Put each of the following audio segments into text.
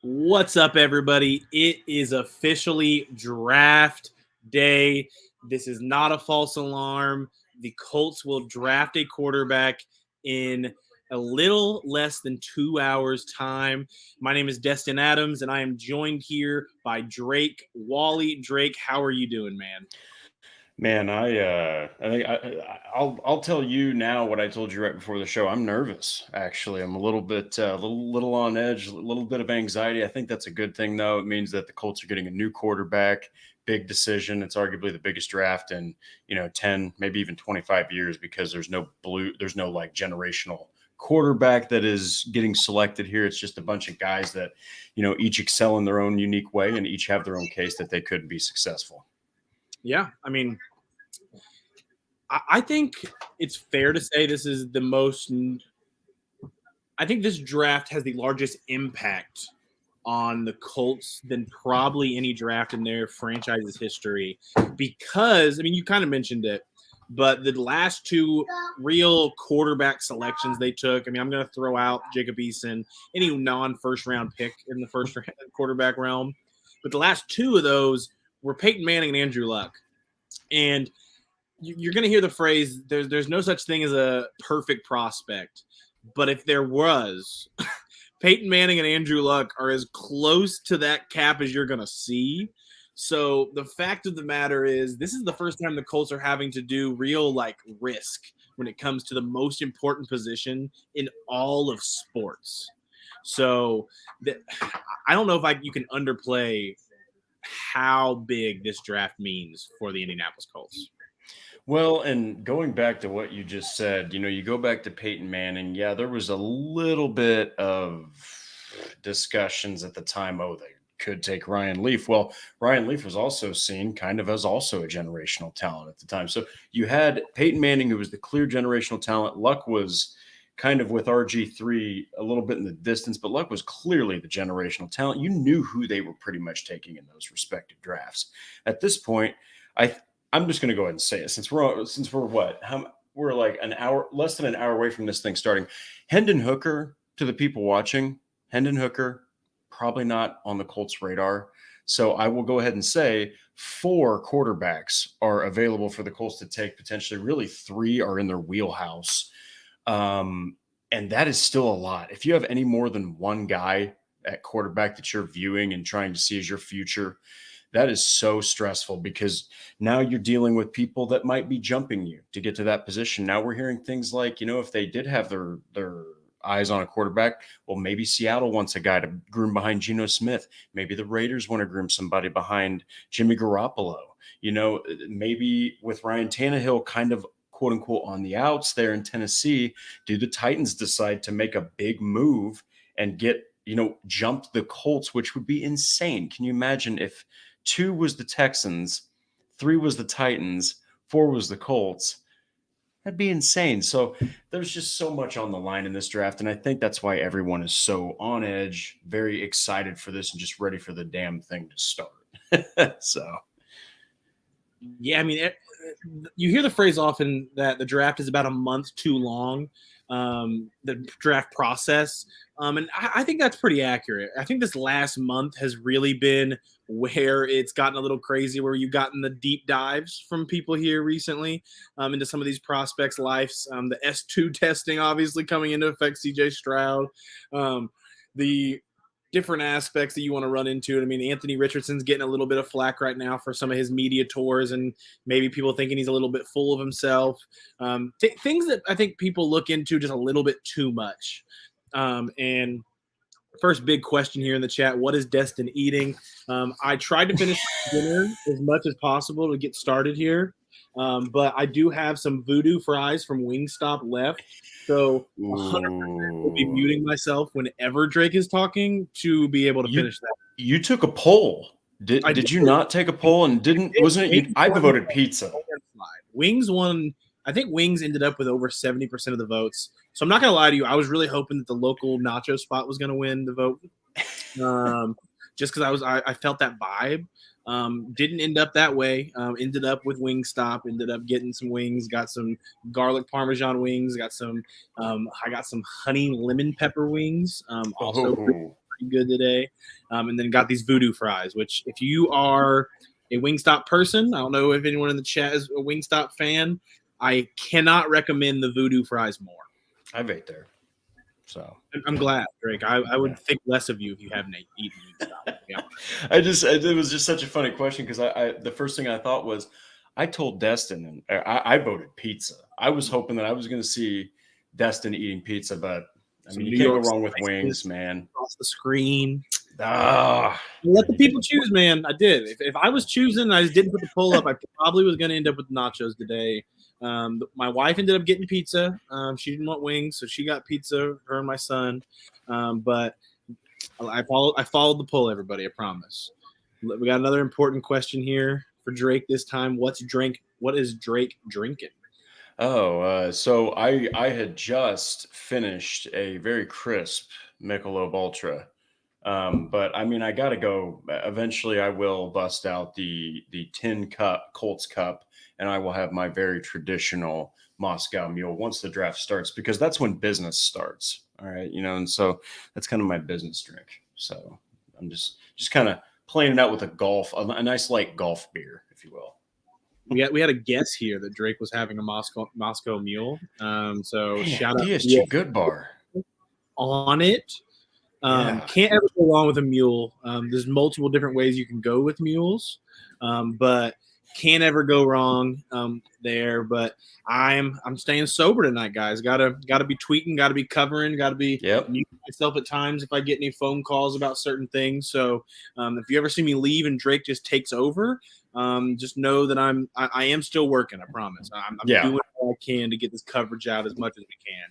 What's up, everybody? It is officially draft day. This is not a false alarm. The Colts will draft a quarterback in a little less than 2 hours' time. My name is Destin Adams, and I am joined here by Drake Wally. Drake, how are you doing, man? Man, I'll tell you now what I told you right before the show. I'm nervous, actually. I'm a little bit, little on edge, a little bit of anxiety. I think that's a good thing, though. It means that the Colts are getting a new quarterback, big decision. It's arguably the biggest draft in 10, maybe even 25 years because there's no like generational quarterback that is getting selected here. It's just a bunch of guys that each excel in their own unique way and each have their own case that they could be successful. Yeah, I mean, I think it's fair to say this is the most. I think this draft has the largest impact on the Colts than probably any draft in their franchise's history. Because, I mean, you kind of mentioned it, but the last two real quarterback selections they took, I mean, I'm going to throw out Jacob Eason, any non first round pick in the first quarterback realm. But the last two of those were Peyton Manning and Andrew Luck. And you're going to hear the phrase, there's no such thing as a perfect prospect. But if there was, Peyton Manning and Andrew Luck are as close to that cap as you're going to see. So the fact of the matter is, this is the first time the Colts are having to do real risk when it comes to the most important position in all of sports. So I don't know if you can underplay how big this draft means for the Indianapolis Colts. Well, and going back to what you just said, you go back to Peyton Manning. Yeah, there was a little bit of discussions at the time. Oh, they could take Ryan Leaf. Well, Ryan Leaf was also seen kind of as also a generational talent at the time. So you had Peyton Manning, who was the clear generational talent. Luck was kind of with RG3 a little bit in the distance, but Luck was clearly the generational talent. You knew who they were pretty much taking in those respective drafts. At this point, I I'm just going to go ahead and say it since we're what we're like an hour less than an hour away from this thing starting. Hendon Hooker, to the people watching, Hendon Hooker probably not on the Colts radar. So I will go ahead and say four quarterbacks are available for the Colts to take. Potentially, really three are in their wheelhouse, and that is still a lot. If you have any more than one guy at quarterback that you're viewing and trying to see as your future, that is so stressful because now you're dealing with people that might be jumping you to get to that position. Now we're hearing things like, if they did have their eyes on a quarterback, well, maybe Seattle wants a guy to groom behind Geno Smith. Maybe the Raiders want to groom somebody behind Jimmy Garoppolo. Maybe with Ryan Tannehill kind of quote unquote on the outs there in Tennessee, do the Titans decide to make a big move and get, jump the Colts, which would be insane. Can you imagine if two was the Texans, three was the Titans, four was the Colts? That'd be insane. So there's just so much on the line in this draft. And I think that's why everyone is so on edge, very excited for this, and just ready for the damn thing to start. So, Yeah, I mean, you hear the phrase often that the draft is about a month too long, the draft process. And I think that's pretty accurate. I think this last month has really been where it's gotten a little crazy, where you've gotten the deep dives from people here recently into some of these prospects' lives. The S2 testing obviously coming into effect, CJ Stroud. The different aspects that you want to run into it. I mean, Anthony Richardson's getting a little bit of flack right now for some of his media tours and maybe people thinking he's a little bit full of himself. Things that I think people look into just a little bit too much. And first big question here in the chat, what is Destin eating? I tried to finish dinner as much as possible to get started here. But I do have some voodoo fries from Wingstop left. So 100% will be muting myself whenever Drake is talking to be able to finish that. You took a poll. Did you not take a poll and wasn't it you? I voted pizza. Wings won. I think Wings ended up with over 70% of the votes. So I'm not gonna lie to you. I was really hoping that the local nacho spot was gonna win the vote, just because I felt that vibe. Didn't end up that way. Ended up with Wingstop. Ended up getting some wings. Got some garlic parmesan wings. Got some. I got some honey lemon pepper wings. Also pretty good today. And then got these voodoo fries, which if you are a Wingstop person, I don't know if anyone in the chat is a Wingstop fan, I cannot recommend the voodoo fries more. I've ate there. So I'm glad, Drake. I would think less of you if you haven't eaten Wingstop. Yeah. it was just such a funny question because I the first thing I thought was I told Destin and I voted pizza. I was hoping that I was going to see Destin eating pizza, but I mean, you can't go wrong with wings, man. Across the screen. Let the people choose, man. I did. If I was choosing and I just didn't put the poll up, I probably was going to end up with nachos today. My wife ended up getting pizza. She didn't want wings, so she got pizza, her and my son. But I followed the poll, everybody, I promise. We got another important question here for Drake this time. What is Drake drinking? So I had just finished a very crisp Michelob Ultra. But I mean, I got to go. Eventually, I will bust out the tin cup Colts cup, and I will have my very traditional Moscow Mule once the draft starts, because that's when business starts. All right, and so that's kind of my business drink. So I'm just kind of playing it out with a nice light golf beer, if you will. We had a guess here that Drake was having a Moscow Mule. So Man, shout out DSG Good Bar on it. Can't ever go wrong with a mule. There's multiple different ways you can go with mules, but can't ever go wrong there. But I'm staying sober tonight, guys. Gotta be tweeting, gotta be covering, gotta be muting myself at times if I get any phone calls about certain things. So if you ever see me leave and Drake just takes over, just know that I am still working. I promise. I'm doing all I can to get this coverage out as much as we can.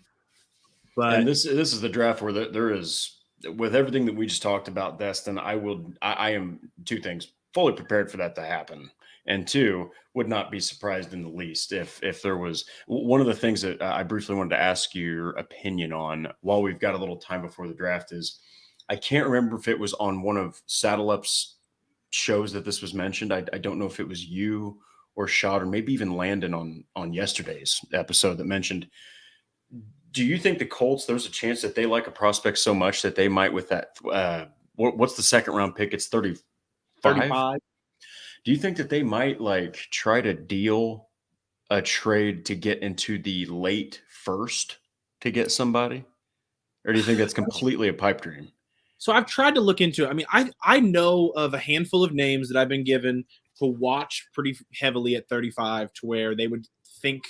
But and this is the draft where there is. With everything that we just talked about, Destin, I am two things: fully prepared for that to happen, and two, would not be surprised in the least if there was one of the things that I briefly wanted to ask your opinion on while we've got a little time before the draft is I can't remember if it was on one of Saddle Up's shows that this was mentioned. I don't know if it was you or Shot or maybe even Landon on yesterday's episode that mentioned. Do you think the Colts, there's a chance that they like a prospect so much that they might with that what's the second round pick? It's 35. Do you think that they might like try to deal a trade to get into the late first to get somebody? Or do you think that's completely a pipe dream? So I've tried to look into it. I mean, I know of a handful of names that I've been given to watch pretty heavily at 35 to where they would think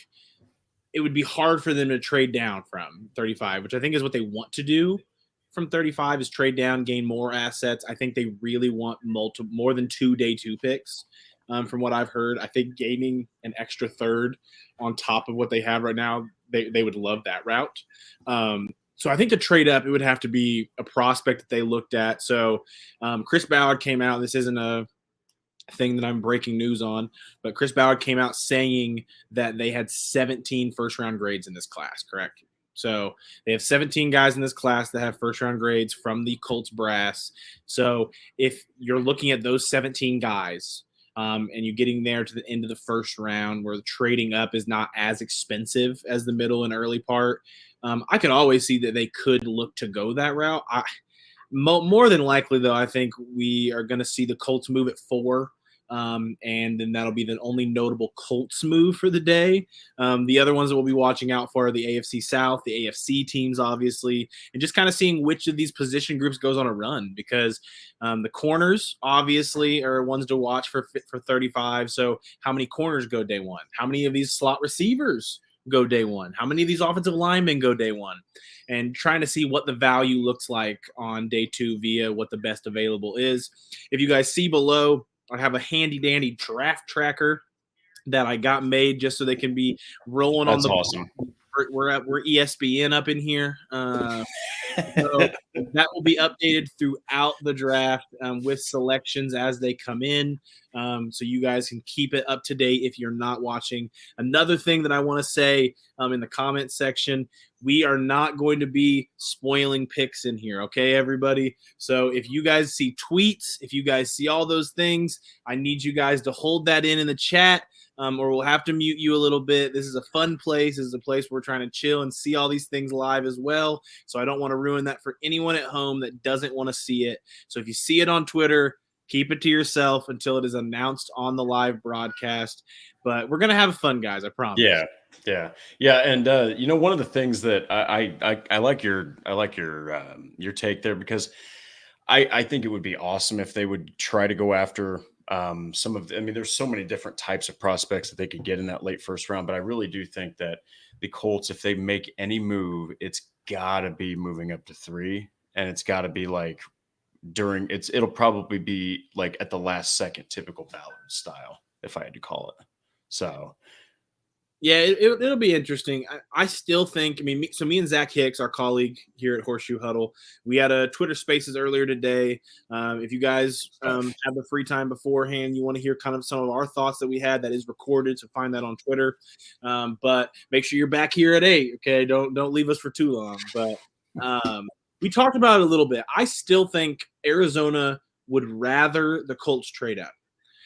it would be hard for them to trade down from 35, which I think is what they want to do from 35 is trade down, gain more assets. I think they really want more than 2 day 2 picks. From what I've heard, I think gaining an extra third on top of what they have right now, they would love that route. So I think to trade up, it would have to be a prospect that they looked at. So Chris Ballard came out. This isn't a thing that I'm breaking news on, but Chris Ballard came out saying that they had 17 first-round grades in this class, correct? So they have 17 guys in this class that have first-round grades from the Colts brass. So if you're looking at those 17 guys and you're getting there to the end of the first round where the trading up is not as expensive as the middle and early part, I could always see that they could look to go that route. More than likely, though, I think we are going to see the Colts move at 4. And then that'll be the only notable Colts move for the day. The other ones that we'll be watching out for are the AFC South, the AFC teams, obviously, and just kind of seeing which of these position groups goes on a run because the corners, obviously, are ones to watch for 35. So how many corners go day 1? How many of these slot receivers go day 1? How many of these offensive linemen go day 1? And trying to see what the value looks like on day 2 via what the best available is. If you guys see below, I have a handy-dandy draft tracker that I got made just so they can be rolling That's on the awesome. We're ESPN up in here. So that will be updated throughout the draft with selections as they come in. So you guys can keep it up to date if you're not watching. Another thing that I want to say in the comment section, we are not going to be spoiling picks in here, okay, everybody? So if you guys see tweets, if you guys see all those things, I need you guys to hold that in the chat, or we'll have to mute you a little bit. This is a fun place. This is a place where we're trying to chill and see all these things live as well. So I don't want to ruin that for anyone at home that doesn't want to see it. So if you see it on Twitter, keep it to yourself until it is announced on the live broadcast. But we're gonna have fun, guys. I promise. Yeah. And one of the things that I like your take there, because I think it would be awesome if they would try to go after some of the, I mean, there's so many different types of prospects that they could get in that late first round, but I really do think that the Colts, if they make any move, it's got to be moving up to 3, and it's got to be like it'll probably be like at the last second, typical Ballard style, if I had to call it. So yeah, it'll be interesting. I still think, me and Zach Hicks, our colleague here at Horseshoe Huddle, we had a Twitter Spaces earlier today. If you guys have the free time beforehand, you want to hear kind of some of our thoughts that we had, that is recorded, so find that on Twitter. But make sure you're back here at 8, okay? Don't leave us for too long. But we talked about it a little bit. I still think Arizona would rather the Colts trade out.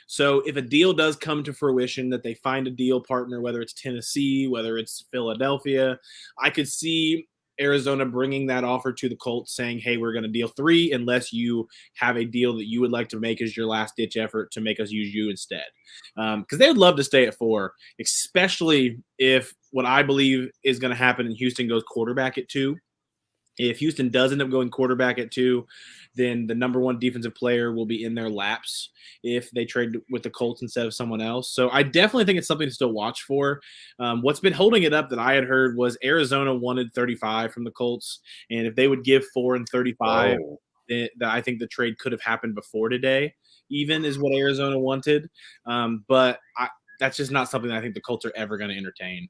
So if a deal does come to fruition, that they find a deal partner, whether it's Tennessee, whether it's Philadelphia, I could see Arizona bringing that offer to the Colts, saying, hey, we're going to deal 3 unless you have a deal that you would like to make as your last-ditch effort to make us use you instead. Because they would love to stay at 4, especially if what I believe is going to happen in Houston goes quarterback at 2. If Houston does end up going quarterback at 2, then the number 1 defensive player will be in their laps if they trade with the Colts instead of someone else. So I definitely think it's something to still watch for. What's been holding it up that I had heard was Arizona wanted 35 from the Colts, and if they would give 4 and 35, that I think the trade could have happened before today, even, is what Arizona wanted. But that's just not something that I think the Colts are ever going to entertain.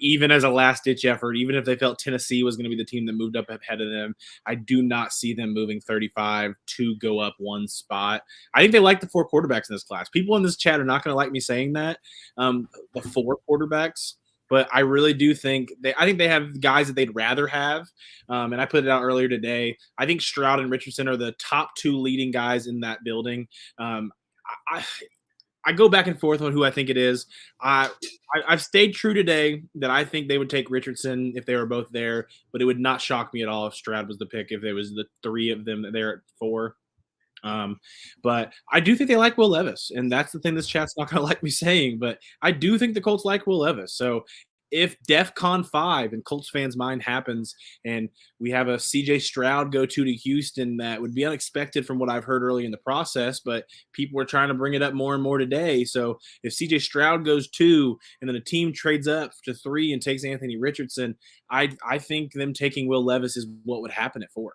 Even as a last-ditch effort, even if they felt Tennessee was going to be the team that moved up ahead of them, I do not see them moving 35 to go up 1 spot. I think they like the 4 quarterbacks in this class. People in this chat are not going to like me saying that, the 4 quarterbacks, but I really do think I think they have guys that they'd rather have. And I put it out earlier today. I think Stroud and Richardson are the top 2 leading guys in that building. I go back and forth on who I think it is. I've stayed true today that I think they would take Richardson if they were both there, but it would not shock me at all if Stroud was the pick, if there was the 3 of them there at 4. But I do think they like Will Levis, and that's the thing this chat's not going to like me saying, but I do think the Colts like Will Levis. So if DEFCON 5 in Colts fans' mind happens and we have a CJ Stroud go to Houston, that would be unexpected from what I've heard early in the process, but people are trying to bring it up more and more today. So if CJ Stroud goes 2 and then a team trades up to 3 and takes Anthony Richardson, I think them taking Will Levis is what would happen at 4.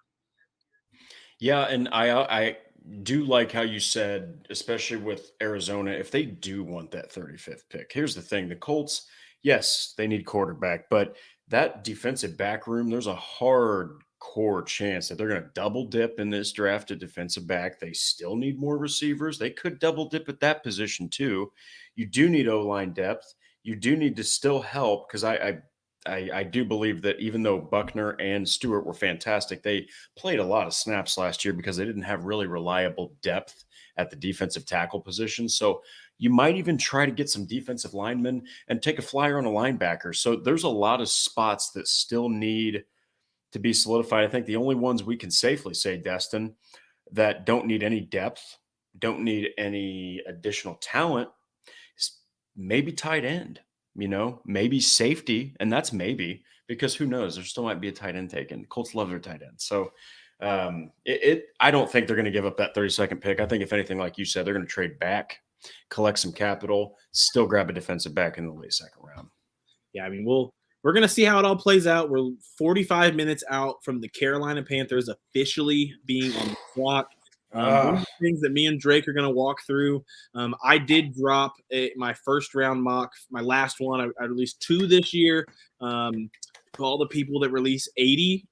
Yeah, and I do like how you said, especially with Arizona, if they do want that 35th pick. Here's the thing, the Colts, yes, they need quarterback, but that defensive back room, there's a hardcore chance that they're going to double dip in this draft at defensive back. They still need more receivers. They could double dip at that position too. You do need O-line depth. You do need to still help, because I do believe that even though Buckner and Stewart were fantastic, they played a lot of snaps last year because they didn't have really reliable depth at the defensive tackle position. So you might even try to get some defensive linemen and take a flyer on a linebacker. So there's a lot of spots that still need to be solidified. I think the only ones we can safely say, Destin, that don't need any depth, don't need any additional talent, is maybe tight end. Maybe safety, and that's maybe, because who knows? There still might be a tight end taken. Colts love their tight end. So I don't think they're going to give up that 32nd pick. I think, if anything, like you said, they're going to trade back, collect some capital, still grab a defensive back in the late 2nd round. Yeah, we're going to see how it all plays out. We're 45 minutes out from the Carolina Panthers officially being on the clock. One of the things that me and Drake are going to walk through, I did drop my first round mock, my last one. I released 2 this year. To all the people that release 80,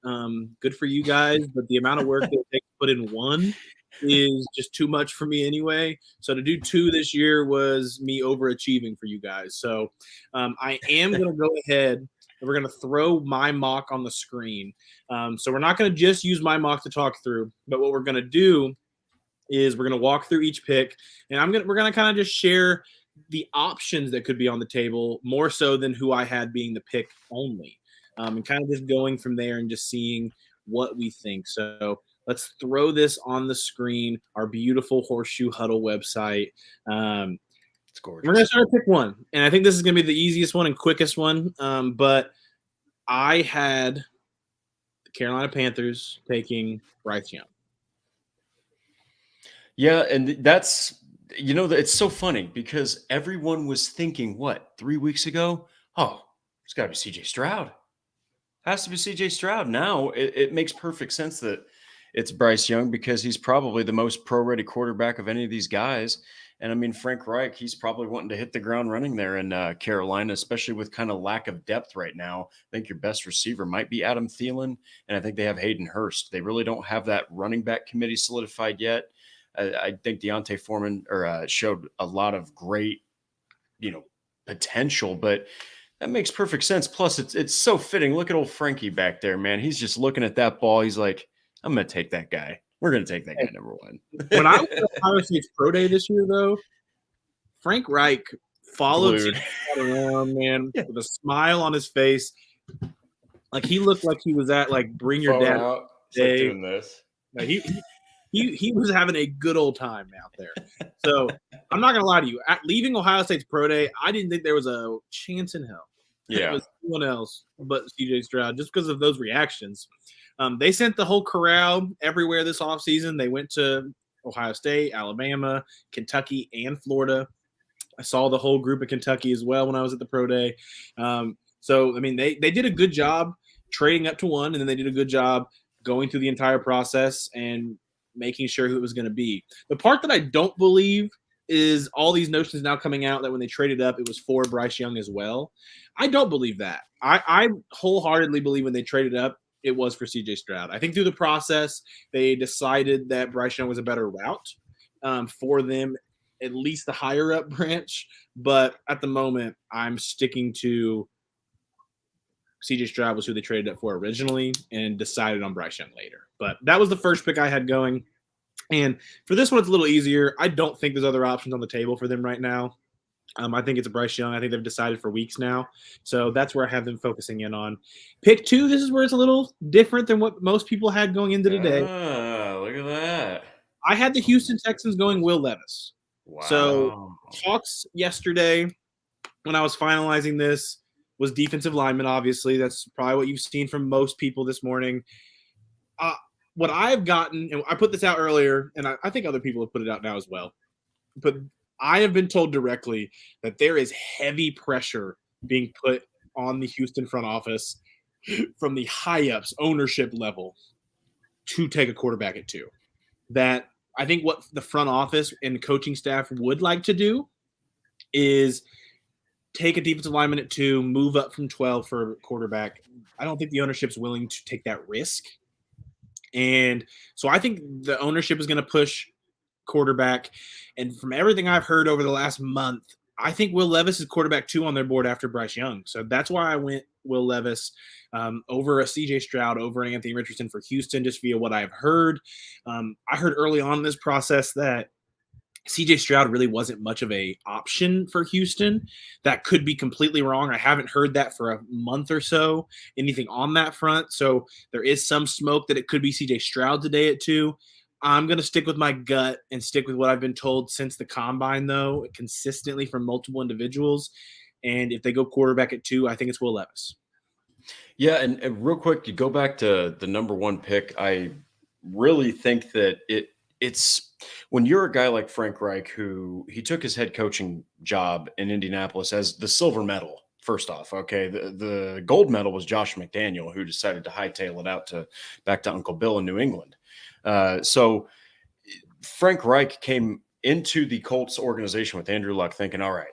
good for you guys, but the amount of work that it takes to put in 1 is just too much for me anyway. So to do 2 this year was me overachieving for you guys. So I am going to go ahead and we're going to throw my mock on the screen. So we're not going to just use my mock to talk through, but what we're going to do is we're going to walk through each pick, and we're going to kind of just share the options that could be on the table more so than who I had being the pick only, and kind of just going from there and just seeing what we think. So let's throw this on the screen, our beautiful Horseshoe Huddle website. It's gorgeous. We're going to start at pick one, and I think this is going to be the easiest one and quickest one, but I had the Carolina Panthers taking Bryce Young. Yeah, and that's it's so funny because everyone was thinking what 3 weeks ago? Oh, it's got to be CJ Stroud. Has to be CJ Stroud. Now it makes perfect sense that it's Bryce Young because he's probably the most pro-ready quarterback of any of these guys. And I mean, Frank Reich, he's probably wanting to hit the ground running there in Carolina, especially with kind of lack of depth right now. I think your best receiver might be Adam Thielen, and I think they have Hayden Hurst. They really don't have that running back committee solidified yet. I think Deontay Foreman showed a lot of great, potential, but that makes perfect sense. Plus, it's so fitting. Look at old Frankie back there, man. He's just looking at that ball. He's like, I'm going to take that guy. We're going to take that guy number one. When I was at Ohio State's pro day this year, though, Frank Reich followed around, man, with a smile on his face. Like he looked like he was at Bring Your Dad out. Day. Like doing this. Like, he was having a good old time out there. So I'm not gonna lie to you. At leaving Ohio State's pro day, I didn't think there was a chance in hell. Yeah, it was someone else but CJ Stroud, just because of those reactions. They sent the whole corral everywhere this offseason. They went to Ohio State, Alabama, Kentucky, and Florida. I saw the whole group of Kentucky as well when I was at the pro day. So I mean, they did a good job trading up to one, and then they did a good job going through the entire process and making sure who it was going to be. The part that I don't believe is all these notions now coming out that when they traded up, it was for Bryce Young as well. I don't believe that. I wholeheartedly believe when they traded up, it was for CJ Stroud. I think through the process, they decided that Bryce Young was a better route for them, at least the higher up branch. But at the moment, I'm sticking to CJ Stroud was who they traded up for originally and decided on Bryce Young later. But that was the first pick I had going. And for this one, it's a little easier. I don't think there's other options on the table for them right now. I think it's a Bryce Young. I think they've decided for weeks now. So that's where I have them focusing in on. Pick two, this is where it's a little different than what most people had going into today. Look at that. I had the Houston Texans going Will Levis. Wow. So talks yesterday when I was finalizing this was defensive lineman, obviously. That's probably what you've seen from most people this morning. What I've gotten, and I put this out earlier, and I think other people have put it out now as well, but I have been told directly that there is heavy pressure being put on the Houston front office from the high-ups ownership level to take a quarterback at two. That I think what the front office and coaching staff would like to do is take a defensive lineman at two, move up from 12 for quarterback. I don't think the ownership's willing to take that risk. And so I think the ownership is going to push quarterback. And from everything I've heard over the last month, I think Will Levis is quarterback 2 on their board after Bryce Young. So that's why I went Will Levis over a CJ Stroud, over an Anthony Richardson for Houston, just via what I've heard. I heard early on in this process that CJ Stroud really wasn't much of a option for Houston. That could be completely wrong. I haven't heard that for a month or so, anything on that front. So there is some smoke that it could be CJ Stroud today at 2. I'm going to stick with my gut and stick with what I've been told since the combine, though, consistently from multiple individuals. And if they go quarterback at 2, I think it's Will Levis. Yeah, and real quick, to go back to the number 1 pick, I really think that it's when you're a guy like Frank Reich, who he took his head coaching job in Indianapolis as the silver medal. First off, okay, the gold medal was Josh McDaniel, who decided to hightail it out back to Uncle Bill in New England. So Frank Reich came into the Colts organization with Andrew Luck thinking, all right,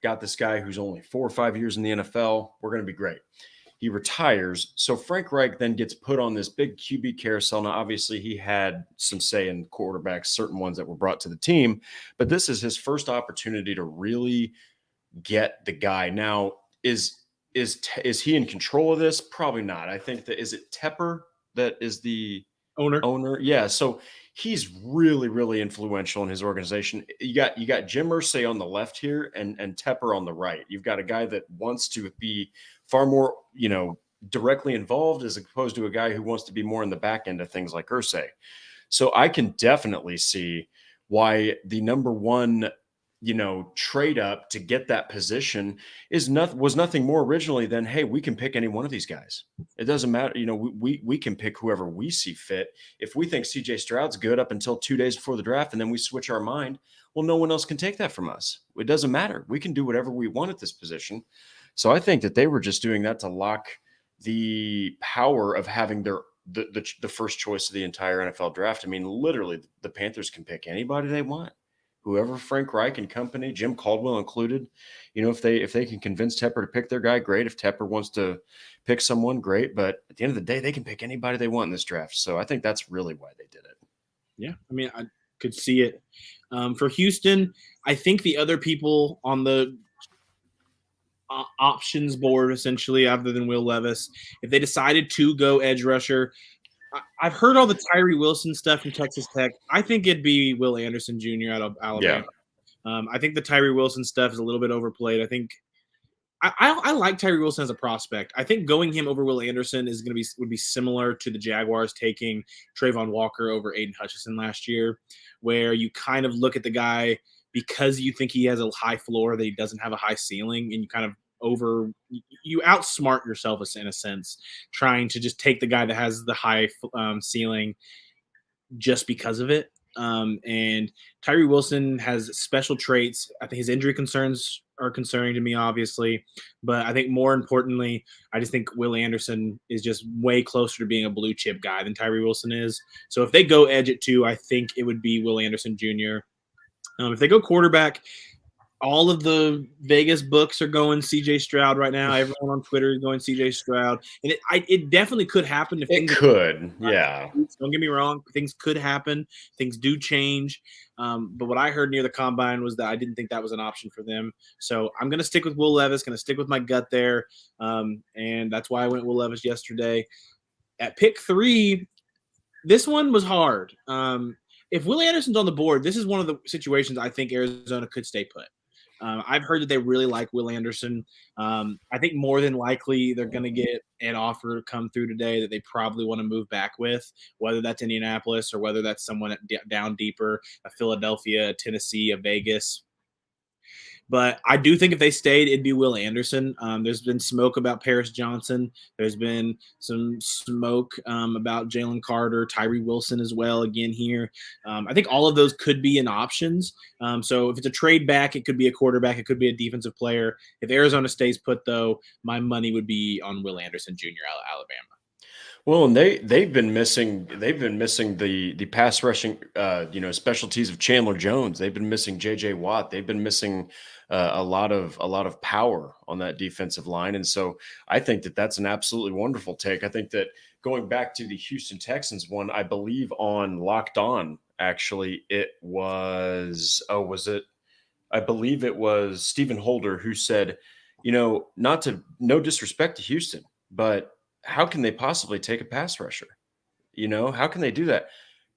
got this guy who's only 4 or 5 years in the NFL. We're going to be great. He retires. So Frank Reich then gets put on this big QB carousel. Now, obviously, he had some say in quarterbacks, certain ones that were brought to the team, but this is his first opportunity to really get the guy. Now, is is he in control of this? Probably not. I think that is it Tepper that is the Owner. owner. Yeah, so he's really, really influential in his organization. You got Jim Irsay on the left here and Tepper on the right. You've got a guy that wants to be far more, directly involved as opposed to a guy who wants to be more in the back end of things like Irsay. So I can definitely see why the number one, trade up to get that position was nothing more originally than, hey, we can pick any one of these guys. It doesn't matter, we can pick whoever we see fit. If we think CJ Stroud's good up until 2 days before the draft and then we switch our mind, well, no one else can take that from us. It doesn't matter. We can do whatever we want at this position. So I think that they were just doing that to lock the power of having the first choice of the entire NFL draft. I mean, literally, the Panthers can pick anybody they want, whoever Frank Reich and company, Jim Caldwell included. If they can convince Tepper to pick their guy, great. If Tepper wants to pick someone, great. But at the end of the day, they can pick anybody they want in this draft. So I think that's really why they did it. Yeah, I mean, I could see it. For Houston, I think the other people on the options board, essentially, other than Will Levis, if they decided to go edge rusher, I've heard all the Tyree Wilson stuff from Texas Tech. I think it'd be Will Anderson Jr. out of Alabama. Yeah. I think the Tyree Wilson stuff is a little bit overplayed. I think I like Tyree Wilson as a prospect. I think going him over Will Anderson would be similar to the Jaguars taking Trayvon Walker over Aiden Hutchinson last year, where you kind of look at the guy because you think he has a high floor that he doesn't have a high ceiling, and you kind of you outsmart yourself in a sense, trying to just take the guy that has the high ceiling just because of it. And Tyree Wilson has special traits. I think his injury concerns are concerning to me, obviously, but I think more importantly, I just think Will Anderson is just way closer to being a blue chip guy than Tyree Wilson is. So if they go edge it too, I think it would be Will Anderson Jr. If they go quarterback, all of the Vegas books are going CJ Stroud right now. Everyone on Twitter is going CJ Stroud, and it definitely could happen. It could, yeah. Don't get me wrong; things could happen. Things do change. But what I heard near the combine was that I didn't think that was an option for them. So I'm going to stick with Will Levis. Going to stick with my gut there, and that's why I went Will Levis yesterday. At pick 3, this one was hard. If Will Anderson's on the board, this is one of the situations I think Arizona could stay put. I've heard that they really like Will Anderson. I think more than likely they're going to get an offer come through today that they probably want to move back with, whether that's Indianapolis or whether that's someone down deeper, a Philadelphia, a Tennessee, a Vegas. But I do think if they stayed, it'd be Will Anderson. There's been smoke about Paris Johnson. There's been some smoke about Jalen Carter, Tyree Wilson as well, again here. I think all of those could be in options. So if it's a trade back, it could be a quarterback. It could be a defensive player. If Arizona stays put, though, my money would be on Will Anderson Jr. out of Alabama. Well, and they've been missing the pass rushing specialties of Chandler Jones. They've been missing JJ Watt. They've been missing a lot of power on that defensive line, and so I think that that's an absolutely wonderful take. I think that going back to the Houston Texans one, I believe on Locked On, actually, it was I believe it was Stephen Holder who said, no disrespect to Houston, but how can they possibly take a pass rusher? How can they do that?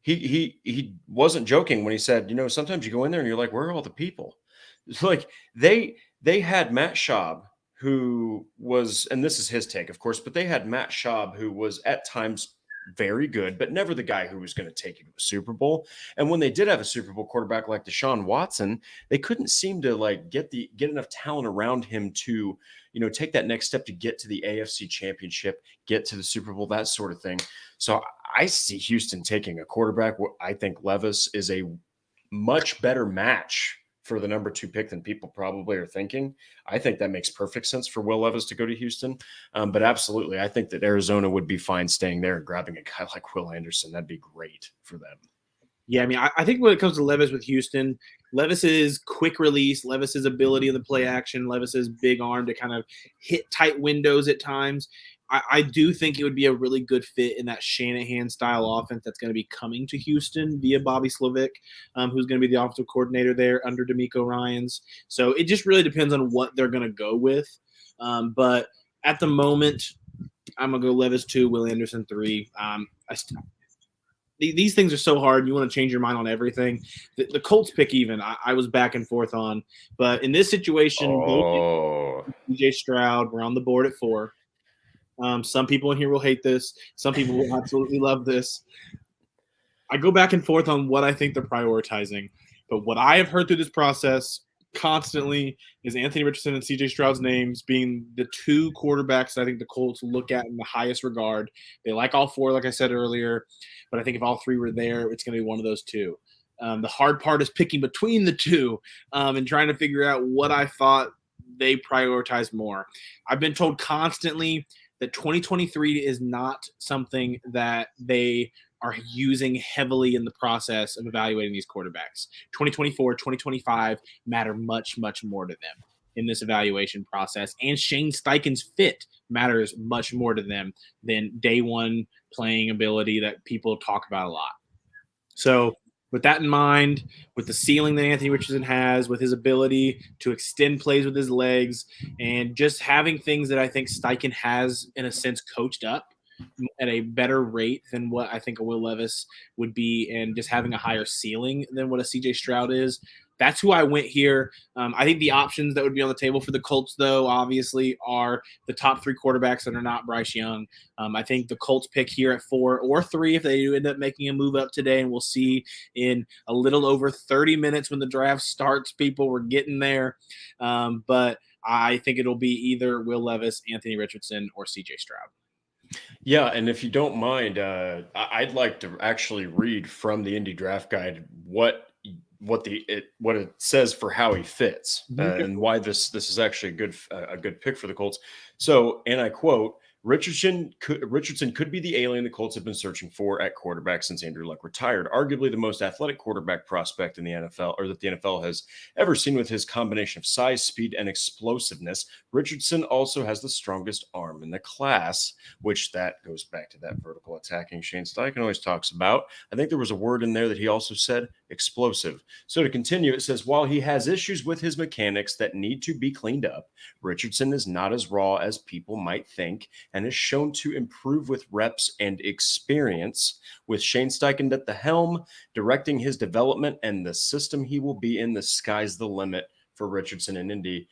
He wasn't joking when he said, sometimes you go in there and you're like, where are all the people? It's like they had Matt Schaub, who was, and this is his take, of course, but they had Matt Schaub, who was at times very good, but never the guy who was going to take you to a Super Bowl. And when they did have a Super Bowl quarterback like Deshaun Watson, they couldn't seem to get enough talent around him to, take that next step to get to the AFC Championship, get to the Super Bowl, that sort of thing. So I see Houston taking a quarterback. I think Levis is a much better match for the number 2 pick than people probably are thinking. I think that makes perfect sense for Will Levis to go to Houston. But absolutely, I think that Arizona would be fine staying there and grabbing a guy like Will Anderson. That'd be great for them. Yeah, I mean, I think when it comes to Levis with Houston, Levis's quick release, Levis's ability in the play action, Levis's big arm to kind of hit tight windows at times, I do think it would be a really good fit in that Shanahan-style offense that's going to be coming to Houston via Bobby Slovic, who's going to be the offensive coordinator there under DeMeco Ryans. So it just really depends on what they're going to go with. But At the moment, I'm gonna go Levis 2, Will Anderson 3. These things are so hard. You want to change your mind on everything. The Colts pick, even I was back and forth on, but in this situation, both Oh, DJ Stroud were on the board at 4. Some people in here will hate this. Some people will absolutely love this. I go back and forth on what I think they're prioritizing, but what I have heard through this process constantly is Anthony Richardson and CJ Stroud's names being the 2 quarterbacks that I think the Colts look at in the highest regard. They like all 4, like I said earlier, but I think if all 3 were there, it's going to be one of those 2. The hard part is picking between the 2 and trying to figure out what I thought they prioritize more. I've been told constantly that 2023 is not something that they are using heavily in the process of evaluating these quarterbacks. 2024, 2025 matter much, much more to them in this evaluation process. And Shane Steichen's fit matters much more to them than day one playing ability that people talk about a lot. So with that in mind, with the ceiling that Anthony Richardson has, with his ability to extend plays with his legs, and just having things that I think Steichen has, in a sense, coached up at a better rate than what I think a Will Levis would be, and just having a higher ceiling than what a CJ Stroud is. That's who I went here. I think the options that would be on the table for the Colts, though, obviously, are the top 3 quarterbacks that are not Bryce Young. I think the Colts pick here at 4 or 3 if they do end up making a move up today, and we'll see in a little over 30 minutes when the draft starts. People, we're getting there. But I think it'll be either Will Levis, Anthony Richardson, or CJ Stroud. yeah. And if you don't mind, I'd like to actually read from the Indie Draft Guide what it says for how he fits and why this is actually a good pick for the Colts. So, and I quote, Richardson could be the alien the Colts have been searching for at quarterback since Andrew Luck retired. Arguably the most athletic quarterback prospect in the NFL, or that the NFL has ever seen, with his combination of size, speed, and explosiveness. Richardson also has the strongest arm in the class, which that goes back to that vertical attacking Shane Steichen always talks about. I think there was a word in there that he also said, explosive. So to continue, it says, while he has issues with his mechanics that need to be cleaned up, Richardson is not as raw as people might think, and is shown to improve with reps and experience. With Shane Steichen at the helm, directing his development and the system he will be in, the sky's the limit for Richardson in Indy.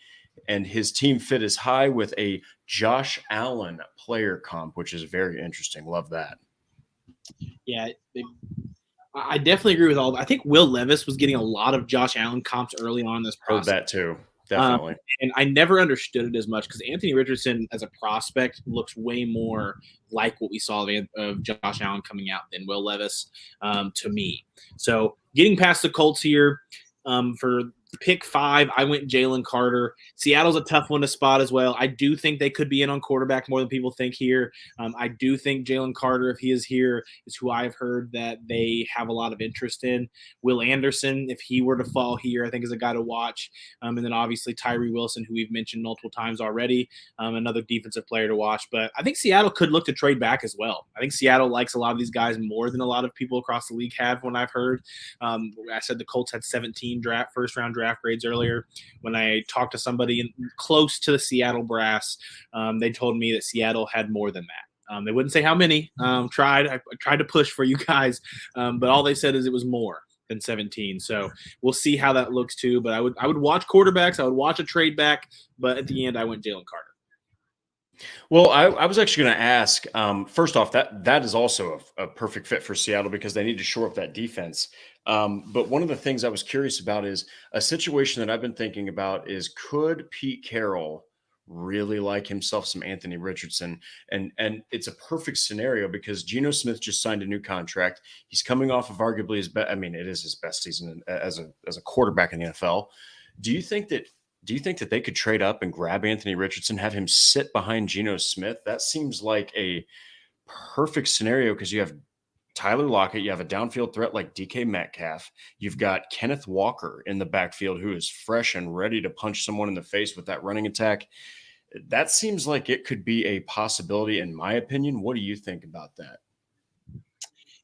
And his team fit is high with a Josh Allen player comp, which is very interesting. Love that. Yeah, I definitely agree with all that. I think Will Levis was getting a lot of Josh Allen comps early on in this process. Heard that too. Definitely. And I never understood it as much because Anthony Richardson as a prospect looks way more like what we saw of Josh Allen coming out than Will Levis to me. So getting past the Colts here for pick 5, I went Jalen Carter. Seattle's a tough one to spot as well. I do think they could be in on quarterback more than people think here. I do think Jalen Carter, if he is here, is who I've heard that they have a lot of interest in. Will Anderson, if he were to fall here, I think is a guy to watch. And then obviously Tyree Wilson, who we've mentioned multiple times already, another defensive player to watch. But I think Seattle could look to trade back as well. I think Seattle likes a lot of these guys more than a lot of people across the league have, when I've heard. I said the Colts had 17 first-round draft grades earlier. When I talked to somebody close to the Seattle brass, they told me that Seattle had more than that. They wouldn't say how many. I tried to push for you guys, but all they said is it was more than 17. So we'll see how that looks too. But I would watch quarterbacks. I would watch a trade back. But at the end, I went Jalen Carter. Well, I was actually going to ask, first off, that is also a perfect fit for Seattle because they need to shore up that defense. But one of the things I was curious about is a situation that I've been thinking about is, could Pete Carroll really like himself some Anthony Richardson? And it's a perfect scenario because Geno Smith just signed a new contract. He's coming off of arguably his best. I mean, it is his best season as a quarterback in the NFL. Do you think that they could trade up and grab Anthony Richardson, have him sit behind Geno Smith? That seems like a perfect scenario because you have Tyler Lockett, you have a downfield threat like DK Metcalf. You've got Kenneth Walker in the backfield who is fresh and ready to punch someone in the face with that running attack. That seems like it could be a possibility, in my opinion. What do you think about that?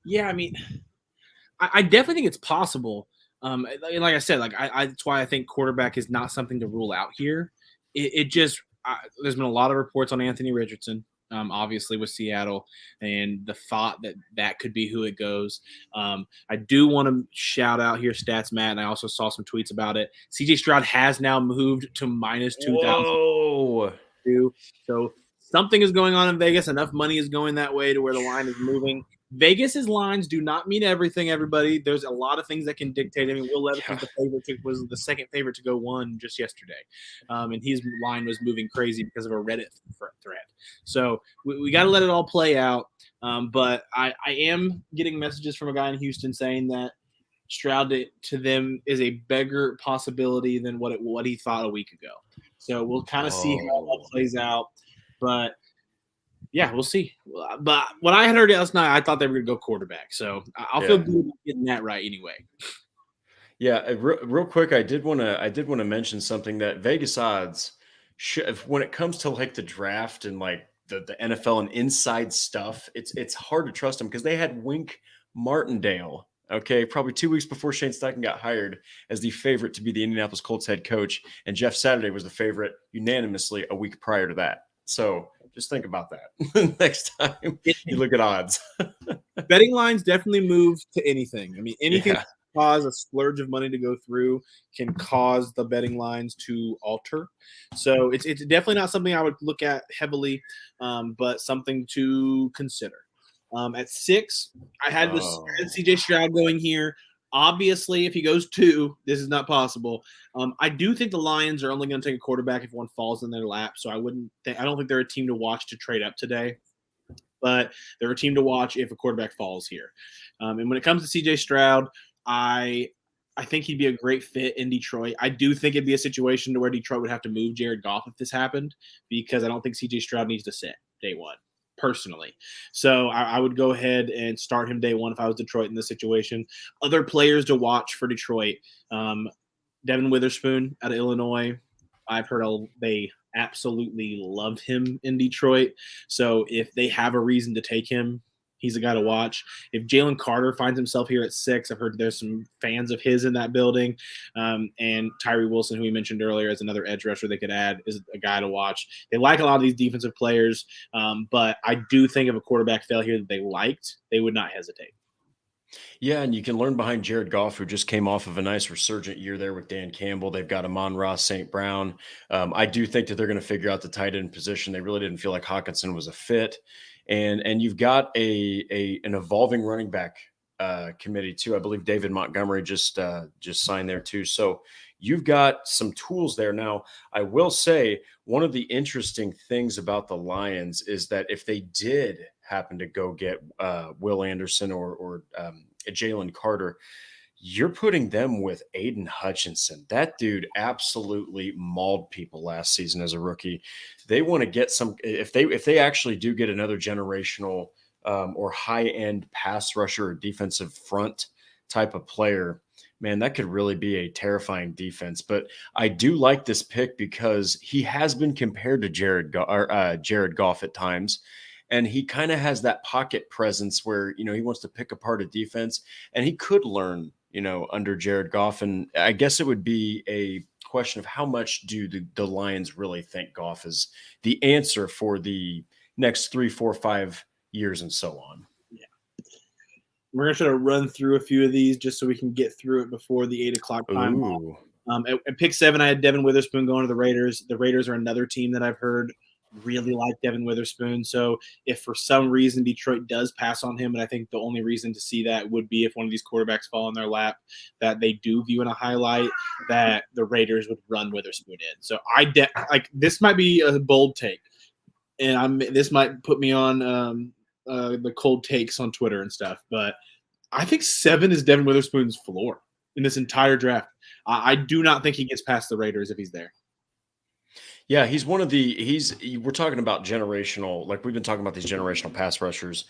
Yeah, I mean, I definitely think it's possible. Like I said, that's why I think quarterback is not something to rule out here. It just, there's been a lot of reports on Anthony Richardson, obviously with Seattle, and the thought that that could be who it goes. I do want to shout out here Stats Matt, and I also saw some tweets about it. CJ Stroud has now moved to minus 2,000. Whoa. So something is going on in Vegas. Enough money is going that way to where the line is moving. Vegas's lines do not mean everything. Everybody, there's a lot of things that can dictate. I mean, Will Levis Yeah. was the second favorite to go one just yesterday, and his line was moving crazy because of a Reddit thread. So we got to let it all play out. But I am getting messages from a guy in Houston saying that Stroud to them is a bigger possibility than what he thought a week ago. So we'll kind of see how that plays out. But yeah, we'll see. But what I had heard last night, I thought they were going to go quarterback. So I'll feel good about getting that right anyway. Yeah, real quick, I did want to mention something that Vegas odds when it comes to like the draft and like the NFL and inside stuff, it's hard to trust them because they had Wink Martindale, okay, probably 2 weeks before Shane Steichen got hired as the favorite to be the Indianapolis Colts head coach, and Jeff Saturday was the favorite unanimously a week prior to that. So just think about that next time you look at odds. Betting lines definitely move to anything. I mean, anything Yeah. cause a splurge of money to go through can cause the betting lines to alter. So it's definitely not something I would look at heavily, but something to consider. At 6, I had CJ Stroud going here. Obviously, if he goes 2, this is not possible. I do think the Lions are only going to take a quarterback if one falls in their lap. So I don't think they're a team to watch to trade up today. But they're a team to watch if a quarterback falls here. And when it comes to CJ Stroud, I think he'd be a great fit in Detroit. I do think it'd be a situation to where Detroit would have to move Jared Goff if this happened, because I don't think CJ Stroud needs to sit day one, personally. So I would go ahead and start him day one if I was Detroit in this situation. Other players to watch for Detroit, Devin Witherspoon out of Illinois. I've heard they absolutely love him in Detroit. So if they have a reason to take him, he's a guy to watch. If Jalen Carter finds himself here at 6, I've heard there's some fans of his in that building. And Tyree Wilson, who we mentioned earlier, as another edge rusher they could add, is a guy to watch. They like a lot of these defensive players, but I do think if a quarterback fell here that they liked, they would not hesitate. Yeah, and you can learn behind Jared Goff, who just came off of a nice resurgent year there with Dan Campbell. They've got Amon-Ra St. Brown. I do think that they're going to figure out the tight end position. They really didn't feel like Hawkinson was a fit. And you've got an evolving running back committee too. I believe David Montgomery just signed there too. So you've got some tools there. Now, I will say one of the interesting things about the Lions is that if they did happen to go get Will Anderson or Jalen Carter, you're putting them with Aiden Hutchinson. That dude absolutely mauled people last season as a rookie. They want to get some, if they actually do get another generational or high-end pass rusher or defensive front type of player, man, that could really be a terrifying defense. But I do like this pick because he has been compared to Jared Goff at times. And he kind of has that pocket presence where, he wants to pick apart a defense, and he could learn, under Jared Goff. And I guess it would be a question of how much do the Lions really think Goff is the answer for the next 3, 4, 5 years and so on. Yeah. We're going to try to run through a few of these just so we can get through it before the 8 o'clock time. At pick 7, I had Devin Witherspoon going to the Raiders. The Raiders are another team that I've heard really like Devin Witherspoon. So if for some reason Detroit does pass on him, and I think the only reason to see that would be if one of these quarterbacks fall in their lap that they do view in a highlight, that the Raiders would run Witherspoon in. So this might be a bold take, and this might put me on the cold takes on Twitter and stuff, but I think 7 is Devin Witherspoon's floor in this entire draft. I do not think he gets past the Raiders if he's there. Yeah, he's we're talking about generational, like we've been talking about these generational pass rushers.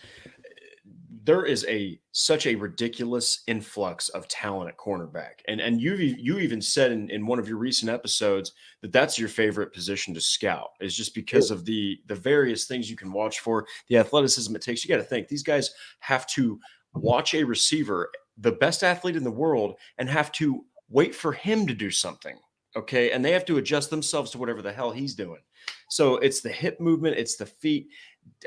There is such a ridiculous influx of talent at cornerback. And you even said in one of your recent episodes that that's your favorite position to scout, is just because of the various things you can watch for, the athleticism it takes. You got to think these guys have to watch a receiver, the best athlete in the world, and have to wait for him to do something. Okay. And they have to adjust themselves to whatever the hell he's doing. So it's the hip movement, it's the feet.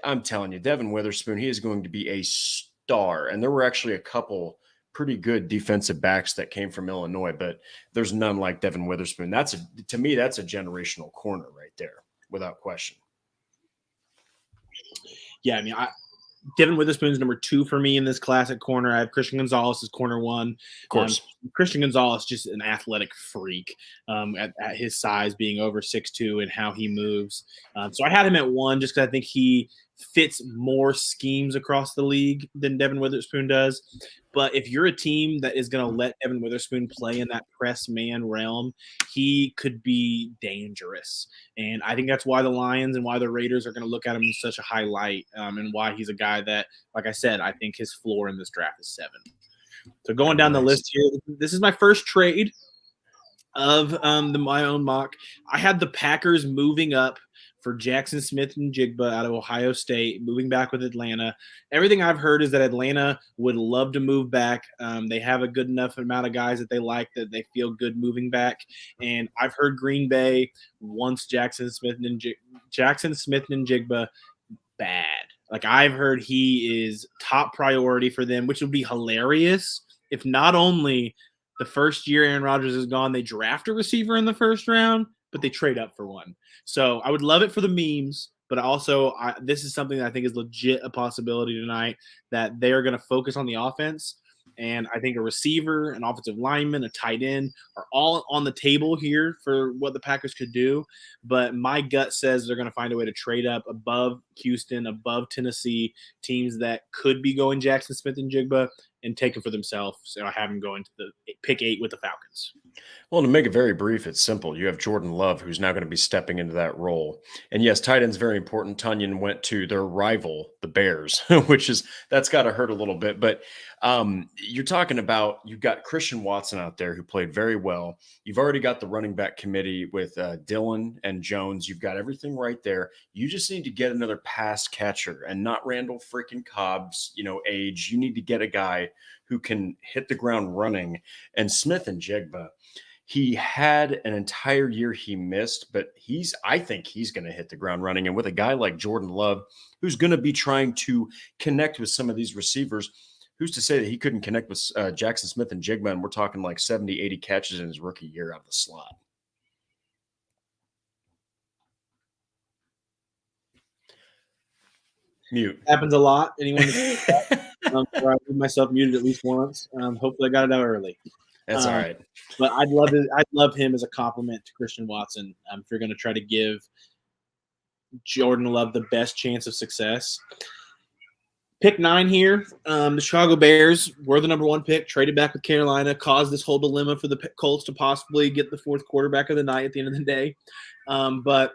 I'm telling you, Devin Witherspoon, he is going to be a star. And there were actually a couple pretty good defensive backs that came from Illinois, but there's none like Devin Witherspoon. To me, that's a generational corner right there, without question. Yeah, I mean, Devin Witherspoon's number 2 for me in this class at corner. I have Christian Gonzalez as corner 1. Of course. Christian Gonzalez just an athletic freak at his size, being over 6'2", and how he moves. So I had him at 1 just because I think he fits more schemes across the league than Devin Witherspoon does. But if you're a team that is going to let Devin Witherspoon play in that press man realm, he could be dangerous. And I think that's why the Lions and why the Raiders are going to look at him in such a high light, and why he's a guy that, like I said, I think his floor in this draft is 7. So going down the list here, this is my first trade of my own mock. I had the Packers moving up for Jackson Smith-Njigba out of Ohio State, moving back with Atlanta. Everything I've heard is that Atlanta would love to move back. They have a good enough amount of guys that they like, that they feel good moving back. And I've heard Green Bay wants Jackson Smith-Njigba bad. Like, I've heard he is top priority for them, which would be hilarious if not only the first year Aaron Rodgers is gone, they draft a receiver in the first round, but they trade up for one. So I would love it for the memes, but also this is something that I think is legit a possibility tonight, that they are going to focus on the offense. And I think a receiver, an offensive lineman, a tight end are all on the table here for what the Packers could do. But my gut says they're going to find a way to trade up above Houston, above Tennessee, teams that could be going Jackson Smith-Njigba, and take him for themselves. So I have him going to the pick 8 with the Falcons. Well, to make it very brief, it's simple. You have Jordan Love, who's now going to be stepping into that role. And yes, tight end's very important. Tunyon went to their rival, the Bears, that's got to hurt a little bit. But you're talking about, you've got Christian Watson out there who played very well. You've already got the running back committee with Dillon and Jones. You've got everything right there. You just need to get another pass catcher, and not Randall freaking Cobb's, age. You need to get a guy who can hit the ground running. And Smith-Njigba, he had an entire year he missed, but I think he's going to hit the ground running. And with a guy like Jordan Love, who's going to be trying to connect with some of these receivers, who's to say that he couldn't connect with Jackson Smith-Njigba? And we're talking like 70, 80 catches in his rookie year out of the slot. Mute. Happens a lot. Anyone I leave myself muted at least once. Hopefully I got it out early. That's all right. But I'd love him as a compliment to Christian Watson. If you're going to try to give Jordan Love the best chance of success. Pick 9 here. The Chicago Bears were the number 1 pick, traded back with Carolina, caused this whole dilemma for the Colts to possibly get the 4th quarterback of the night at the end of the day. But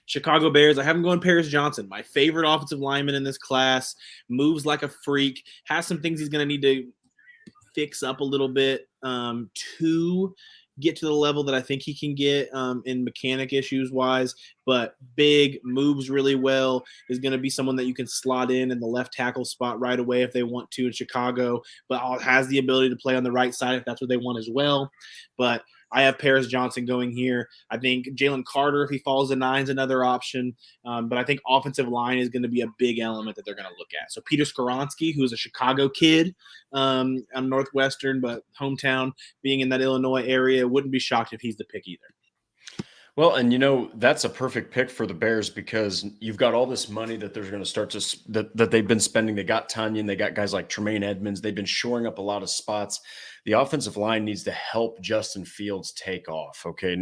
Chicago Bears, I have him going Paris Johnson, my favorite offensive lineman in this class, moves like a freak, has some things he's going to need to fix up a little bit to get to the level that I think he can get in mechanic issues wise, but big, moves really well, is going to be someone that you can slot in the left tackle spot right away if they want to in Chicago, but has the ability to play on the right side if that's what they want as well. But I have Paris Johnson going here. I think Jalen Carter, if he falls to 9, is another option. But I think offensive line is going to be a big element that they're going to look at. So Peter Skoronski, who's a Chicago kid, on Northwestern, but hometown being in that Illinois area, wouldn't be shocked if he's the pick either. Well, and that's a perfect pick for the Bears, because you've got all this money that they're going to start to that they've been spending. They got Tunyon, they got guys like Tremaine Edmonds. They've been shoring up a lot of spots. The offensive line needs to help Justin Fields take off. Okay.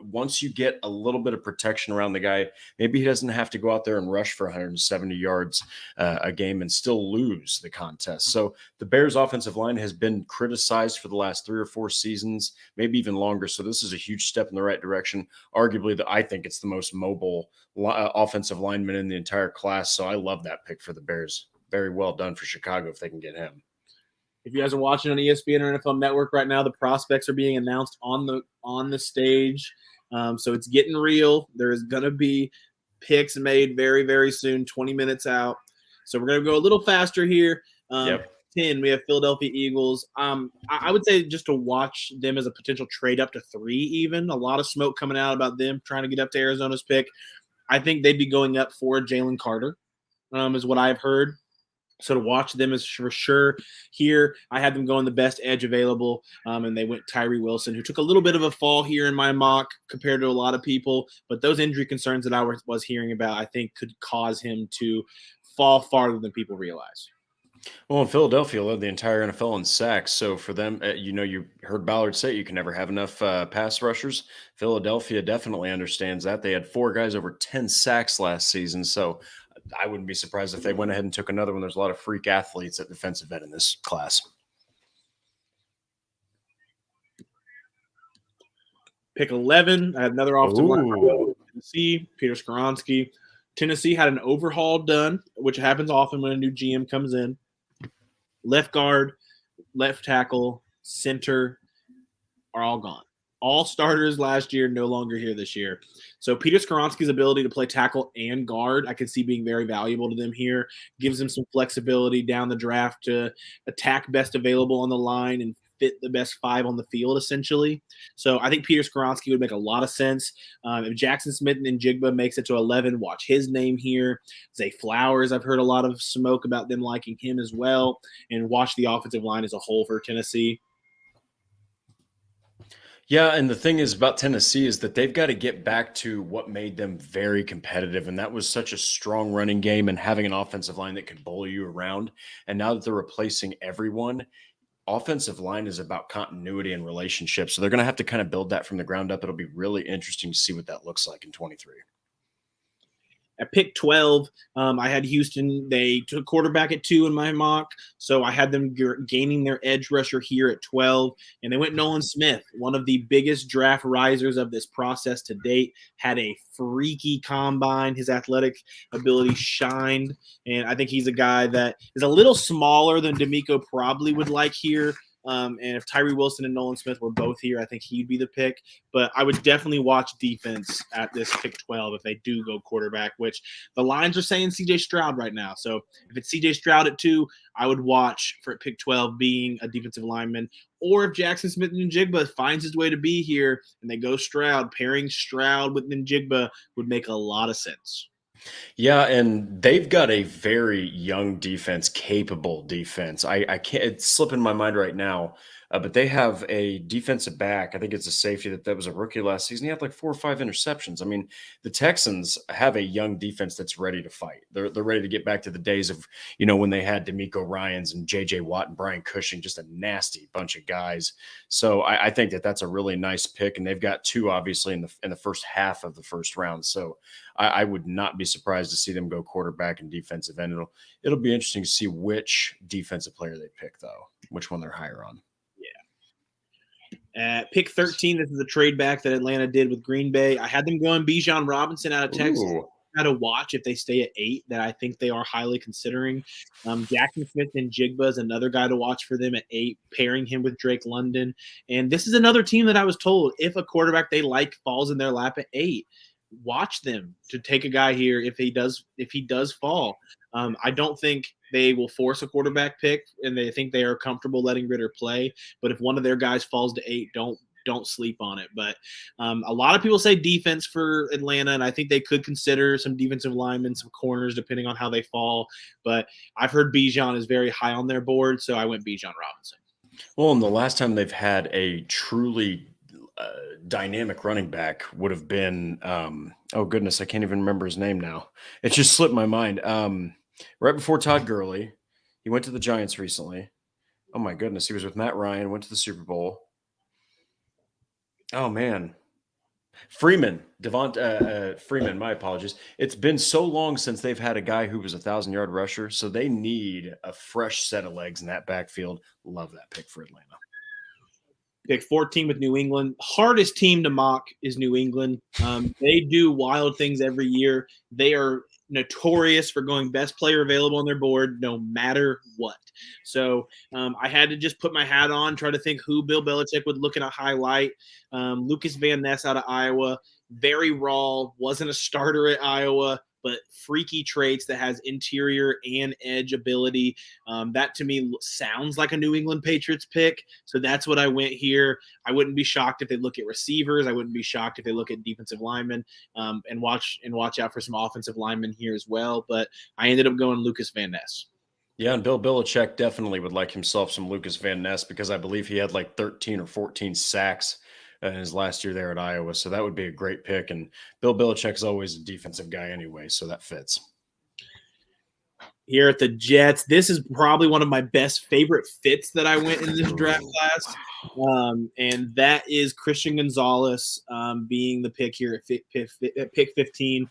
Once you get a little bit of protection around the guy, maybe he doesn't have to go out there and rush for 170 yards a game and still lose the contest. So the Bears offensive line has been criticized for the last 3 or 4 seasons, maybe even longer. So this is a huge step in the right direction. Arguably, I think it's the most mobile offensive lineman in the entire class. So I love that pick for the Bears. Very well done for Chicago if they can get him. If you guys are watching on ESPN or NFL Network right now, the prospects are being announced on the stage. So it's getting real. There is going to be picks made very, very soon, 20 minutes out. So we're going to go a little faster here. Yep. 10, we have Philadelphia Eagles. I would say just to watch them as a potential trade up to 3 even. A lot of smoke coming out about them trying to get up to Arizona's pick. I think they'd be going up for Jalen Carter, is what I've heard. So to watch them is for sure here. I had them going the best edge available, and they went Tyree Wilson, who took a little bit of a fall here in my mock compared to a lot of people. But those injury concerns that I was hearing about, I think could cause him to fall farther than people realize. Well, in Philadelphia led the entire NFL in sacks. So for them, you heard Ballard say you can never have enough pass rushers. Philadelphia definitely understands that. They had 4 guys over 10 sacks last season. So I wouldn't be surprised if they went ahead and took another one. There's a lot of freak athletes at defensive end in this class. Pick 11, I had another offensive line. Tennessee, Peter Skoronski. Tennessee had an overhaul done, which happens often when a new GM comes in. Left guard, left tackle, center are all gone. All starters last year, no longer here this year. So Peter Skoronski's ability to play tackle and guard, I could see being very valuable to them here. Gives them some flexibility down the draft to attack best available on the line and fit the best 5 on the field, essentially. So I think Peter Skoronski would make a lot of sense. If Jackson Smith and Njigba makes it to 11, watch his name here. Zay Flowers, I've heard a lot of smoke about them liking him as well. And watch the offensive line as a whole for Tennessee. Yeah, and the thing is about Tennessee is that they've got to get back to what made them very competitive, and that was such a strong running game and having an offensive line that could bully you around. And now that they're replacing everyone, offensive line is about continuity and relationships. So they're going to have to kind of build that from the ground up. It'll be really interesting to see what that looks like in 23. At pick 12, I had Houston. They took quarterback at 2 in my mock, so I had them gaining their edge rusher here at 12, and they went Nolan Smith, one of the biggest draft risers of this process to date, had a freaky combine. His athletic ability shined, and I think he's a guy that is a little smaller than D'Amico probably would like here. And if Tyree Wilson and Nolan Smith were both here, I think he'd be the pick. But I would definitely watch defense at this pick 12 if they do go quarterback, which the lines are saying CJ Stroud right now. So if it's CJ Stroud at 2, I would watch for pick 12 being a defensive lineman. Or if Jackson Smith and Njigba finds his way to be here and they go Stroud, pairing Stroud with Njigba would make a lot of sense. Yeah, and they've got a very young defense, capable defense. I can't, it's slipping my mind right now, but they have a defensive back. I think it's a safety that was a rookie last season. He had like 4 or 5 interceptions. I mean, the Texans have a young defense that's ready to fight. They're ready to get back to the days of, when they had D'Amico Ryans and J.J. Watt and Brian Cushing, just a nasty bunch of guys. So I think that's a really nice pick, and they've got 2 obviously in the first half of the first round. So I would not be surprised to see them go quarterback and defensive end. It'll be interesting to see which defensive player they pick, though, which one they're higher on. Yeah. At pick 13, this is a trade back that Atlanta did with Green Bay. I had them going Bijan Robinson out of Texas. Ooh. Got to watch if they stay at 8 that I think they are highly considering. Jackson Smith and Jigba is another guy to watch for them at 8, pairing him with Drake London. And this is another team that I was told if a quarterback they like falls in their lap at 8, watch them to take a guy here if he does fall. I don't think they will force a quarterback pick, and they think they are comfortable letting Ritter play. But if one of their guys falls to 8, don't sleep on it. But a lot of people say defense for Atlanta, and I think they could consider some defensive linemen, some corners, depending on how they fall. But I've heard Bijan is very high on their board, so I went Bijan Robinson. Well, and the last time they've had a truly dynamic running back would have been oh goodness, I can't even remember his name now. It just slipped my mind. Right before Todd Gurley, he went to the Giants recently. Oh my goodness, he was with Matt Ryan, went to the Super Bowl. Oh man, Freeman, Freeman. My apologies. It's been so long since they've had a guy who was 1,000-yard rusher, so they need a fresh set of legs in that backfield. Love that pick for Atlanta. Pick 14 with New England. Hardest team to mock is New England. They do wild things every year. They are notorious for going best player available on their board no matter what. So I had to just put my hat on, try to think who Bill Belichick would look at a highlight. Lucas Van Ness out of Iowa, very raw, wasn't a starter at Iowa, but freaky traits that has interior and edge ability. That to me sounds like a New England Patriots pick. So that's what I went here. I wouldn't be shocked if they look at receivers. I wouldn't be shocked if they look at defensive linemen, and watch out for some offensive linemen here as well. But I ended up going Lucas Van Ness. Yeah, and Bill Belichick definitely would like himself some Lucas Van Ness because I believe he had like 13 or 14 sacks in his last year there at Iowa. So that would be a great pick. And Bill Belichick's always a defensive guy anyway, so that fits. Here at the Jets, this is probably one of my best favorite fits that I went in this draft class. And that is Christian Gonzalez being the pick here at pick 15.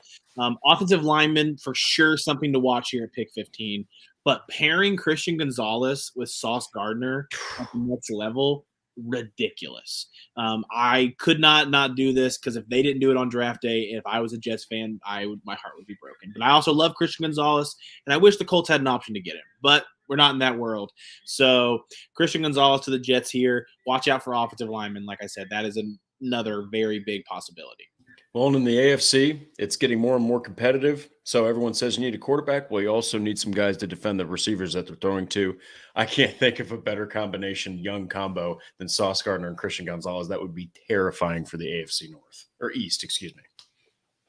Offensive lineman, for sure, something to watch here at pick 15. But pairing Christian Gonzalez with Sauce Gardner at the next level, ridiculous. I could not do this because if they didn't do it on draft day, if I was a Jets fan, my heart would be broken. But I also love Christian Gonzalez, and I wish the Colts had an option to get him. But we're not in that world. So Christian Gonzalez to the Jets here. Watch out for offensive linemen. Like I said, that is another very big possibility. Well, and in the AFC, it's getting more and more competitive. So everyone says you need a quarterback. Well, you also need some guys to defend the receivers that they're throwing to. I can't think of a better combination, young combo, than Sauce Gardner and Christian Gonzalez. That would be terrifying for the AFC North or East, excuse me.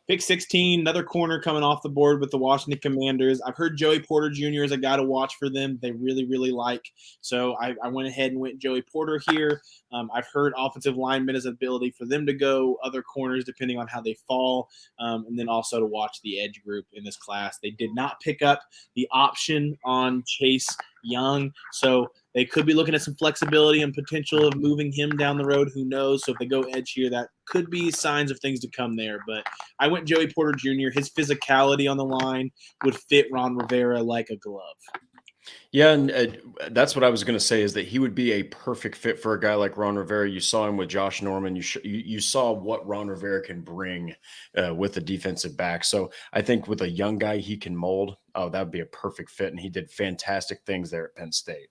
Pick 16, another corner coming off the board with the Washington Commanders. I've heard Joey Porter Jr. is a guy to watch for them. They really, really like. So I went ahead and went Joey Porter here. I've heard offensive linemen is an ability for them to go, other corners depending on how they fall, and then also to watch the edge group in this class. They did not pick up the option on Chase Young, so they could be looking at some flexibility and potential of moving him down the road. Who knows? So if they go edge here, that could be signs of things to come there. But I went Joey Porter Jr. His physicality on the line would fit Ron Rivera like a glove. Yeah, and that's what I was going to say is that he would be a perfect fit for a guy like Ron Rivera. You saw him with Josh Norman. You saw what Ron Rivera can bring with a defensive back. So I think with a young guy he can mold, that would be a perfect fit. And he did fantastic things there at Penn State.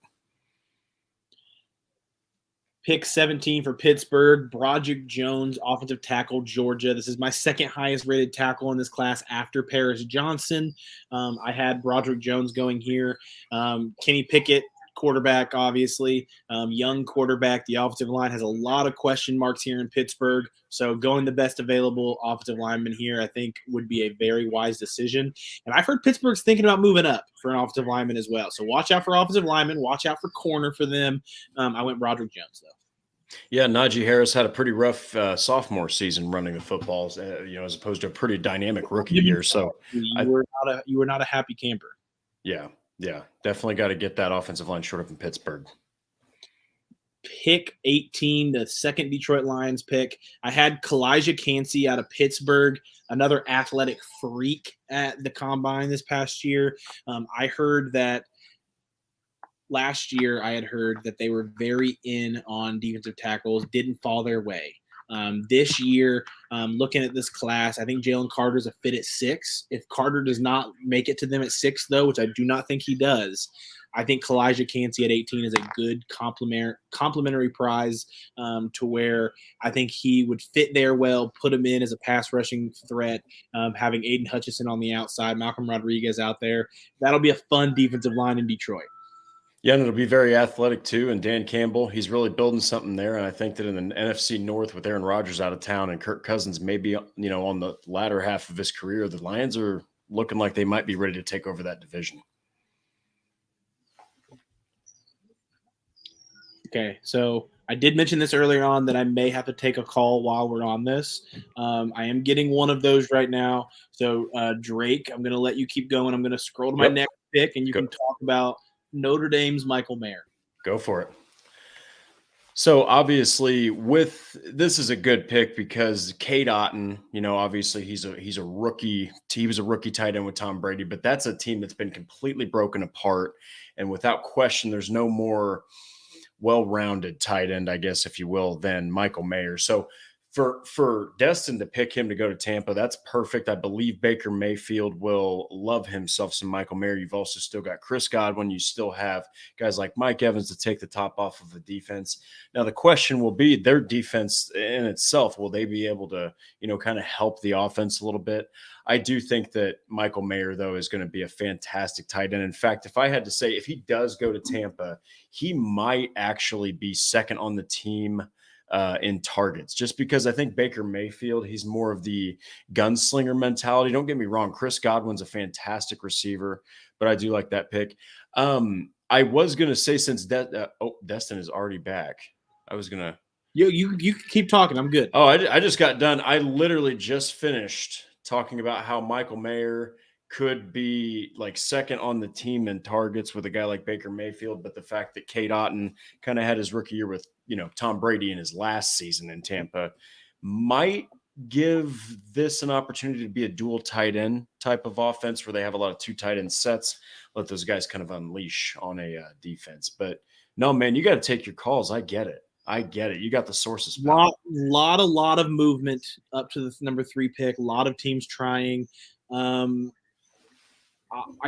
Pick 17 for Pittsburgh, Broderick Jones, offensive tackle, Georgia. This is my second highest rated tackle in this class after Paris Johnson. I had Broderick Jones going here. Kenny Pickett, quarterback, obviously. Young quarterback. The offensive line has a lot of question marks here in Pittsburgh. So going the best available offensive lineman here, I think, would be a very wise decision. And I've heard Pittsburgh's thinking about moving up for an offensive lineman as well. So watch out for offensive linemen. Watch out for corner for them. I went Broderick Jones, though. Yeah, Najee Harris had a pretty rough sophomore season running the footballs, as opposed to a pretty dynamic rookie year. So you were not a happy camper. Yeah, definitely got to get that offensive line short up in Pittsburgh. Pick 18, the second Detroit Lions pick. I had Kalijah Cansey out of Pittsburgh, another athletic freak at the combine this past year. I heard that last year I had heard that they were very in on defensive tackles, didn't fall their way. This year, looking at this class, I think Jalen Carter's a fit at 6. If Carter does not make it to them at 6, though, which I do not think he does, I think Kalijah Cansey at 18 is a good complimentary prize to where I think he would fit there well, put him in as a pass rushing threat, having Aiden Hutchinson on the outside, Malcolm Rodriguez out there. That'll be a fun defensive line in Detroit. Yeah, and it'll be very athletic too. And Dan Campbell, he's really building something there. And I think that in the NFC North with Aaron Rodgers out of town and Kirk Cousins maybe, on the latter half of his career, the Lions are looking like they might be ready to take over that division. Okay, so I did mention this earlier on that I may have to take a call while we're on this. I am getting one of those right now. So, Drake, I'm going to let you keep going. I'm going to scroll to my next pick, and you can talk about Notre Dame's Michael Mayer. Go for it. So obviously this is a good pick because Cade Otton, obviously he's a rookie. He was a rookie tight end with Tom Brady, but that's a team that's been completely broken apart. And without question, there's no more well-rounded tight end, I guess, if you will, than Michael Mayer. So For Destin to pick him to go to Tampa, that's perfect. I believe Baker Mayfield will love himself some Michael Mayer. You've also still got Chris Godwin. You still have guys like Mike Evans to take the top off of the defense. Now the question will be their defense in itself. Will they be able to, kind of help the offense a little bit? I do think that Michael Mayer, though, is going to be a fantastic tight end. In fact, if I had to say, if he does go to Tampa, he might actually be second on the team in targets, just because I think Baker Mayfield, he's more of the gunslinger mentality. Don't get me wrong. Chris Godwin's a fantastic receiver, but I do like that pick. I was going to say, since Destin is already back, I was going to. You can keep talking. I'm good. Oh, I just got done. I literally just finished talking about how Michael Mayer could be like second on the team in targets with a guy like Baker Mayfield, but the fact that Cade Otton kind of had his rookie year with, Tom Brady in his last season in Tampa might give this an opportunity to be a dual tight end type of offense where they have a lot of 2 tight end sets, let those guys kind of unleash on a defense. But no, man, you got to take your calls. I get it. You got the sources. Lot of movement up to the number 3 pick. A lot of teams trying. I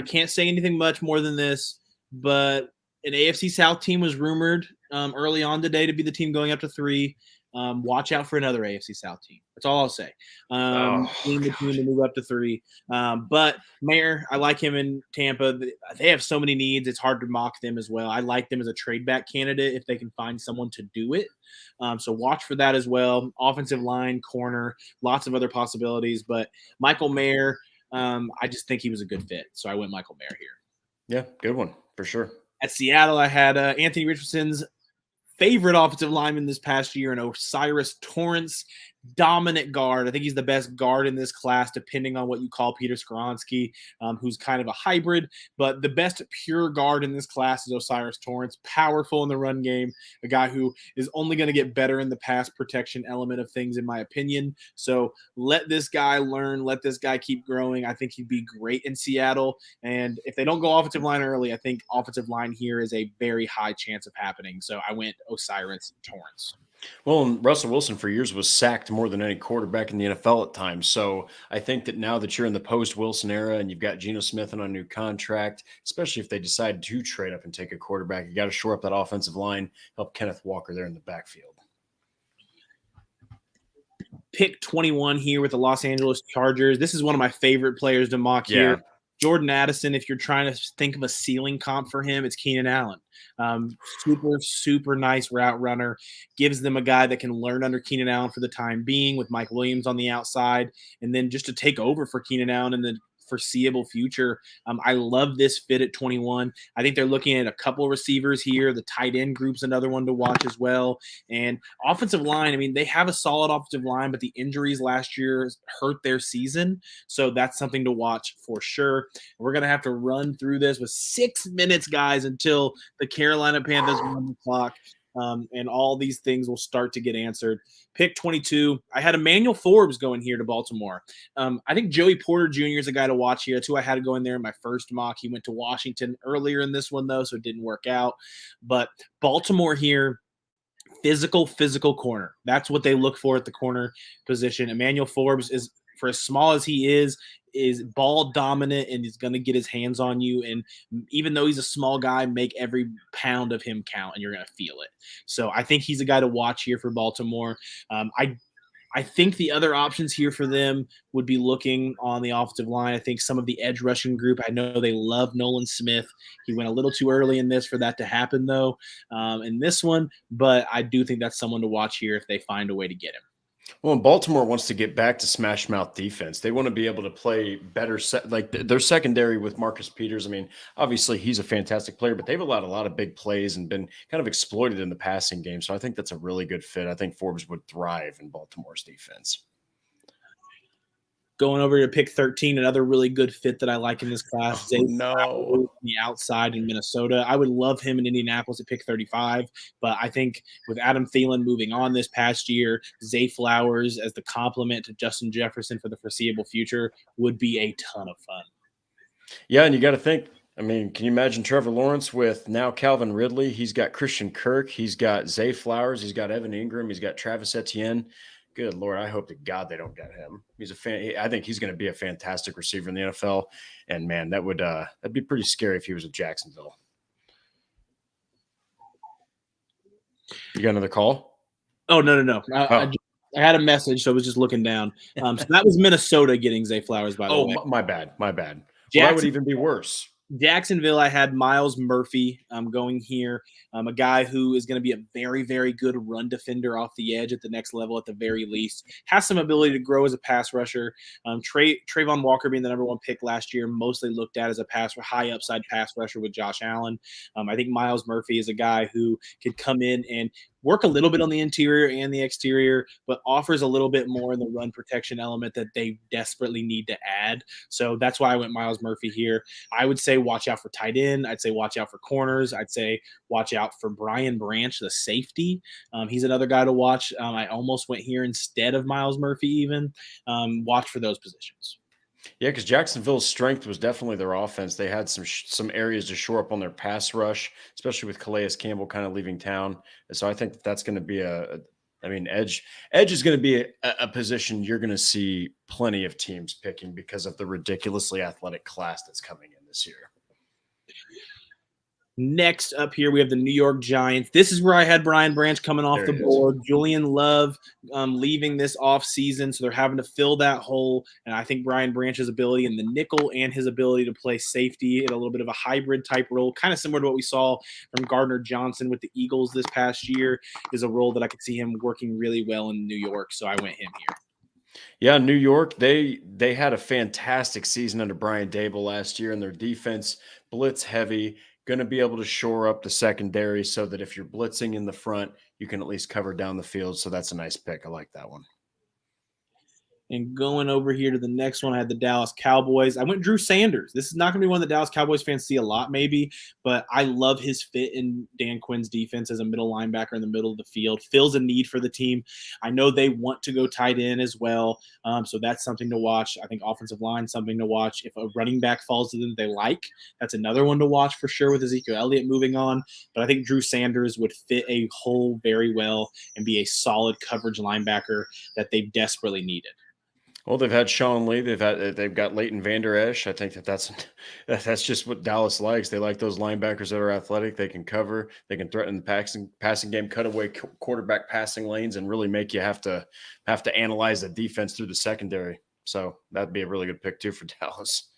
can't say anything much more than this, but an AFC South team was rumored early on today to be the team going up to 3. Watch out for another AFC South team. That's all I'll say. The team to move up to 3. But Mayer, I like him in Tampa. They have so many needs. It's hard to mock them as well. I like them as a trade back candidate if they can find someone to do it. So watch for that as well. Offensive line, corner, lots of other possibilities. But Michael Mayer, I just think he was a good fit. So I went Michael Mayer here. Yeah, good one for sure. At Seattle, I had Anthony Richardson's favorite offensive lineman this past year, and Osiris Torrance, dominant guard. I think he's the best guard in this class, depending on what you call Peter Skoronski, who's kind of a hybrid. But the best pure guard in this class is Osiris Torrance, powerful in the run game, a guy who is only going to get better in the pass protection element of things, in my opinion. So let this guy learn. Let this guy keep growing. I think he'd be great in Seattle. And if they don't go offensive line early, I think offensive line here is a very high chance of happening. So I went Osiris Torrance. Well, and Russell Wilson for years was sacked more than any quarterback in the NFL at times. So I think that now that you're in the post-Wilson era and you've got Geno Smith on a new contract, especially if they decide to trade up and take a quarterback, you got to shore up that offensive line, help Kenneth Walker there in the backfield. Pick 21 here with the Los Angeles Chargers. This is one of my favorite players to mock here. Jordan Addison, if you're trying to think of a ceiling comp for him, it's Keenan Allen. Super nice route runner. Gives them a guy that can learn under Keenan Allen for the time being with Mike Williams on the outside. And then just to take over for Keenan Allen in the foreseeable future. I love this fit at 21. I think they're looking at a couple of receivers here. The tight end group's another one to watch as well. And offensive line, I mean, they have a solid offensive line, but the injuries last year hurt their season. So that's something to watch for sure. We're going to have to run through this with 6 minutes, guys, until the Carolina Panthers run the clock. And all these things will start to get answered. Pick 22. I had Emmanuel Forbes going here to Baltimore. I think Joey Porter Jr. is a guy to watch here. That's who I had to go in there in my first mock. He went to Washington earlier in this one, though, so it didn't work out. But Baltimore here, physical corner. That's what they look for at the corner position. Emmanuel Forbes is, for as small as he is ball dominant and he's going to get his hands on you. And even though he's a small guy, make every pound of him count and you're going to feel it. So I think he's a guy to watch here for Baltimore. I think the other options here for them would be looking on the offensive line. I think some of the edge rushing group, I know they love Nolan Smith. He went a little too early in this for that to happen, though, in this one. But I do think that's someone to watch here if they find a way to get him. Well, and Baltimore wants to get back to smash mouth defense. They want to be able to play better, like their secondary with Marcus Peters. I mean, obviously he's a fantastic player, but they've allowed a lot of big plays and been kind of exploited in the passing game. So I think that's a really good fit. I think Forbes would thrive in Baltimore's defense. Going over to pick 13, another really good fit that I like in this class. No. The outside in Minnesota. I would love him in Indianapolis at pick 35, but I think with Adam Thielen moving on this past year, Zay Flowers as the complement to Justin Jefferson for the foreseeable future would be a ton of fun. Yeah, and you got to think, I mean, can you imagine Trevor Lawrence with now Calvin Ridley? He's got Christian Kirk. He's got Zay Flowers. He's got Evan Ingram. He's got Travis Etienne. Good Lord, I hope to God they don't get him. He's a fan. I think he's going to be a fantastic receiver in the NFL. And man, that'd be pretty scary if he was with Jacksonville. You got another call? Oh, no. Oh. I had a message, so I was just looking down. So that was Minnesota getting Zay Flowers, by the way. Oh, my bad. Well, that would even be worse. Jacksonville, I had Miles Murphy going here, a guy who is going to be a very, very good run defender off the edge at the next level at the very least. Has some ability to grow as a pass rusher. Trayvon Walker being the number 1 pick last year, mostly looked at as a high upside pass rusher with Josh Allen. I think Miles Murphy is a guy who could come in and work a little bit on the interior and the exterior, but offers a little bit more in the run protection element that they desperately need to add. So that's why I went Miles Murphy here. I would say watch out for tight end. I'd say watch out for corners. I'd say watch out for Brian Branch, the safety. He's another guy to watch. I almost went here instead of Miles Murphy even. Watch for those positions. Yeah, because Jacksonville's strength was definitely their offense. They had some areas to shore up on their pass rush, especially with Calais Campbell kind of leaving town. And so I think that's going to be edge is going to be a position you're going to see plenty of teams picking because of the ridiculously athletic class that's coming in this year. Next up here, we have the New York Giants. This is where I had Brian Branch coming off the board. Julian Love leaving this offseason, so they're having to fill that hole. And I think Brian Branch's ability in the nickel and his ability to play safety in a little bit of a hybrid type role, kind of similar to what we saw from Gardner Johnson with the Eagles this past year, is a role that I could see him working really well in New York. So I went him here. Yeah, New York, they had a fantastic season under Brian Dable last year, and their defense blitz heavy, going to be able to shore up the secondary so that if you're blitzing in the front, you can at least cover down the field. So that's a nice pick. I like that one. And going over here to the next one, I had the Dallas Cowboys. I went Drew Sanders. This is not going to be one that Dallas Cowboys fans see a lot, maybe, but I love his fit in Dan Quinn's defense as a middle linebacker in the middle of the field. Fills a need for the team. I know they want to go tight end as well, so that's something to watch. I think offensive line, something to watch. If a running back falls to them they like, that's another one to watch for sure with Ezekiel Elliott moving on. But I think Drew Sanders would fit a hole very well and be a solid coverage linebacker that they desperately needed. Well, they've had Sean Lee. They've got Leighton Vander Esch. I think that's just what Dallas likes. They like those linebackers that are athletic. They can cover. They can threaten the passing game, cut away quarterback passing lanes, and really make you have to analyze the defense through the secondary. So that'd be a really good pick too for Dallas.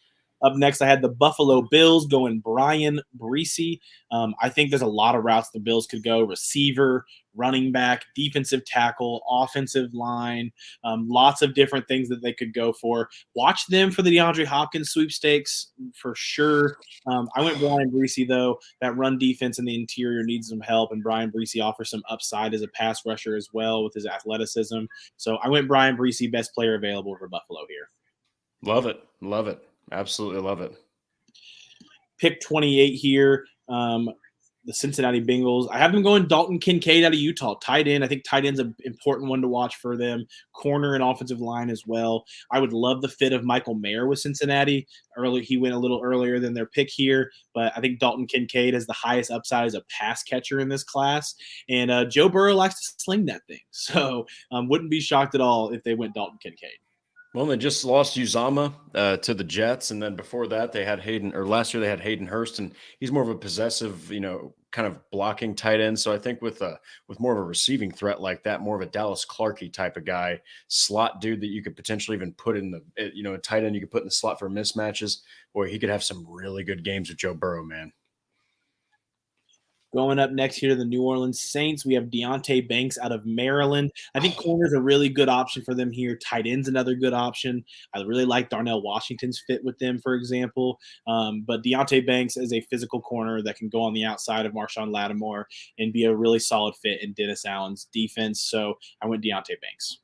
Up next, I had the Buffalo Bills going Brian Breesy. I think there's a lot of routes the Bills could go: receiver, running back, defensive tackle, offensive line, lots of different things that they could go for. Watch them for the DeAndre Hopkins sweepstakes for sure. I went Brian Breesy, though. That run defense in the interior needs some help, and Brian Breesy offers some upside as a pass rusher as well with his athleticism. So I went Brian Breesy, best player available for Buffalo here. Love it. Love it. Absolutely love it. Pick 28 here. The Cincinnati Bengals. I have them going Dalton Kincaid out of Utah. Tight end. I think tight end's an important one to watch for them. Corner and offensive line as well. I would love the fit of Michael Mayer with Cincinnati. He went a little earlier than their pick here, but I think Dalton Kincaid has the highest upside as a pass catcher in this class. And Joe Burrow likes to sling that thing. So wouldn't be shocked at all if they went Dalton Kincaid. Well, they just lost Uzama to the Jets, and then before that, last year they had Hayden Hurst, and he's more of a possessive, kind of blocking tight end. So I think with more of a receiving threat like that, more of a Dallas Clarkey type of guy, slot dude that you could potentially even put in a tight end you could put in the slot for mismatches, boy, he could have some really good games with Joe Burrow, man. Going up next here to the New Orleans Saints, we have Deonte Banks out of Maryland. I think corner's a really good option for them here. Tight end's another good option. I really like Darnell Washington's fit with them, for example. But Deonte Banks is a physical corner that can go on the outside of Marshawn Lattimore and be a really solid fit in Dennis Allen's defense. So I went Deonte Banks.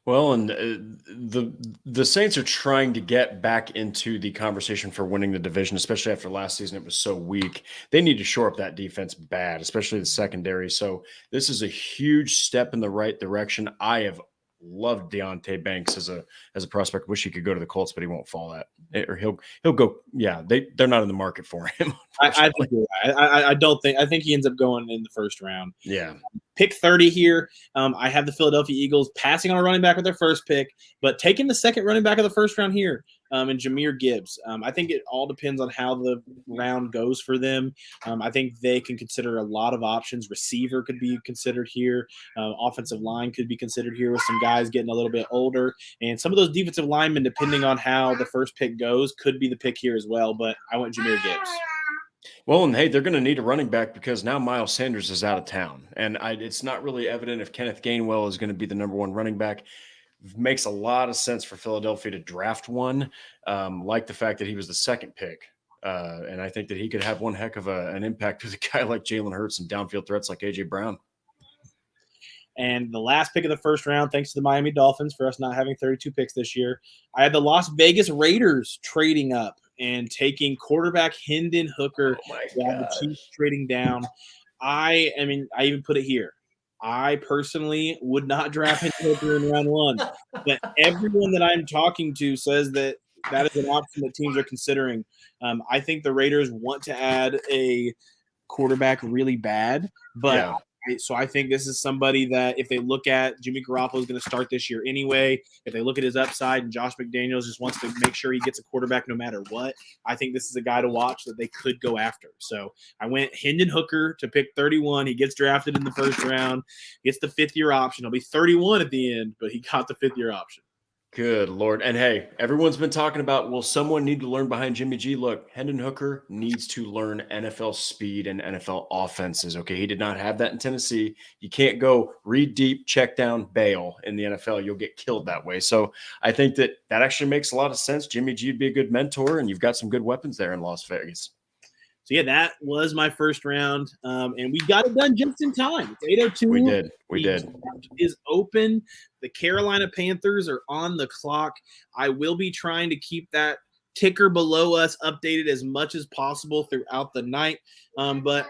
Well, and the Saints are trying to get back into the conversation for winning the division, especially after last season. It was so weak. They need to shore up that defense bad, especially the secondary. So this is a huge step in the right direction. I have Loved Deontay Banks as a prospect. Wish he could go to the Colts, but he won't fall that. Or he'll go. Yeah, they're not in the market for him. I think you're right. I don't think. I think he ends up going in the first round. Yeah. Pick 30 here. I have the Philadelphia Eagles passing on a running back with their first pick, but taking the second running back of the first round here, and Jahmyr Gibbs. I think it all depends on how the round goes for them. I think they can consider a lot of options. Receiver could be considered here. Offensive line could be considered here with some guys getting a little bit older. And some of those defensive linemen, depending on how the first pick goes, could be the pick here as well. But I went Jahmyr Gibbs. Well, and hey, they're going to need a running back because now Miles Sanders is out of town. And it's not really evident if Kenneth Gainwell is going to be the number one running back. Makes a lot of sense for Philadelphia to draft one, like the fact that he was the second pick. And I think that he could have one heck of an impact with a guy like Jalen Hurts and downfield threats like A.J. Brown. And the last pick of the first round, thanks to the Miami Dolphins for us not having 32 picks this year, I had the Las Vegas Raiders trading up and taking quarterback Hendon Hooker. Oh my The Chiefs trading down. I mean, I even put it here. I personally would not draft Hendon Hooker in round one, but everyone that I'm talking to says that is an option that teams are considering. I think the Raiders want to add a quarterback really bad, but Yeah. So I think this is somebody that if they look at Jimmy Garoppolo is going to start this year anyway, if they look at his upside and Josh McDaniels just wants to make sure he gets a quarterback no matter what, I think this is a guy to watch that they could go after. So I went Hendon Hooker to pick 31. He gets drafted in the first round, gets the fifth-year option. He'll be 31 at the end, but he got the fifth-year option. Good Lord. And hey, everyone's been talking about, will someone need to learn behind Jimmy G? Look, Hendon Hooker needs to learn NFL speed and NFL offenses. Okay. He did not have that in Tennessee. You can't go read deep, check down, bail in the NFL. You'll get killed that way. So I think that actually makes a lot of sense. Jimmy G would be a good mentor, and you've got some good weapons there in Las Vegas. So, yeah, that was my first round, and we got it done just in time. It's 8:02. We did. Is open. The Carolina Panthers are on the clock. I will be trying to keep that ticker below us updated as much as possible throughout the night, but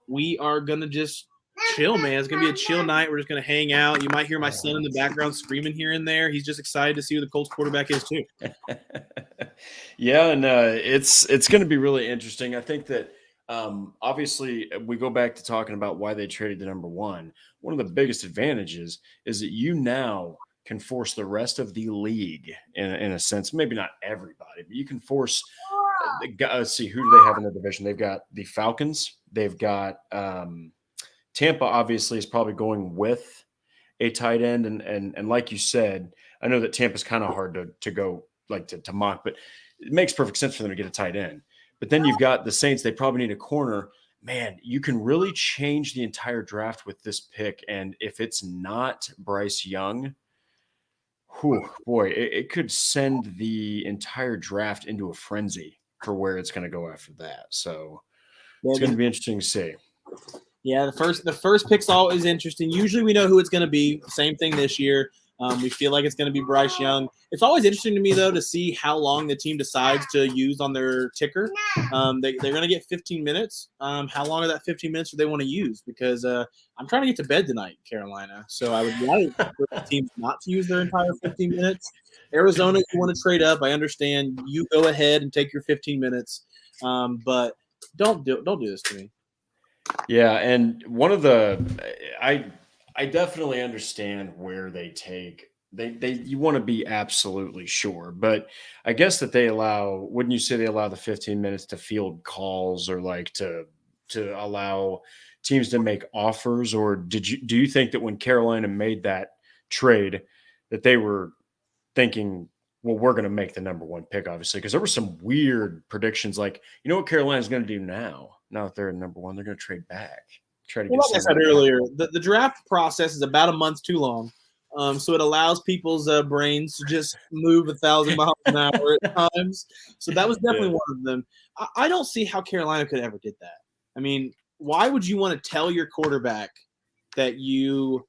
we are going to just chill, man. It's going to be a chill night. We're just going to hang out. You might hear my son in the background screaming here and there. He's just excited to see who the Colts quarterback is too. Yeah, and it's going to be really interesting. I think that obviously we go back to talking about why they traded the number one. One of the biggest advantages is that you now can force the rest of the league in a sense, maybe not everybody, but you can force let's see, who do they have in the division? They've got the Falcons. They've got Tampa obviously is probably going with a tight end. And like you said, I know that Tampa's kind of hard to go like to mock, but it makes perfect sense for them to get a tight end. But then you've got the Saints. They probably need a corner. Man, you can really change the entire draft with this pick. And if it's not Bryce Young, boy, it could send the entire draft into a frenzy for where it's going to go after that. So it's going to be interesting to see. Yeah, the first pick's always interesting. Usually we know who it's going to be. Same thing this year. We feel like it's going to be Bryce Young. It's always interesting to me, though, to see how long the team decides to use on their ticker. They're going to get 15 minutes. How long of that 15 minutes do they want to use? Because I'm trying to get to bed tonight, Carolina. So I would like for the teams not to use their entire 15 minutes. Arizona, if you want to trade up, I understand. You go ahead and take your 15 minutes. But don't do this to me. Yeah, and one of the I definitely understand where they take you want to be absolutely sure, but I guess that wouldn't you say they allow the 15 minutes to field calls or like to allow teams to make offers, or do you think that when Carolina made that trade that they were thinking, well, we're going to make the number one pick, obviously, because there were some weird predictions like, you know what Carolina's going to do now that they're in number one, they're going to trade back. Like I said earlier, the draft process is about a month too long. So it allows people's brains to just move 1,000 miles an hour at times. So that was definitely one of them. I don't see how Carolina could ever get that. I mean, why would you want to tell your quarterback that you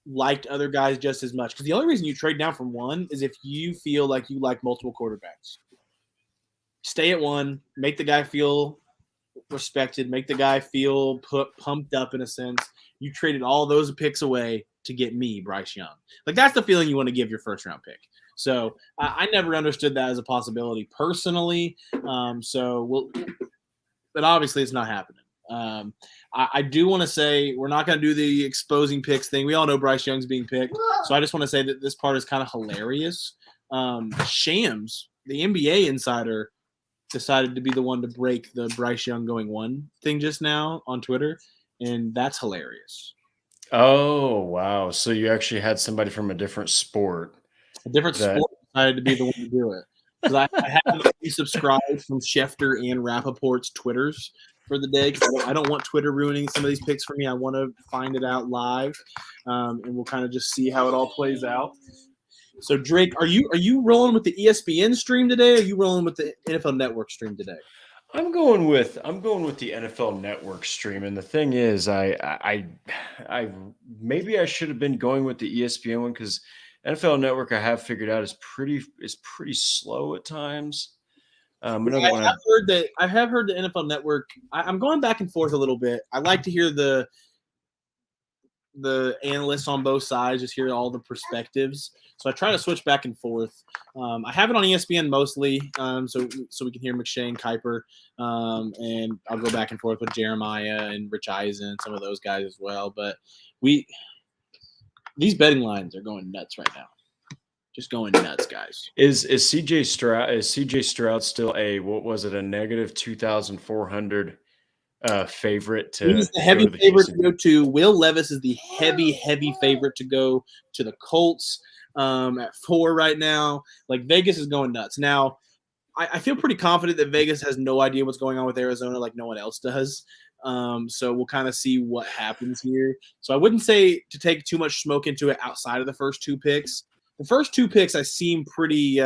liked other guys just as much? Because the only reason you trade down from one is if you feel like you like multiple quarterbacks. Stay at one, make the guy feel respected, make the guy feel pumped up in a sense. You traded all those picks away to get me, Bryce Young. Like, that's the feeling you want to give your first round pick. So I never understood that as a possibility personally. But obviously it's not happening. I do want to say we're not going to do the exposing picks thing. We all know Bryce Young's being picked. So I just want to say that this part is kind of hilarious. Shams, the NBA insider, decided to be the one to break the Bryce Young going one thing just now on Twitter. And that's hilarious. Oh, wow. So you actually had somebody from a different sport. A different sport decided to be the one to do it. Because I haven't resubscribed from Schefter and Rappaport's Twitters for the day. Because I don't want Twitter ruining some of these picks for me. I want to find it out live. And we'll kind of just see how it all plays out. So, Drake, are you rolling with the ESPN stream today, or are you rolling with the NFL Network stream today? I'm going with the NFL Network stream, and the thing is, I maybe I should have been going with the ESPN one because NFL Network I have figured out is pretty slow at times. I have heard the NFL Network. I'm going back and forth a little bit. I like to hear the analysts on both sides, just hear all the perspectives. So I try to switch back and forth. I have it on ESPN mostly, so we can hear McShay and Kuiper, and I'll go back and forth with Jeremiah and Rich Eisen, some of those guys as well. But these betting lines are going nuts right now, just going nuts, guys. Is CJ Stroud still a negative 2,400 favorite to? He's the heavy favorite to go to. Will Levis is the heavy favorite to go to the Colts at 4 right now. Like, Vegas is going nuts. Now, I feel pretty confident that Vegas has no idea what's going on with Arizona like no one else does. So we'll kind of see what happens here. So I wouldn't say to take too much smoke into it outside of the first two picks. The first two picks I seem pretty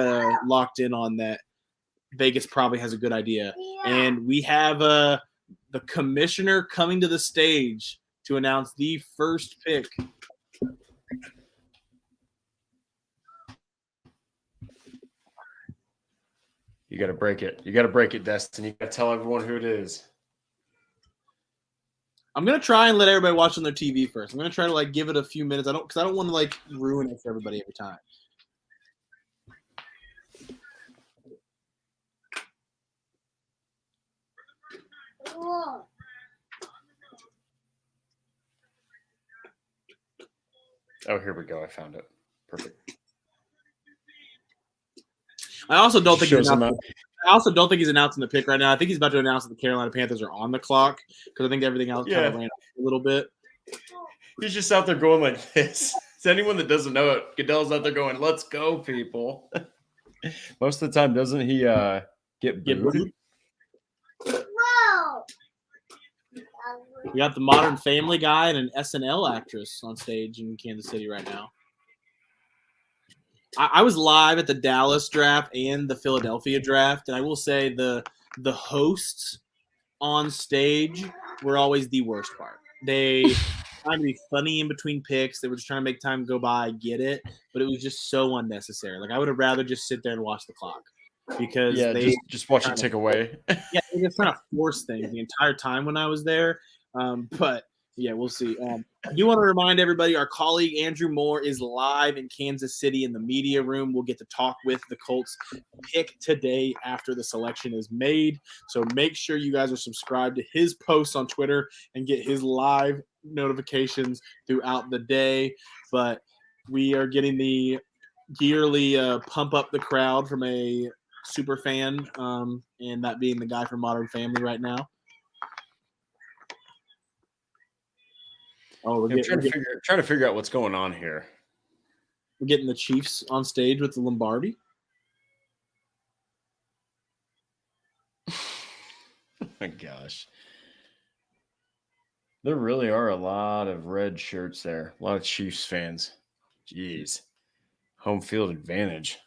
locked in on that Vegas probably has a good idea. And we have the commissioner coming to the stage to announce the first pick. You got to break it. You got to break it, Destin. You got to tell everyone who it is. I'm gonna try and let everybody watch on their TV first. I'm gonna try to give it a few minutes. I don't want to ruin it for everybody every time. Oh, here we go. I found it. Perfect. I also don't think he's announcing the pick right now. I think he's about to announce that the Carolina Panthers are on the clock because I think everything else kind of ran a little bit. He's just out there going like this. To anyone that doesn't know it, Goodell's out there going, "Let's go, people." Most of the time, doesn't he get booed? We got the Modern Family guy and an SNL actress on stage in Kansas City right now. I was live at the Dallas draft and the Philadelphia draft, and I will say the hosts on stage were always the worst part. They trying to be funny in between picks. They were just trying to make time go by, get it, but it was just so unnecessary. Like, I would have rather just sit there and watch the clock because they just watch it tick away. Yeah, they just trying to force things the entire time when I was there. But yeah, we'll see. I do want to remind everybody, our colleague Andrew Moore is live in Kansas City in the media room. We'll get to talk with the Colts pick today after the selection is made. So make sure you guys are subscribed to his posts on Twitter and get his live notifications throughout the day. But we are getting the yearly pump up the crowd from a super fan, and that being the guy from Modern Family right now. Oh, I'm trying to figure out what's going on here. We're getting the Chiefs on stage with the Lombardi. Oh my gosh. There really are a lot of red shirts there. A lot of Chiefs fans. Jeez. Home field advantage.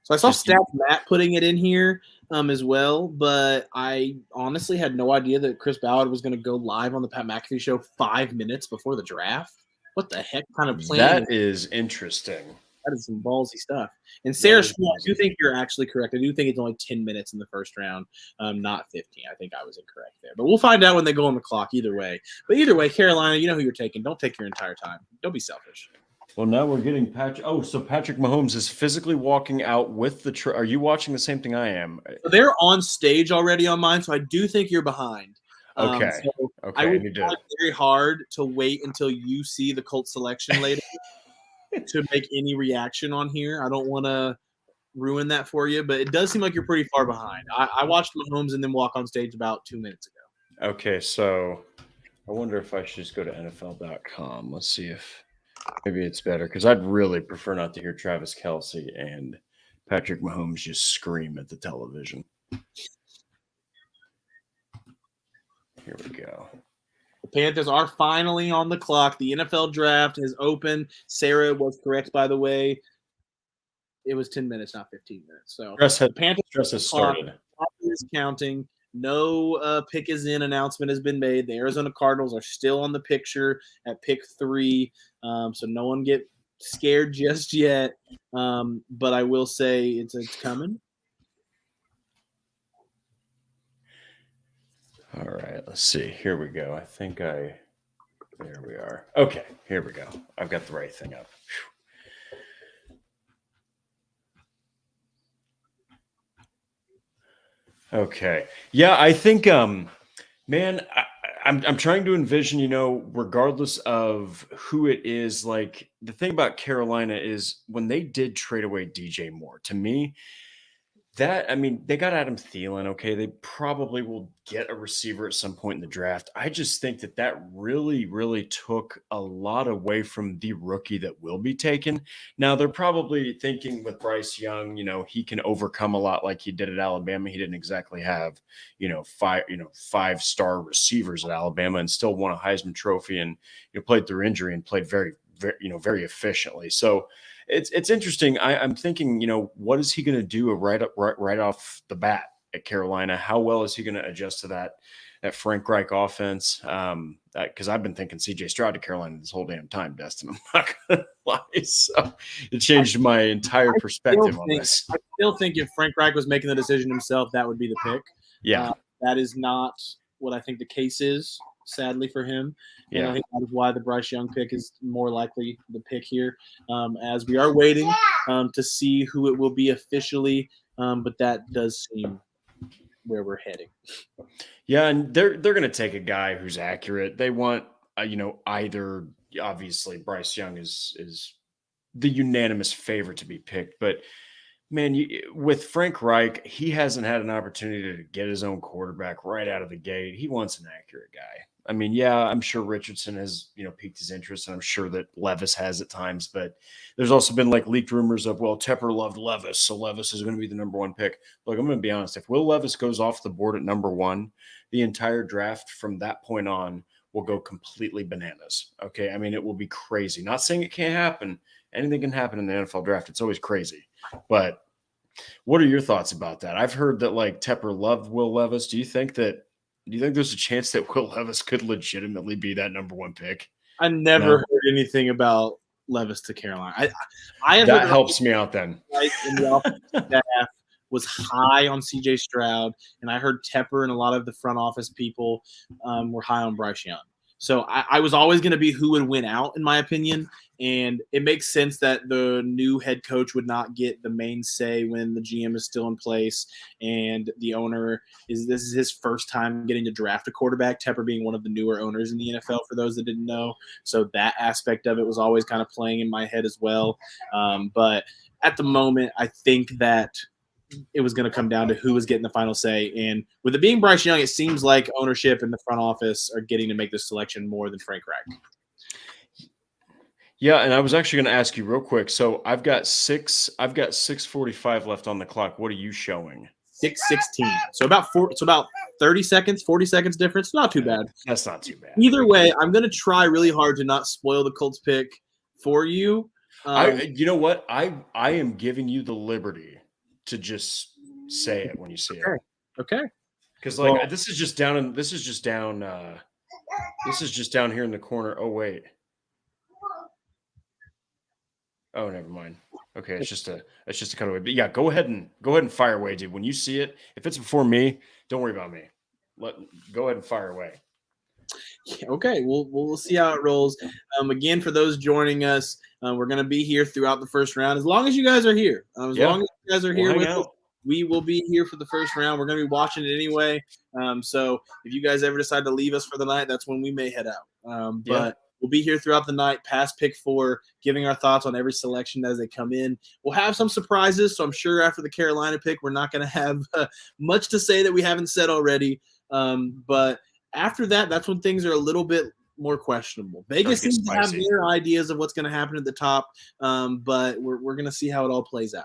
So I saw Stats Matt putting it in here as well, but I honestly had no idea that Chris Ballard was going to go live on the Pat McAfee show 5 minutes before the draft. What the heck kind of plan? That is interesting. That is some ballsy stuff. And Sarah is Schwab, I do ballsy. think you're actually correct. I do think it's only 10 minutes in the first round, not 15. I think I was incorrect there. But we'll find out when they go on the clock either way. But either way, Carolina, you know who you're taking. Don't take your entire time. Don't be selfish. Well, now we're getting Patrick. Oh, so Patrick Mahomes is physically walking out with the. Are you watching the same thing I am? So they're on stage already on mine, so I do think you're behind. Okay. So Okay. I would need try to. very hard to wait until you see the Colts selection later to make any reaction on here. I don't want to ruin that for you, but it does seem like you're pretty far behind. I watched Mahomes and then walk on stage about 2 minutes ago. Okay, so I wonder if I should just go to NFL.com. Let's see if maybe it's better because I'd really prefer not to hear Travis Kelsey and Patrick Mahomes just scream at the television. Here we go. The Panthers are finally on the clock. The NFL draft has opened. Sarah was correct, by the way. It was 10 minutes, not 15 minutes. So The Panthers has started. is counting. No pick is in announcement has been made. The Arizona Cardinals are still on the picture at pick 3. So no one get scared just yet. But I will say it's coming. All right, let's see. Here we go. There we are. Okay, here we go. I've got the right thing up. Whew. Okay. Yeah, I think man, I'm trying to envision, regardless of who it is, like the thing about Carolina is when they did trade away DJ Moore, to me, they got Adam Thielen. Okay, they probably will get a receiver at some point in the draft. I just think that really, really took a lot away from the rookie that will be taken. Now they're probably thinking with Bryce Young, he can overcome a lot like he did at Alabama. He didn't exactly have, five-star receivers at Alabama and still won a Heisman Trophy and played through injury and played very, very, very efficiently. So it's interesting. I'm thinking, what is he going to do right off the bat at Carolina? How well is he going to adjust to that Frank Reich offense? Because I've been thinking C.J. Stroud to Carolina this whole damn time, Destin. I'm not going to lie. So it changed my entire perspective on this. I still think if Frank Reich was making the decision himself, that would be the pick. Yeah. That is not what I think the case is, sadly for him. And I think that is why the Bryce Young pick is more likely the pick here, as we are waiting to see who it will be officially. But that does seem where we're heading. Yeah, and they're going to take a guy who's accurate. They want, either obviously Bryce Young is the unanimous favorite to be picked, but man, with Frank Reich, he hasn't had an opportunity to get his own quarterback right out of the gate. He wants an accurate guy. I mean, yeah, I'm sure Richardson has, piqued his interest, and I'm sure that Levis has at times, but there's also been like leaked rumors of, well, Tepper loved Levis, so Levis is going to be the number 1 pick. Look, I'm going to be honest. If Will Levis goes off the board at number 1, the entire draft from that point on will go completely bananas. Okay. I mean, it will be crazy. Not saying it can't happen. Anything can happen in the NFL draft. It's always crazy. But what are your thoughts about that? I've heard that like Tepper loved Will Levis. Do you think there's a chance that Will Levis could legitimately be that number 1 pick? I never heard anything about Levis to Carolina. That helps me out then. In the offensive staff was high on C.J. Stroud, and I heard Tepper and a lot of the front office people were high on Bryce Young. So I was always going to be who would win out, in my opinion. And it makes sense that the new head coach would not get the main say when the GM is still in place and the owner this is his first time getting to draft a quarterback, Tepper being one of the newer owners in the NFL, for those that didn't know. So that aspect of it was always kind of playing in my head as well. But at the moment, I think that it was going to come down to who was getting the final say. And with it being Bryce Young, it seems like ownership and the front office are getting to make this selection more than Frank Reich. Yeah, and I was actually going to ask you real quick. So I've got 6:45 left on the clock. What are you showing? 6:16. So about 30 seconds, 40 seconds difference. Not too bad. That's not too bad. Either way, I'm going to try really hard to not spoil the Colts pick for you. You know what? I am giving you the liberty to just say it when you see it. Okay. Because this is just down here in the corner. Oh wait. Oh, never mind. Okay, it's just a cutaway. But yeah, go ahead and fire away, dude. When you see it, if it's before me, don't worry about me. Go ahead and fire away. Okay, we'll see how it rolls. Again, for those joining us, we're going to be here throughout the first round. As long as you guys are here, long as you guys are here hang with out. us, we will be here for the first round. We're going to be watching it anyway. So if you guys ever decide to leave us for the night, that's when we may head out. But we'll be here throughout the night, past pick 4, giving our thoughts on every selection as they come in. We'll have some surprises, so I'm sure after the Carolina pick, we're not going to have much to say that we haven't said already. But after that, that's when things are a little bit more questionable. Vegas seems to have their ideas of what's going to happen at the top, but we're going to see how it all plays out.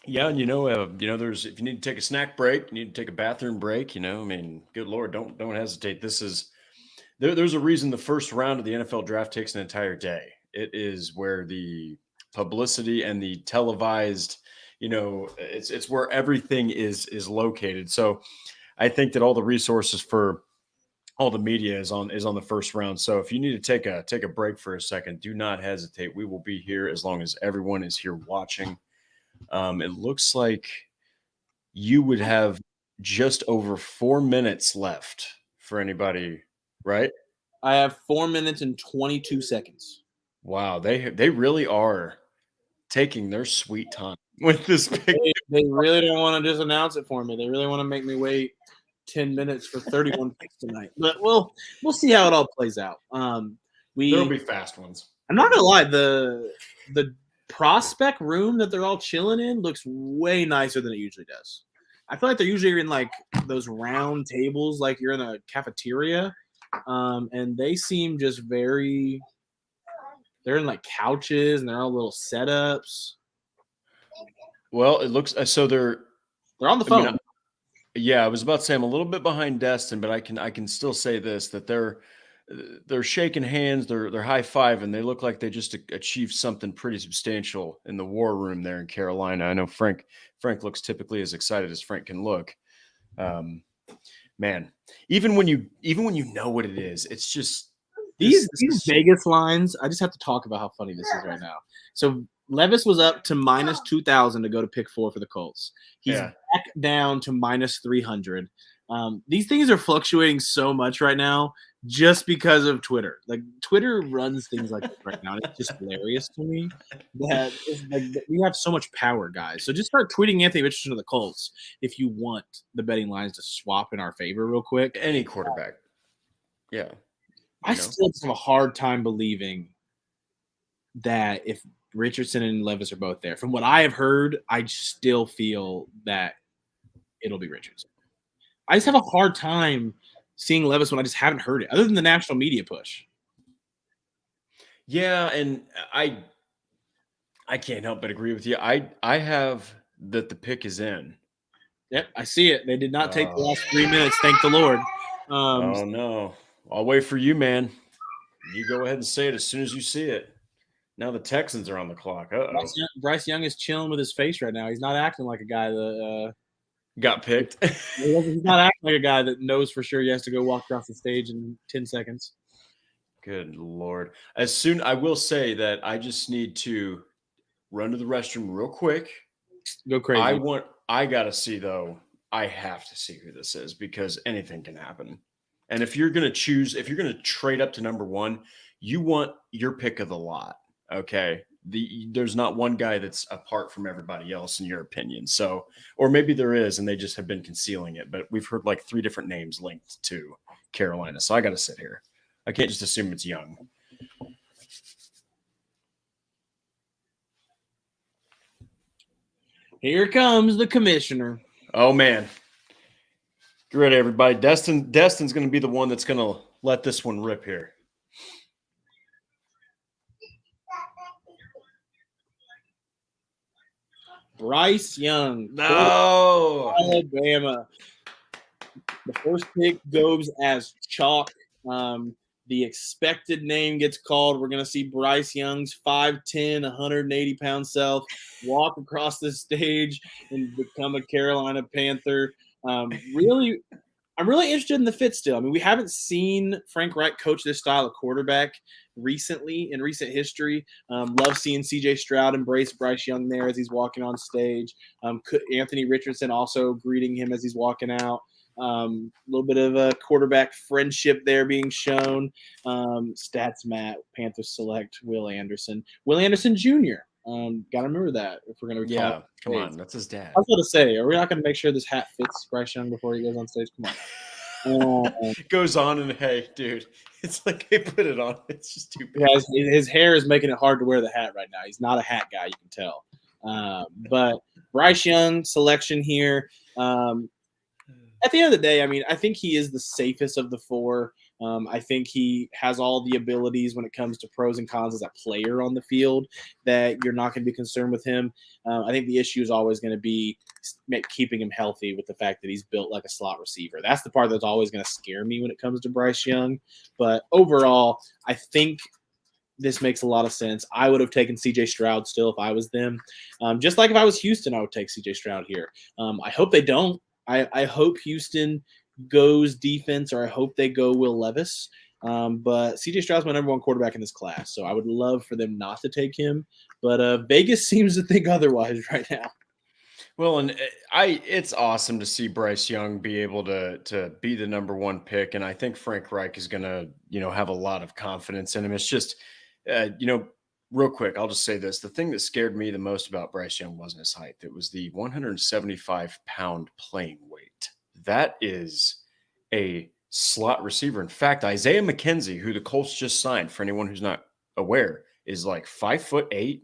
Yeah, and there's if you need to take a snack break, you need to take a bathroom break. I mean, good Lord, don't hesitate. There's a reason the first round of the NFL draft takes an entire day. It is where the publicity and the televised, it's where everything is located. So I think that all the resources for all the media is on the first round. So if you need to take a break for a second, do not hesitate. We will be here as long as everyone is here watching. It looks like you would have just over 4 minutes left for anybody, right? I have 4 minutes and 22 seconds. Wow, they really are taking their sweet time with this pick. They really don't want to just announce it for me. They really want to make me wait 10 minutes for 31 picks tonight. But we'll see how it all plays out. There'll be fast ones. I'm not gonna lie, the prospect room that they're all chilling in looks way nicer than it usually does. I feel like they're usually in like those round tables, like you're in a cafeteria, and they seem just very. They're in like couches and they're all little setups. Well, it looks so they're on the phone. I was about to say I'm a little bit behind Destin, but I can still say this that they're shaking hands, they're high-fiving. They look like they just achieved something pretty substantial in the war room there in Carolina. I know Frank looks typically as excited as Frank can look. Man, even when you know what it is, it's just these Vegas lines. I just have to talk about how funny this is right now. So Levis was up to minus 2,000 to go to pick 4 for the Colts. He's back down to minus 300. These things are fluctuating so much right now just because of Twitter. Like Twitter runs things like this right now. It's just hilarious to me that we have so much power, guys. So just start tweeting Anthony Richardson to the Colts if you want the betting lines to swap in our favor real quick. Any quarterback. Yeah. I still have a hard time believing that if Richardson and Levis are both there. From what I have heard, I still feel that it'll be Richardson. I just have a hard time seeing Levis when I just haven't heard it, other than the national media push. Yeah, and I can't help but agree with you. I have that the pick is in. Yep, I see it. They did not take the last 3 minutes, thank the Lord. Oh, no. I'll wait for you, man. You go ahead and say it as soon as you see it. Now the Texans are on the clock. Uh-oh. Bryce Young is chilling with his face right now. He's not acting like a guy that got picked. He's not acting like a guy that knows for sure he has to go walk across the stage in 10 seconds. Good Lord. I will say that I just need to run to the restroom real quick. Go crazy. I got to see, though. I have to see who this is because anything can happen. And if you're going to trade up to number 1, you want your pick of the lot. Okay. There's not one guy that's apart from everybody else in your opinion. So, or maybe there is, and they just have been concealing it, but we've heard like 3 different names linked to Carolina. So I got to sit here. I can't just assume it's Young. Here comes the commissioner. Oh man. Get ready, everybody. Destin's going to be the one that's going to let this one rip here. Bryce Young. No. Alabama. The first pick goes as chalk. The expected name gets called. We're going to see Bryce Young's 5'10", 180-pound self walk across the stage and become a Carolina Panther. Really, I'm really interested in the fit still. I mean, we haven't seen Frank Reich coach this style of quarterback recently in recent history. Love seeing CJ Stroud embrace Bryce Young there as he's walking on stage. Anthony Richardson also greeting him as he's walking out. A little bit of a quarterback friendship there being shown. Stats Matt, Panthers select Will Anderson. Will Anderson Jr. Got to remember that if we're going to be calling. Yeah, come on, that's his dad. I was going to say, are we not going to make sure this hat fits Bryce Young before he goes on stage? Come on. Goes on and hey, dude, it's like they put it on. It's just too big. His hair is making it hard to wear the hat right now. He's not a hat guy, you can tell. But Bryce Young selection here. At the end of the day, I mean, I think he is the safest of the four. I think he has all the abilities when it comes to pros and cons as a player on the field that you're not going to be concerned with him. I think the issue is always going to be keeping him healthy with the fact that he's built like a slot receiver. That's the part that's always going to scare me when it comes to Bryce Young. But overall, I think this makes a lot of sense. I would have taken CJ Stroud still if I was them. Just like if I was Houston, I would take CJ Stroud here. I hope they don't. I hope Houston goes defense, or I hope they go Will Levis. But CJ Stroud's my number one quarterback in this class, so I would love for them not to take him. But Vegas seems to think otherwise right now. Well, and it's awesome to see Bryce Young be able to be the number one pick, and I think Frank Reich is going to have a lot of confidence in him. It's just real quick, I'll just say this: the thing that scared me the most about Bryce Young wasn't his height; it was the 175-pound playing weight. That is a slot receiver. In fact, Isaiah McKenzie, who the Colts just signed, for anyone who's not aware, is like 5'8"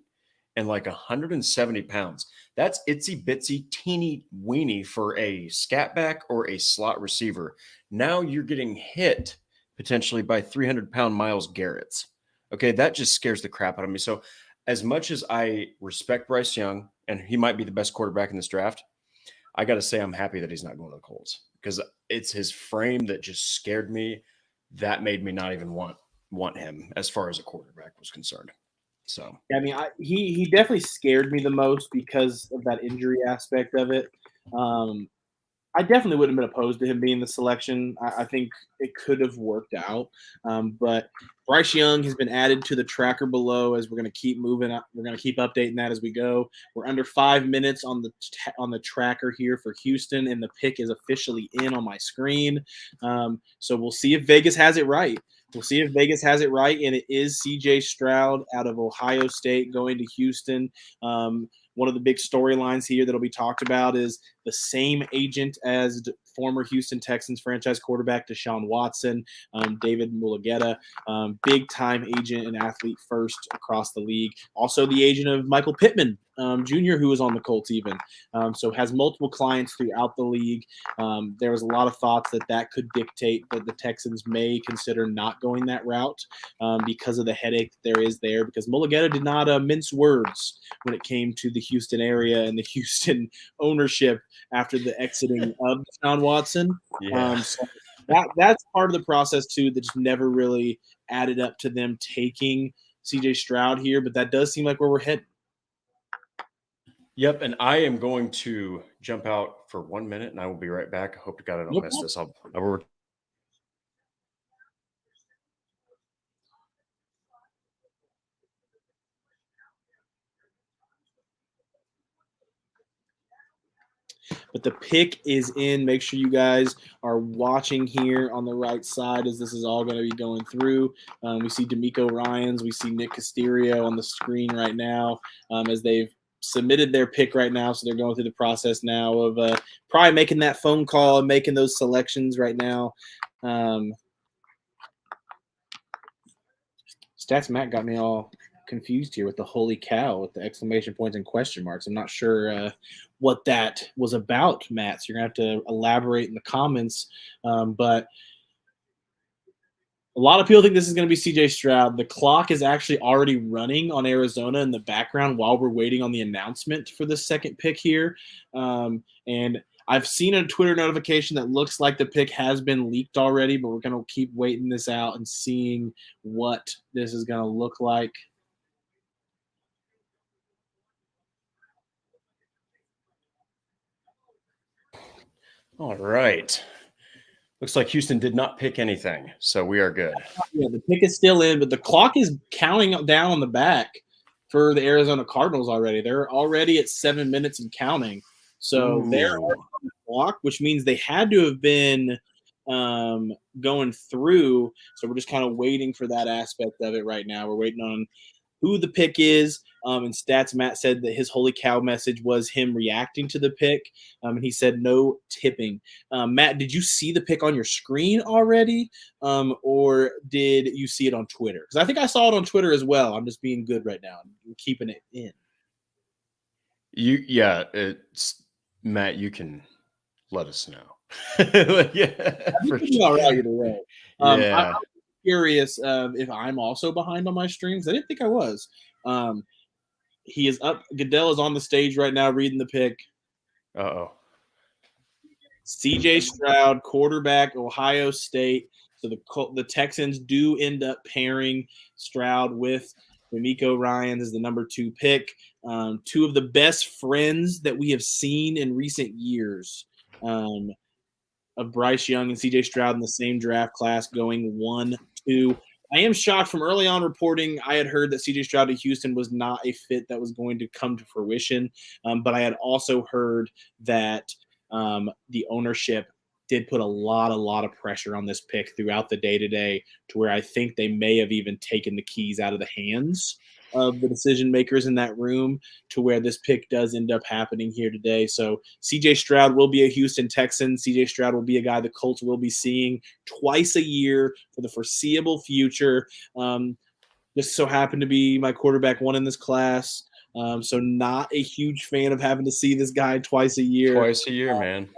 and like 170 pounds. That's itsy bitsy teeny weeny for a scat back or a slot receiver. Now you're getting hit potentially by 300-pound Myles Garrett's. Okay, that just scares the crap out of me. So as much as I respect Bryce Young, and he might be the best quarterback in this draft, I got to say I'm happy that he's not going to the Colts, because it's his frame that just scared me. That made me not even want him as far as a quarterback was concerned. So I mean, he definitely scared me the most because of that injury aspect of it. I definitely wouldn't have been opposed to him being the selection. I think it could have worked out. But Bryce Young has been added to the tracker below as we're going to keep moving up. We're going to keep updating that as we go. We're under 5 minutes on the tracker here for Houston, and the pick is officially in on my screen. So we'll see if Vegas has it right. We'll see if Vegas has it right, and it is CJ Stroud out of Ohio State going to Houston. One of the big storylines here that'll be talked about is the same agent as former Houston Texans franchise quarterback Deshaun Watson, David Mulugeta, big-time agent and athlete first across the league. Also the agent of Michael Pittman Jr., who was on the Colts even. So has multiple clients throughout the league. There was a lot of thoughts that could dictate that the Texans may consider not going that route because of the headache there is there, because Mulugeta did not mince words when it came to the Houston area and the Houston ownership after the exiting of Deshaun Watson. yeah. So that's part of the process too that just never really added up to them taking CJ Stroud here, but that does seem like where we're heading. Yep, and I am going to jump out for 1 minute, and I will be right back. I hope to God I don't miss this. I'll But the pick is in. Make sure you guys are watching here on the right side as this is all going to be going through. We see D'Amico Ryans. We see Nick Casterio on the screen right now as they've submitted their pick right now. So they're going through the process now of probably making that phone call and making those selections right now. Stats Matt got me all confused here with the holy cow with the exclamation points and question marks. I'm not sure what that was about, Matt. So you're going to have to elaborate in the comments. But a lot of people think this is going to be CJ Stroud. The clock is actually already running on Arizona in the background while we're waiting on the announcement for the second pick here. And I've seen a Twitter notification that looks like the pick has been leaked already, but we're going to keep waiting this out and seeing what this is going to look like. All right. Looks like Houston did not pick anything, so we are good. Yeah, the pick is still in, but the clock is counting down on the back for the Arizona Cardinals already. They're already at 7 minutes and counting. So they're Ooh. on the clock, which means they had to have been going through. So we're just kind of waiting for that aspect of it right now. We're waiting on who the pick is. And Stats Matt said that his holy cow message was him reacting to the pick. And he said no tipping. Matt, did you see the pick on your screen already? Or did you see it on Twitter? Because I think I saw it on Twitter as well. I'm just being good right now. I'm keeping it in. It's Matt, you can let us know. Yeah, I for think sure. all right either way. Yeah. I'm curious if I'm also behind on my streams. I didn't think I was. He is up. Goodell is on the stage right now reading the pick. Uh-oh. CJ Stroud, quarterback, Ohio State. So the Texans do end up pairing Stroud with D'Amico Ryans as the number 2 pick. Two of the best friends that we have seen in recent years of Bryce Young and CJ Stroud in the same draft class going 1-2. I am shocked from early on reporting. I had heard that CJ Stroud to Houston was not a fit that was going to come to fruition. But I had also heard that the ownership did put a lot of pressure on this pick throughout the day today to where I think they may have even taken the keys out of the hands of the decision makers in that room to where this pick does end up happening here today. So CJ Stroud will be a Houston Texan. CJ Stroud will be a guy the Colts will be seeing twice a year for the foreseeable future. Just so happened to be my quarterback 1 in this class. So not a huge fan of having to see this guy twice a year. Twice a year, man.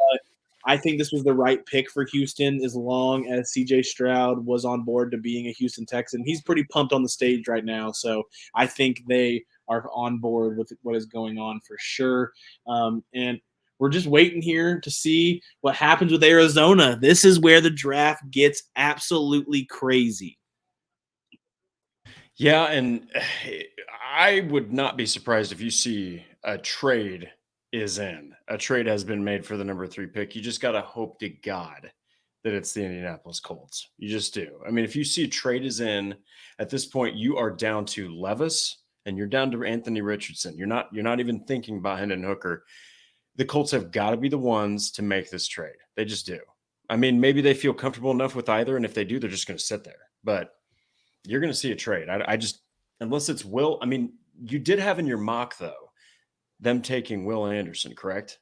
I think this was the right pick for Houston as long as CJ Stroud was on board to being a Houston Texan. He's pretty pumped on the stage right now, so I think they are on board with what is going on for sure. And we're just waiting here to see what happens with Arizona. This is where the draft gets absolutely crazy. Yeah, and I would not be surprised if you see a trade is in. A trade has been made for the number 3 pick. You just got to hope to God that it's the Indianapolis Colts. You just do. I mean, if you see a trade is in, at this point, you are down to Levis and you're down to Anthony Richardson. You're not even thinking about Hendon Hooker. The Colts have got to be the ones to make this trade. They just do. I mean, maybe they feel comfortable enough with either, and if they do, they're just going to sit there. But you're going to see a trade. I just, unless it's Will. I mean, you did have in your mock though them taking Will Anderson, correct?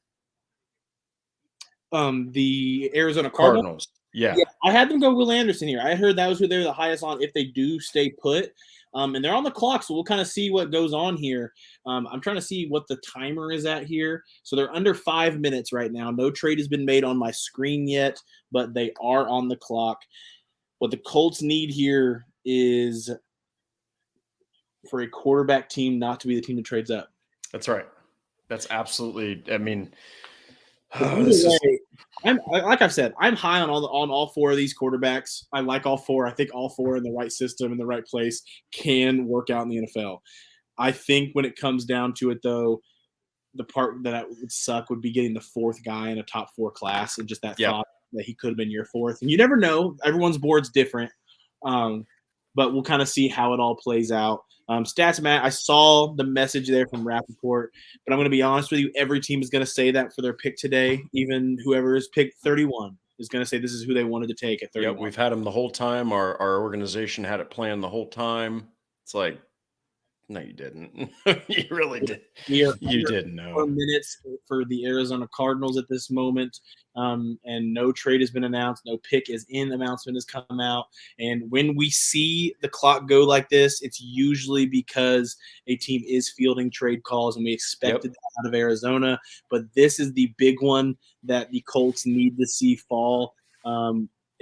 The Arizona Cardinals. Yeah, I had them go Will Anderson here. I heard that was who they were the highest on if they do stay put. And they're on the clock, so we'll kind of see what goes on here. I'm trying to see what the timer is at here. So they're under 5 minutes right now. No trade has been made on my screen yet, but they are on the clock. What the Colts need here is for a quarterback team not to be the team that trades up. That's right. That's absolutely. I mean, like I've said, I'm high on all 4 of these quarterbacks. I like all 4. I think all 4 in the right system in the right place can work out in the NFL. I think when it comes down to it, though, the part that would suck would be getting the 4th guy in a top 4 class and just that thought that he could have been your 4th. And you never know. Everyone's board's different. But we'll kind of see how it all plays out. Stats Matt, I saw the message there from Rappaport, but I'm going to be honest with you. Every team is going to say that for their pick today. Even whoever is picked 31 is going to say this is who they wanted to take at 31. Yep, we've had them the whole time. Our organization had it planned the whole time. It's like, no, you didn't. You really did. You didn't know. 4 minutes for the Arizona Cardinals at this moment. And no trade has been announced. No pick is in announcement has come out. And when we see the clock go like this, it's usually because a team is fielding trade calls, and we expected that out of Arizona. But this is the big one that the Colts need to see fall.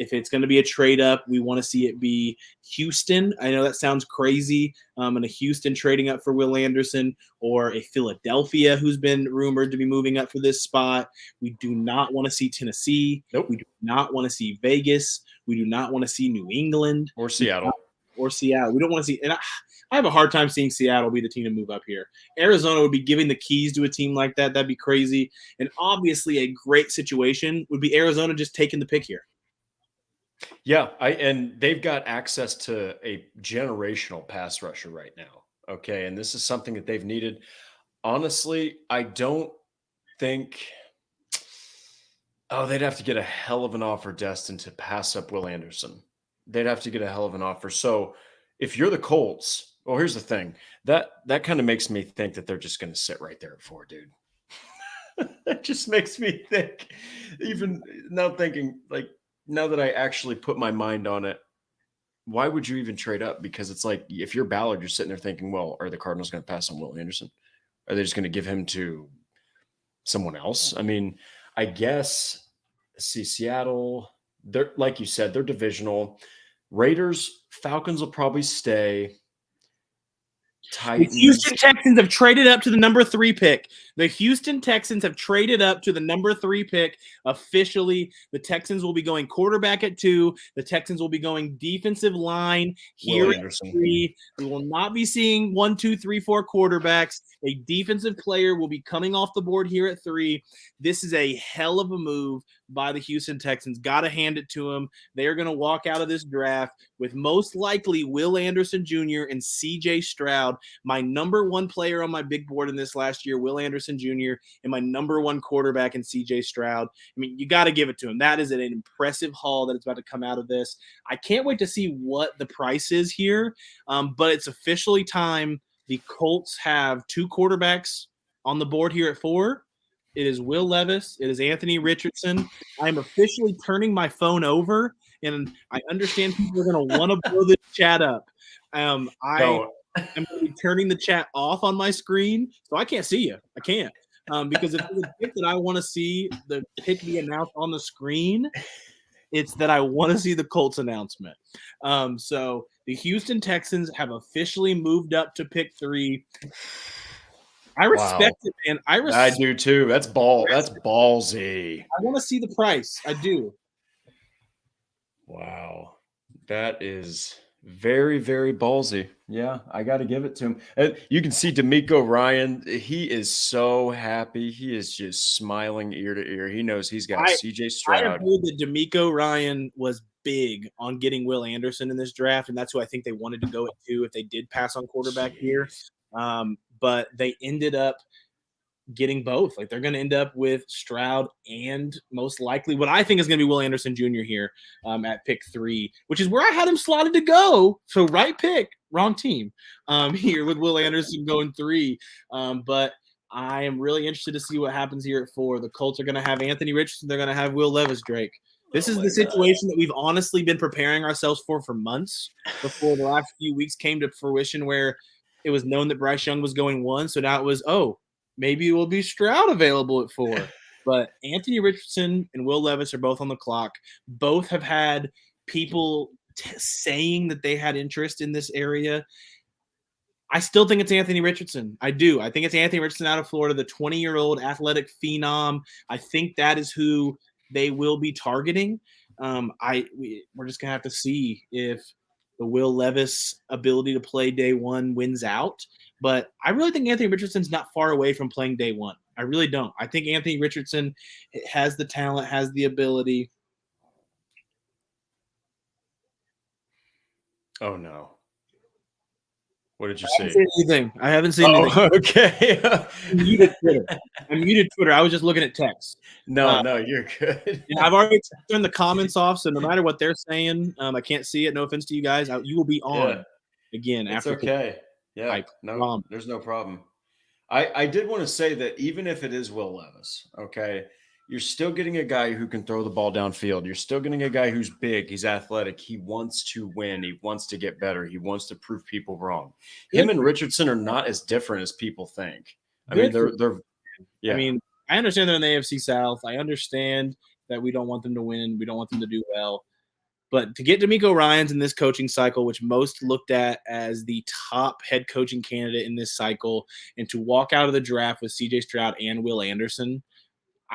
If it's going to be a trade up, we want to see it be Houston. I know that sounds crazy, and a Houston trading up for Will Anderson, or a Philadelphia who's been rumored to be moving up for this spot. We do not want to see Tennessee. Nope. We do not want to see Vegas. We do not want to see New England. Or Seattle. We don't want to see – and I have a hard time seeing Seattle be the team to move up here. Arizona would be giving the keys to a team like that. That'd be crazy. And obviously a great situation would be Arizona just taking the pick here. Yeah, and they've got access to a generational pass rusher right now. Okay, and this is something that they've needed. Honestly, I don't think. Oh, they'd have to get a hell of an offer, Destin, to pass up Will Anderson. They'd have to get a hell of an offer. So, if you're the Colts, well, here's the thing that kind of makes me think that they're just going to sit right there at 4, dude. That just makes me think. Even now, thinking like now that I actually put my mind on it, why would you even trade up? Because it's like if you're Ballard, you're sitting there thinking, well, are the Cardinals going to pass on Will Anderson? Are they just going to give him to someone else? I mean, I guess see Seattle, they're like you said, they're divisional. Raiders, Falcons will probably stay. The Titans. Houston Texans have traded up to the number 3 pick. The Houston Texans have traded up to the number 3 pick. Officially, the Texans will be going quarterback at 2. The Texans will be going defensive line here Will at Anderson. 3. We will not be seeing 1, 2, 3, 4 quarterbacks. A defensive player will be coming off the board here at 3. This is a hell of a move by the Houston Texans. Got to hand it to them. They are going to walk out of this draft with most likely Will Anderson Jr. and C.J. Stroud. My number 1 player on my big board in this last year, Will Anderson Jr., and my number 1 quarterback in C.J. Stroud. I mean, you got to give it to him. That is an impressive haul that is about to come out of this. I can't wait to see what the price is here, but it's officially time. The Colts have 2 quarterbacks on the board here at 4. It is Will Levis. It is Anthony Richardson. I'm officially turning my phone over, and I understand people are going to want to blow this chat up. I No, am going to be turning the chat off on my screen, so I can't see you. I can't. Because if there's a pick that I want to see the pick be announced on the screen, it's that I want to see the Colts announcement. So the Houston Texans have officially moved up to pick 3. I respect it, man. I do too. That's ballsy. I want to see the price. I do. Wow. That is very, very ballsy. Yeah, I got to give it to him. You can see D'Amico Ryan. He is so happy. He is just smiling ear to ear. He knows he's got C.J. I have Stroud. heard that D'Amico Ryan was big on getting Will Anderson in this draft, and that's who I think they wanted to go at 2 if they did pass on quarterback here. But they ended up getting both. Like they're going to end up with Stroud and most likely what I think is going to be Will Anderson Jr. here at pick 3, which is where I had him slotted to go. So right pick, wrong team here with Will Anderson going 3. But I am really interested to see what happens here at 4. The Colts are going to have Anthony Richardson. They're going to have Will Levis Drake. This is the situation that we've honestly been preparing ourselves for months before the last few weeks came to fruition, where it was known that Bryce Young was going 1. So now it was, maybe it will be Stroud available at 4. But Anthony Richardson and Will Levis are both on the clock. Both have had people saying that they had interest in this area. I still think it's Anthony Richardson. I do. I think it's Anthony Richardson out of Florida, the 20-year-old athletic phenom. I think that is who they will be targeting. We're just going to have to see if the Will Levis ability to play day 1 wins out. But I really think Anthony Richardson's not far away from playing day 1. I really don't. I think Anthony Richardson has the talent, has the ability. Oh, no. What did you I haven't seen anything. I haven't seen anything. Okay. I muted Twitter. I was just looking at text. No, you're good. I've already turned the comments off, so no matter what they're saying, I can't see it. No offense to you guys. You will be on again after. It's okay. Yeah. No, there's no problem. I did want to say that even if it is Will Levis, okay, you're still getting a guy who can throw the ball downfield. You're still getting a guy who's big. He's athletic. He wants to win. He wants to get better. He wants to prove people wrong. Him and Richardson are not as different as people think. I mean, they're yeah. I mean, I understand they're in the AFC South. I understand that we don't want them to win. We don't want them to do well. But to get D'Amico Ryans in this coaching cycle, which most looked at as the top head coaching candidate in this cycle, and to walk out of the draft with C.J. Stroud and Will Anderson,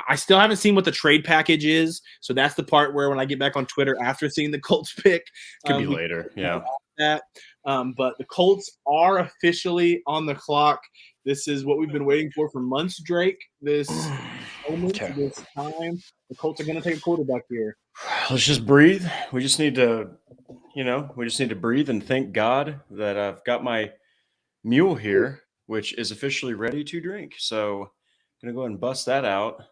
I still haven't seen what the trade package is. So that's the part where when I get back on Twitter after seeing the Colts pick. Could be later, yeah. But the Colts are officially on the clock. This is what we've been waiting for months, Drake. This moments, Okay. this time, the Colts are going to take a quarterback here. Let's just breathe. We just need to, we just need to breathe and thank God that I've got my mule here, which is officially ready to drink. So I'm going to go ahead and bust that out.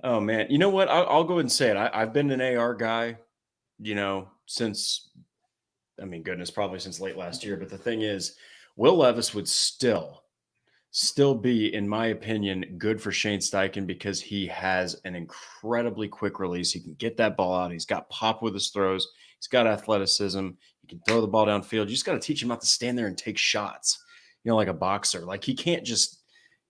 Oh, man. You know what? I'll go ahead and say it. I've been an AR guy, since, I mean, goodness, probably since late last year. But the thing is, Will Levis would still be, in my opinion, good for Shane Steichen because he has an incredibly quick release. He can get that ball out. He's got pop with his throws. He's got athleticism. He can throw the ball downfield. You just got to teach him not to stand there and take shots, like a boxer. Like he can't just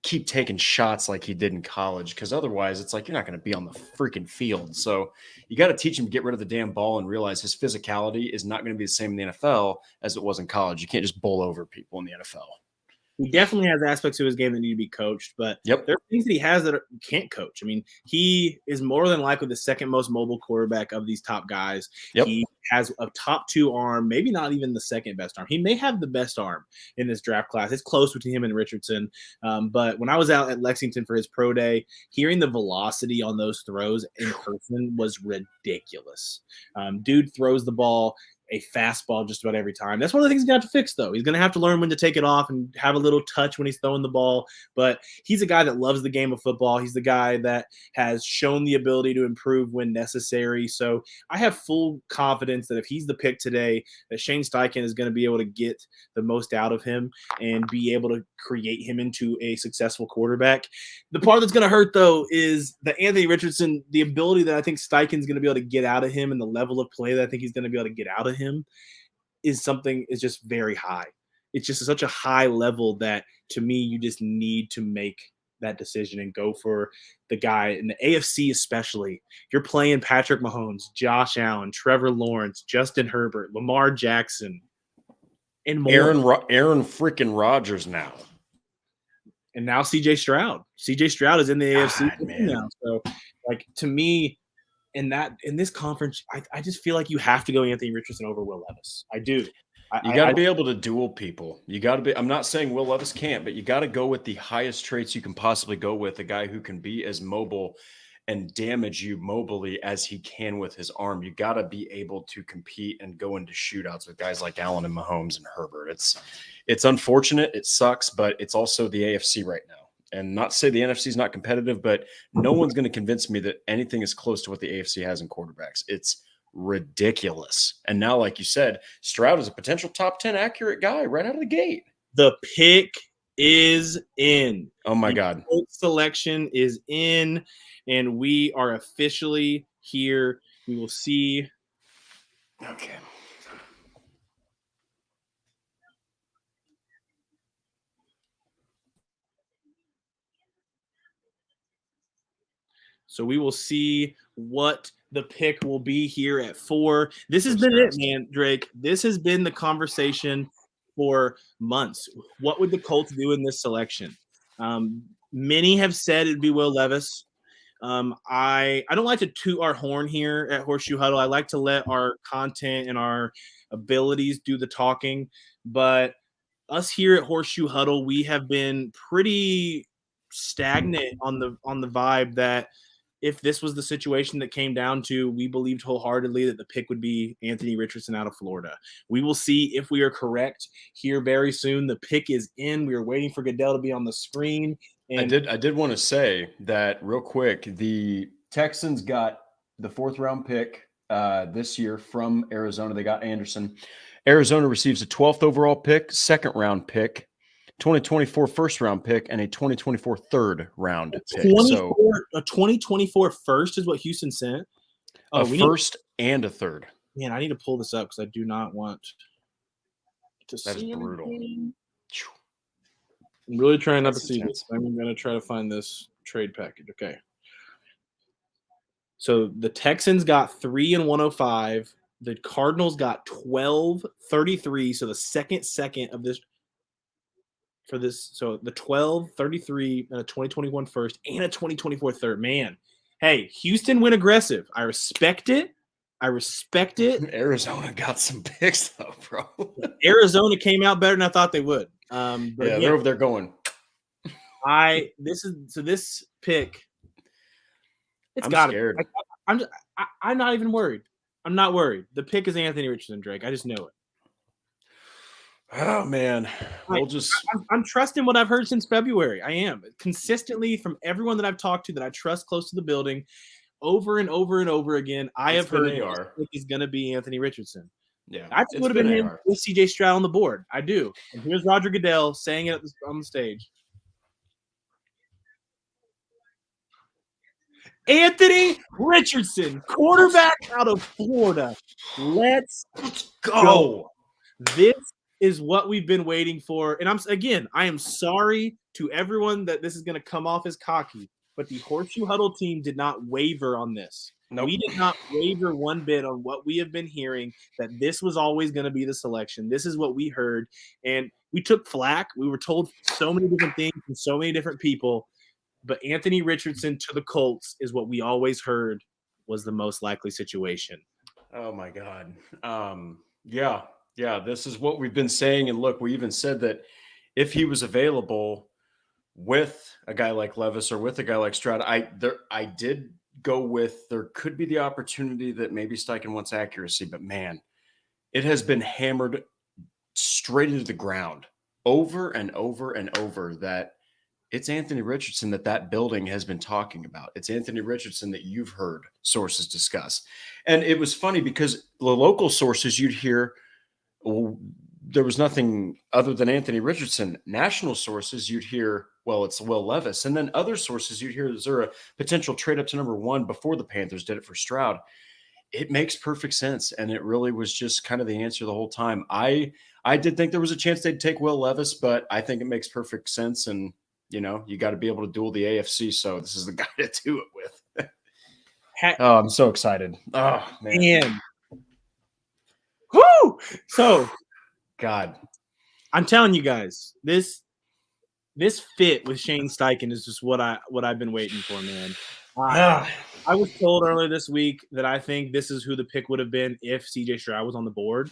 keep taking shots like he did in college because otherwise it's like you're not going to be on the freaking field. So you got to teach him to get rid of the damn ball and realize his physicality is not going to be the same in the NFL as it was in college. You can't just bowl over people in the NFL. He definitely has aspects to his game that need to be coached, but Yep. there are things that he has that you can't coach. I mean, he is more than likely the second most mobile quarterback of these top guys. Yep. He has a top 2 arm, maybe not even the second best arm. He may have the best arm in this draft class. It's close between him and Richardson. But when I was out at Lexington for his pro day, hearing the velocity on those throws in person was ridiculous. Dude throws the ball a fastball just about every time. That's one of the things he's going to have to fix, though. He's going to have to learn when to take it off and have a little touch when he's throwing the ball. But he's a guy that loves the game of football. He's the guy that has shown the ability to improve when necessary. So I have full confidence that if he's the pick today, that Shane Steichen is going to be able to get the most out of him and be able to create him into a successful quarterback. The part that's going to hurt, though, is the Anthony Richardson, the ability that I think Steichen's going to be able to get out of him and the level of play that I think he's going to be able to get out of him is just very high. It's just such a high level that to me, you just need to make that decision and go for the guy in the AFC, especially. You're playing Patrick Mahomes, Josh Allen, Trevor Lawrence, Justin Herbert, Lamar Jackson, and more. Aaron freaking Rodgers now. And now CJ Stroud. CJ Stroud is in the AFC now. So, to me, in this conference, I just feel like you have to go Anthony Richardson over Will Levis. I do. You got to be able to duel people. You got to be. I'm not saying Will Levis can't, but you got to go with the highest traits you can possibly go with. A guy who can be as mobile and damage you mobily as he can with his arm. You got to be able to compete and go into shootouts with guys like Allen and Mahomes and Herbert. It's unfortunate. It sucks, but it's also the AFC right now. And not to say the NFC is not competitive, but no one's going to convince me that anything is close to what the AFC has in quarterbacks. It's ridiculous. And now, like you said, Stroud is a potential top 10 accurate guy right out of the gate. The pick is in. Oh, my God. The selection is in, and we are officially here. We will see. Okay. So we will see what the pick will be here at 4. This has been it, man, Drake. This has been the conversation for months. What would the Colts do in this selection? Many have said it'd be Will Levis. I don't like to toot our horn here at Horseshoe Huddle. I like to let our content and our abilities do the talking. But us here at Horseshoe Huddle, we have been pretty stagnant on the vibe that if this was the situation that came down to, we believed wholeheartedly that the pick would be Anthony Richardson out of Florida. We will see if we are correct here very soon. The pick is in. We are waiting for Goodell to be on the screen. And I did want to say that real quick. The Texans got the 4th round pick this year from Arizona. They got Anderson. Arizona receives a 12th overall pick, 2nd round pick, 2024 first round pick, and a 2024 3rd round pick. So a 2024 first is what Houston sent. A first and a 3rd. Man, I need to pull this up because I do not want to see. That is brutal. Anything. I'm really trying not to see intense. this. I'm going to try to find this trade package. Okay. So the Texans got 3 and 105. The Cardinals got 12-33. So the second of this for this. So the 12-33 and a 2021 first and a 2024 third. Man, hey, Houston went aggressive. I respect it. Arizona got some picks though, bro. Arizona came out better than I thought they would. But they're over there going. This pick It's I'm got to. scared. I'm not even worried. I'm not worried. The pick is Anthony Richardson, Drake. I just know it. Oh man, I'm trusting what I've heard since February. I am consistently from everyone that I've talked to that I trust close to the building, over and over and over again. I have heard this pick is going to be Anthony Richardson. Yeah, I think it would have been him with CJ Stroud on the board. I do. And here's Roger Goodell saying it on the stage. Anthony Richardson, quarterback out of Florida. Let's go. This is what we've been waiting for. And I am sorry to everyone that this is going to come off as cocky, but the Horseshoe Huddle team did not waver on this. Nope. We did not waver one bit on what we have been hearing, that this was always going to be the selection. This is what we heard. And we took flack. We were told so many different things from so many different people. But Anthony Richardson to the Colts is what we always heard was the most likely situation. Oh, my God. Yeah, this is what we've been saying. And look, we even said that if he was available with a guy like Levis or with a guy like Stroud, I did go with there could be the opportunity that maybe Steichen wants accuracy. But, man, it has been hammered straight into the ground over and over and over that it's Anthony Richardson that building has been talking about. It's Anthony Richardson that you've heard sources discuss. And it was funny because the local sources you'd hear, well, there was nothing other than Anthony Richardson. National sources you'd hear, well, it's Will Levis. And then other sources you'd hear, is there a potential trade up to number 1 before the Panthers did it for Stroud? It makes perfect sense. And it really was just kind of the answer the whole time. I did think there was a chance they'd take Will Levis, but I think it makes perfect sense. And you got to be able to duel the AFC. So this is the guy to do it with. Oh, I'm so excited. Oh, man. Woo! So, God, I'm telling you guys, this fit with Shane Steichen is just what I've been waiting for, man. I was told earlier this week that I think this is who the pick would have been if CJ Stroud was on the board.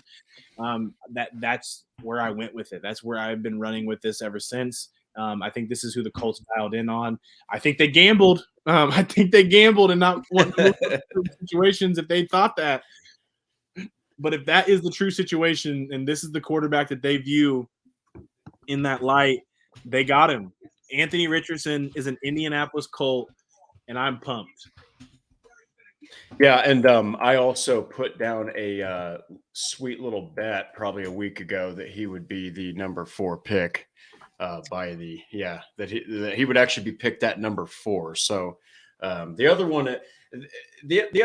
That's where I went with it. That's where I've been running with this ever since. I think this is who the Colts dialed in on. I think they gambled. I think they gambled and not situations if they thought that. But if that is the true situation and this is the quarterback that they view in that light, they got him. Anthony Richardson is an Indianapolis Colt, and I'm pumped. Yeah, and I also put down a sweet little bet probably a week ago that he would be the number 4 pick. That he would actually be picked at number 4. So the other one, the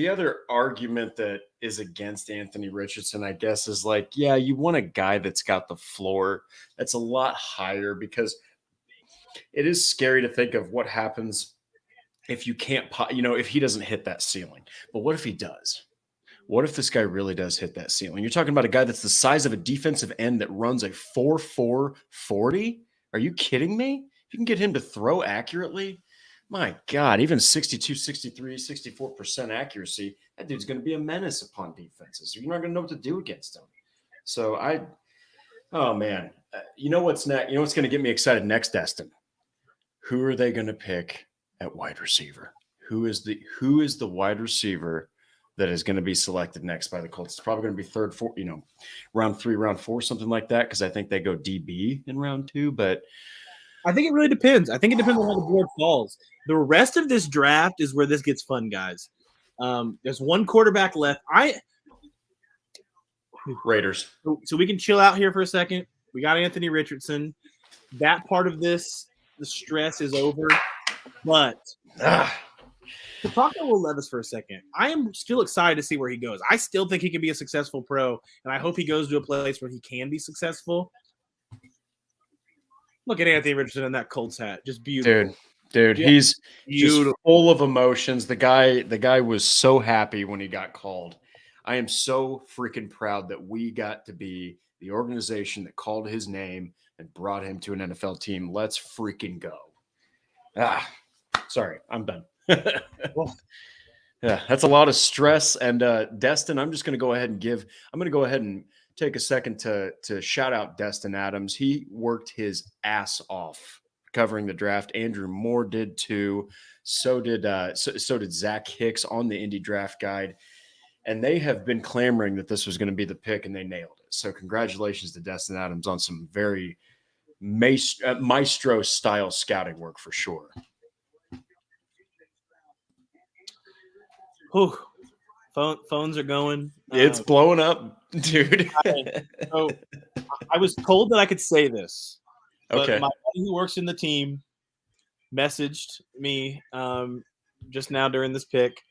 other argument that is against Anthony Richardson, I guess, is like, yeah, you want a guy that's got the floor that's a lot higher, because it is scary to think of what happens if you can't, if he doesn't hit that ceiling. But what if he does? What if this guy really does hit that ceiling? You're talking about a guy that's the size of a defensive end that runs a 4.4 40. Are you kidding me? If you can get him to throw accurately, my God, even 62, 63, 64% accuracy, that dude's going to be a menace upon defenses. You're not going to know what to do against him. So oh man, you know what's next? You know what's going to get me excited next, Destin? Who are they going to pick at wide receiver? Who is the wide receiver that is going to be selected next by the Colts? It's probably going to be third, four, round 3, round 4, something like that, because I think they go DB in round 2. But I think it really depends. I think it depends on how the board falls. The rest of this draft is where this gets fun, guys. There's one quarterback left. Raiders. So we can chill out here for a second. We got Anthony Richardson. That part of this, the stress is over. But to talk about Will Levis for a second, I am still excited to see where he goes. I still think he can be a successful pro, and I hope he goes to a place where he can be successful. Look at Anthony Richardson in that Colts hat. Just beautiful. Dude, he's beautiful. Just full of emotions. The guy was so happy when he got called. I am so freaking proud that we got to be the organization that called his name and brought him to an NFL team. Let's freaking go. Sorry, I'm done. Yeah, that's a lot of stress. And Destin, I'm going to go ahead and take a second to shout out Destin Adams. He worked his ass off covering the draft. Andrew Moore did too. So did Zach Hicks on the Indie Draft Guide. And they have been clamoring that this was going to be the pick, and they nailed it. So congratulations to Destin Adams on some very maestro-style scouting work for sure. Whew. Phones are going. It's blowing up, dude. So I was told that I could say this, but Okay. my buddy who works in the team messaged me just now during this pick,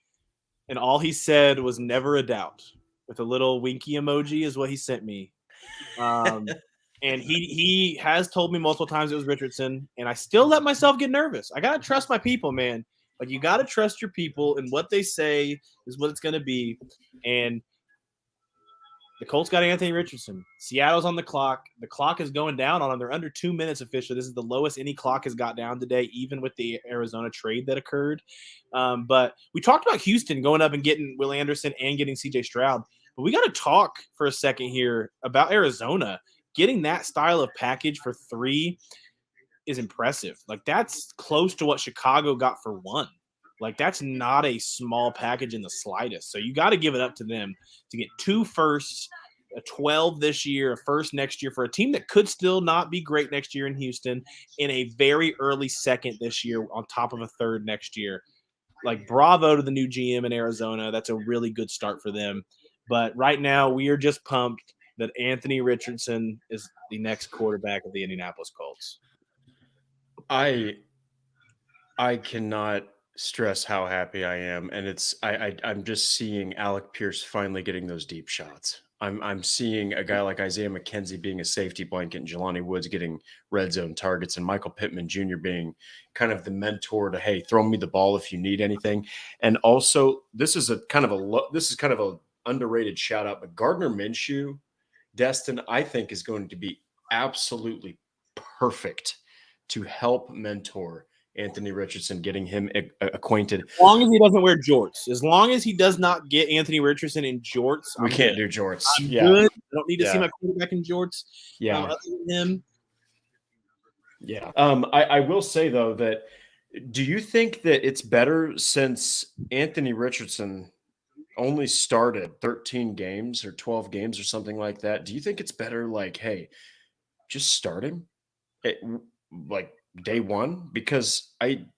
and all he said was "never a doubt" with a little winky emoji is what he sent me. And he has told me multiple times it was Richardson, and I still let myself get nervous. I gotta trust my people, man. Like, you gotta trust your people, and what they say is what it's gonna be. And the Colts got Anthony Richardson. Seattle's on the clock. The clock is going down on them. They're under 2 minutes officially. This is the lowest any clock has got down today, even with the Arizona trade that occurred. But we talked about Houston going up and getting Will Anderson and getting C.J. Stroud. But we got to talk for a second here about Arizona. Getting that style of package for 3 is impressive. Like, that's close to what Chicago got for 1. Like, that's not a small package in the slightest. So you got to give it up to them to get 2 firsts, a 12 this year, a first next year for a team that could still not be great next year in Houston, in a very early second this year on top of a third next year. Like, bravo to the new GM in Arizona. That's a really good start for them. But right now we are just pumped that Anthony Richardson is the next quarterback of the Indianapolis Colts. I cannot stress how happy I am, and I'm just seeing Alec Pierce finally getting those deep shots. I'm seeing a guy like Isaiah McKenzie being a safety blanket, and Jelani Woods getting red zone targets, and Michael Pittman Jr. being kind of the mentor to, hey, throw me the ball if you need anything. And also, this is kind of a underrated shout out, but Gardner Minshew, Destin, I think, is going to be absolutely perfect to help mentor Anthony Richardson, getting him acquainted. As long as he doesn't wear jorts. As long as he does not get Anthony Richardson in jorts. We can't do jorts. I'm good. I don't need to see my quarterback in jorts. Yeah. Other than him. Yeah. I will say, though, that do you think that it's better since Anthony Richardson only started 13 games or 12 games or something like that? Do you think it's better, like, hey, just start him like day one? Because I'm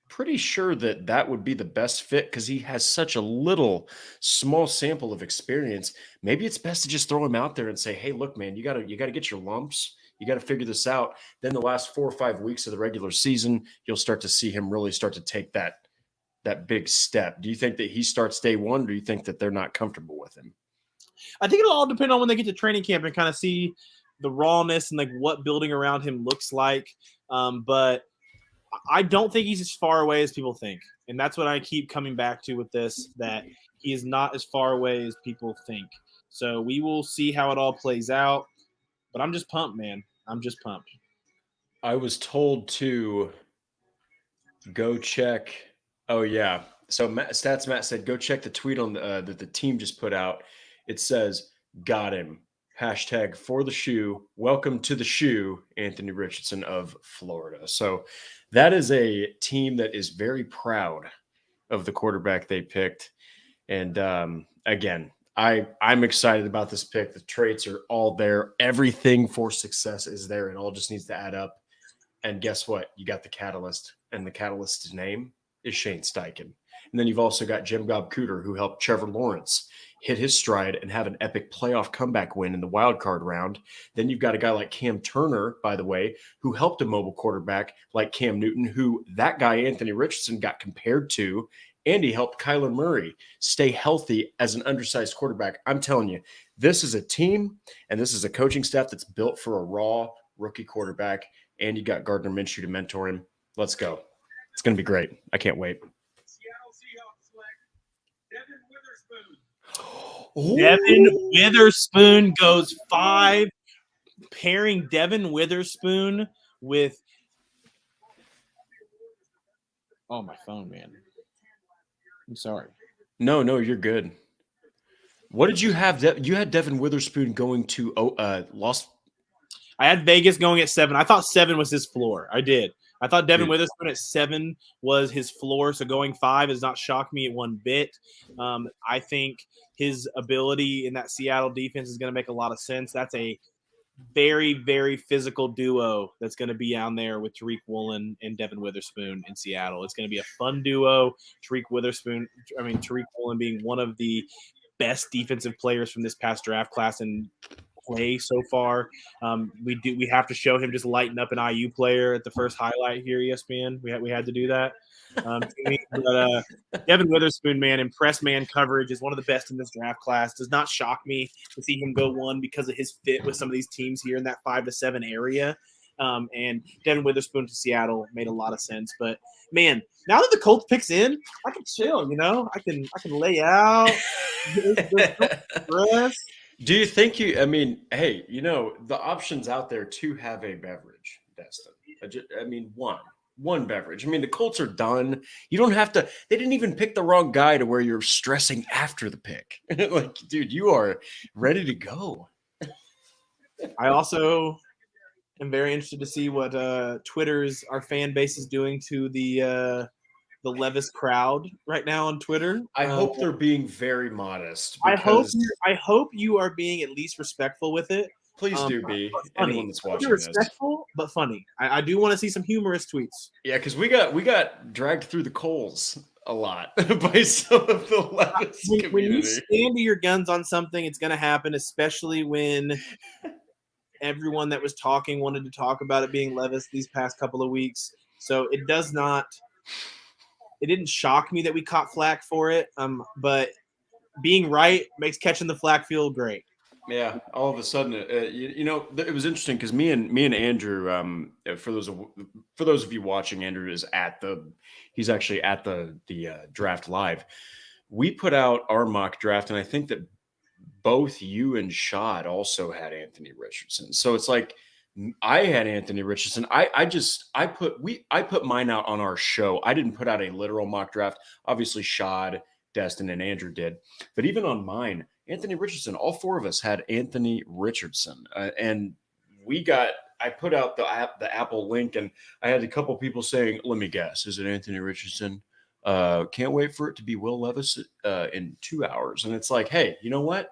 pretty sure that would be the best fit, because he has such a small sample of experience. Maybe it's best to just throw him out there and say, hey, look, man, you gotta get your lumps. You got to figure this out. Then the last 4 or 5 weeks of the regular season, you'll start to see him really start to take that big step. Do you think that he starts day one, or do you think that they're not comfortable with him? I think it'll all depend on when they get to training camp and kind of see the rawness and like what building around him looks like. But I don't think he's as far away as people think. And that's what I keep coming back to with this, that he is not as far away as people think. So we will see how it all plays out. But I'm just pumped, man. I'm just pumped. I was told to go check. Oh, yeah. So Matt said, go check the tweet on that the team just put out. It says, got him. Hashtag for the shoe. Welcome to the shoe, Anthony Richardson of Florida. So that is a team that is very proud of the quarterback they picked. And again, I'm excited about this pick. The traits are all there. Everything for success is there. It all just needs to add up. And guess what? You got the catalyst, and the catalyst's name is Shane Steichen. And then you've also got Jim Bob Cooter, who helped Trevor Lawrence hit his stride and have an epic playoff comeback win in the wild card round. Then you've got a guy like Cam Turner, by the way, who helped a mobile quarterback like Cam Newton, who that guy, Anthony Richardson, got compared to. And he helped Kyler Murray stay healthy as an undersized quarterback. I'm telling you, this is a team and this is a coaching staff that's built for a raw rookie quarterback. And you got Gardner Minshew to mentor him. Let's go. It's going to be great. I can't wait. Devin Witherspoon goes 5, pairing Devin Witherspoon with – oh, my phone, man. I'm sorry. No, you're good. What did you have? You had Devin Witherspoon going to Lost. I had Vegas going at 7. I thought 7 was his floor. I did. I thought Devin Witherspoon at 7 was his floor, so going 5 has not shocked me one bit. I think his ability in that Seattle defense is going to make a lot of sense. That's a very, very physical duo that's going to be down there with Tariq Woolen and Devin Witherspoon in Seattle. It's going to be a fun duo. Tariq Woolen being one of the best defensive players from this past draft class and play so far. We have to show him just lighting up an IU player at the first highlight here, ESPN. We had to do that. Devin Witherspoon, man, impress man coverage is one of the best in this draft class. Does not shock me to see him go 1 because of his fit with some of these teams here in that 5 to 7 area. And Devin Witherspoon to Seattle made a lot of sense. But man, now that the Colts picks in, I can chill. I can lay out. Do you think hey, the options out there to have a beverage, Destin? One beverage. The Colts are done. You don't have to. They didn't even pick the wrong guy to where you're stressing after the pick. Like, dude, you are ready to go. I also am very interested to see what our fan base is doing to the Levis crowd right now on Twitter. I hope they're being very modest. I hope you are being at least respectful with it. Please do be. Anyone that's watching this. Respectful, but funny. I do want to see some humorous tweets. Yeah, because we got dragged through the coals a lot by some of the Levis community. When you stand to your guns on something, it's going to happen, especially when everyone that was talking wanted to talk about it being Levis these past couple of weeks. So it didn't shock me that we caught flack for it. But being right makes catching the flack feel great. Yeah, all of a sudden, it was interesting because me and Andrew, for those of you watching, Andrew is he's actually at the draft live. We put out our mock draft, and I think that both you and Shad also had Anthony Richardson. So it's like I had Anthony Richardson. I put mine out on our show. I didn't put out a literal mock draft. Obviously, Shad, Destin, and Andrew did, but even on mine, Anthony Richardson, all 4 of us had Anthony Richardson. And I put out the Apple link, and I had a couple people saying, let me guess, is it Anthony Richardson? Can't wait for it to be Will Levis in 2 hours. And it's like, hey, you know what?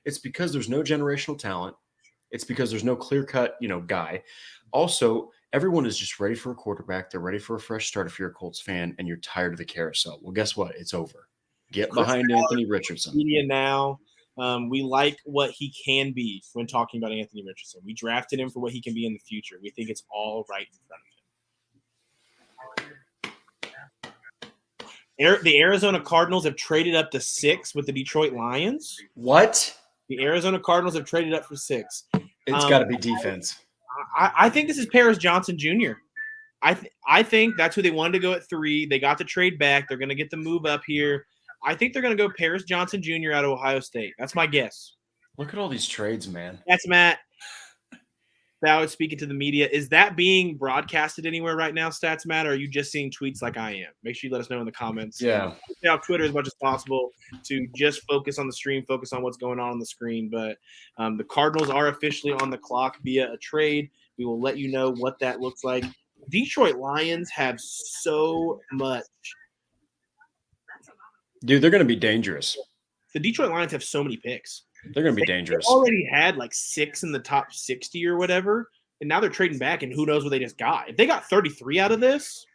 It's because there's no generational talent. It's because there's no clear-cut, guy. Also, everyone is just ready for a quarterback. They're ready for a fresh start if you're a Colts fan and you're tired of the carousel. Well, guess what? It's over. Get behind Anthony Richardson. Media now. We like what he can be when talking about Anthony Richardson. We drafted him for what he can be in the future. We think it's all right in front of him. The Arizona Cardinals have traded up to 6 with the Detroit Lions. What? The Arizona Cardinals have traded up for 6. It's got to be defense. I think this is Paris Johnson Jr. I think that's who they wanted to go at 3. They got the trade back. They're going to get the move up here. I think they're going to go Paris Johnson Jr. out of Ohio State. That's my guess. Look at all these trades, man. That's Matt. That was speaking to the media. Is that being broadcasted anywhere right now, Stats Matt, or are you just seeing tweets like I am? Make sure you let us know in the comments. Yeah. Stay off Twitter as much as possible to just focus on the stream, focus on what's going on the screen. But the Cardinals are officially on the clock via a trade. We will let you know what that looks like. Detroit Lions have so much. Dude, they're going to be dangerous. The Detroit Lions have so many picks. They're going to be dangerous. They already had like 6 in the top 60 or whatever, and now they're trading back, and who knows what they just got. If they got 33 out of this,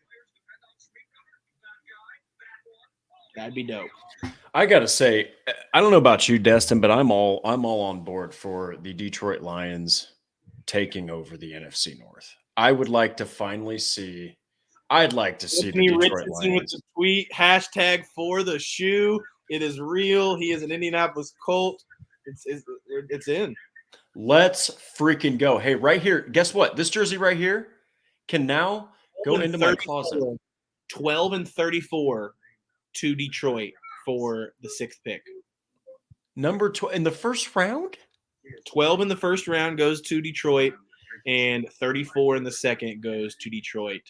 that'd be dope. I got to say, I don't know about you, Destin, but I'm all on board for the Detroit Lions taking over the NFC North. I would like to finally see I'd like to see the Detroit Lions. With the tweet, hashtag for the shoe. It is real. He is an Indianapolis Colt. It's in. Let's freaking go. Hey, right here. Guess what? This jersey right here can now go into my closet. 12 and 34 to Detroit for the 6th pick. Number 12 in the first round? 12 in the first round goes to Detroit, and 34 in the second goes to Detroit.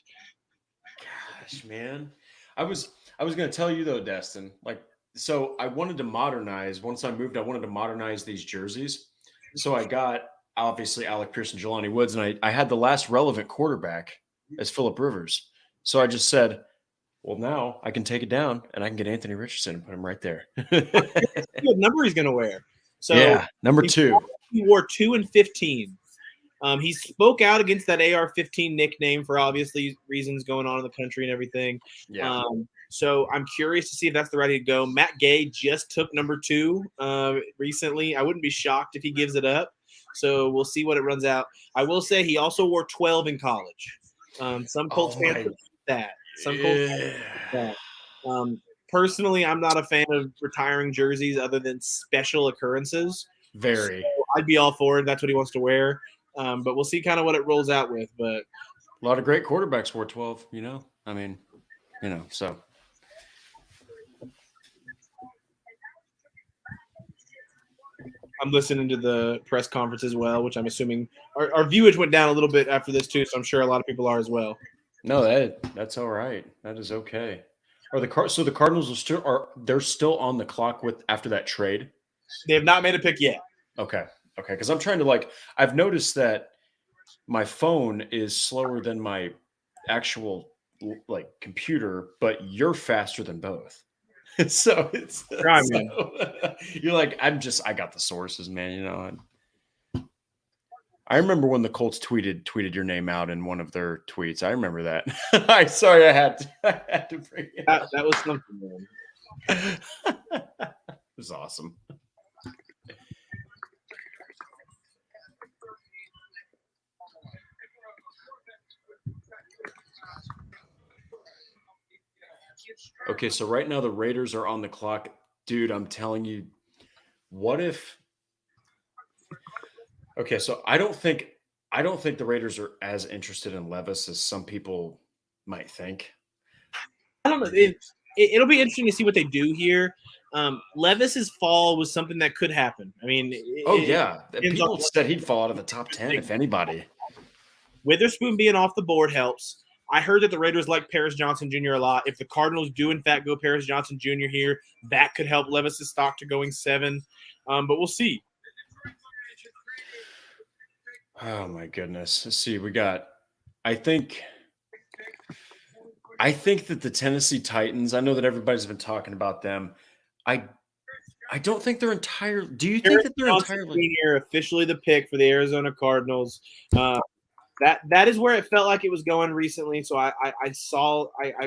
Gosh, man. I was going to tell you though, Destin, so I wanted to modernize. Once I moved, I wanted to modernize these jerseys. So I got obviously Alec Pierce and Jelani Woods, and I had the last relevant quarterback as Phillip Rivers. So I just said, well, now I can take it down and I can get Anthony Richardson and put him right there. What number he's going to wear. So yeah, number 2. he wore 2 and 15. He spoke out against that AR-15 nickname for obviously reasons going on in the country and everything. Yeah. So I'm curious to see if that's the right way to go. Matt Gay just took number 2 recently. I wouldn't be shocked if he gives it up. So we'll see what it runs out. I will say he also wore 12 in college. Some Colts fans would that. Some Colts fans that. Personally, I'm not a fan of retiring jerseys other than special occurrences. Very. So I'd be all for it. That's what he wants to wear. But we'll see kind of what it rolls out with. But a lot of great quarterbacks wore 12, so. I'm listening to the press conference as well, which I'm assuming our viewage went down a little bit after this too, so I'm sure a lot of people are as well. No, that's all right. That is okay. Are the Cardinals they're still on the clock after that trade? They have not made a pick yet. Okay. Because I'm trying to I've noticed that my phone is slower than my actual computer, but you're faster than both. So it's you're like, I got the sources, man. I remember when the Colts tweeted your name out in one of their tweets. I remember that. I had to bring it that was something, man. It was awesome. Okay, so right now the Raiders are on the clock. Dude, I'm telling you, what if – okay, so I don't think the Raiders are as interested in Levis as some people might think. I don't know. It'll be interesting to see what they do here. Levis's fall was something that could happen. I mean – people said he'd fall out of the top 10 if anybody. Witherspoon being off the board helps. I heard that the Raiders like Paris Johnson Jr. a lot. If the Cardinals do, in fact, go Paris Johnson Jr. here, that could help Levis's stock to going 7. But we'll see. Oh, my goodness. Let's see. We got – I think that the Tennessee Titans – I know that everybody's been talking about them. I don't think they're entirely – do you think that they're entirely – Jr. officially the pick for the Arizona Cardinals. That is where it felt like it was going recently. So I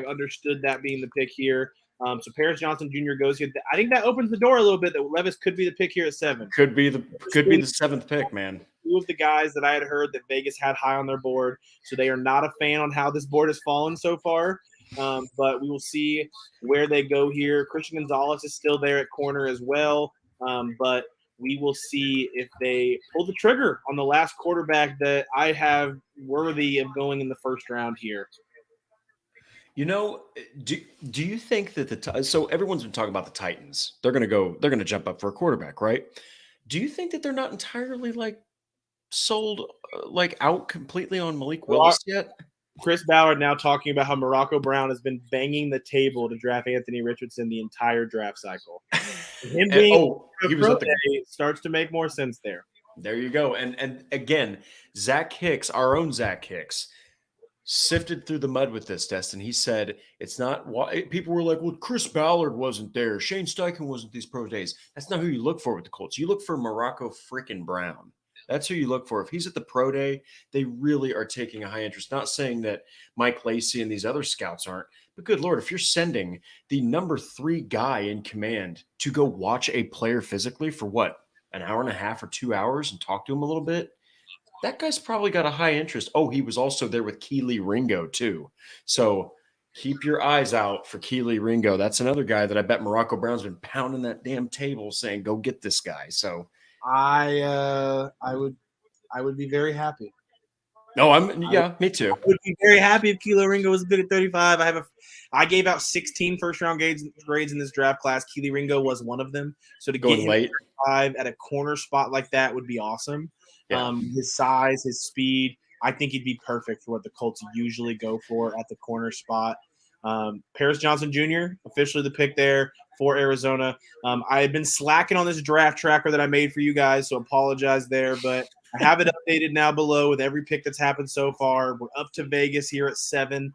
understood that being the pick here. So Paris Johnson Jr. goes here. I think that opens the door a little bit that Levis could be the pick here at 7. Could be the 7th pick, man. 2 of the guys that I had heard that Vegas had high on their board. So they are not a fan on how this board has fallen so far. But we will see where they go here. Christian Gonzalez is still there at corner as well. But we will see if they pull the trigger on the last quarterback that I have worthy of going in the first round here. Do you think that so everyone's been talking about the Titans. They're going to jump up for a quarterback, right? Do you think that they're not entirely sold out completely on Malik Willis yet? Chris Ballard now talking about how Morocco Brown has been banging the table to draft Anthony Richardson the entire draft cycle. Him being starts to make more sense there. There you go. And again, Zach Hicks, our own Zach Hicks, sifted through the mud with this, Destin. He said it's not – people were like, well, Chris Ballard wasn't there. Shane Steichen wasn't these pro days. That's not who you look for with the Colts. You look for Morocco freaking Brown. That's who you look for. If he's at the pro day, they really are taking a high interest. Not saying that Mike Lacey and these other scouts aren't, but good Lord, if you're sending the number 3 guy in command to go watch a player physically for what, an hour and a half or 2 hours and talk to him a little bit, that guy's probably got a high interest. Oh, he was also there with Keely Ringo too. So keep your eyes out for Keely Ringo. That's another guy that I bet Morocco Brown's been pounding that damn table saying, go get this guy. So I would be very happy. No, me too. I would be very happy if Keely Ringo was a pick at 35. I gave out 16 first-round grades in this draft class. Keely Ringo was one of them. So to get him late 35 at a corner spot like that would be awesome. Yeah. His size, his speed, I think he'd be perfect for what the Colts usually go for at the corner spot. Paris Johnson Jr., officially the pick there for Arizona. I had been slacking on this draft tracker that I made for you guys, so apologize there. But I have it updated now below with every pick that's happened so far. We're up to Vegas here at 7.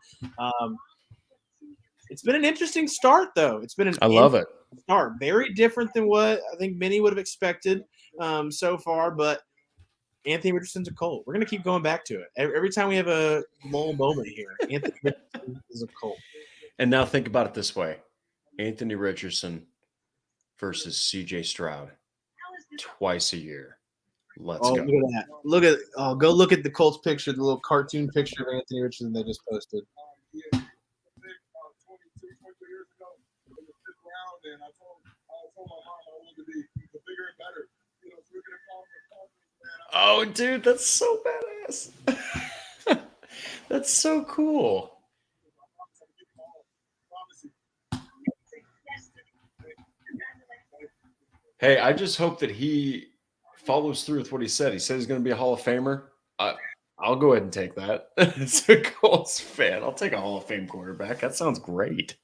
It's been an interesting start, though. It's been an I love it. start. Very different than what I think many would have expected so far, but Anthony Richardson's a Colt. We're going to keep going back to it. Every time we have a lull moment here, Anthony Richardson is a Colt. And now think about it this way. Anthony Richardson versus CJ Stroud twice a year. Let's go. Look at that. Go look at the Colts picture, the little cartoon picture of Anthony Richardson they just posted. Oh, dude, that's so badass. That's so cool. Hey, I just hope that he follows through with what he said. He said he's going to be a Hall of Famer. I'll go ahead and take that. As a Colts fan, I'll take a Hall of Fame quarterback. That sounds great.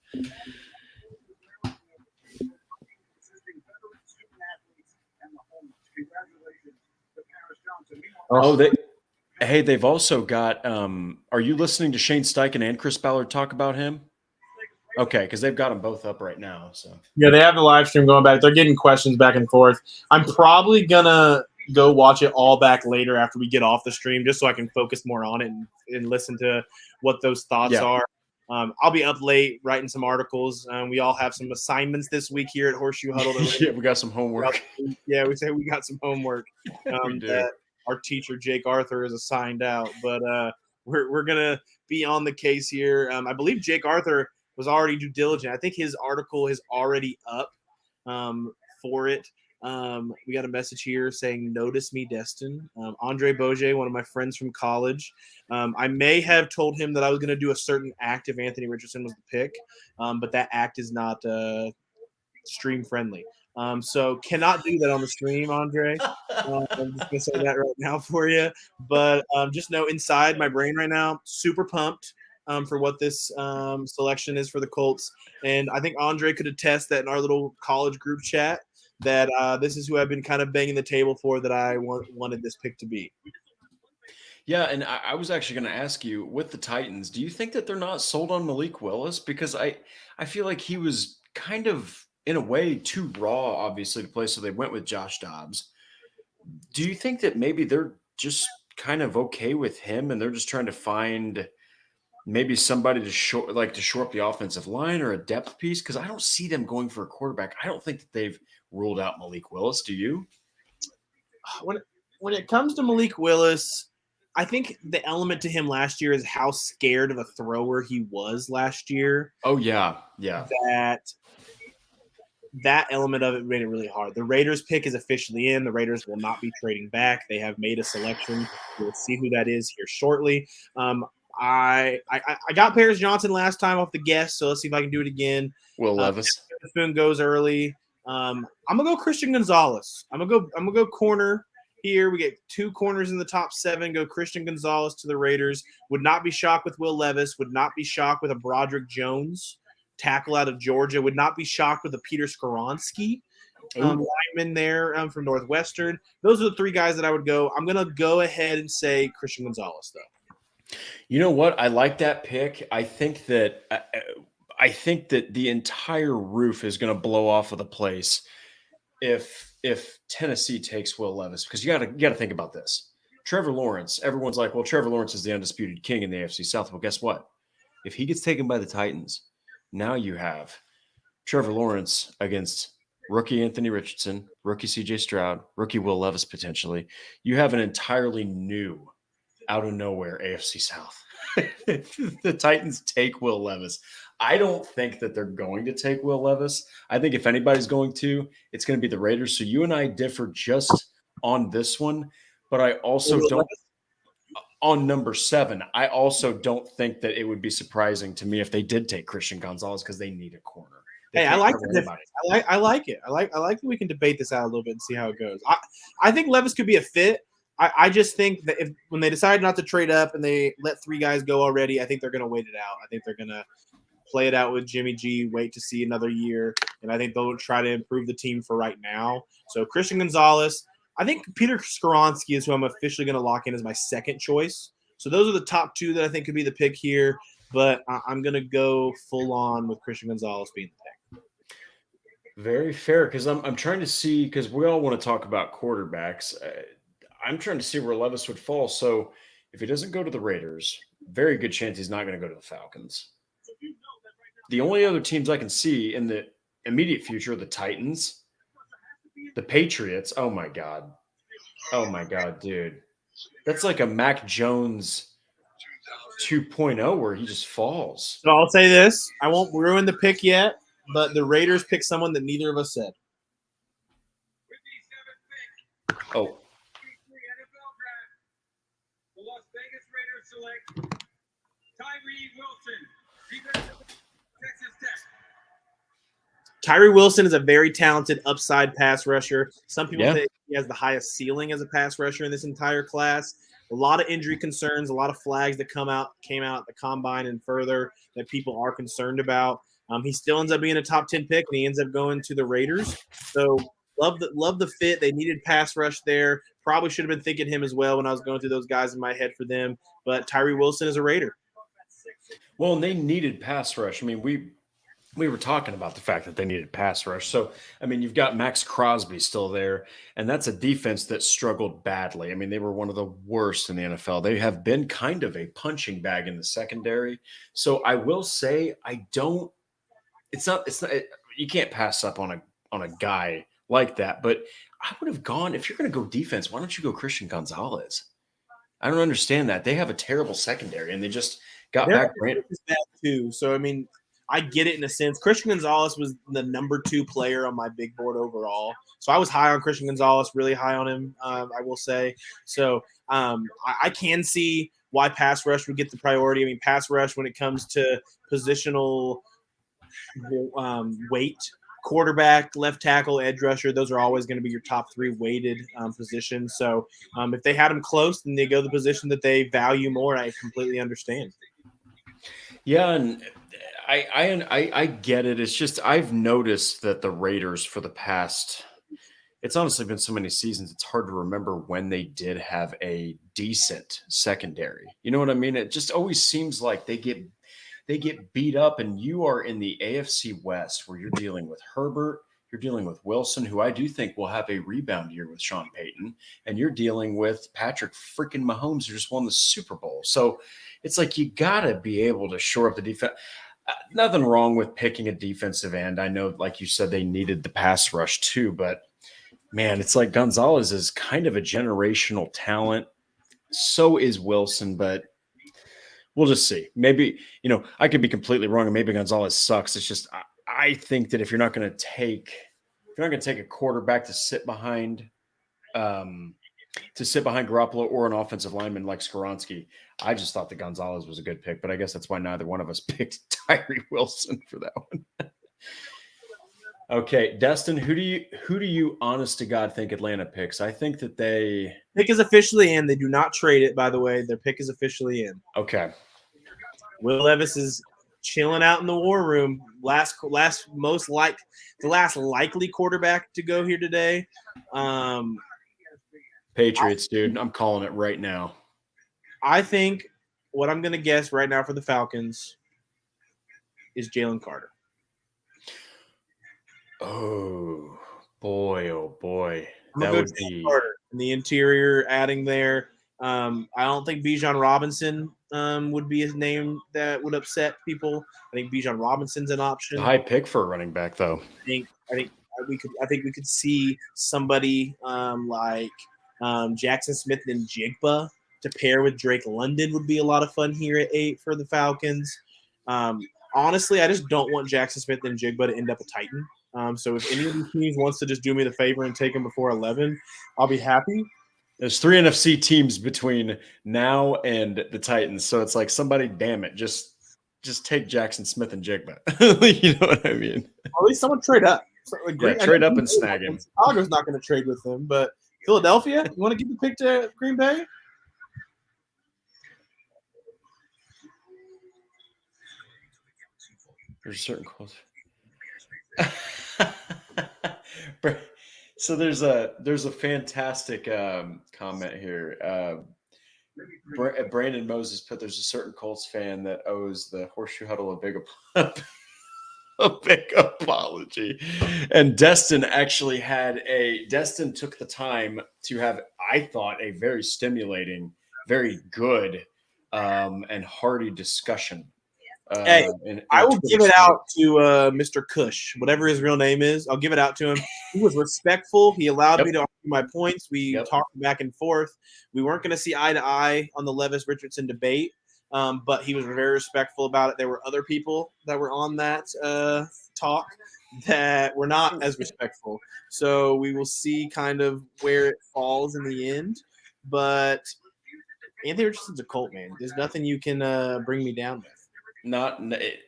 Oh, they've also got are you listening to Shane Steichen and Chris Ballard talk about him? Okay, because they've got them both up right now. So yeah, they have the live stream going back. They're getting questions back and forth. I'm probably gonna go watch it all back later after we get off the stream, just so I can focus more on it and listen to what those thoughts are. I'll be up late writing some articles. We all have some assignments this week here at Horseshoe Huddle. Yeah, we got some homework. Yeah, we say we got some homework that our teacher Jake Arthur is assigned out. But we're gonna be on the case here. I believe Jake Arthur was already due diligent. I think his article is already up for it. We got a message here saying, "Notice me, Destin." Andre Boje, one of my friends from college. I may have told him that I was going to do a certain act if Anthony Richardson was the pick, but that act is not stream friendly. So cannot do that on the stream, Andre. I'm just going to say that right now for you. But just know inside my brain right now, super pumped for what this selection is for the Colts. And I think Andre could attest that in our little college group chat, that this is who I've been kind of banging the table for, that I wanted this pick to be. Yeah, and I was actually going to ask you, with the Titans, do you think that they're not sold on Malik Willis? Because I feel like he was kind of, in a way, too raw, obviously, to play, so they went with Josh Dobbs. Do you think that maybe they're just kind of okay with him and they're just trying to find maybe somebody to shore up the offensive line or a depth piece? Because I don't see them going for a quarterback. I don't think that they've ruled out Malik Willis. Do you? When it comes to Malik Willis, I think the element to him last year is how scared of a thrower he was last year. Oh, yeah. That element of it made it really hard. The Raiders pick is officially in. The Raiders will not be trading back. They have made a selection. We'll see who that is here shortly. I got Paris Johnson last time off the guess, so let's see if I can do it again. Will Levis. Spoon goes early. I'm gonna go Christian Gonzalez. I'm gonna go corner here. We get 2 corners in the top 7. Go Christian Gonzalez to the Raiders. Would not be shocked with Will Levis. Would not be shocked with a Broderick Jones tackle out of Georgia. Would not be shocked with a Peter Skoronski lineman there from Northwestern. Those are the 3 guys that I would go. I'm gonna go ahead and say Christian Gonzalez though. You know what? I like that pick. I think that the entire roof is going to blow off of the place if Tennessee takes Will Levis, because you got to think about this. Trevor Lawrence. Everyone's like, well, Trevor Lawrence is the undisputed king in the AFC South. Well, guess what? If he gets taken by the Titans, now you have Trevor Lawrence against rookie Anthony Richardson, rookie CJ Stroud, rookie Will Levis potentially. You have an entirely new, out of nowhere AFC South. The Titans take Will Levis. I don't think that they're going to take Will Levis. I think if anybody's going to, it's going to be the Raiders. So you and I differ just on this one, but I also don't on number 7. I also don't think that it would be surprising to me if they did take Christian Gonzalez, because they need a corner. Hey, I like the difference. I like it. I like that we can debate this out a little bit and see how it goes. I think Levis could be a fit. I just think that when they decide not to trade up and they let 3 guys go already, I think they're going to wait it out. I think they're going to play it out with Jimmy G, wait to see another year, and I think they'll try to improve the team for right now. So Christian Gonzalez, I think Peter Skoronski is who I'm officially going to lock in as my second choice. So those are the top two that I think could be the pick here. But I'm going to go full on with Christian Gonzalez being the pick. Very fair, because I'm trying to see, because we all want to talk about quarterbacks. I'm trying to see where Levis would fall. So if he doesn't go to the Raiders, very good chance he's not going to go to the Falcons. The only other teams I can see in the immediate future are the Titans, the Patriots. Oh my God, dude, that's like a Mac Jones 2.0 where he just falls. So I'll say this: I won't ruin the pick yet, but the Raiders pick someone that neither of us said. Oh. The Las Vegas Raiders select Tyree Wilson, Texas Tech. Tyree Wilson is a very talented upside pass rusher. Some people Yeah. think he has the highest ceiling as a pass rusher in this entire class. A lot of injury concerns, a lot of flags that came out at the combine and further that people are concerned about. He still ends up being a top 10 pick, and he ends up going to the Raiders. So love the fit. They needed pass rush there. Probably should have been thinking him as well when I was going through those guys in my head for them. But Tyree Wilson is a Raider. Well, and they needed pass rush. I mean, we were talking about the fact that they needed pass rush. So, I mean, you've got Max Crosby still there, and that's a defense that struggled badly. I mean, they were one of the worst in the NFL. They have been kind of a punching bag in the secondary. So, I will say, you can't pass up on a guy like that. But I would have gone, if you're going to go defense, why don't you go Christian Gonzalez? I don't understand that. They have a terrible secondary, and they just got back Brandon too. So I mean, I get it in a sense. Christian Gonzalez was the number 2 player on my big board overall. So I was high on Christian Gonzalez, really high on him, I will say. So I can see why pass rush would get the priority. I mean, pass rush when it comes to positional weight, quarterback, left tackle, edge rusher, those are always going to be your top 3 weighted positions. So if they had them close, then they go the position that they value more. I completely understand. Yeah, and I get it. It's just I've noticed that the Raiders for the past, it's honestly been so many seasons, it's hard to remember when they did have a decent secondary. You know what I mean? It just always seems like they get beat up, and you are in the AFC West where you're dealing with Herbert, you're dealing with Wilson, who I do think will have a rebound year with Sean Payton, and you're dealing with Patrick freaking Mahomes, who just won the Super Bowl. So it's like you got to be able to shore up the defense. Nothing wrong with picking a defensive end. I know, like you said, they needed the pass rush too, but man, it's like Gonzalez is kind of a generational talent. So is Wilson, but we'll just see. Maybe, I could be completely wrong, and maybe Gonzalez sucks. It's just I think that if you're not going to take a quarterback to sit behind Garoppolo or an offensive lineman like Skoronski, I just thought that Gonzalez was a good pick, but I guess that's why neither one of us picked Tyree Wilson for that one. Okay, Destin, who do you honest to God think Atlanta picks? I think that pick is officially in. They do not trade it, by the way. Their pick is officially in. Okay. Will Levis is chilling out in the war room. The last likely quarterback to go here today. Patriots, dude. I'm calling it right now. I think what I'm going to guess right now for the Falcons is Jalen Carter. Oh boy. That would be Carter in the interior, adding there. I don't think Bijan Robinson would be a name that would upset people. I think Bijan Robinson's an option. A high pick for a running back, though. I think we could see somebody like Jackson Smith and Jigba to pair with Drake London would be a lot of fun here at 8 for the Falcons. Honestly, I just don't want Jackson Smith and Jigba to end up a Titan. So if any of these teams wants to just do me the favor and take him before 11, I'll be happy. There's 3 NFC teams between now and the Titans, so it's like, somebody, damn it, just take Jackson Smith and Jigba. You know what I mean? Or at least someone trade up. So, trade up and snag him. Chicago's not going to trade with them, but Philadelphia, you want to give the pick to Green Bay? There's certain quotes. So there's a fantastic comment here. Brandon Moses put there's a certain Colts fan that owes the Horseshoe Huddle a big a big apology. And Destin actually Destin took the time to have, I thought, a very stimulating, very good, and hearty discussion. Hey, In I will Twitter give it space. out to Mr. Cush, whatever his real name is. I'll give it out to him. He was respectful. He allowed Yep. me to argue my points. We Yep. talked back and forth. We weren't going to see eye to eye on the Levis Richardson debate, but he was very respectful about it. There were other people that were on that talk that were not as respectful. So we will see kind of where it falls in the end. But Anthony Richardson's a Colt, man. There's nothing you can bring me down with.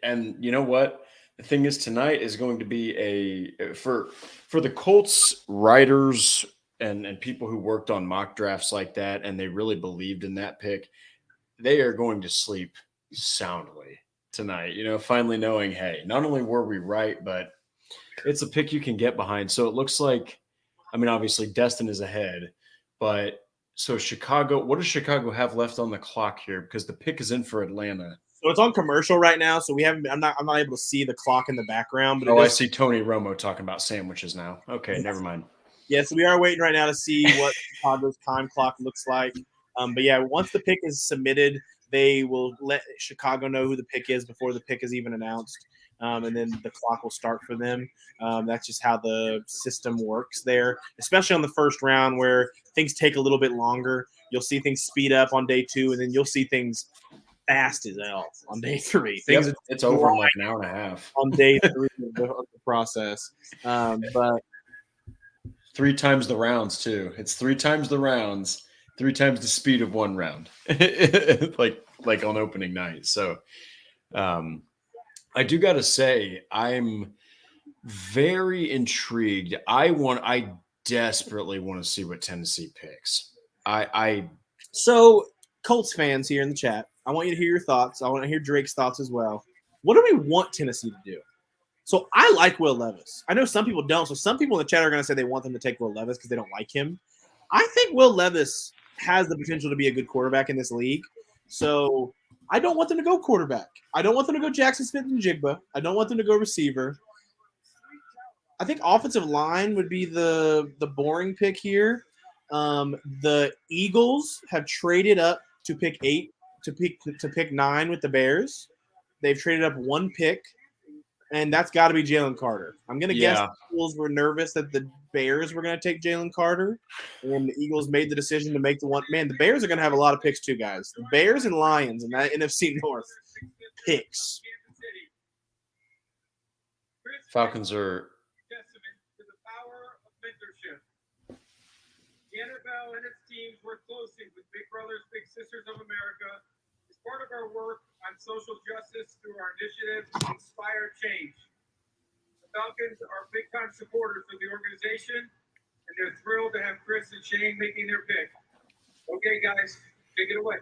And you know what? The thing is, tonight is going to be for the Colts writers and people who worked on mock drafts like that, and they really believed in that pick. They are going to sleep soundly tonight. Finally knowing, hey, not only were we right, but it's a pick you can get behind. So it looks like, I mean, obviously Destin is ahead, but so Chicago, what does Chicago have left on the clock here? Because the pick is in for Atlanta. So it's on commercial right now, so we haven't. I'm not able to see the clock in the background. But I see Tony Romo talking about sandwiches now. Okay, never mind. Yeah, so we are waiting right now to see what Chicago's time clock looks like. But yeah, once the pick is submitted, they will let Chicago know who the pick is before the pick is even announced, and then the clock will start for them. That's just how the system works there, especially on the first round where things take a little bit longer. You'll see things speed up on day 2, and then you'll see things fast as hell on day 3. Things it's over in like an hour and a half on day 3 of the process. But 3 times the rounds too. It's 3 times the rounds, 3 times the speed of one round, like on opening night. So, I do got to say, I'm very intrigued. I desperately want to see what Tennessee picks. So, Colts fans here in the chat, I want you to hear your thoughts. I want to hear Drake's thoughts as well. What do we want Tennessee to do? So, I like Will Levis. I know some people don't. So, some people in the chat are going to say they want them to take Will Levis because they don't like him. I think Will Levis has the potential to be a good quarterback in this league. So, I don't want them to go quarterback. I don't want them to go Jackson Smith and Jigba. I don't want them to go receiver. I think offensive line would be the boring pick here. The Eagles have traded up to pick 8 to pick 9 with the Bears. They've traded up 1 pick, and that's got to be Jalen Carter. I'm gonna guess the Eagles were nervous that the Bears were gonna take Jalen Carter, and the Eagles made the decision to make the one. Man, the Bears are gonna have a lot of picks too, guys. The Bears and Lions in that NFC North picks. Falcons are testament to the power of mentorship. The NFL and its teams work closely with Big Brothers Big Sisters of America as part of our work on social justice through our initiative to inspire change. The Falcons are big-time supporters of the organization, and they're thrilled to have Chris and Shane making their pick. Okay, guys, take it away.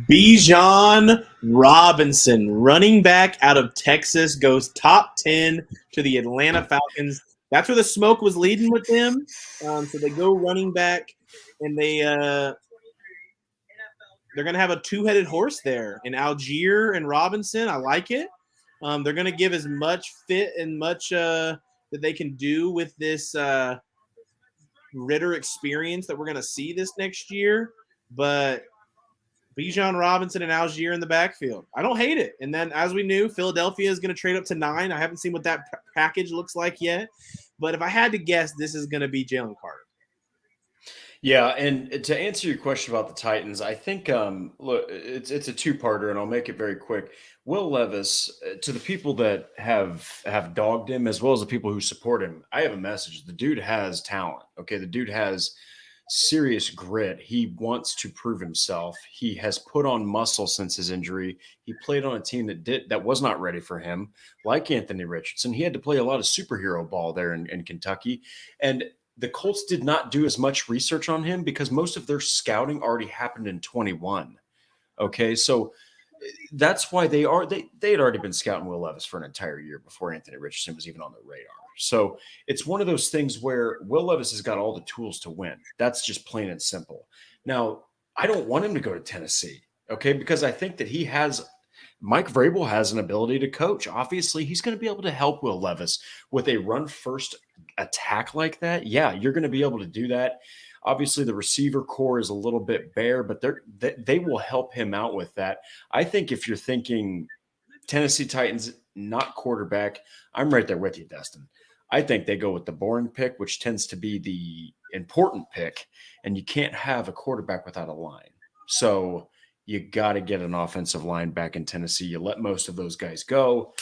Bijan Robinson, running back out of Texas, goes top 10 to the Atlanta Falcons. That's where the smoke was leading with them. So they go running back, and they're going to have a 2-headed horse there in Algier and Robinson. I like it. They're going to give as much fit and much that they can do with this Ritter experience that we're going to see this next year. But Bijan Robinson and Algier in the backfield. I don't hate it. And then, as we knew, Philadelphia is going to trade up to 9. I haven't seen what that package looks like yet. But if I had to guess, this is going to be Jalen Carter. Yeah, and to answer your question about the Titans, I think look, it's a 2-parter, and I'll make it very quick. Will Levis, to the people that have dogged him, as well as the people who support him, I have a message. The dude has talent. Okay, the dude has serious grit. He wants to prove himself. He has put on muscle since his injury. He played on a team that was not ready for him, like Anthony Richardson. He had to play a lot of superhero ball there in Kentucky. And the Colts did not do as much research on him because most of their scouting already happened in 21. Okay, so that's why they had already been scouting Will Levis for an entire year before Anthony Richardson was even on their radar. So it's one of those things where Will Levis has got all the tools to win. That's just plain and simple. Now, I don't want him to go to Tennessee, okay, because I think that Mike Vrabel has an ability to coach. Obviously, he's going to be able to help Will Levis with a run first attack like that. Yeah, you're going to be able to do that. Obviously, the receiver core is a little bit bare, but they will help him out with that. I think if you're thinking Tennessee Titans, not quarterback, I'm right there with you, Destin. I think they go with the boring pick, which tends to be the important pick, and you can't have a quarterback without a line. So you got to get an offensive line back in Tennessee. You let most of those guys go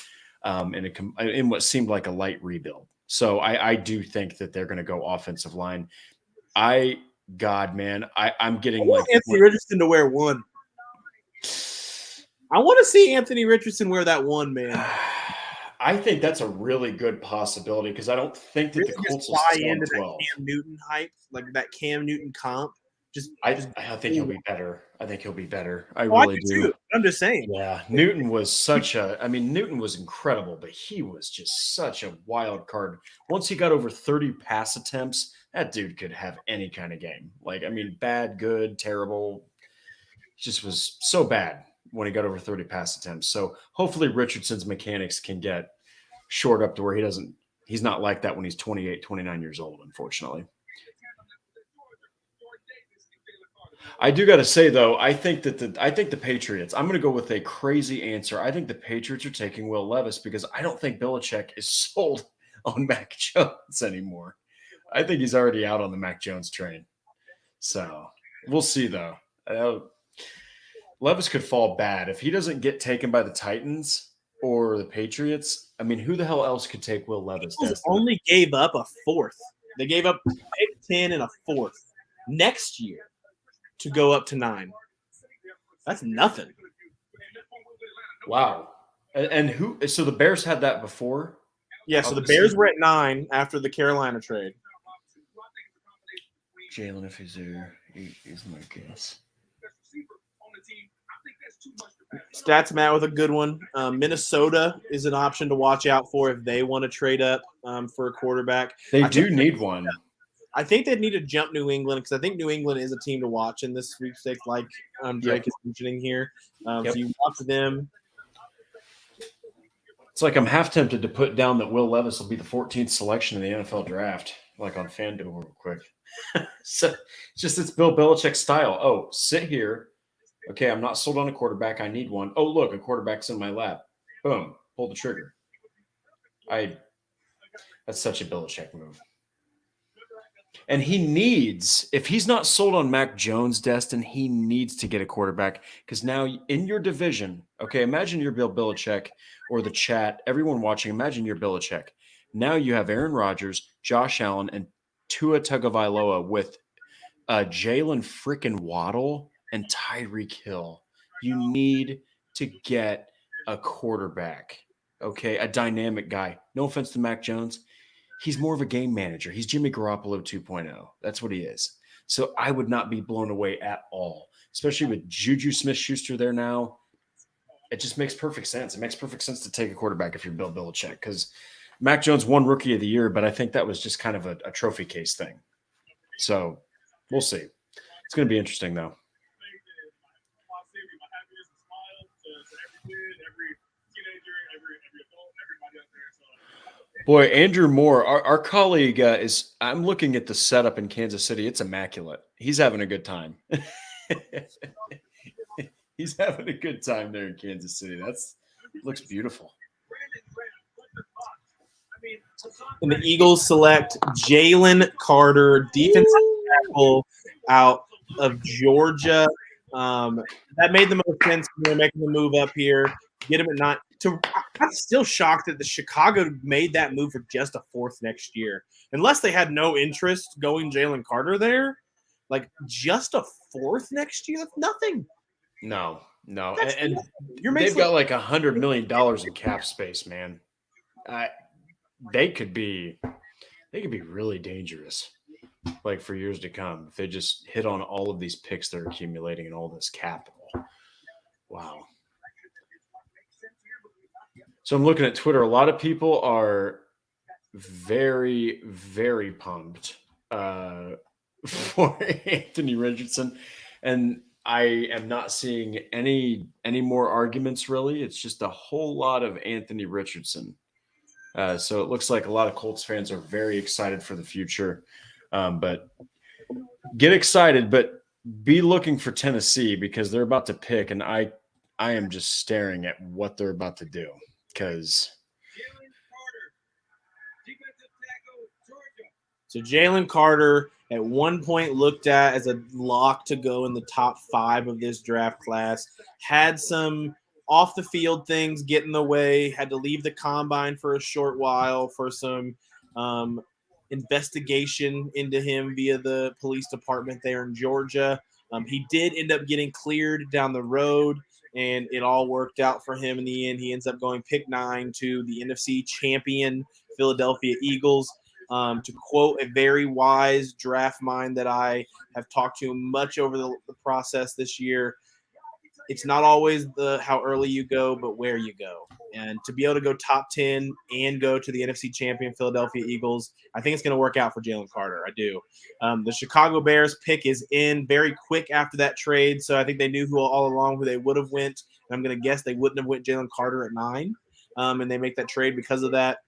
in what seemed like a light rebuild. So I do think that they're going to go offensive line. I'm getting I want Anthony Richardson to wear one. I want to see Anthony Richardson wear that one, man. I think that's a really good possibility because I don't think that Really the Colts will buy stay on into 12. that Cam Newton hype, like that Cam Newton comp. I think he'll be better. I think he'll be better. I Oh, really do. Too. I'm just saying. Yeah, Newton was Newton was incredible, but he was just such a wild card. Once he got over 30 pass attempts, that dude could have any kind of game. Bad, good, terrible. Just was so bad when he got over 30 pass attempts. So hopefully Richardson's mechanics can get short up to where he's not like that when he's 28, 29 years old, unfortunately. I do got to say though, I think the Patriots. I'm going to go with a crazy answer. I think the Patriots are taking Will Levis because I don't think Belichick is sold on Mac Jones anymore. I think he's already out on the Mac Jones train. So we'll see though. Levis could fall bad if he doesn't get taken by the Titans or the Patriots. I mean, who the hell else could take Will Levis? Only gave up a fourth. They gave up 10 and a fourth next year to go up to 9. That's nothing. Wow. And who? So the Bears had that before? Yeah, so the Bears were at 9 after the Carolina trade. Jalen, if he's there, he's my guess. Stats Matt with a good one. Minnesota is an option to watch out for if they want to trade up for a quarterback. They do need one. I think they need to jump New England because I think New England is a team to watch in this sweepstakes, like Drake is mentioning here. So you watch them. It's like I'm half tempted to put down that Will Levis will be the 14th selection in the NFL draft, like on FanDuel real quick. So it's Bill Belichick style. Oh, sit here. Okay, I'm not sold on a quarterback. I need one. Oh, look, a quarterback's in my lap. Boom, pull the trigger. That's such a Belichick move. And if he's not sold on Mac Jones, Destin, he needs to get a quarterback because now in your division, okay, imagine you're Bill Belichick or the chat, everyone watching, imagine you're Belichick. Now you have Aaron Rodgers, Josh Allen, and Tua Tagovailoa with Jalen frickin' Waddle and Tyreek Hill. You need to get a quarterback, okay, a dynamic guy. No offense to Mac Jones. He's more of a game manager. He's Jimmy Garoppolo 2.0. That's what he is. So I would not be blown away at all, especially with Juju Smith-Schuster there now. It just makes perfect sense. It makes perfect sense to take a quarterback if you're Bill Belichick because Mac Jones won Rookie of the Year, but I think that was just kind of a trophy case thing. So we'll see. It's going to be interesting, though. Boy, Andrew Moore, our colleague I'm looking at the setup in Kansas City. It's immaculate. He's having a good time. He's having a good time there in Kansas City. Looks beautiful. And the Eagles select Jalen Carter, defensive tackle out of Georgia. That made the most sense when they're making the move up here. Get him at 9. I'm still shocked that the Chicago made that move for just a 4th next year. Unless they had no interest going Jalen Carter there. Like, just a 4th next year? That's nothing. No. That's and they've got like $100 million in cap space, man. They could be really dangerous, like for years to come, if they just hit on all of these picks they're accumulating and all this capital. Wow. So I'm looking at Twitter. A lot of people are very, very pumped for Anthony Richardson, and I am not seeing any more arguments. Really, it's just a whole lot of Anthony Richardson. So it looks like a lot of Colts fans are very excited for the future. But get excited, but be looking for Tennessee because they're about to pick, and I am just staring at what they're about to do because. Jalen Carter, defensive tackle, Georgia. So Jalen Carter at one point looked at as a lock to go in the top 5 of this draft class, had some off the field things get in the way, had to leave the combine for a short while for some investigation into him via the police department there in Georgia. He did end up getting cleared down the road, and it all worked out for him in the end. He ends up going pick 9 to the NFC champion Philadelphia Eagles. To quote a very wise draft mind that I have talked to much over the process this year, it's not always the how early you go, but where you go. And to be able to go top 10 and go to the NFC champion Philadelphia Eagles, I think it's going to work out for Jalen Carter. I do. The Chicago Bears pick is in very quick after that trade, so I think they knew all along who they would have went. And I'm going to guess they wouldn't have went Jalen Carter at 9, and they make that trade because of that.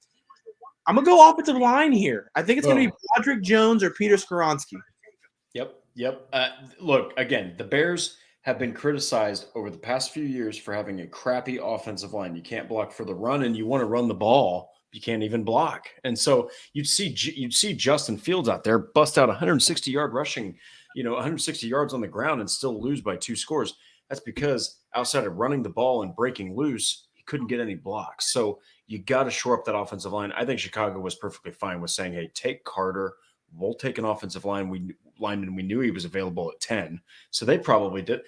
I'm going to go offensive line here. I think it's going to be Broderick Jones or Peter Skoronski. Yep. Look, again, the Bears have been criticized over the past few years for having a crappy offensive line. You can't block for the run, and you want to run the ball. You can't even block. And so you'd see Justin Fields out there bust out 160-yard rushing, 160 yards on the ground and still lose by 2 scores. That's because outside of running the ball and breaking loose, he couldn't get any blocks. So you got to shore up that offensive line. I think Chicago was perfectly fine with saying, hey, take Carter. We'll take an offensive lineman. We knew he was available at 10. So they probably did.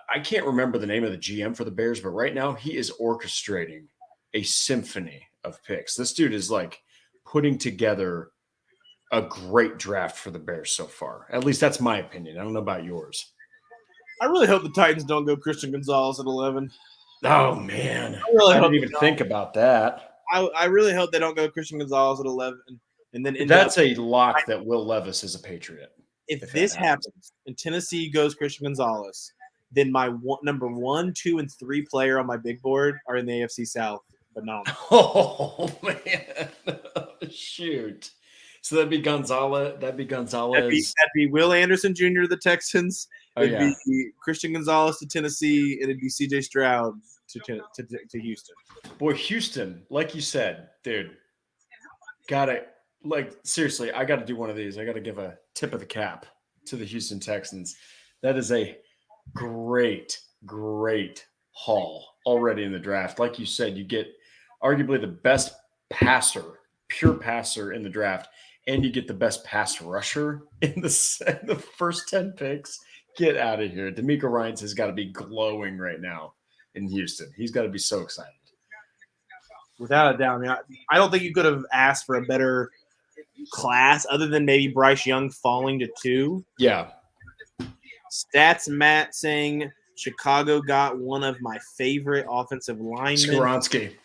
I can't remember the name of the GM for the Bears, but right now he is orchestrating a symphony of picks. This dude is like putting together a great draft for the Bears so far. At least that's my opinion. I don't know about yours. I really hope the Titans don't go Christian Gonzalez at 11. Oh, man. Really I didn't even think about that. I really hope they don't go Christian Gonzalez at 11. And then that's a lock that Will Levis is a Patriot. If this happens and Tennessee goes Christian Gonzalez, then my number 1, 2, and 3 player on my big board are in the AFC South, but not. Oh man, shoot! So that'd be Gonzalez. That'd be Will Anderson Jr. to the Texans. It'd be Christian Gonzalez to Tennessee, and it'd be C.J. Stroud to Houston. Boy, Houston, like you said, dude, got it. Like, seriously, I got to do one of these. I got to give a tip of the cap to the Houston Texans. That is a great haul already in the draft. Like you said, you get arguably the best pure passer in the draft, and you get the best pass rusher in the first 10 picks. Get out of here. D'Amico Ryans has got to be glowing right now in Houston. He's got to be so excited. Without a doubt. I mean, I don't think you could have asked for a better class other than maybe Bryce Young falling to 2. Yeah. Stats Matt saying Chicago got one of my favorite offensive linemen. Skoronski.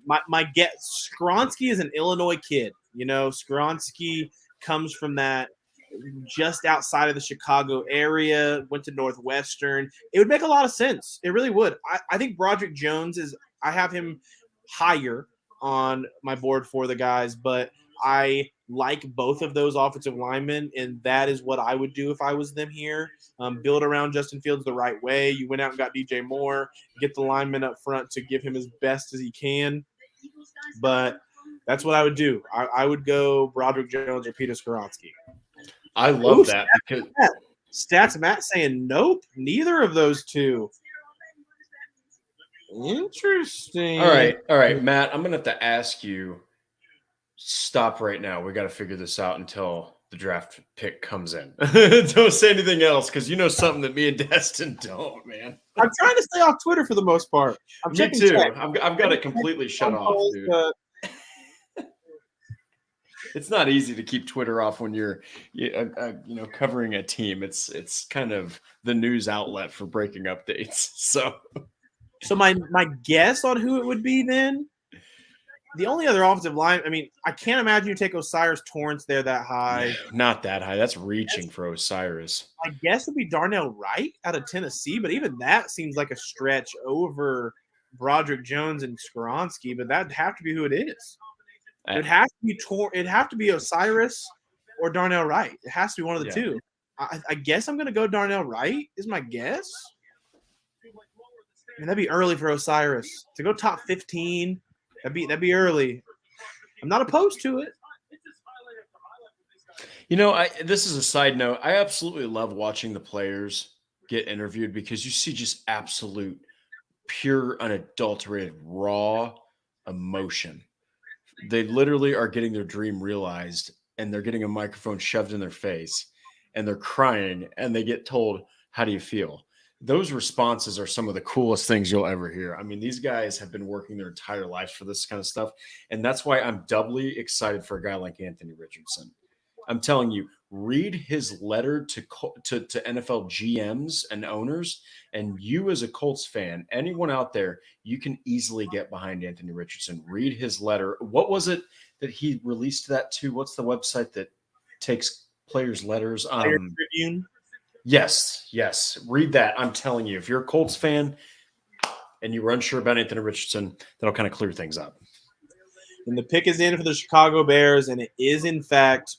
My guess, Skoronski is an Illinois kid. Skoronski comes from that just outside of the Chicago area, went to Northwestern. It would make a lot of sense. It really would. I think Broderick Jones I have him higher on my board for the guys, but I like both of those offensive linemen, and that is what I would do if I was them here. Build around Justin Fields the right way. You went out and got DJ Moore, get the lineman up front to give him as best as he can. But that's what I would do. I would go Broderick Jones or Peter Skoronski. I love that. Because Stats Matt saying nope, neither of those two. Interesting. All right, Matt, I'm going to have to ask you, stop right now. We got to figure this out until the draft pick comes in. Don't say anything else because you know something that me and Destin don't, man. I'm trying to stay off Twitter for the most part. Me too. I've got it completely shut off, dude. It's not easy to keep Twitter off when you're covering a team. It's kind of the news outlet for breaking updates. So my guess on who it would be then the only other offensive line, I mean, I can't imagine you take Osiris Torrance there that high. Not that high. That's reaching for Osiris. I guess it'd be Darnell Wright out of Tennessee, but even that seems like a stretch over Broderick Jones and Skoronski, but that'd have to be who it is. It'd have to be Osiris or Darnell Wright. It has to be one of the two. I guess I'm going to go Darnell Wright is my guess. I mean, that'd be early for Osiris to go top 15. That'd be early. I'm not opposed to it. You know, this is a side note. I absolutely love watching the players get interviewed because you see just absolute, pure, unadulterated, raw emotion. They literally are getting their dream realized, and they're getting a microphone shoved in their face, and they're crying, and they get told, "How do you feel?" Those responses are some of the coolest things you'll ever hear. I mean, these guys have been working their entire lives for this kind of stuff, and that's why I'm doubly excited for a guy like Anthony Richardson. I'm telling you, read his letter to NFL GMs and owners, and you as a Colts fan, anyone out there, you can easily get behind Anthony Richardson. Read his letter. What was it that he released that to? What's the website that takes players' letters? Player Tribune. Yes. Read that. I'm telling you, if you're a Colts fan and you were unsure about Anthony Richardson, that'll kind of clear things up. And the pick is in for the Chicago Bears, and it is, in fact,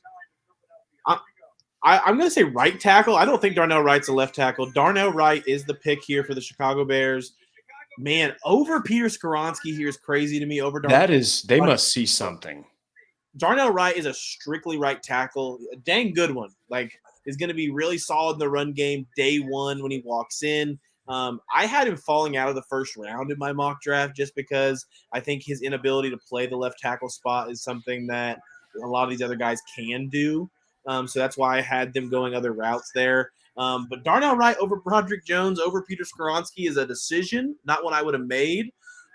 I'm going to say right tackle. I don't think Darnell Wright's a left tackle. Darnell Wright is the pick here for the Chicago Bears. Man, over Peter Skoronski here is crazy to me. Over Darnell. They must see something. Darnell Wright is a strictly right tackle, a dang good one. Like, is going to be really solid in the run game day one when he walks in. I had him falling out of the first round in my mock draft just because I think his inability to play the left tackle spot is something that a lot of these other guys can do. So that's why I had them going other routes there. But Darnell Wright over Broderick Jones over Peter Skoronski is a decision, not one I would have made.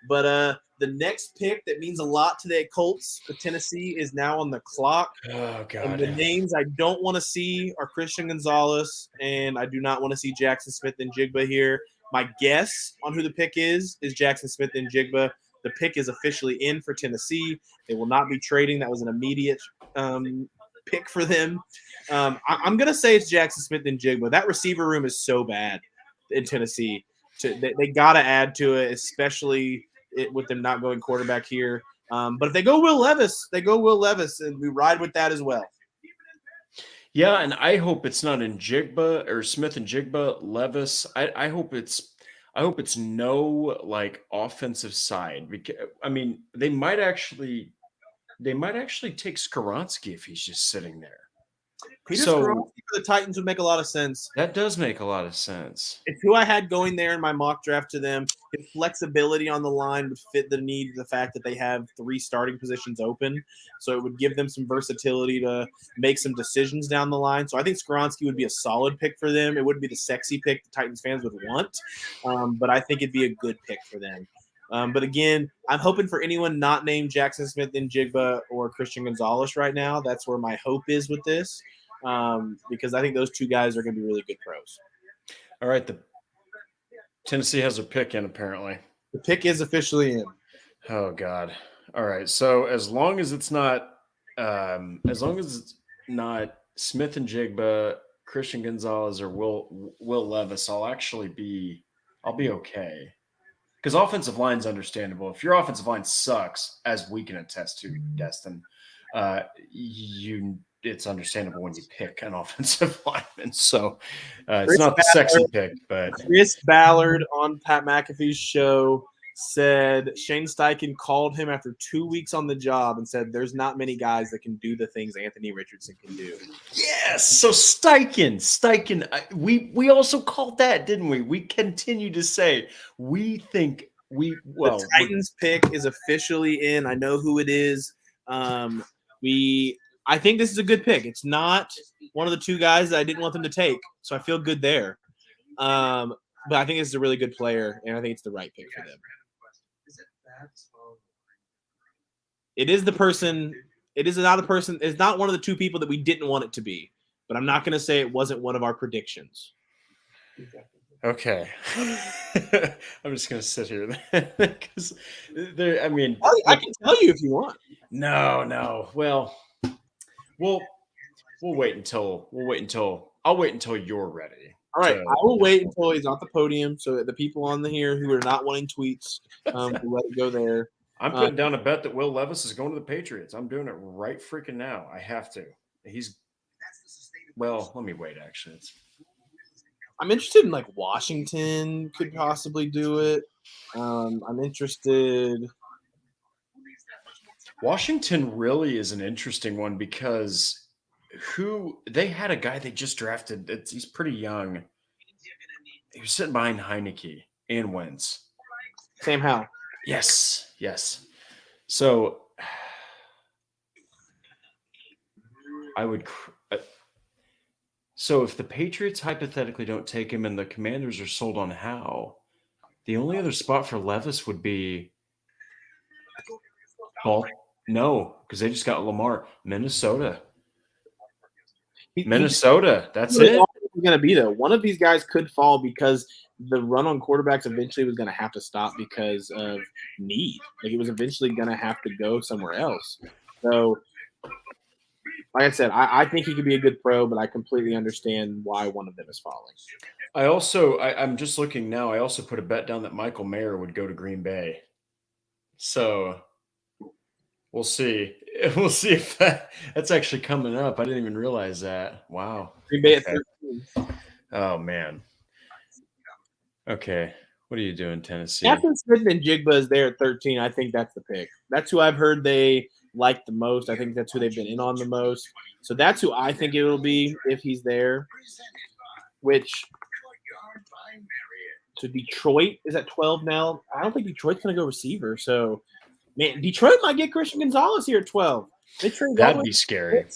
But the next pick that means a lot to the Colts, the Tennessee, is now on the clock. Oh, God. And the names I don't want to see are Christian Gonzalez, and I do not want to see Jackson Smith and Jigba here. My guess on who the pick is Jackson Smith and Jigba. The pick is officially in for Tennessee. They will not be trading. That was an immediate pick for them. I'm going to say it's Jackson Smith and Jigba. That receiver room is so bad in Tennessee. They got to add to it, especially with them not going quarterback here. But if they go Will Levis, and we ride with that as well. Yeah, and I hope it's not in Jigba or Smith and Jigba, Levis. I hope it's no like offensive side. Because, I mean, they might actually take Skoronski if he's just sitting there. Peter Skoronski for the Titans would make a lot of sense. That does make a lot of sense. It's who I had going there in my mock draft to them. His flexibility on the line would fit the need, the fact that they have 3 starting positions open. So it would give them some versatility to make some decisions down the line. So I think Skoronski would be a solid pick for them. It wouldn't be the sexy pick the Titans fans would want, but I think it'd be a good pick for them. But again, I'm hoping for anyone not named Jackson Smith and Jigba or Christian Gonzalez right now. That's where my hope is with this, because I think those 2 guys are going to be really good pros. All right, the Tennessee has a pick in apparently. The pick is officially in. Oh God! All right, so as long as it's not Smith and Jigba, Christian Gonzalez, or Will Levis, I'll be okay. Because offensive line's understandable. If your offensive line sucks, as we can attest to, Destin, it's understandable when you pick an offensive lineman. So it's not the sexy pick, but Chris Ballard on Pat McAfee's show said Shane Steichen called him after 2 weeks on the job and said there's not many guys that can do the things Anthony Richardson can do. Yes. So Steichen, we also called that, didn't we? We continue to say the Titans pick is officially in. I know who it is. I think this is a good pick. It's not one of the 2 guys that I didn't want them to take, so I feel good there. But I think this is a really good player, and I think it's the right pick for them. It is the person. It is not a person. It's not one of the 2 people that we didn't want it to be. But I'm not going to say it wasn't one of our predictions. Okay. I'm just gonna sit here because I mean, I can tell you if you want. no. Well, we'll wait until I'll wait until you're ready. All right, I will wait until he's on the podium so that the people on the here who are not wanting tweets will let it go there. I'm putting down a bet that Will Levis is going to the Patriots. I'm doing it right freaking now. I have to. Well, let me wait. Actually, I'm interested in like Washington could possibly do it. I'm interested. Washington really is an interesting one because they had a guy they just drafted. He's pretty young. He was sitting behind Heineke and Wentz. Sam Howell. Yes. So I would. So if the Patriots hypothetically don't take him and the Commanders are sold on Howe, the only other spot for Levis would be No, because they just got Lamar. Minnesota. That's it. Going to be though. One of these guys could fall because the run on quarterbacks eventually was going to have to stop because of need. Like it was eventually going to have to go somewhere else. So, like I said, I think he could be a good pro, but I completely understand why one of them is falling. I'm just looking now. I also put a bet down that Michael Mayer would go to Green Bay. So we'll see. We'll see if that's actually coming up. I didn't even realize that. Wow. Green Bay at 13. Oh, man. Okay. What are you doing, Tennessee? Captain Smith and Jigba is there at 13. I think that's the pick. That's who I've heard they like the most. I think that's who they've been in on the most. So that's who I think it will be if he's there. Which to Detroit is at 12 now. I don't think Detroit's going to go receiver. So, man, Detroit might get Christian Gonzalez here at 12. That'd be scary.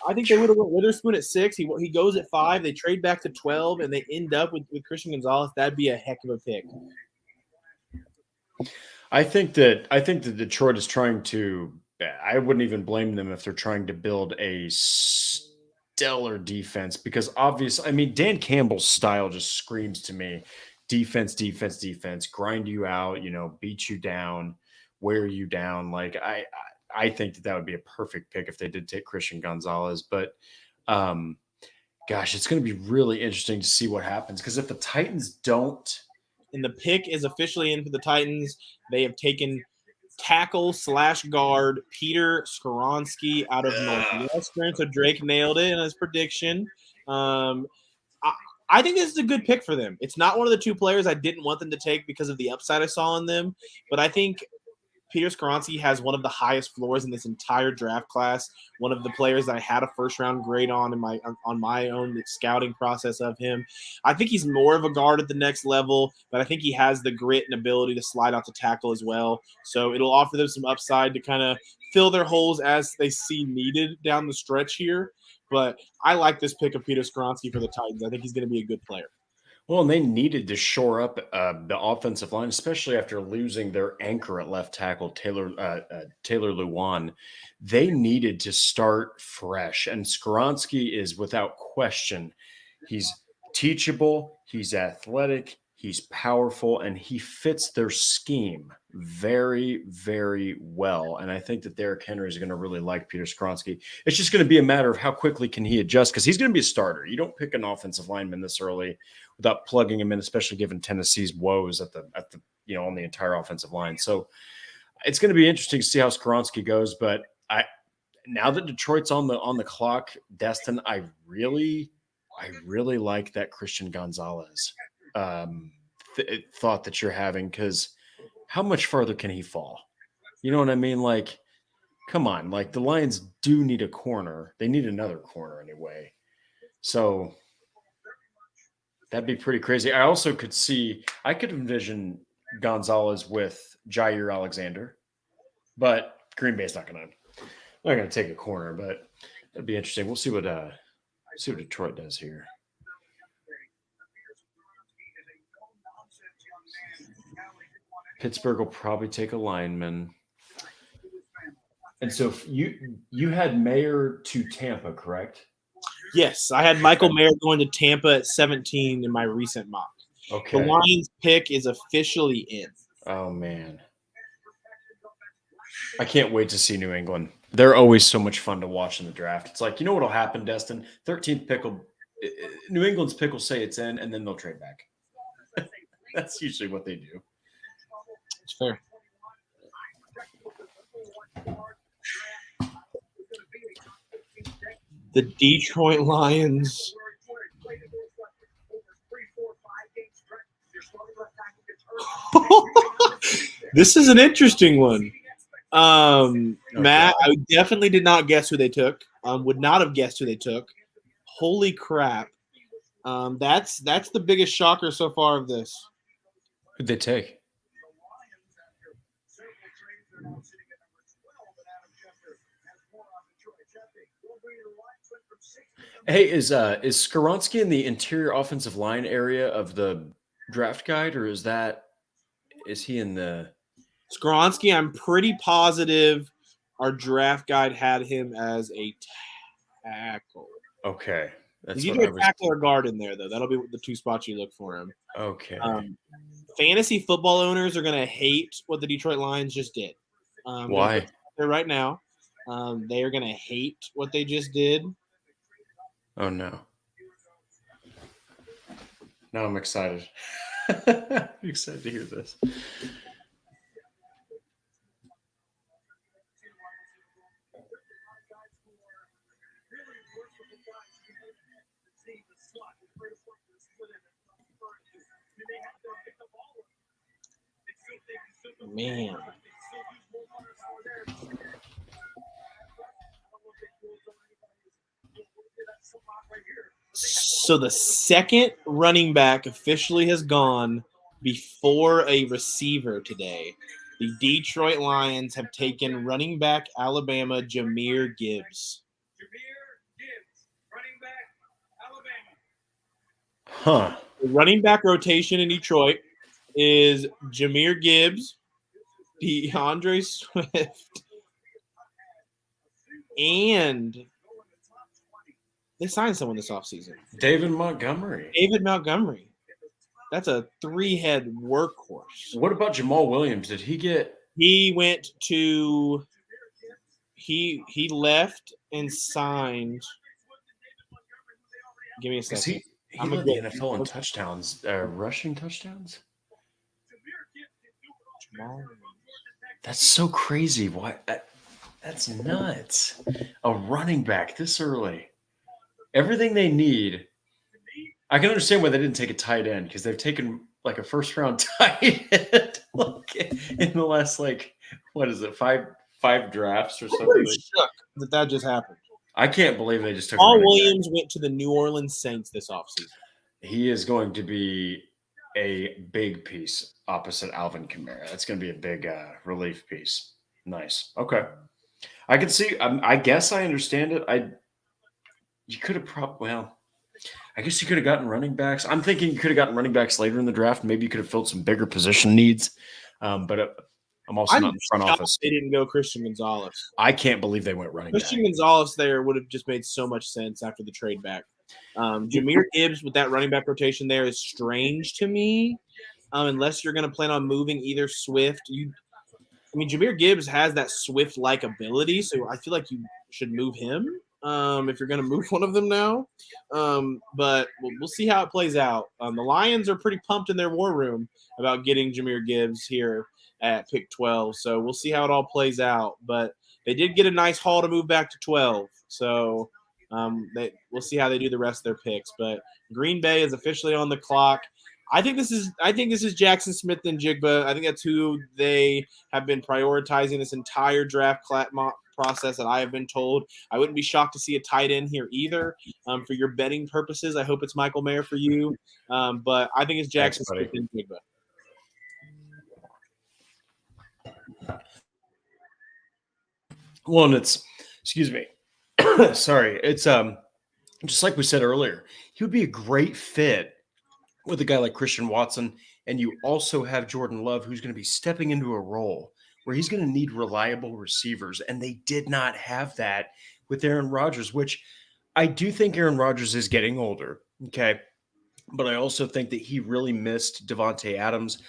I think they would have went Witherspoon at 6. He goes at 5. They trade back to 12, and they end up with Christian Gonzalez. That'd be a heck of a pick. I think that Detroit is trying to. I wouldn't even blame them if they're trying to build a stellar defense because obviously, I mean, Dan Campbell's style just screams to me: defense, grind you out, beat you down, wear you down. Like I think that would be a perfect pick if they did take Christian Gonzalez. But, gosh, it's going to be really interesting to see what happens because if the Titans don't. And the pick is officially in for the Titans. They have taken tackle/guard Peter Skoronski out of Northwestern. So Drake nailed it in his prediction. I think this is a good pick for them. It's not one of the two players I didn't want them to take because of the upside I saw in them, but I think Peter Skoronski has one of the highest floors in this entire draft class. One of the players that I had a first-round grade on my own scouting process of him. I think he's more of a guard at the next level, but I think he has the grit and ability to slide out to tackle as well. So it'll offer them some upside to kind of fill their holes as they see needed down the stretch here. But I like this pick of Peter Skoronski for the Titans. I think he's going to be a good player. Well, and they needed to shore up the offensive line, especially after losing their anchor at left tackle, Taylor Lewan. They needed to start fresh, and Skoronski is without question. He's teachable, he's athletic, he's powerful, and he fits their scheme very, very well. And I think that Derrick Henry is going to really like Peter Skoronski. It's just going to be a matter of how quickly can he adjust because he's going to be a starter. You don't pick an offensive lineman this early without plugging him in, especially given Tennessee's woes at the on the entire offensive line. So it's going to be interesting to see how Skoronski goes. But now that Detroit's on the clock, Destin, I really like that Christian Gonzalez thought that you're having because how much farther can he fall? You know what I mean? Like, come on, like the Lions do need a corner. They need another corner anyway. So that'd be pretty crazy. I also could envision Gonzalez with Jair Alexander, but Green Bay's not going to take a corner, but that'd be interesting. We'll see what Detroit does here. Pittsburgh will probably take a lineman. And so you had Mayer to Tampa, correct? Yes, I had Michael Mayer going to Tampa at 17 in my recent mock. Okay. The Lions pick is officially in. Oh, man. I can't wait to see New England. They're always so much fun to watch in the draft. It's like, you know what'll happen, Destin? 13th pick will New England's pick will say it's in, and then they'll trade back. That's usually what they do. It's fair. The Detroit Lions. This is an interesting one. Matt, I definitely did not guess who they took. Would not have guessed who they took. Holy crap. That's the biggest shocker so far of this. Who'd they take? Hey, is Skoronski in the interior offensive line area of the draft guide, or is he in the Skoronski? I'm pretty positive our draft guide had him as a tackle. Okay. He's either a tackle or guard in there, though. That'll be the two spots you look for him. Okay. Fantasy football owners are going to hate what the Detroit Lions just did. Why? There right now. They are going to hate what they just did. Oh, no. Now I'm excited. I'm excited to hear this. Man. So the second running back officially has gone before a receiver today. The Detroit Lions have taken running back Alabama Jahmyr Gibbs. Running back, Alabama. Huh. The running back rotation in Detroit is Jahmyr Gibbs, DeAndre Swift, and they signed someone this offseason. David Montgomery. That's a three-head workhorse. What about Jamal Williams? Did he get? He went to. He left and signed. Give me a second. He led the NFL in touchdowns, rushing touchdowns. That's so crazy. Why? That's nuts. A running back this early. Everything they need. I can understand why they didn't take a tight end because they've taken like a first-round tight end in the last five drafts or something. I'm shook that just happened. I can't believe they just took. Paul Williams went to the New Orleans Saints this offseason. He is going to be a big piece opposite Alvin Kamara. That's going to be a big relief piece. Nice. Okay. I can see. I guess I understand it. You could have I guess you could have gotten running backs. I'm thinking you could have gotten running backs later in the draft. Maybe you could have filled some bigger position needs. But I'm also not in the front office. They didn't go Christian Gonzalez. I can't believe they went running back. Christian Gonzalez there would have just made so much sense after the trade back. Jahmyr Gibbs with that running back rotation there is strange to me. Unless you're going to plan on moving either Swift. Jahmyr Gibbs has that Swift-like ability, so I feel like you should move him if you're going to move one of them now. But we'll see how it plays out. The Lions are pretty pumped in their war room about getting Jahmyr Gibbs here at pick 12, so we'll see how it all plays out. But they did get a nice haul to move back to 12, so we'll see how they do the rest of their picks. But Green Bay is officially on the clock. I think this is Jackson Smith and Jigba. I think that's who they have been prioritizing this entire draft process that I have been told. I wouldn't be shocked to see a tight end here either. For your betting purposes, I hope it's Michael Mayer for you. But I think it's Jackson Smith and Jigba. Well, and excuse me. Sorry. It's just like we said earlier, he would be a great fit with a guy like Christian Watson, and you also have Jordan Love, who's going to be stepping into a role where he's going to need reliable receivers, and they did not have that with Aaron Rodgers, which I do think Aaron Rodgers is getting older, okay? but I also think that he really missed Devontae Adams.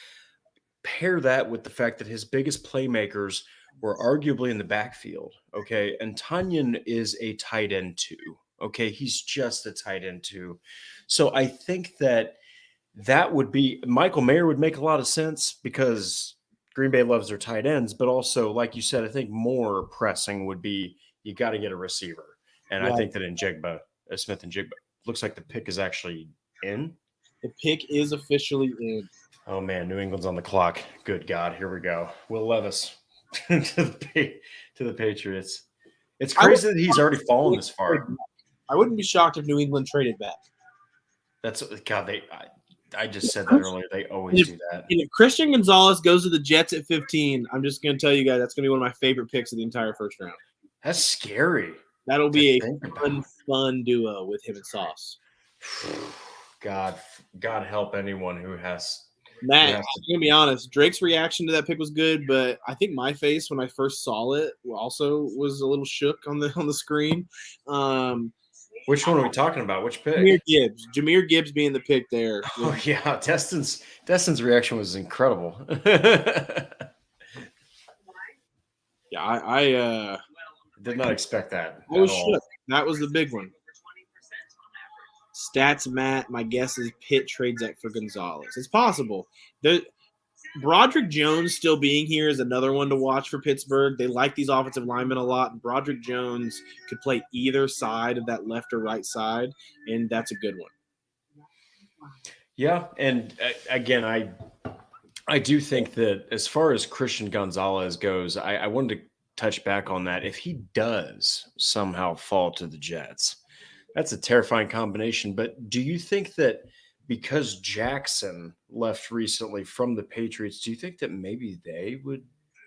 Pair that with the fact that his biggest playmakers were arguably in the backfield. Okay. And Tanyan is a tight end too. Okay. He's just a tight end too. So I think that would be Michael Mayer would make a lot of sense because Green Bay loves their tight ends, but also, like you said, I think more pressing would be you got to get a receiver. And I Right. think that in Jigba, Smith and Jigba, looks like the pick is actually in. The pick is officially in. Oh man, New England's on the clock. Good God, here we go. Will Levis to the Patriots. It's crazy that he's already fallen this far. I wouldn't be shocked if New England traded back. That's God. I just said that earlier. They always do that. And if Christian Gonzalez goes to the Jets at 15, I'm just going to tell you guys that's going to be one of my favorite picks of the entire first round. That's scary. That'll be a fun duo with him and Sauce. God help anyone who has. Matt, I'm going to be honest. Drake's reaction to that pick was good, but I think my face when I first saw it also was a little shook on the screen. Which one are we talking about? Which pick? Jahmyr Gibbs being the pick there. Oh yeah, Destin's reaction was incredible. Yeah, I did not expect that. I was shook. That was the big one. Stats, Matt. My guess is Pitt trades up for Gonzalez. It's possible. Broderick Jones still being here is another one to watch for Pittsburgh. They like these offensive linemen a lot. And Broderick Jones could play either side of that left or right side, and that's a good one. Yeah, and again, I do think that as far as Christian Gonzalez goes, I wanted to touch back on that. If he does somehow fall to the Jets, that's a terrifying combination. But do you think that because Jackson left recently from the Patriots, do you think that maybe they would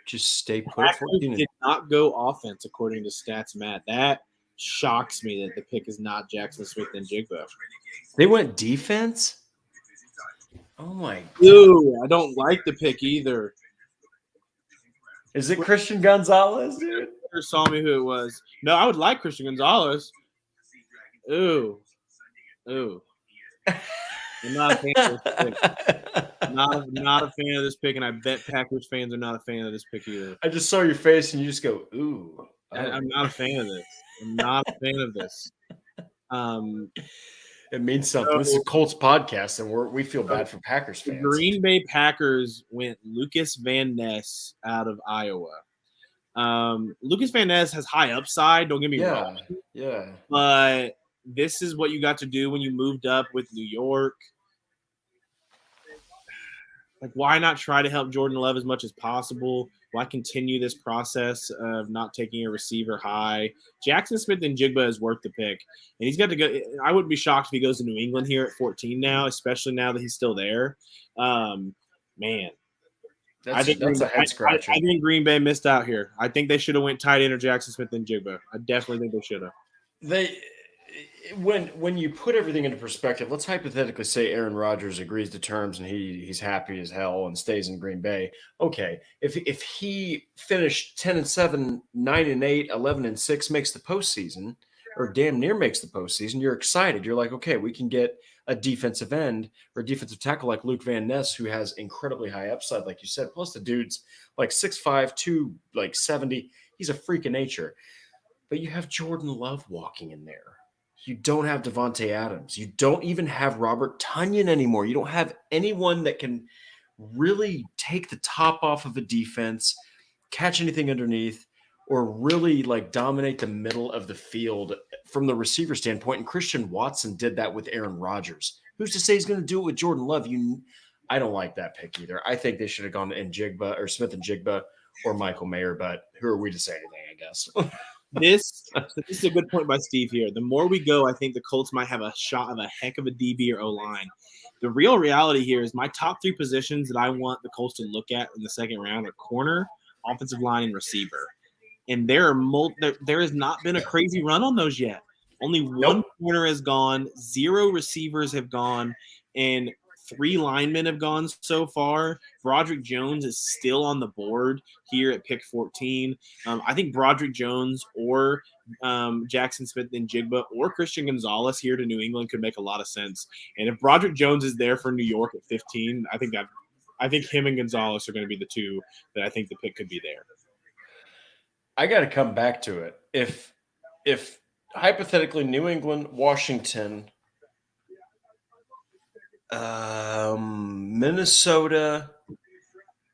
just stay put at 14? Did not go offense according to Stats, Matt. That shocks me that the pick is not Jackson Smith and Jigba. They went defense? Oh my God. Dude, I don't like the pick either. Is it Christian Gonzalez, dude? You saw me who it was. No, I would like Christian Gonzalez. Ooh. I'm not a fan of this pick. Not a fan of this pick, and I bet Packers fans are not a fan of this pick either. I just saw your face, and you just go, ooh. I'm not a fan of this. I'm not a fan of this. It means something. So, this is a Colts podcast, and we feel bad for Packers fans. The Green Bay Packers went Lucas Van Ness out of Iowa. Lucas Van Ness has high upside. Don't get me wrong. Yeah. But this is what you got to do when you moved up with New York. Like, why not try to help Jordan Love as much as possible? Why continue this process of not taking a receiver high? Jackson Smith and Jigba is worth the pick. And he's got to go. I wouldn't be shocked if he goes to New England here at 14 now, especially now that he's still there. Man. That's a head scratcher. I think Green Bay missed out here. I think they should have went tight end or Jackson Smith and Jigba. I definitely think they should have. When you put everything into perspective, let's hypothetically say Aaron Rodgers agrees to terms and he's happy as hell and stays in Green Bay. Okay, if he finished 10-7, 9-8, 11-6, makes the postseason, or damn near makes the postseason, you're excited. You're like, okay, we can get a defensive end or a defensive tackle like Luke Van Ness, who has incredibly high upside, like you said. Plus the dude's like 6'5", 270. He's a freak of nature. But you have Jordan Love walking in there. You don't have Devontae Adams. You don't even have Robert Tonyan anymore. You don't have anyone that can really take the top off of a defense, catch anything underneath, or really like dominate the middle of the field from the receiver standpoint. And Christian Watson did that with Aaron Rodgers. Who's to say he's going to do it with Jordan Love? I don't like that pick either. I think they should have gone in Jigba or Smith and Jigba or Michael Mayer, but who are we to say anything, I guess? This is a good point by Steve here. The more we go, I think the Colts might have a shot of a heck of a DB or O-line. The real reality here is my top three positions that I want the Colts to look at in the second round are corner, offensive line, and receiver. And there has not been a crazy run on those yet. Only one corner has gone, 0 receivers have gone, and 3 linemen have gone so far. Broderick Jones is still on the board here at pick 14. I think Broderick Jones or Jackson Smith and Jigba or Christian Gonzalez here to New England could make a lot of sense. And if Broderick Jones is there for New York at 15, I think him and Gonzalez are going to be the two that I think the pick could be there. I got to come back to it. If hypothetically New England, Washington, Minnesota,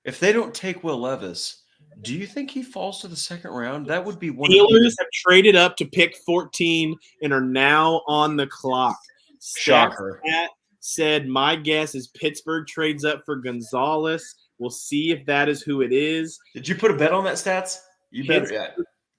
if they don't take Will Levis, do you think he falls to the second round? That would be one. Steelers have traded up to pick 14 and are now on the clock. Shocker. Stat said, my guess is Pittsburgh trades up for Gonzalez. We'll see if that is who it is. Did you put a bet on that, Stats? You better. Yeah.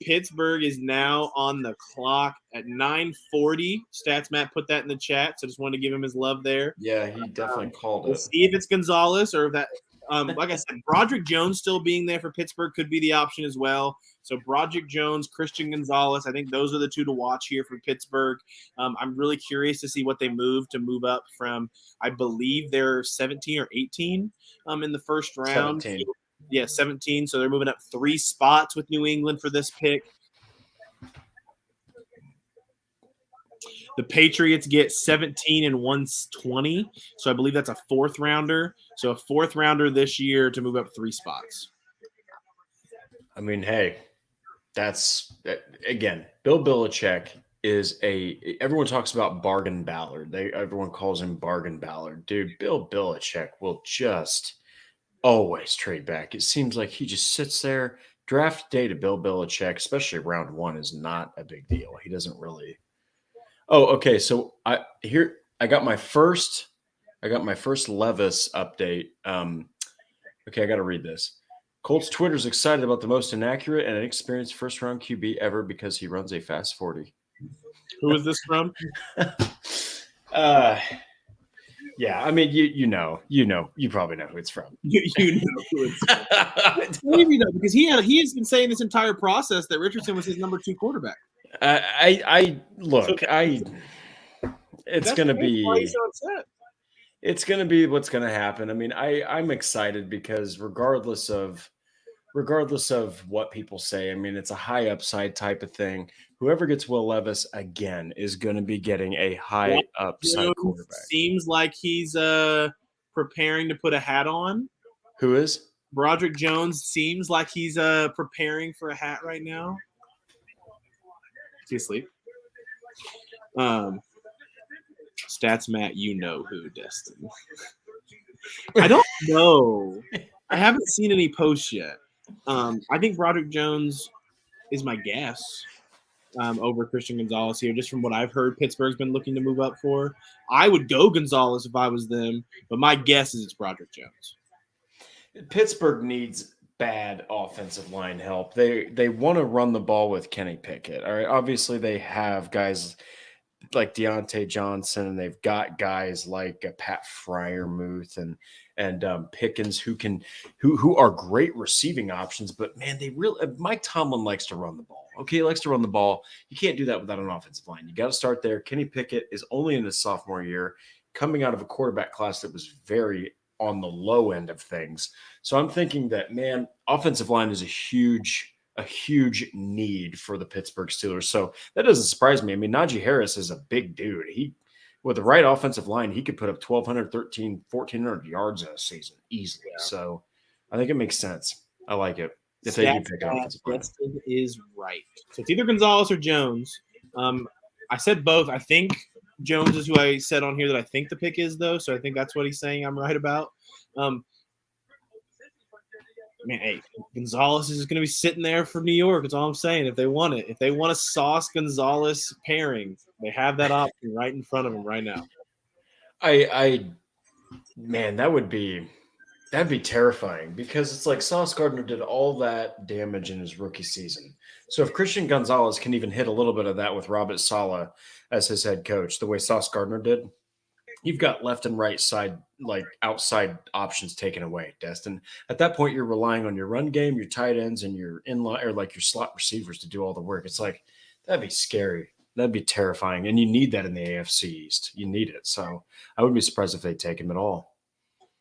Pittsburgh is now on the clock at 9:40. Stats Matt put that in the chat, so just wanted to give him his love there. Yeah, he definitely called it. We'll see if it's Gonzalez or if that. Like I said, Broderick Jones still being there for Pittsburgh could be the option as well. So Broderick Jones, Christian Gonzalez, I think those are the two to watch here for Pittsburgh. I'm really curious to see what they move up from. I believe they're 17 or 18 in the first round. 17. Yeah, 17. So they're moving up 3 spots with New England for this pick. The Patriots get 17 and 120. So I believe that's a 4th rounder. So a 4th rounder this year to move up 3 spots. I mean, hey, that's again, Bill Belichick is everyone talks about Bargain Ballard. Everyone calls him Bargain Ballard. Dude, Bill Belichick will just always trade back. It seems like he just sits there. Draft day to Bill Belichick, especially round 1, is not a big deal. He doesn't really. Oh, okay. So I got my first Levis update. Okay, I got to read this. Colts Twitter's excited about the most inaccurate and inexperienced first-round QB ever because he runs a fast 40. Who is this from? Yeah, I mean, you probably know who it's from. You know who it's from. Maybe though, because he has been saying this entire process that Richardson was his number 2 quarterback. It's going to be. It's going to be what's going to happen. I mean, I'm excited because regardless of what people say, I mean, it's a high upside type of thing. Whoever gets Will Levis again is going to be getting a high upside quarterback. Seems like he's preparing to put a hat on. Who is? Broderick Jones seems like he's preparing for a hat right now. Is he asleep? Stats Matt, you know who, Destin. I don't know. I haven't seen any posts yet. I think Broderick Jones is my guess over Christian Gonzalez here, just from what I've heard Pittsburgh's been looking to move up for. I would go Gonzalez if I was them, but my guess is it's Broderick Jones. Pittsburgh needs bad offensive line help. They want to run the ball with Kenny Pickett. All right, obviously they have guys like Deontay Johnson, and they've got guys like Pat Freiermuth and Pickens who are great receiving options. But man, Mike Tomlin likes to run the ball. Okay, he likes to run the ball. You can't do that without an offensive line. You got to start there. Kenny Pickett is only in his sophomore year, coming out of a quarterback class that was very on the low end of things. So I'm thinking that, man, offensive line is a huge need for the Pittsburgh Steelers. So that doesn't surprise me. I mean, Najee Harris is a big dude. With the right offensive line, he could put up 1,200, 1,400 yards in a season easily. Yeah. So I think it makes sense. I like it. If they do pick an offensive line. Destin is right. So it's either Gonzalez or Jones. I said both. I think Jones is who I said on here that I think the pick is, though. So I think that's what he's saying I'm right about. Man, hey, Gonzalez is going to be sitting there for New York. That's all I'm saying. If they want it, if they want a Sauce Gonzalez pairing, they have that option right in front of them right now. Man, that'd be terrifying because it's like Sauce Gardner did all that damage in his rookie season. So if Christian Gonzalez can even hit a little bit of that with Robert Saleh as his head coach, the way Sauce Gardner did, you've got left and right side, like outside options taken away, Destin. At that point, you're relying on your run game, your tight ends, and your inline or like your slot receivers to do all the work. It's like, that'd be scary. That'd be terrifying, and you need that in the AFC East. You need it. So I wouldn't be surprised if they take him at all.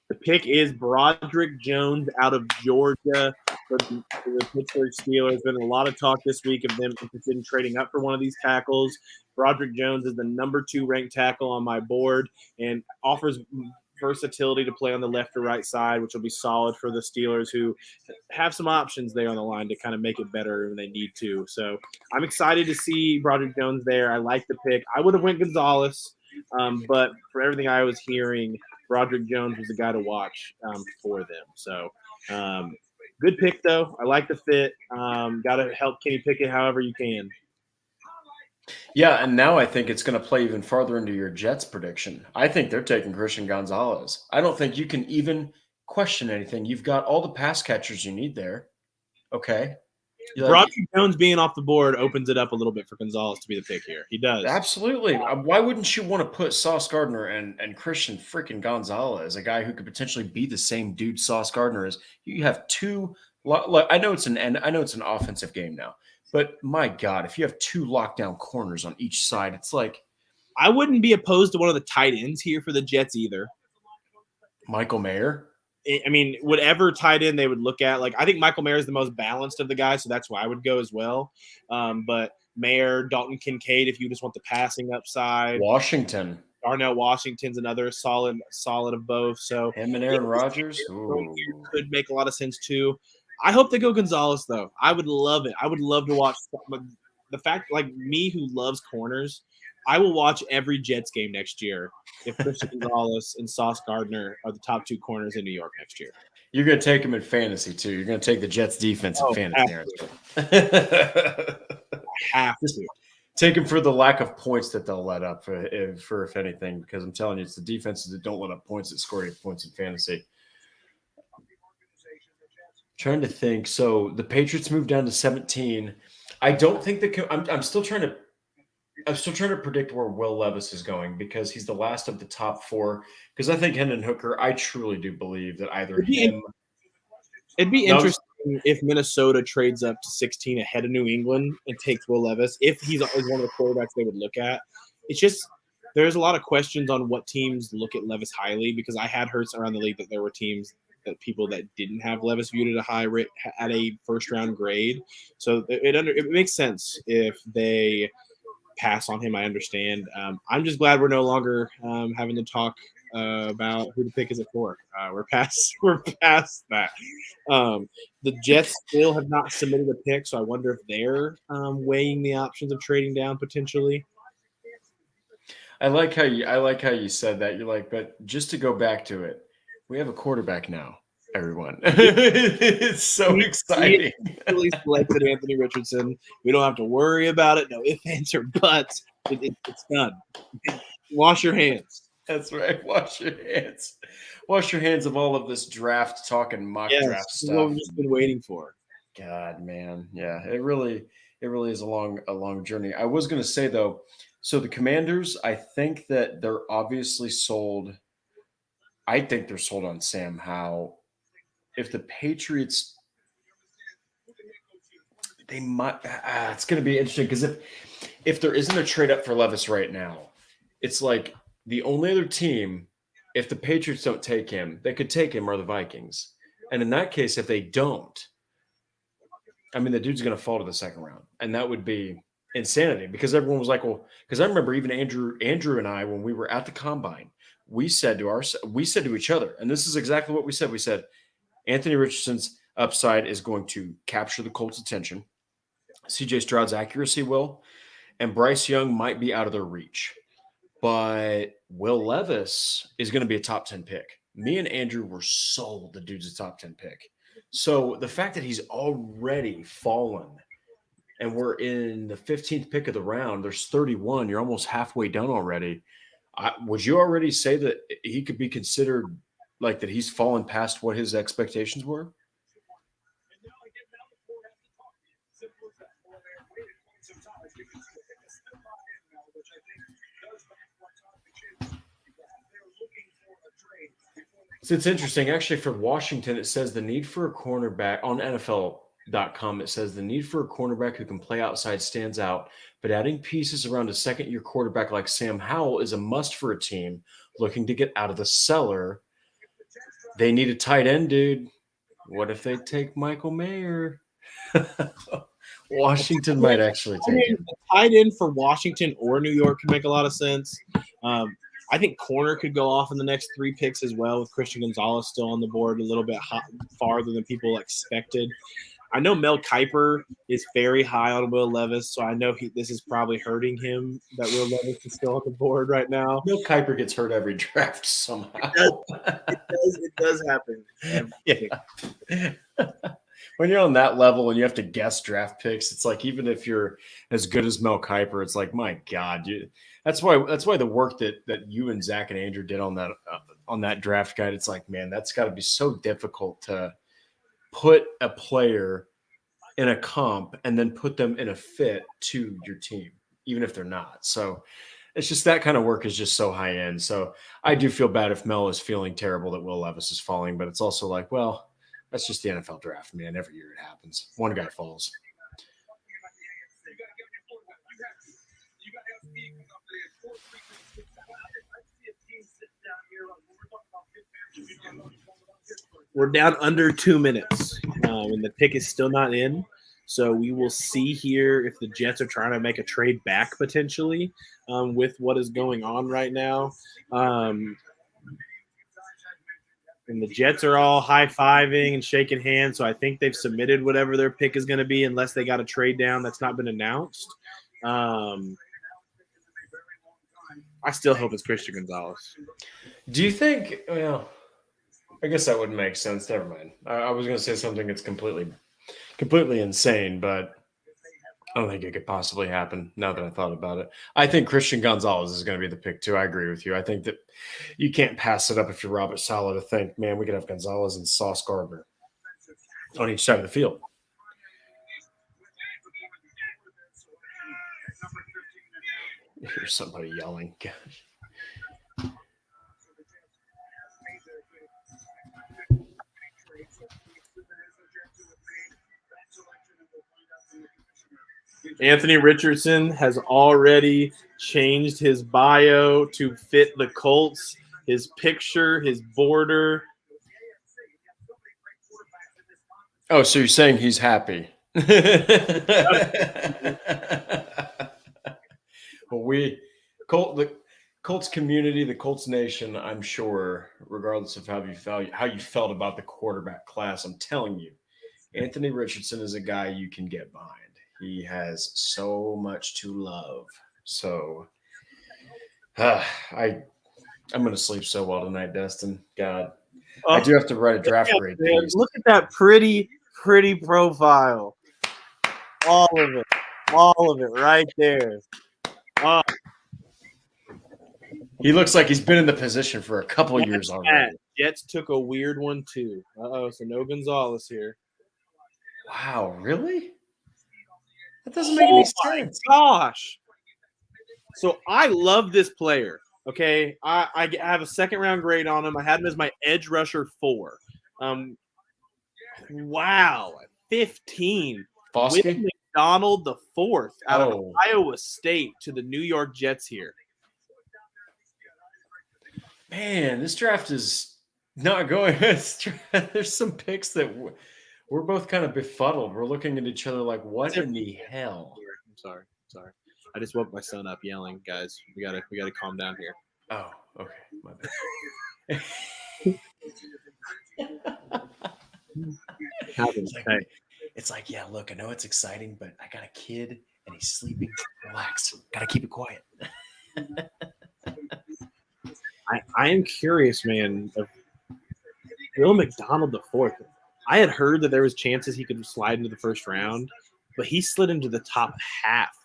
The pick is Broderick Jones out of Georgia for the Pittsburgh Steelers. There's been a lot of talk this week of them interested in trading up for one of these tackles. Broderick Jones is the number 2 ranked tackle on my board and offers versatility to play on the left or right side, which will be solid for the Steelers, who have some options there on the line to kind of make it better when they need to. So I'm excited to see Broderick Jones there. I like the pick. I would have went Gonzalez, but for everything I was hearing, Broderick Jones was the guy to watch for them. So good pick, though. I like the fit. Got to help Kenny Pickett however you can. Yeah, and now I think it's going to play even farther into your Jets prediction. I think they're taking Christian Gonzalez. I don't think you can even question anything. You've got all the pass catchers you need there. Okay. Broderick Jones being off the board opens it up a little bit for Gonzalez to be the pick here. He does. Absolutely. Why wouldn't you want to put Sauce Gardner and Christian freaking Gonzalez, a guy who could potentially be the same dude Sauce Gardner is? You have two. I know it's an offensive game now, but my God, if you have 2 lockdown corners on each side, it's like I wouldn't be opposed to one of the tight ends here for the Jets either. Michael Mayer. I mean, whatever tight end they would look at, like I think Michael Mayer is the most balanced of the guys, so that's why I would go as well. But Mayer, Dalton Kincaid, if you just want the passing upside, Washington, Darnell Washington's another solid of both. So him and Aaron Rodgers could make a lot of sense too. I hope they go Gonzalez though. I would love it. I would love to watch the fact, like me who loves corners. I will watch every Jets game next year if Christian Gonzalez and Sauce Gardner are the top 2 corners in New York next year. You're going to take them in fantasy, too. You're going to take the Jets' defense in fantasy. Have to. Take them for the lack of points that they'll let up, for if anything, because I'm telling you, it's the defenses that don't let up points that score 8 points in fantasy. Trying to think. So the Patriots moved down to 17. I don't think I'm still trying to predict where Will Levis is going because he's the last of the top 4. Because I think Hendon Hooker, I truly do believe that either him. It'd be interesting if Minnesota trades up to 16 ahead of New England and takes Will Levis. If he's one of the quarterbacks they would look at, it's just there's a lot of questions on what teams look at Levis highly because I had heard around the league that there were teams that people that didn't have Levis viewed at a first round grade. So it makes sense if they pass on him. I understand. I'm just glad we're no longer having to talk about who the pick is at 4. We're past that. The Jets still have not submitted a pick, so I wonder if they're weighing the options of trading down potentially. I like how you said that. You're like, but just to go back to it, we have a quarterback now. Everyone, it's so exciting. Really selected Anthony Richardson. We don't have to worry about it. No ifs, ands, or buts. It's done. Wash your hands. That's right. Wash your hands. Wash your hands of all of this draft talk and mock draft stuff. What we've just been waiting for. God, man, yeah, it really is a long journey. I was going to say though, so the Commanders, I think that they're obviously sold. I think they're sold on Sam Howell. If the Patriots, they might. It's going to be interesting because if there isn't a trade up for Levis right now, it's like the only other team. If the Patriots don't take him, they could take him are the Vikings, and in that case, if they don't, I mean, the dude's going to fall to the second round, and that would be insanity because everyone was like, well, because I remember even Andrew and I when we were at the combine, we said to each other, and this is exactly what we said. We said. Anthony Richardson's upside is going to capture the Colts' attention. CJ Stroud's accuracy will. And Bryce Young might be out of their reach. But Will Levis is going to be a top 10 pick. Me and Andrew were sold the dude's a top 10 pick. So the fact that he's already fallen and we're in the 15th pick of the round, there's 31. You're almost halfway done already. Would you already say that he could be considered – like that he's fallen past what his expectations were? So it's interesting. Actually, for Washington, it says the need for a cornerback on NFL com, it says the need for a cornerback who can play outside stands out, but adding pieces around a second-year quarterback like Sam Howell is a must for a team looking to get out of the cellar. They need a tight end, dude. What if they take Michael Mayer? Washington might actually take him. Tight end for Washington or New York could make a lot of sense. I think corner could go off in the next 3 picks as well, with Christian Gonzalez still on the board a little bit farther than people expected. I know Mel Kiper is very high on Will Levis, so I know this is probably hurting him that Will Levis is still on the board right now. Mel Kiper gets hurt every draft somehow. It does happen. Yeah. When you're on that level and you have to guess draft picks, it's like even if you're as good as Mel Kiper, it's like, my God, that's why the work that you and Zach and Andrew did on that draft guide, it's like, man, that's got to be so difficult to put a player in a comp and then put them in a fit to your team, even if they're not. So it's just that kind of work is just so high end. So I do feel bad if Mel is feeling terrible that Will Levis is falling, but it's also like, well, that's just the NFL draft, man. Every year it happens. One guy falls. We're down under 2 minutes, and the pick is still not in. So we will see here if the Jets are trying to make a trade back potentially with what is going on right now. And the Jets are all high-fiving and shaking hands, so I think they've submitted whatever their pick is going to be unless they got a trade down that's not been announced. I still hope it's Christian Gonzalez. Do you think – well, I guess that wouldn't make sense. Never mind. I was going to say something that's completely insane, but I don't think it could possibly happen now that I thought about it. I think Christian Gonzalez is going to be the pick too. I agree with you. I think that you can't pass it up if you're Robert Saleh to think, man, we could have Gonzalez and Sauce Gardner on each side of the field. Here's somebody yelling. Gosh. Anthony Richardson has already changed his bio to fit the Colts, his picture, his border. Oh, so you're saying he's happy. Well, the Colts community, the Colts nation, I'm sure, regardless of how you felt about the quarterback class, I'm telling you, Anthony Richardson is a guy you can get behind. He has so much to love. So I'm going to sleep so well tonight, Destin. God, I do have to write a draft grade piece. Look at that pretty profile. All of it right there. He looks like he's been in the position for a couple years already. Jets took a weird one too. So no Gonzalez here. Wow, really? That doesn't make any sense. Gosh. So I love this player. Okay. I have a second round grade on him. I had him as my edge rusher 4. Wow. 15. Foskey? McDonald the 4th out of Iowa State to the New York Jets here. Man, this draft is not going. There's some picks that we're both kind of befuddled. We're looking at each other like, what in the hell? I'm sorry. I just woke my son up yelling, guys. We gotta calm down here. Oh, okay. My bad. It's like, yeah, look, I know it's exciting, but I got a kid and he's sleeping. Relax. Gotta keep it quiet. I am curious, man. Of Will McDonald the 4th. I had heard that there was chances he could slide into the first round, but he slid into the top half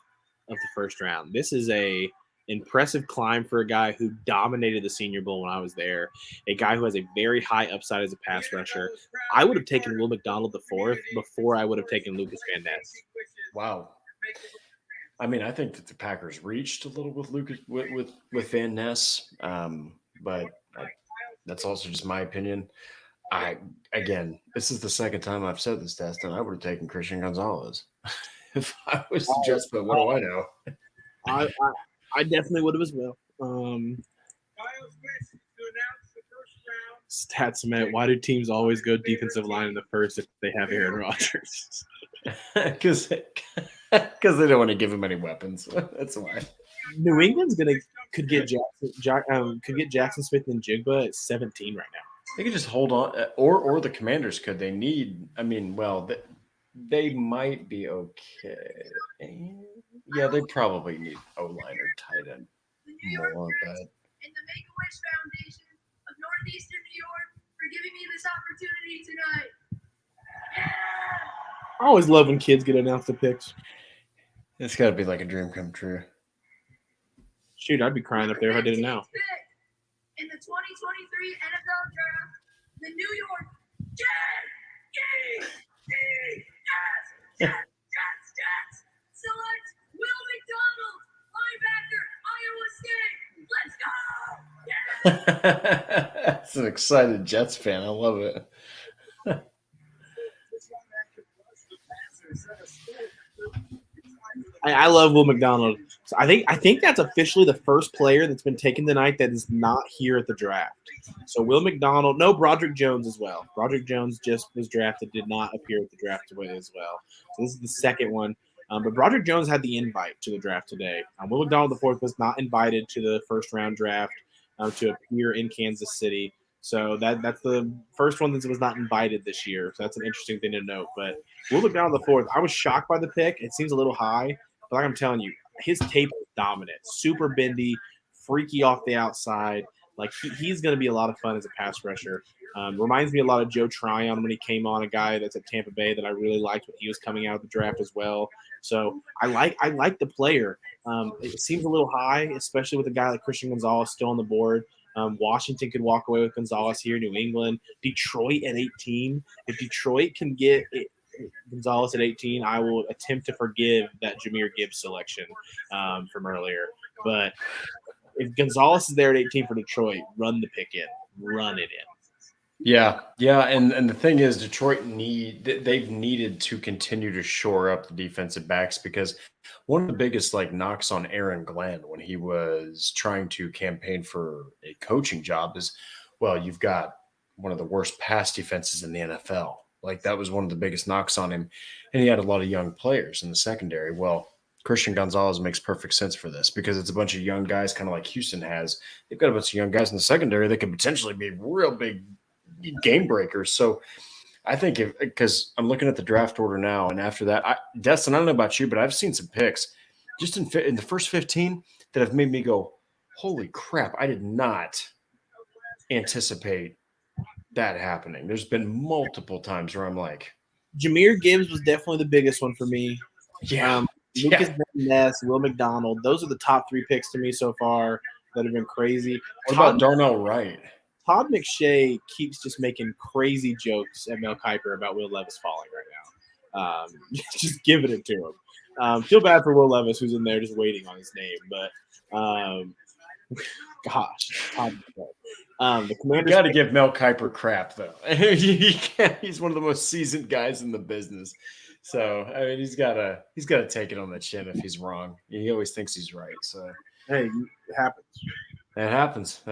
of the first round. This is a impressive climb for a guy who dominated the Senior Bowl when I was there, a guy who has a very high upside as a pass rusher. I would have taken Will McDonald the 4th before I would have taken Lucas Van Ness. Wow. I mean, I think that the Packers reached a little with Lucas with Van Ness, but that's also just my opinion. Again, this is the second time I've said this, Destin. I would have taken Christian Gonzalez if I was the Jets, but what do I know? I definitely would have as well. Kyle Smith to announce the first round. Stat cement. Why do teams always go defensive line in the first if they have Aaron Rodgers? Because they don't want to give him any weapons. That's why. New England's could get Jackson Smith and Jigba at 17 right now. They could just hold on, or the Commanders could. They need. I mean, well, they might be okay. Yeah, they probably need O-line or tight end more, but. And the Make-A-Wish Foundation of Northeastern New York for giving me this opportunity tonight. I always love when kids get announced the picks. It's got to be like a dream come true. Shoot, I'd be crying up there if I did it now. In the 2023 NFL Draft, the New York Jets select Will McDonald, linebacker, Iowa State. Let's go! That's an excited Jets fan. I love it. I love Will McDonald. So I think that's officially the first player that's been taken tonight that is not here at the draft. So Will McDonald, no, Broderick Jones as well. Broderick Jones just was drafted, did not appear at the draft today as well. So this is the second one. But Broderick Jones had the invite to the draft today. Will McDonald IV was not invited to the first round draft to appear in Kansas City. So that's the first one that was not invited this year. So that's an interesting thing to note. But Will McDonald IV, I was shocked by the pick. It seems a little high, but like I'm telling you, his tape is dominant, super bendy, freaky off the outside. Like he's going to be a lot of fun as a pass rusher. Reminds me a lot of Joe Tryon when he came on, a guy that's at Tampa Bay that I really liked when he was coming out of the draft as well. So I like the player. It seems a little high, especially with a guy like Christian Gonzalez still on the board. Washington could walk away with Gonzalez here. New England, Detroit at 18. If Detroit can get Gonzalez at 18, I will attempt to forgive that Jahmyr Gibbs selection from earlier. But if Gonzalez is there at 18 for Detroit, run the pick in. Run it in. Yeah, and the thing is, Detroit they've needed to continue to shore up the defensive backs because one of the biggest knocks on Aaron Glenn when he was trying to campaign for a coaching job is, well, you've got one of the worst pass defenses in the NFL. That was one of the biggest knocks on him, and he had a lot of young players in the secondary. Well, Christian Gonzalez makes perfect sense for this because it's a bunch of young guys, kind of like Houston has. They've got a bunch of young guys in the secondary that could potentially be real big game breakers. So I think because I'm looking at the draft order now, and after that, Destin, I don't know about you, but I've seen some picks just in the first 15 that have made me go, holy crap, I did not anticipate that happening. There's been multiple times where I'm like, Jahmyr Gibbs was definitely the biggest one for me. Yeah. Lucas Van Ness, Will McDonald, those are the top three picks to me so far that have been crazy. What about Darnell Wright? Todd McShay keeps just making crazy jokes at Mel Kiper about Will Levis falling right now. Just giving it to him. Feel bad for Will Levis, who's in there just waiting on his name. But, gosh, Todd McShay. The Commanders got to give Mel Kiper crap, though. He's one of the most seasoned guys in the business. So, I mean, he's got to take it on the chin if he's wrong. He always thinks he's right. So, hey, it happens. That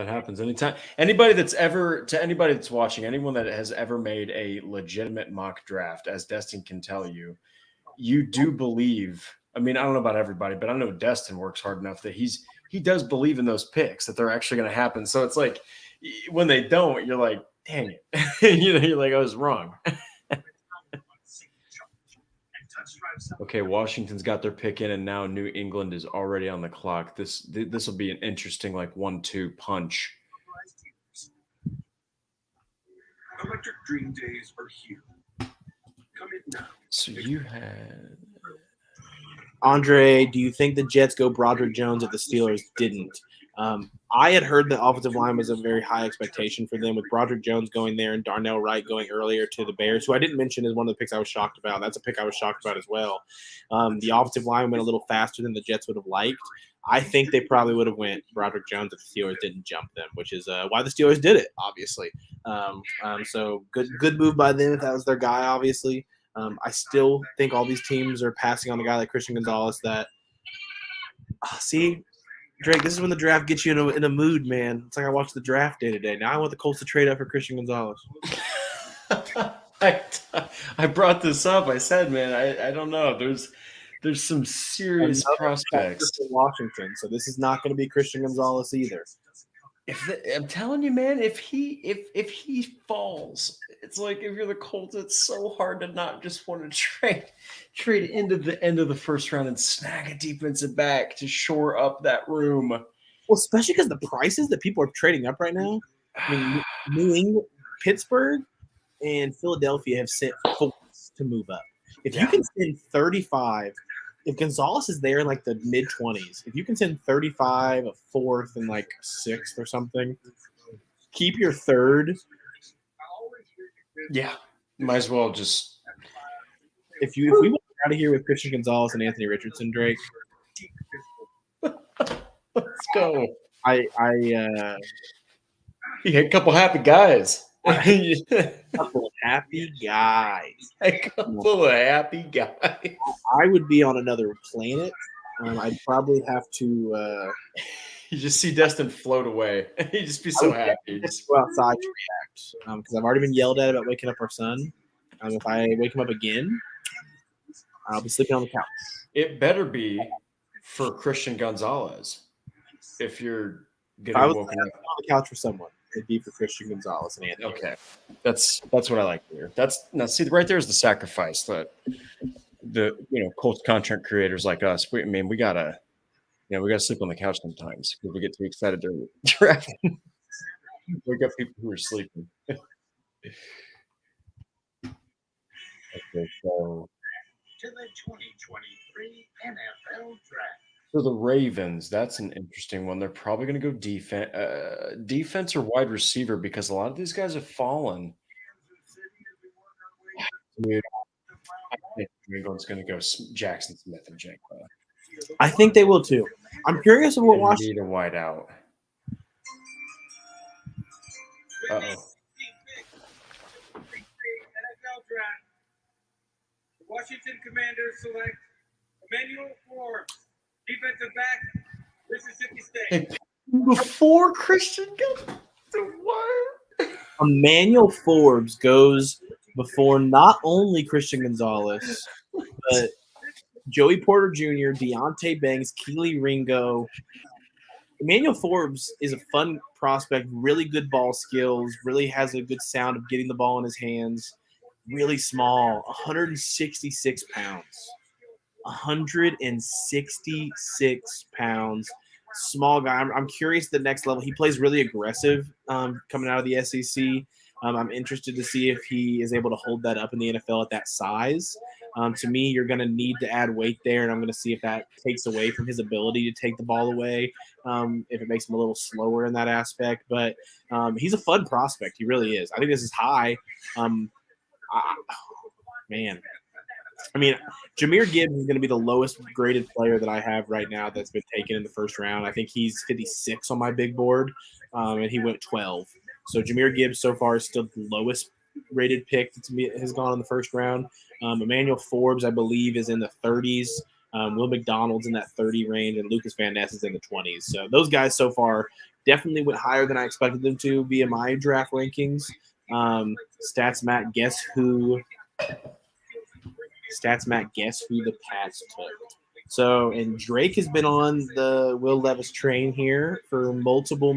happens anytime. Anybody that's watching, anyone that has ever made a legitimate mock draft, as Destin can tell you, you do believe. I mean, I don't know about everybody, but I know Destin works hard enough that he does believe in those picks that they're actually going to happen. So it's like when they don't, you're like, dang it, you're like, I was wrong. Okay, Washington's got their pick in, and now New England is already on the clock. This will be an interesting 1-2 punch. Electric Dream Days are here. Come in now. So you had Andre. Do you think the Jets go Broderick Jones if the Steelers didn't? I had heard the offensive line was a very high expectation for them with Broderick Jones going there and Darnell Wright going earlier to the Bears, who I didn't mention is one of the picks I was shocked about. That's a pick I was shocked about as well. The offensive line went a little faster than the Jets would have liked. I think they probably would have went Broderick Jones if the Steelers didn't jump them, which is why the Steelers did it, obviously. So good move by them if that was their guy, obviously. I still think all these teams are passing on a guy like Christian Gonzalez that see, Drake, this is when the draft gets you in a mood, man. It's like I watched the draft day today. Now I want the Colts to trade up for Christian Gonzalez. I brought this up. I said, man, I don't know. There's some serious prospects in Washington, so this is not going to be Christian Gonzalez either. I'm telling you, man, if he falls, it's like if you're the Colts, it's so hard to not just want to trade into the end of the first round and snag a defensive back to shore up that room. Well, especially because the prices that people are trading up right now. I mean, New England, Pittsburgh, and Philadelphia have sent force to move up. If you can send 35, if Gonzalez is there in like the mid-20s, if you can send 35, a fourth, and like sixth or something, keep your third. Yeah, might as well just. If we went out of here with Christian Gonzalez and Anthony Richardson, Drake, let's go. You had a couple happy guys. A couple of happy guys. A couple of happy guys. I would be on another planet. I'd probably have to. You just see Destin float away. He'd just be so happy. Just go outside to react because I've already been yelled at about waking up our son. If I wake him up again, I'll be sleeping on the couch. It better be for Christian Gonzalez. If you're getting woken up on the couch for someone, it'd be for Christian Gonzalez and Anthony. Okay, that's what I like to hear. See right there is the sacrifice that the Colts content creators like us. We gotta sleep on the couch sometimes because we get too excited during the draft. We got people who are sleeping. Okay, so to the 2023 NFL Draft. For the Ravens, that's an interesting one. They're probably going to go defense or wide receiver because a lot of these guys have fallen. Dude, I think England's going to go Jackson Smith and Jigba. I think they will too. I'm curious of what Washington need a wide out. Uh-oh. NFL Draft. The Washington Commanders select Emmanuel Forbes, defensive back, Mississippi State. Before Christian goes to what? Emmanuel Forbes goes before not only Christian Gonzalez, but Joey Porter Jr., Deontay Banks, Keely Ringo. Emmanuel Forbes is a fun prospect, really good ball skills, really has a good sound of getting the ball in his hands, really small, 166 pounds. 166 pounds. Small guy. I'm curious the next level. He plays really aggressive coming out of the SEC. I'm interested to see if he is able to hold that up in the NFL at that size. To me, you're going to need to add weight there, and I'm going to see if that takes away from his ability to take the ball away, if it makes him a little slower in that aspect. But he's a fun prospect. He really is. I think this is high. Man. I mean, Jahmyr Gibbs is going to be the lowest graded player that I have right now that's been taken in the first round. I think he's 56 on my big board, and he went 12. So Jahmyr Gibbs so far is still the lowest rated pick that has gone in the first round. Emmanuel Forbes, I believe, is in the 30s. Will McDonald's in that 30 range, and Lucas Van Ness is in the 20s. So those guys so far definitely went higher than I expected them to via my draft rankings. Stats Matt, guess who the Pats took? So, and Drake has been on the Will Levis train here for multiple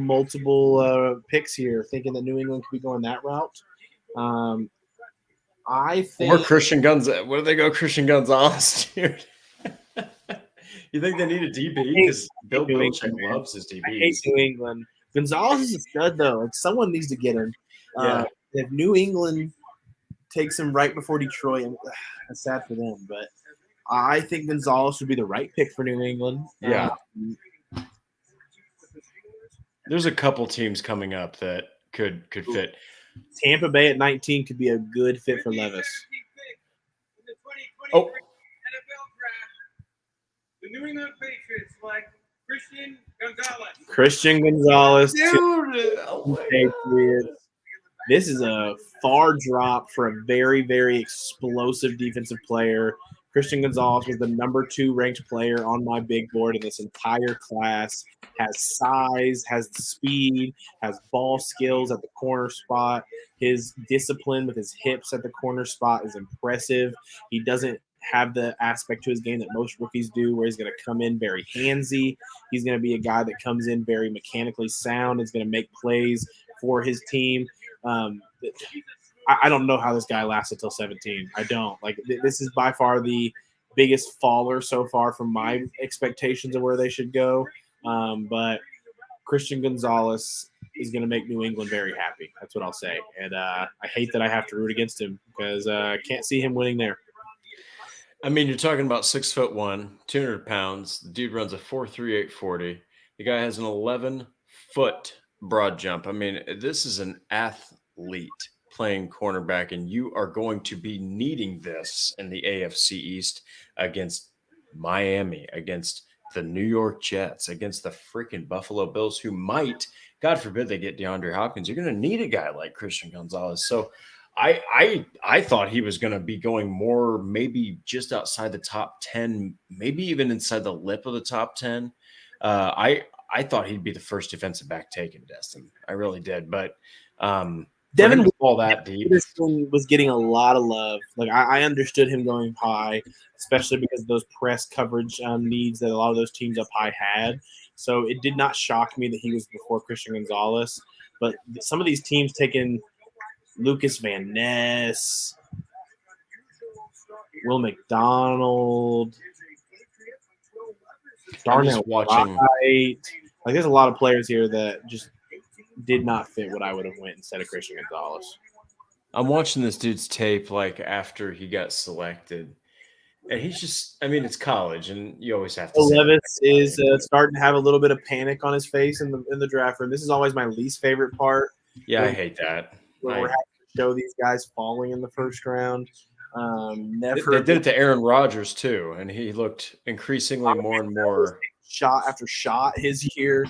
picks here, thinking that New England could be going that route. I think. Or Christian Gonzalez. What do they go Christian Gonzalez, dude? You think they need a DB? Because Bill Belichick loves his DBs. I hate New England. Gonzalez is a stud, though. Like, someone needs to get him. If New England takes him right before Detroit, that's sad for them. But I think Gonzalez would be the right pick for New England. Yeah. There's a couple teams coming up that could fit. Tampa Bay at 19 could be a good fit for Levis. In the 2023 Oh. NFL Draft, the New England Patriots select Christian Gonzalez. Christian Gonzalez, Dude, oh my Patriots. This is a far drop for a very, very explosive defensive player. Christian Gonzalez was the number 2 ranked player on my big board in this entire class. Has size, has speed, has ball skills at the corner spot. His discipline with his hips at the corner spot is impressive. He doesn't have the aspect to his game that most rookies do, where he's going to come in very handsy. He's going to be a guy that comes in very mechanically sound. Is going to make plays for his team. I don't know how this guy lasts until 17. I don't. Like, this is by far the biggest faller so far from my expectations of where they should go. But Christian Gonzalez is going to make New England very happy. That's what I'll say. And I hate that I have to root against him because I can't see him winning there. I mean, you're talking about 6'1", 200 pounds. The dude runs a 4.38 40. The guy has an 11-foot broad jump. I mean, this is an athlete playing cornerback, and you are going to be needing this in the AFC East against Miami, against the New York Jets, against the freaking Buffalo Bills, who might, God forbid, they get DeAndre Hopkins. You're going to need a guy like Christian Gonzalez. So I thought he was going to be going more, maybe just outside the top 10, maybe even inside the lip of the top 10. I thought he'd be the first defensive back taken, Destin. I really did. But Devin all that deep was getting a lot of love. Like, I understood him going high, especially because of those press coverage needs that a lot of those teams up high had. So it did not shock me that he was before Christian Gonzalez. But some of these teams taking Lucas Van Ness, Will McDonald, Darnell watching. Wright. Like, there's a lot of players here that just did not fit what I would have went instead of Christian Gonzalez. I'm watching this dude's tape like after he got selected, and he's just, I mean, it's college, and you always have to. Levis is starting to have a little bit of panic on his face in the draft room. This is always my least favorite part. Yeah, I hate that. We're having to show these guys falling in the first round. They did it to Aaron Rodgers too, and he looked increasingly more and more shot after shot his year.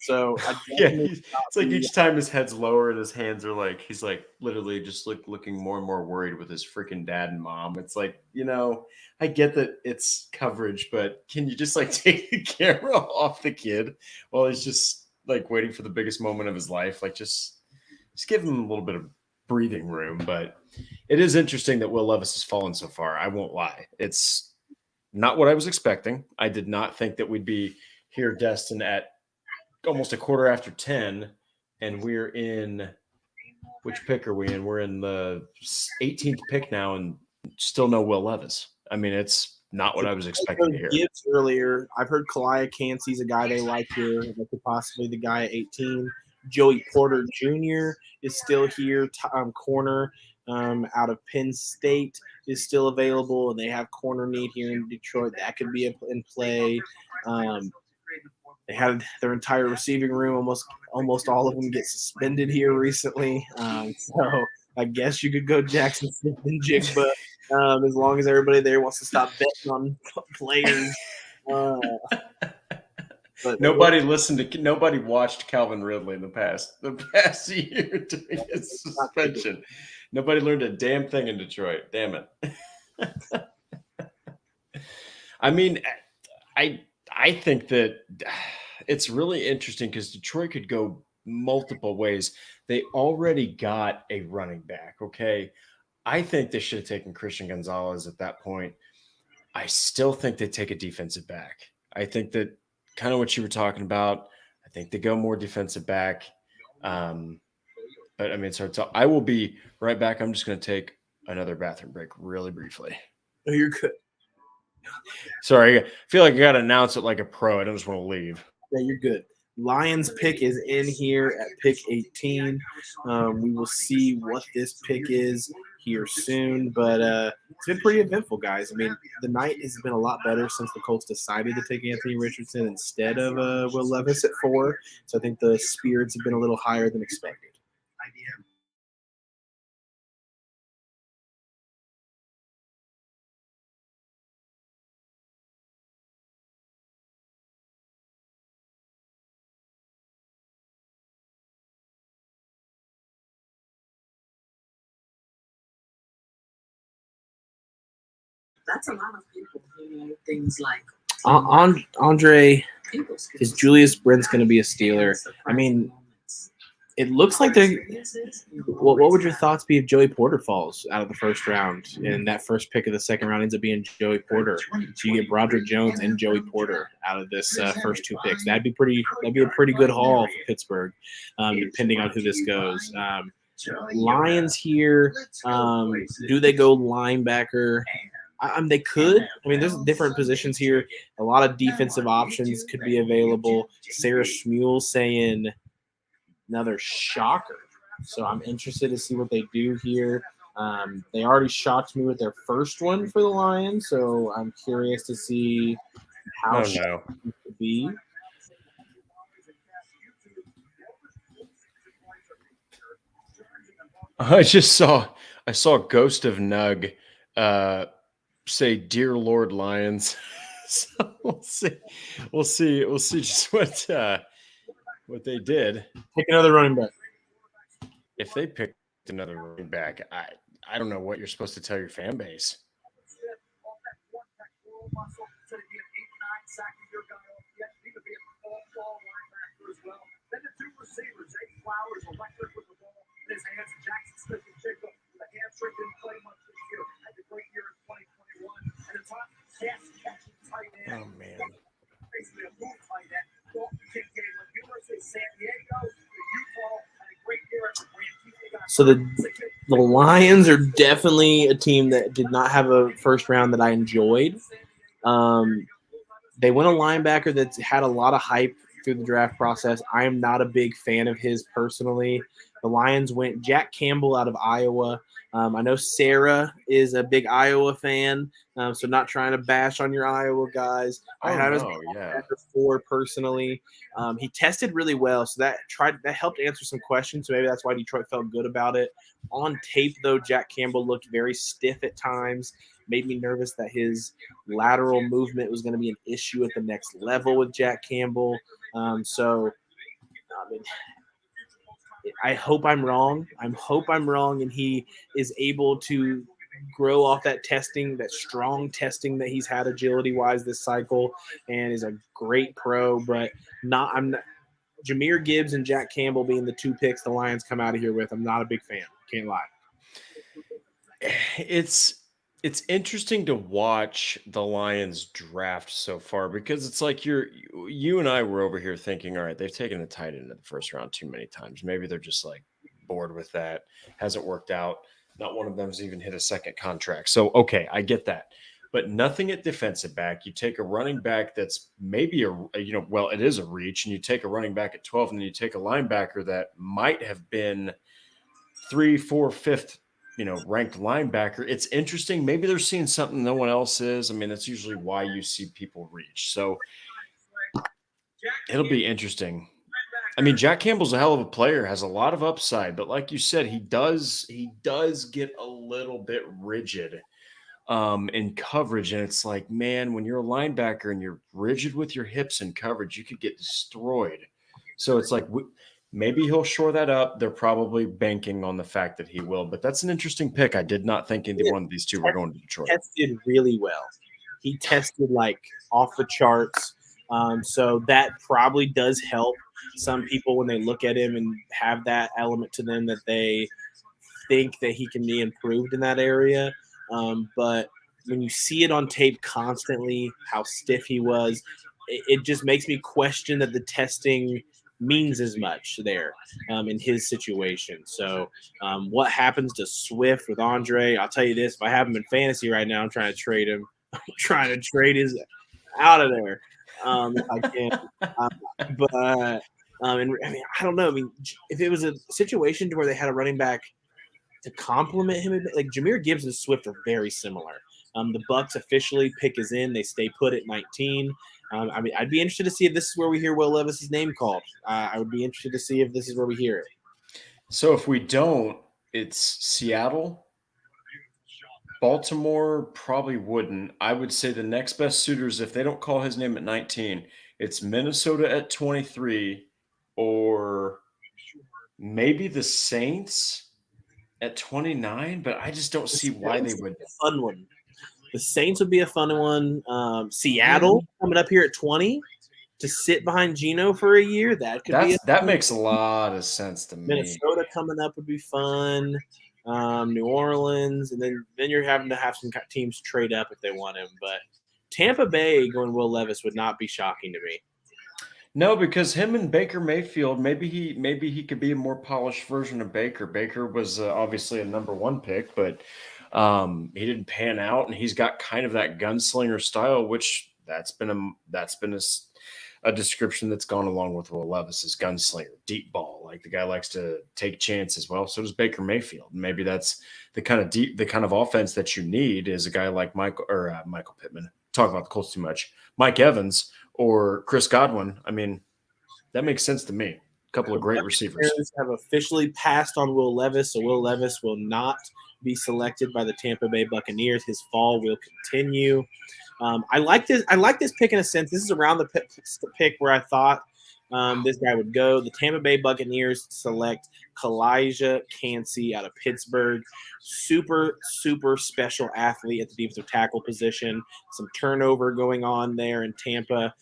So yeah, it's like each time his head's lower and his hands are like, he's like literally just looking more and more worried with his freaking dad and mom. It's like, I get that it's coverage, but can you just like take the camera off the kid while he's just like waiting for the biggest moment of his life? Like just give him a little bit of breathing room. But it is interesting that Will Levis has fallen so far. I won't lie. It's not what I was expecting. I did not think that we'd be here, Destin, at almost a quarter after 10, and we're in – which pick are we in? We're in the 18th pick now and still no Will Levis. I mean, it's not what I was expecting to hear. Gibbs earlier, I've heard Kalia Cansey's a guy they like here. That could possibly the guy at 18. Joey Porter Jr. is still here. Corner out of Penn State is still available, and they have corner need here in Detroit. That could be in play. They had their entire receiving room, almost all of them get suspended here recently. So I guess you could go Jackson Smith and Jigba as long as everybody there wants to stop betting on players. But nobody watched Calvin Ridley in the past year during his suspension. Nobody learned a damn thing in Detroit. Damn it. I mean, I think that it's really interesting because Detroit could go multiple ways. They already got a running back, okay? I think they should have taken Christian Gonzalez at that point. I still think they take a defensive back. I think that kind of what you were talking about, I think they go more defensive back. But, I mean, so I will be right back. I'm just going to take another bathroom break really briefly. Oh, you're good. Sorry, I feel like I got to announce it like a pro. I don't just want to leave. Yeah, you're good. Lions pick is in here at pick 18. We will see what this pick is here soon. But it's been pretty eventful, guys. I mean, the night has been a lot better since the Colts decided to take Anthony Richardson instead of Will Levis at 4. So I think the spirits have been a little higher than expected. That's a lot of people. Things like Andre, is Julius Brent's going to be a Steeler? I mean, it looks like they're. What would your thoughts be if Joey Porter falls out of the first round and that first pick of the second round ends up being Joey Porter? So you get Broderick Jones and Joey Porter out of this first 2 picks. That'd be a pretty good haul for Pittsburgh, depending on who this goes. Lions here. Do they go linebacker? They could. I mean, there's different positions here. A lot of defensive options could be available. Sarah Schmuel saying another shocker. So I'm interested to see what they do here. They already shocked me with their first one for the Lions, so I'm curious to see how shocked it could be. I saw Ghost of Nug say, "Dear Lord Lions." So we'll see just what they did. Pick another running back. If they picked another running back, I don't know what you're supposed to tell your fan base. Oh man. So the Lions are definitely a team that did not have a first round that I enjoyed. They went a linebacker that had a lot of hype through the draft process. I am not a big fan of his personally. The Lions went Jack Campbell out of Iowa. I know Sarah is a big Iowa fan, so not trying to bash on your Iowa guys. I had his 4 personally. He tested really well, so that helped answer some questions. So maybe that's why Detroit felt good about it. On tape, though, Jack Campbell looked very stiff at times. Made me nervous that his lateral movement was going to be an issue at the next level with Jack Campbell. I hope I'm wrong. And he is able to grow off that testing, that strong testing that he's had agility-wise this cycle, and is a great pro. But I'm not. Jahmyr Gibbs and Jack Campbell being the 2 picks the Lions come out of here with, I'm not a big fan. Can't lie. It's interesting to watch the Lions draft so far because it's like you and I were over here thinking, all right, they've taken the tight end in the first round too many times. Maybe they're just like bored with that. Hasn't worked out. Not one of them's even hit a second contract. So, okay, I get that. But nothing at defensive back. You take a running back that's maybe it is a reach, and you take a running back at 12, and then you take a linebacker that might have been 3, 4, 5th ranked linebacker. It's interesting. Maybe they're seeing something no one else is. I mean, that's usually why you see people reach. So it'll be interesting. I mean, Jack Campbell's a hell of a player, has a lot of upside, but like you said, he does get a little bit rigid in coverage. And it's like, man, when you're a linebacker and you're rigid with your hips in coverage, you could get destroyed. So it's like, maybe he'll shore that up. They're probably banking on the fact that he will, but that's an interesting pick. I did not think either one of these two were going to Detroit. Tested really well. He tested like off the charts. So that probably does help some people when they look at him and have that element to them that they think that he can be improved in that area. But when you see it on tape constantly, how stiff he was, it just makes me question that the testing means as much there in his situation. So what happens to Swift with Andre? I'll tell you this, if I have him in fantasy right now, I'm trying to trade him. I'm trying to trade his out of there if I can. And I mean, I don't know. I mean, if it was a situation where they had a running back to complement him, like Jahmyr Gibbs and Swift are very similar. The Bucks officially pick is in; they stay put at 19. I mean, I'd be interested to see if this is where we hear Will Levis's name called. I would be interested to see if this is where we hear it. So if we don't, it's Seattle. Baltimore probably wouldn't. I would say the next best suitors, if they don't call his name at 19, it's Minnesota at 23, or maybe the Saints at 29. But I just don't see why they would. A fun one. The Saints would be a fun one. Seattle coming up here at 20 to sit behind Geno for a year. That makes a lot of sense to me. Minnesota coming up would be fun. New Orleans, and then you're having to have some teams trade up if they want him. But Tampa Bay going Will Levis would not be shocking to me. No, because him and Baker Mayfield, maybe he could be a more polished version of Baker. Baker was obviously a number 1 pick, but he didn't pan out, and he's got kind of that gunslinger style, which that's been a description that's gone along with Will Levis's gunslinger, deep ball. Like the guy likes to take chances. Well, so does Baker Mayfield. Maybe that's the kind of offense that you need is a guy like Michael Pittman. Talk about the Colts too much. Mike Evans or Chris Godwin. I mean, that makes sense to me. A couple of great receivers. Have officially passed on Will Levis, so Will Levis will not be selected by the Tampa Bay Buccaneers. His fall will continue. I like this pick in a sense. This is around the pick where I thought this guy would go. The Tampa Bay Buccaneers select Kalijah Cansey out of Pittsburgh. Super, super special athlete at the defensive tackle position. Some turnover going on there in Tampa.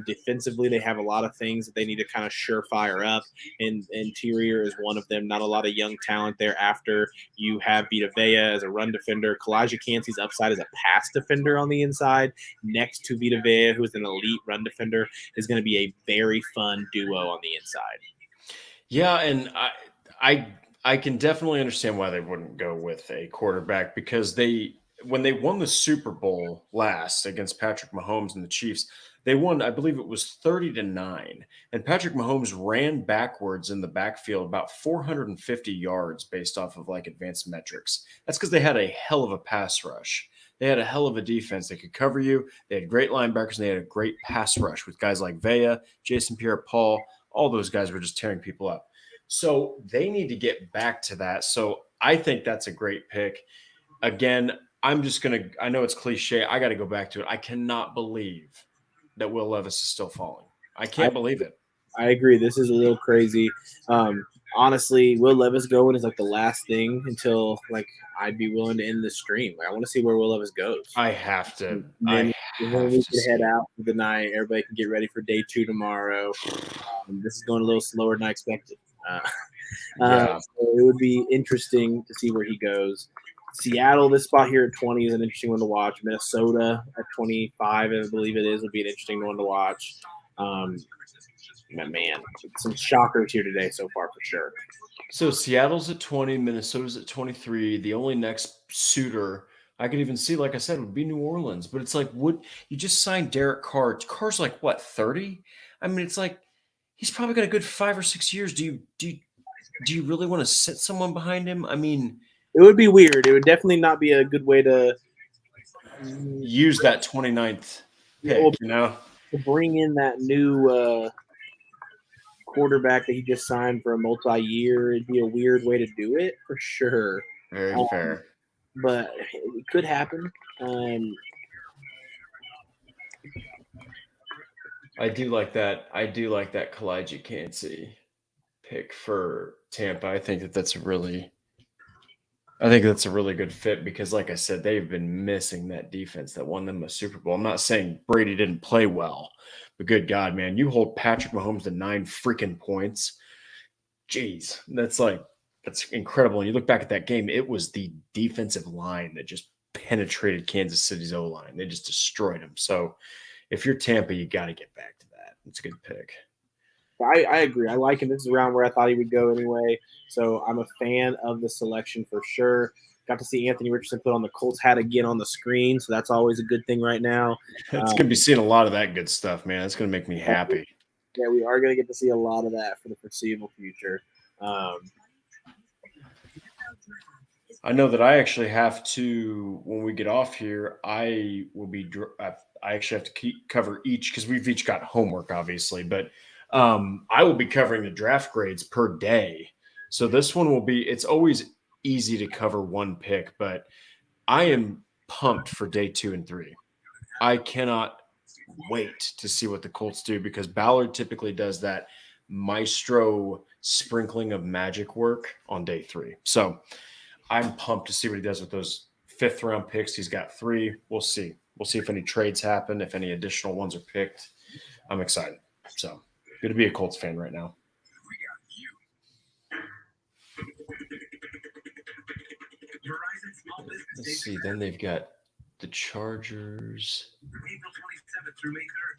Defensively, they have a lot of things that they need to kind of surefire up. And interior is one of them. Not a lot of young talent there after you have Vita Vea as a run defender. Kalijah Cansey's upside as a pass defender on the inside next to Vita Vea, who is an elite run defender, is going to be a very fun duo on the inside. Yeah, and I can definitely understand why they wouldn't go with a quarterback, because when they won the Super Bowl last against Patrick Mahomes and the Chiefs, they won, I believe it was 30-9. And Patrick Mahomes ran backwards in the backfield about 450 yards based off of like advanced metrics. That's because they had a hell of a pass rush. They had a hell of a defense. They could cover you. They had great linebackers, and they had a great pass rush with guys like Vea, Jason Pierre-Paul. All those guys were just tearing people up. So they need to get back to that. So I think that's a great pick. Again, I know it's cliche. I got to go back to it. I cannot believe that Will Levis is still falling. I can't believe it. I agree. This is a little crazy. Honestly, Will Levis going is like the last thing until like I'd be willing to end the stream. Like I want to see where Will Levis goes. I have to. Then we can head out for the night. Everybody can get ready for day 2 tomorrow. This is going a little slower than I expected. So it would be interesting to see where he goes. Seattle, this spot here at 20 is an interesting one to watch. Minnesota at 25, I believe it is, would be an interesting one to watch. Man, some shockers here today so far for sure. So Seattle's at 20, Minnesota's at 23. The only next suitor I could even see, like I said, would be New Orleans. But it's like, you just signed Derek Carr? Carr's like what, 30? I mean, it's like he's probably got a good 5 or 6 years. Do you really want to sit someone behind him? I mean, it would be weird. It would definitely not be a good way to use that 29th pick, to bring in that new quarterback that he just signed for a multi-year. It'd be a weird way to do it for sure. Very fair. But it could happen. I do like that. Kalijah Cansey pick for Tampa. I think that's a really good fit because, like I said, they've been missing that defense that won them a Super Bowl. I'm not saying Brady didn't play well, but good God, man, you hold Patrick Mahomes to 9 freaking points. Jeez, that's incredible. And you look back at that game, it was the defensive line that just penetrated Kansas City's O-line. They just destroyed them. So if you're Tampa, you got to get back to that. It's a good pick. I agree. I like him. This is around where I thought he would go anyway. So I'm a fan of the selection for sure. Got to see Anthony Richardson put on the Colts hat again on the screen, so that's always a good thing right now. It's going to be seeing a lot of that good stuff, man. It's going to make me happy. Yeah, we are going to get to see a lot of that for the foreseeable future. I know that I actually have to, when we get off here, I actually have to cover each because we've each got homework, obviously, but I will be covering the draft grades per day. So this one will be, it's always easy to cover one pick, but I am pumped for day 2 and 3. I cannot wait to see what the Colts do because Ballard typically does that maestro sprinkling of magic work on day 3. So I'm pumped to see what he does with those 5th-round picks. He's got 3. We'll see. We'll see if any trades happen, if any additional ones are picked. I'm excited. So good to be a Colts fan right now. Let's see. Then they've got the Chargers.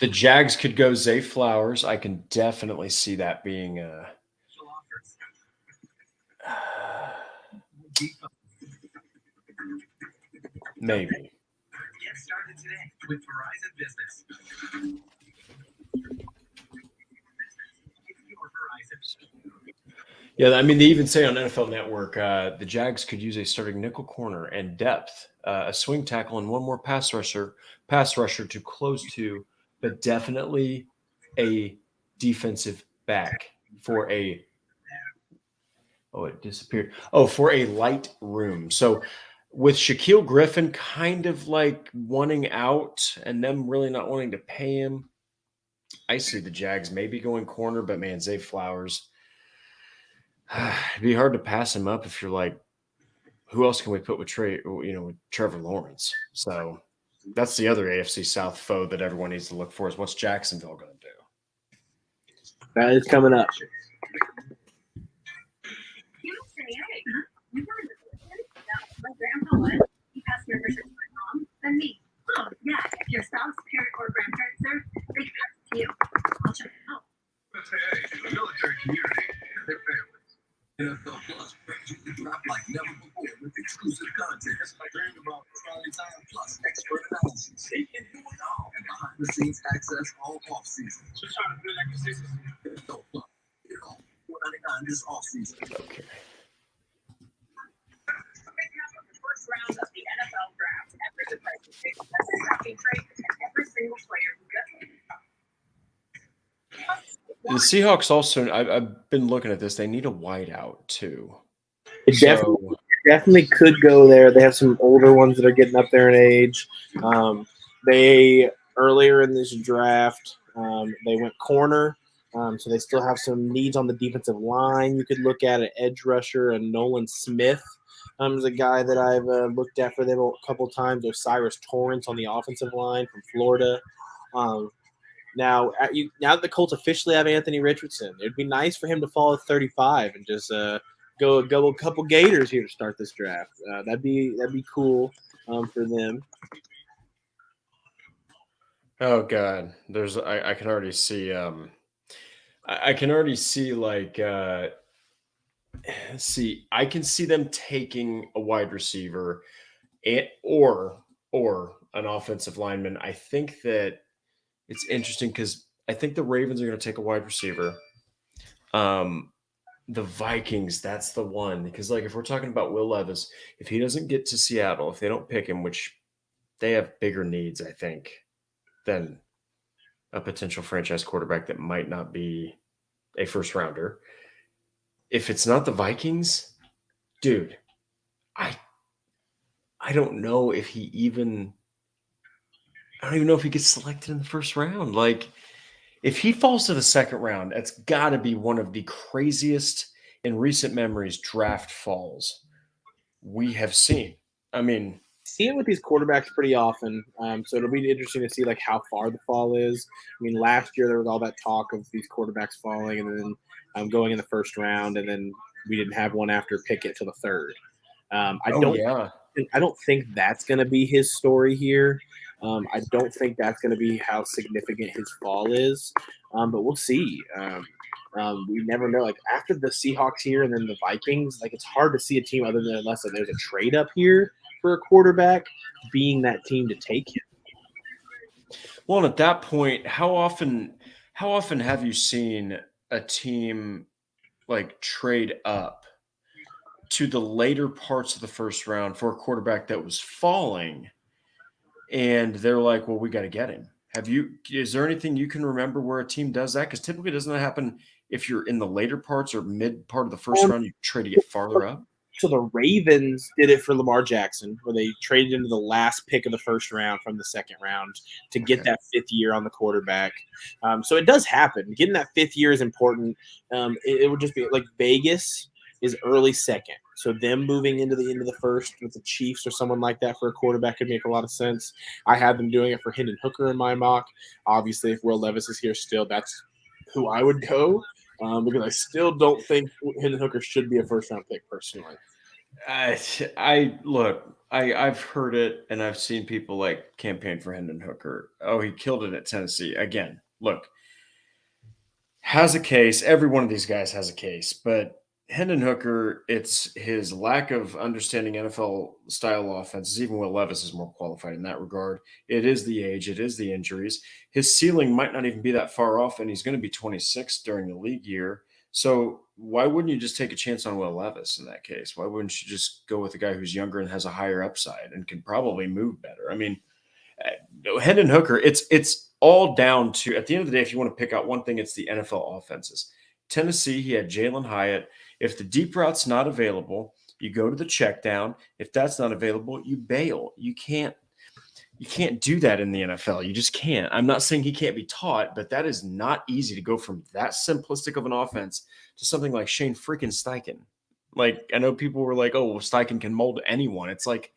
The Jags could go Zay Flowers. I can definitely see that being maybe. Get started today with Verizon Business. Yeah, I mean, they even say on NFL Network, the Jags could use a starting nickel corner and depth, a swing tackle, and one more pass rusher to close to, but definitely a defensive back for a. Oh, it disappeared. Oh, for a light room. So with Shaquille Griffin kind of like wanting out and them really not wanting to pay him, I see the Jags maybe going corner, but man, Zay Flowers. It'd be hard to pass him up if you're like, who else can we put with with Trevor Lawrence? So that's the other AFC South foe that everyone needs to look for is what's Jacksonville going to do? That is coming up. My grandpa was. He passed membership to my mom, then me. Oh, yeah. If your spouse, parent, or grandparent served, they can pass it to you. I'll check it out. The military community and their families. NFL Plus brings you the draft like never before with exclusive content. I dreamed about Charlie Time Plus expert analysis. They can do it all. And behind the scenes access all off season. Just trying to build that consistency. NFL Plus. Get it all. $4.99 this off season. Okay. First round of the NFL draft. After the price of six, that's a stocking trade, and every single player who gets it. The Seahawks also, I've been looking at this. They need a wideout too. It definitely could go there. They have some older ones that are getting up there in age. They earlier in this draft, they went corner. So they still have some needs on the defensive line. You could look at an edge rusher, and Nolan Smith is a guy that I've looked at for them a couple of times. Osiris Torrance on the offensive line from Florida. Now that the Colts officially have Anthony Richardson, it'd be nice for him to fall at 35 and just go a couple Gators here to start this draft. That'd be cool for them. Oh God, I can already see. I can already see like. I can see them taking a wide receiver, or an offensive lineman. I think that it's interesting because I think the Ravens are going to take a wide receiver. The Vikings, that's the one. Because, like, if we're talking about Will Levis, if he doesn't get to Seattle, if they don't pick him, which they have bigger needs, I think, than a potential franchise quarterback that might not be a first rounder. If it's not the Vikings, dude, I don't know if he even – I don't even know if he gets selected in the first round. Like, if he falls to the second round, that's got to be one of the craziest in recent memories draft falls we have seen. I mean, see it with these quarterbacks pretty often. So it'll be interesting to see like how far the fall is. I mean, last year there was all that talk of these quarterbacks falling and then going in the first round, and then we didn't have one after Pickett till the third. I don't think that's going to be his story here. I don't think that's going to be how significant his fall is, but we'll see. We never know. Like after the Seahawks here and then the Vikings, like it's hard to see a team other than unless there's a trade up here for a quarterback being that team to take him. Well, and at that point, how often have you seen a team like trade up to the later parts of the first round for a quarterback that was falling, and they're like, well, we got to get him. Is there anything you can remember where a team does that? Because typically doesn't that happen if you're in the later parts or mid part of the first round, you try to get farther up? So the Ravens did it for Lamar Jackson, where they traded into the last pick of the first round from the second round to get Okay. that fifth year on the quarterback. So it does happen. Getting that fifth year is important. It would just be like Vegas is early second. So them moving into the end of the first with the Chiefs or someone like that for a quarterback could make a lot of sense. I have them doing it for Hendon Hooker in my mock. Obviously, if Will Levis is here still, that's who I would go. Because I still don't think Hendon Hooker should be a first-round pick personally. I've heard it and I've seen people like campaign for Hendon Hooker. Oh, he killed it at Tennessee. Again, look, has a case. Every one of these guys has a case, but Hendon Hooker, it's his lack of understanding NFL style offenses. Even Will Levis is more qualified in that regard. It is the age, it is the injuries. His ceiling might not even be that far off, and he's going to be 26 during the league year. So why wouldn't you just take a chance on Will Levis in that case? Why wouldn't you just go with a guy who's younger and has a higher upside and can probably move better? I mean, Hendon Hooker, it's all down to, at the end of the day, if you want to pick out one thing, it's the NFL offenses. Tennessee, he had Jalen Hyatt. If the deep route's not available, you go to the check down. If that's not available, you bail. You can't do that in the NFL. You just can't. I'm not saying he can't be taught, but that is not easy to go from that simplistic of an offense to something like Shane freaking Steichen. Like, I know people were like, oh, well, Steichen can mold anyone. It's like,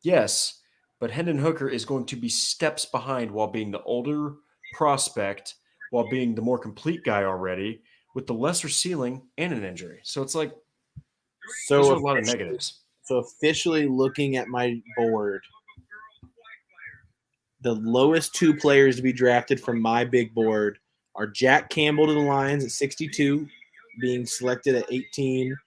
yes, but Hendon Hooker is going to be steps behind while being the older prospect, while being the more complete guy already, with the lesser ceiling and an injury. So it's like, those are a lot of negatives. So officially looking at my board, the lowest two players to be drafted from my big board are Jack Campbell to the Lions at 62, being selected at 18.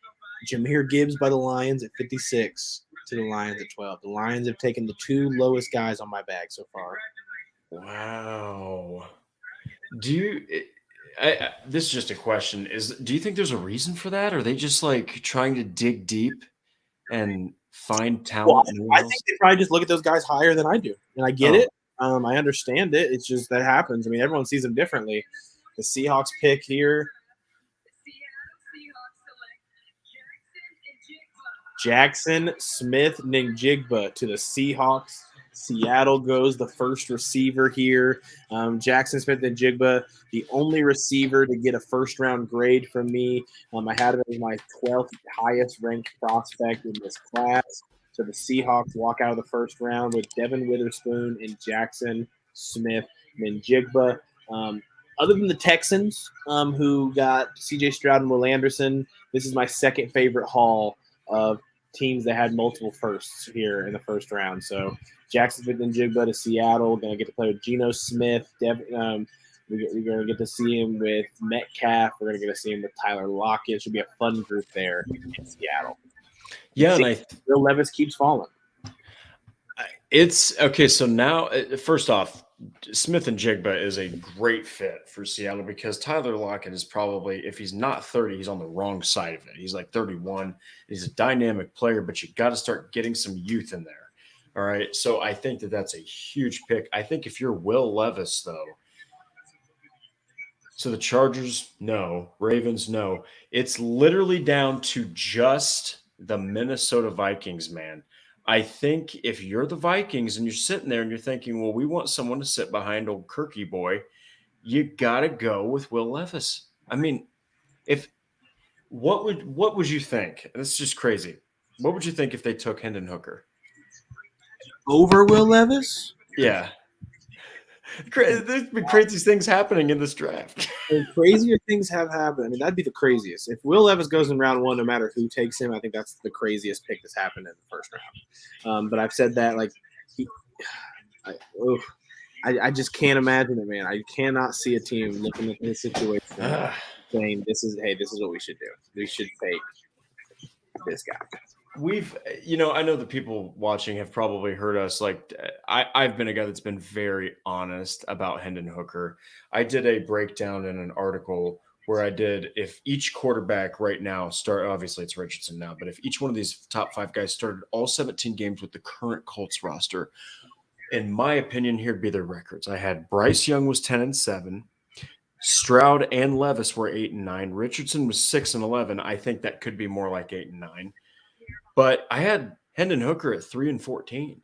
Jahmyr Gibbs by the Lions at 56 to the Lions at 12. The Lions have taken the two lowest guys on my bag so far. Wow. This is just a question. Do you think there's a reason for that? Or are they just like trying to dig deep and find talent? I think they probably just look at those guys higher than I do. And I get it. I understand it. It's just that happens. I mean, everyone sees them differently. The Seahawks pick here. Jackson Smith-Njigba to the Seahawks. Seattle goes the first receiver here. Jackson Smith-Njigba, the only receiver to get a first-round grade from me. I had him as my 12th highest-ranked prospect in this class. So the Seahawks walk out of the first round with Devin Witherspoon and Jackson Smith-Njigba. Other than the Texans, who got C.J. Stroud and Will Anderson, this is my second favorite haul of teams that had multiple firsts here in the first round. So Jackson Smith-Njigba to Seattle, going to get to play with Geno Smith. We're going to get to see him with Metcalf. We're going to get to see him with Tyler Lockett. It should be a fun group there in Seattle. Yeah, and Will Levis keeps falling. It's okay. So now, first off, Smith-Njigba is a great fit for Seattle because Tyler Lockett is probably, if he's not 30, he's on the wrong side of it. He's like 31. He's a dynamic player, but you got to start getting some youth in there. All right. So I think that's a huge pick. I think if you're Will Levis, though, so the Chargers, no. Ravens, no. It's literally down to just the Minnesota Vikings, man. I think if you're the Vikings and you're sitting there and you're thinking, well, we want someone to sit behind old Kirky boy, you got to go with Will Levis. I mean, what would you think? This is just crazy. What would you think if they took Hendon Hooker? Over Will Levis? Yeah. There's been crazy things happening in this draft. Crazier things have happened. I mean, that'd be the craziest. If Will Levis goes in round one, no matter who takes him, I think that's the craziest pick that's happened in the first round. But I've said that, like, I just can't imagine it, man. I cannot see a team looking at this situation saying, this is what we should do. We should take this guy. I know the people watching have probably heard us. Like, I've been a guy that's been very honest about Hendon Hooker. I did a breakdown in an article where I did if each quarterback right now obviously it's Richardson now, but if each one of these top 5 guys started all 17 games with the current Colts roster, in my opinion, here'd be their records. I had Bryce Young was 10-7. Stroud and Levis were 8-9. Richardson was 6-11. I think that could be more like 8-9. But I had Hendon Hooker at 3-14.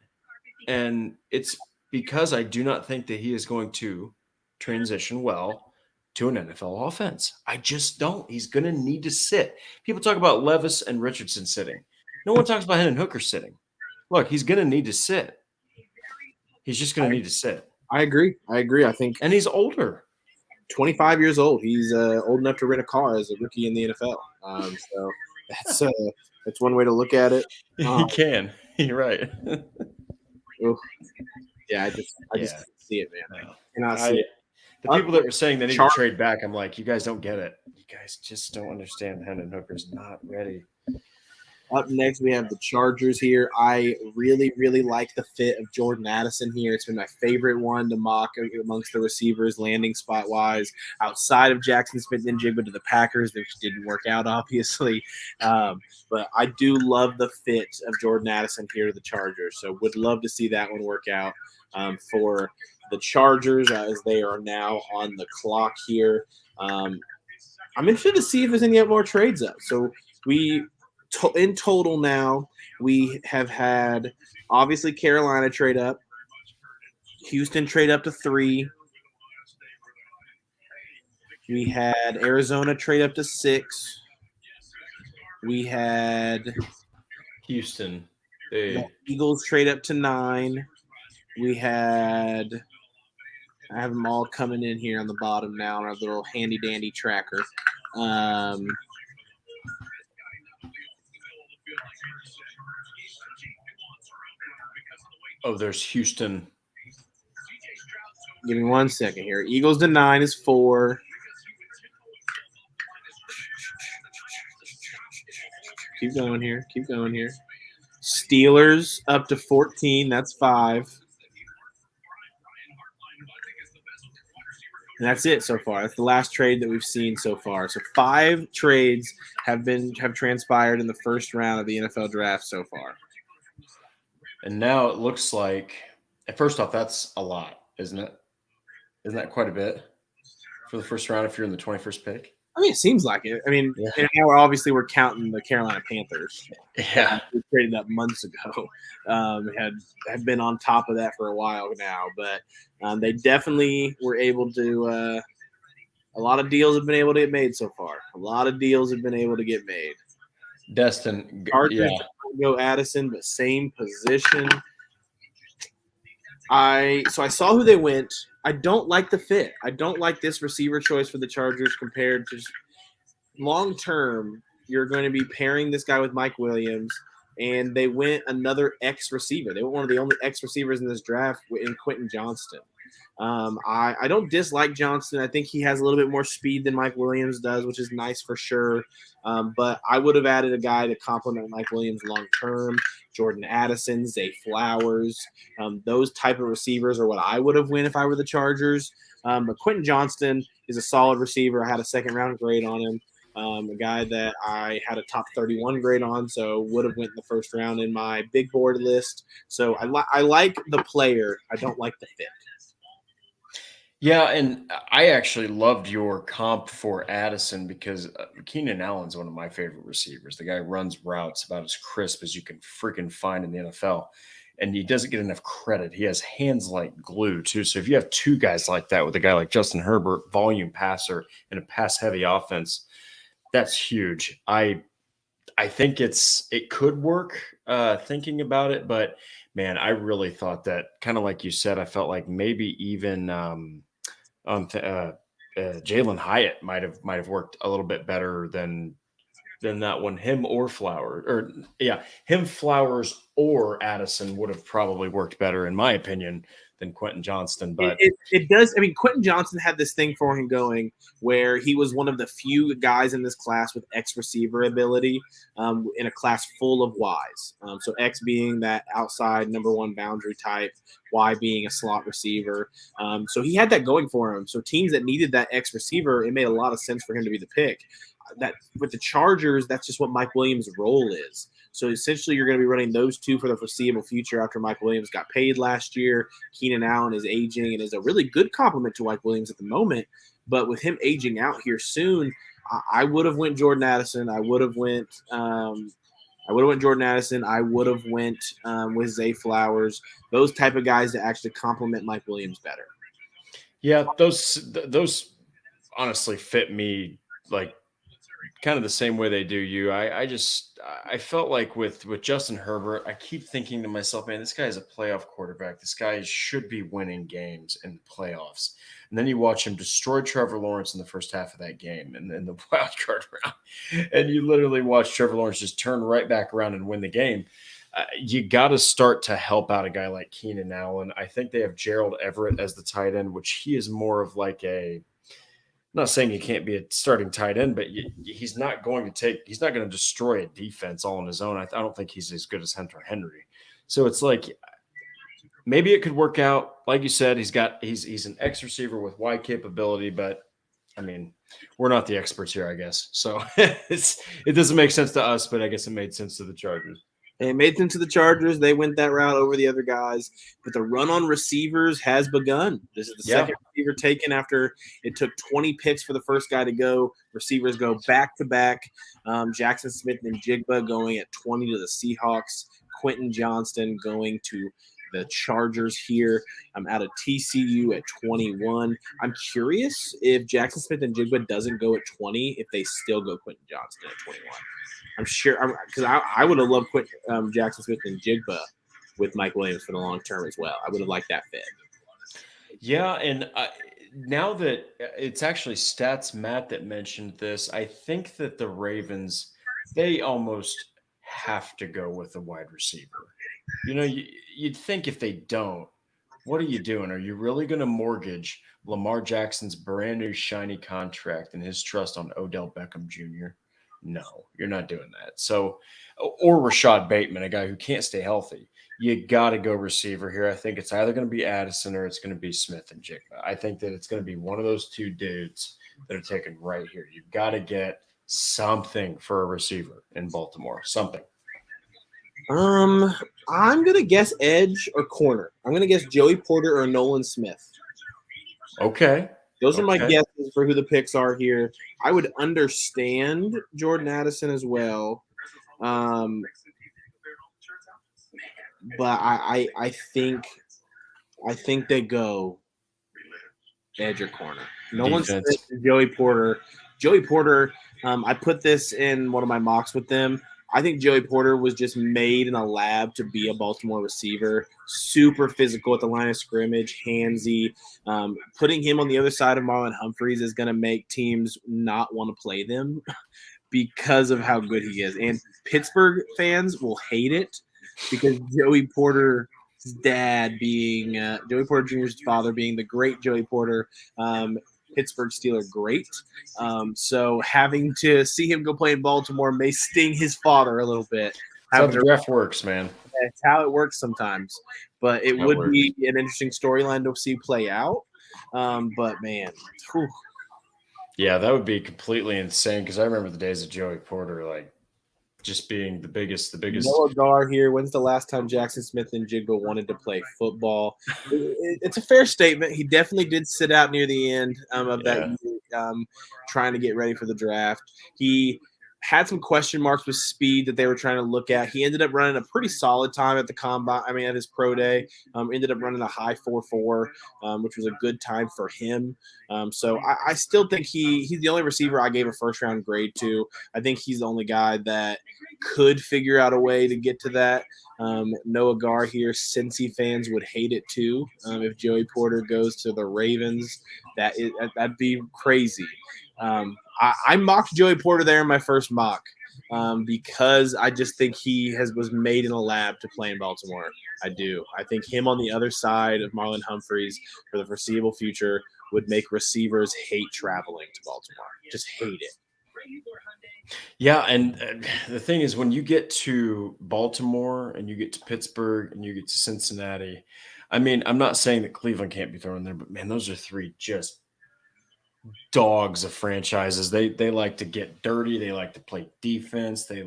And it's because I do not think that he is going to transition well to an NFL offense. I just don't. He's going to need to sit. People talk about Levis and Richardson sitting. No one talks about Hendon Hooker sitting. Look, he's going to need to sit. He's just going to need to sit. I agree. I think, and he's older. 25 years old. He's old enough to rent a car as a rookie in the NFL. So that's one way to look at it. He can. You're right. Yeah, I just can't see it, man. I cannot see it. The people that were saying they need to trade back, I'm like, you guys don't get it. You guys just don't understand. Hendon Hooker's not ready. Up next, we have the Chargers here. I really, really like the fit of Jordan Addison here. It's been my favorite one to mock amongst the receivers, landing spot-wise, outside of Jackson Smith-Njigba to the Packers, which didn't work out, obviously. But I do love the fit of Jordan Addison here to the Chargers. So would love to see that one work out for the Chargers as they are now on the clock here. I'm interested to see if there's any more trades up. So in total now, we have had, obviously, Carolina trade up. Houston trade up to 3. We had Arizona trade up to 6. We had Houston. The Eagles trade up to 9. We had – I have them all coming in here on the bottom now on our little handy-dandy tracker. There's Houston. Give me 1 second here. Eagles to 9 is 4. Keep going here. Steelers up to 14. That's 5. And that's it so far. That's the last trade that we've seen so far. So 5 trades have transpired in the first round of the NFL draft so far. And now it looks like, first off, that's a lot, isn't it? Isn't that quite a bit for the first round if you're in the 21st pick? I mean, it seems like it. I mean, and now we're counting the Carolina Panthers. Yeah. We traded up months ago. Had been on top of that for a while now, but they definitely were able to a lot of deals have been able to get made so far. Destin, Chargers go Addison, but same position. I saw who they went. I don't like the fit. I don't like this receiver choice for the Chargers compared to long term. You're going to be pairing this guy with Mike Williams, and they went another X receiver. They went one of the only X receivers in this draft in Quentin Johnston. I don't dislike Johnston. I think he has a little bit more speed than Mike Williams does, which is nice for sure. But I would have added a guy to complement Mike Williams long term. Jordan Addison, Zay Flowers, those type of receivers are what I would have went if I were the Chargers. But Quentin Johnston is a solid receiver. I had a second-round grade on him. A guy that I had a top 31 grade on, so would have went in the first round in my big board list. So I like the player. I don't like the fit. Yeah, and I actually loved your comp for Addison because Keenan Allen's one of my favorite receivers. The guy runs routes about as crisp as you can freaking find in the NFL, and he doesn't get enough credit. He has hands like glue, too. So if you have 2 guys like that with a guy like Justin Herbert, volume passer, and a pass-heavy offense, that's huge. I think it could work thinking about it, but, man, I really thought that, kind of like you said, I felt like maybe even Jalen Hyatt might have worked a little bit better than that one. Him Flowers or Addison would have probably worked better, in my opinion, Quentin Johnston. It, But it, it does. I mean, Quentin Johnson had this thing for him going where he was one of the few guys in this class with X receiver ability in a class full of Ys. So X being that outside number one boundary type, Y being a slot receiver. So he had that going for him. So teams that needed that X receiver, it made a lot of sense for him to be the pick. That with the Chargers, that's just what Mike Williams' role is. So essentially, you're going to be running those two for the foreseeable future after Mike Williams got paid last year. Keenan Allen is aging and is a really good compliment to Mike Williams at the moment. But with him aging out here soon, I would have went Jordan Addison. I would have went Jordan Addison. I would have went with Zay Flowers. Those type of guys that actually complement Mike Williams better. yeah, those honestly fit me like kind of the same way they do you. I felt like with Justin Herbert, I keep thinking to myself, man, this guy is a playoff quarterback. This guy should be winning games in the playoffs. And then you watch him destroy Trevor Lawrence in the first half of that game and in the wild card round. And you literally watch Trevor Lawrence just turn right back around and win the game. You got to start to help out a guy like Keenan Allen. I think they have Gerald Everett as the tight end, which he is more of like I'm not saying he can't be a starting tight end, but he's not going to destroy a defense all on his own. I don't think he's as good as Hunter Henry. So it's like maybe it could work out. Like you said, he's an X receiver with wide capability, but I mean, we're not the experts here, I guess. So it doesn't make sense to us, but I guess it made sense to the Chargers. It made them to the Chargers. They went that route over the other guys. But the run on receivers has begun. This is the second receiver taken after it took 20 picks for the first guy to go. Receivers go back-to-back. Jackson Smith and Jigba going at 20 to the Seahawks. Quentin Johnston going to the Chargers here. I'm out of TCU at 21. I'm curious if Jackson Smith and Jigba doesn't go at 20, if they still go Quentin Johnston at 21. I'm sure because I would have loved Jackson Smith and Jigba with Mike Williams for the long term as well. I would have liked that fit. Yeah, and now that it's actually Stats Matt that mentioned this, I think that the Ravens, they almost have to go with a wide receiver. You know, you'd think if they don't, what are you doing? Are you really going to mortgage Lamar Jackson's brand new shiny contract and his trust on Odell Beckham Jr.? No, you're not doing that. So, or Rashad Bateman, a guy who can't stay healthy. You got to go receiver here. I think it's either going to be Addison or it's going to be Smith and Jigba. I think that it's going to be one of those two dudes that are taken right here. You've got to get something for a receiver in Baltimore. Something. I'm gonna guess edge or corner. I'm gonna guess Joey Porter or Nolan Smith. Okay. Those are my guesses for who the picks are here. I would understand Jordan Addison as well. But I think they go edge or corner. Nolan Smith and Joey Porter. Joey Porter, I put this in one of my mocks with them. I think Joey Porter was just made in a lab to be a Baltimore receiver. Super physical at the line of scrimmage, handsy. Putting him on the other side of Marlon Humphreys is going to make teams not want to play them because of how good he is. And Pittsburgh fans will hate it because Joey Porter's dad being Joey Porter Jr.'s father being the great Joey Porter, Pittsburgh Steeler great. So having to see him go play in Baltimore may sting his father a little bit. That's how the draft works, man. That's how it works sometimes. But it would be an interesting storyline to see play out. But, man. Whew. Yeah, that would be completely insane because I remember the days of Joey Porter, like, just being the biggest. Noah Gar here. When's the last time Jackson Smith and Jigba wanted to play football? It's a fair statement. He definitely did sit out near the end of that year, trying to get ready for the draft. He had some question marks with speed that they were trying to look at. He ended up running a pretty solid time at the combine. I mean, at his pro day, ended up running a high 4.4, which was a good time for him. So I still think he's the only receiver I gave a first round grade to. I think he's the only guy that could figure out a way to get to that. Noah Gar here, Cincy fans would hate it too. If Joey Porter goes to the Ravens, that'd be crazy. I mocked Joey Porter there in my first mock because I just think he was made in a lab to play in Baltimore. I do. I think him on the other side of Marlon Humphreys for the foreseeable future would make receivers hate traveling to Baltimore. Just hate it. Yeah, and the thing is, when you get to Baltimore and you get to Pittsburgh and you get to Cincinnati, I mean, I'm not saying that Cleveland can't be thrown there, but man, those are three just dogs of franchises. They like to get dirty. They like to play defense. They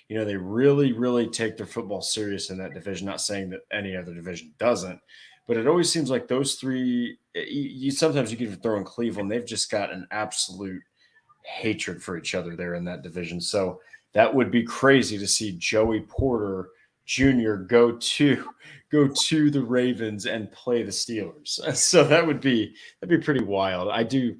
really take their football serious in that division. Not saying that any other division doesn't, but it always seems like those three. You sometimes you can even throw in Cleveland. They've just got an absolute hatred for each other there in that division. So that would be crazy to see Joey Porter Jr. go to the Ravens and play the Steelers. So that'd be pretty wild. I do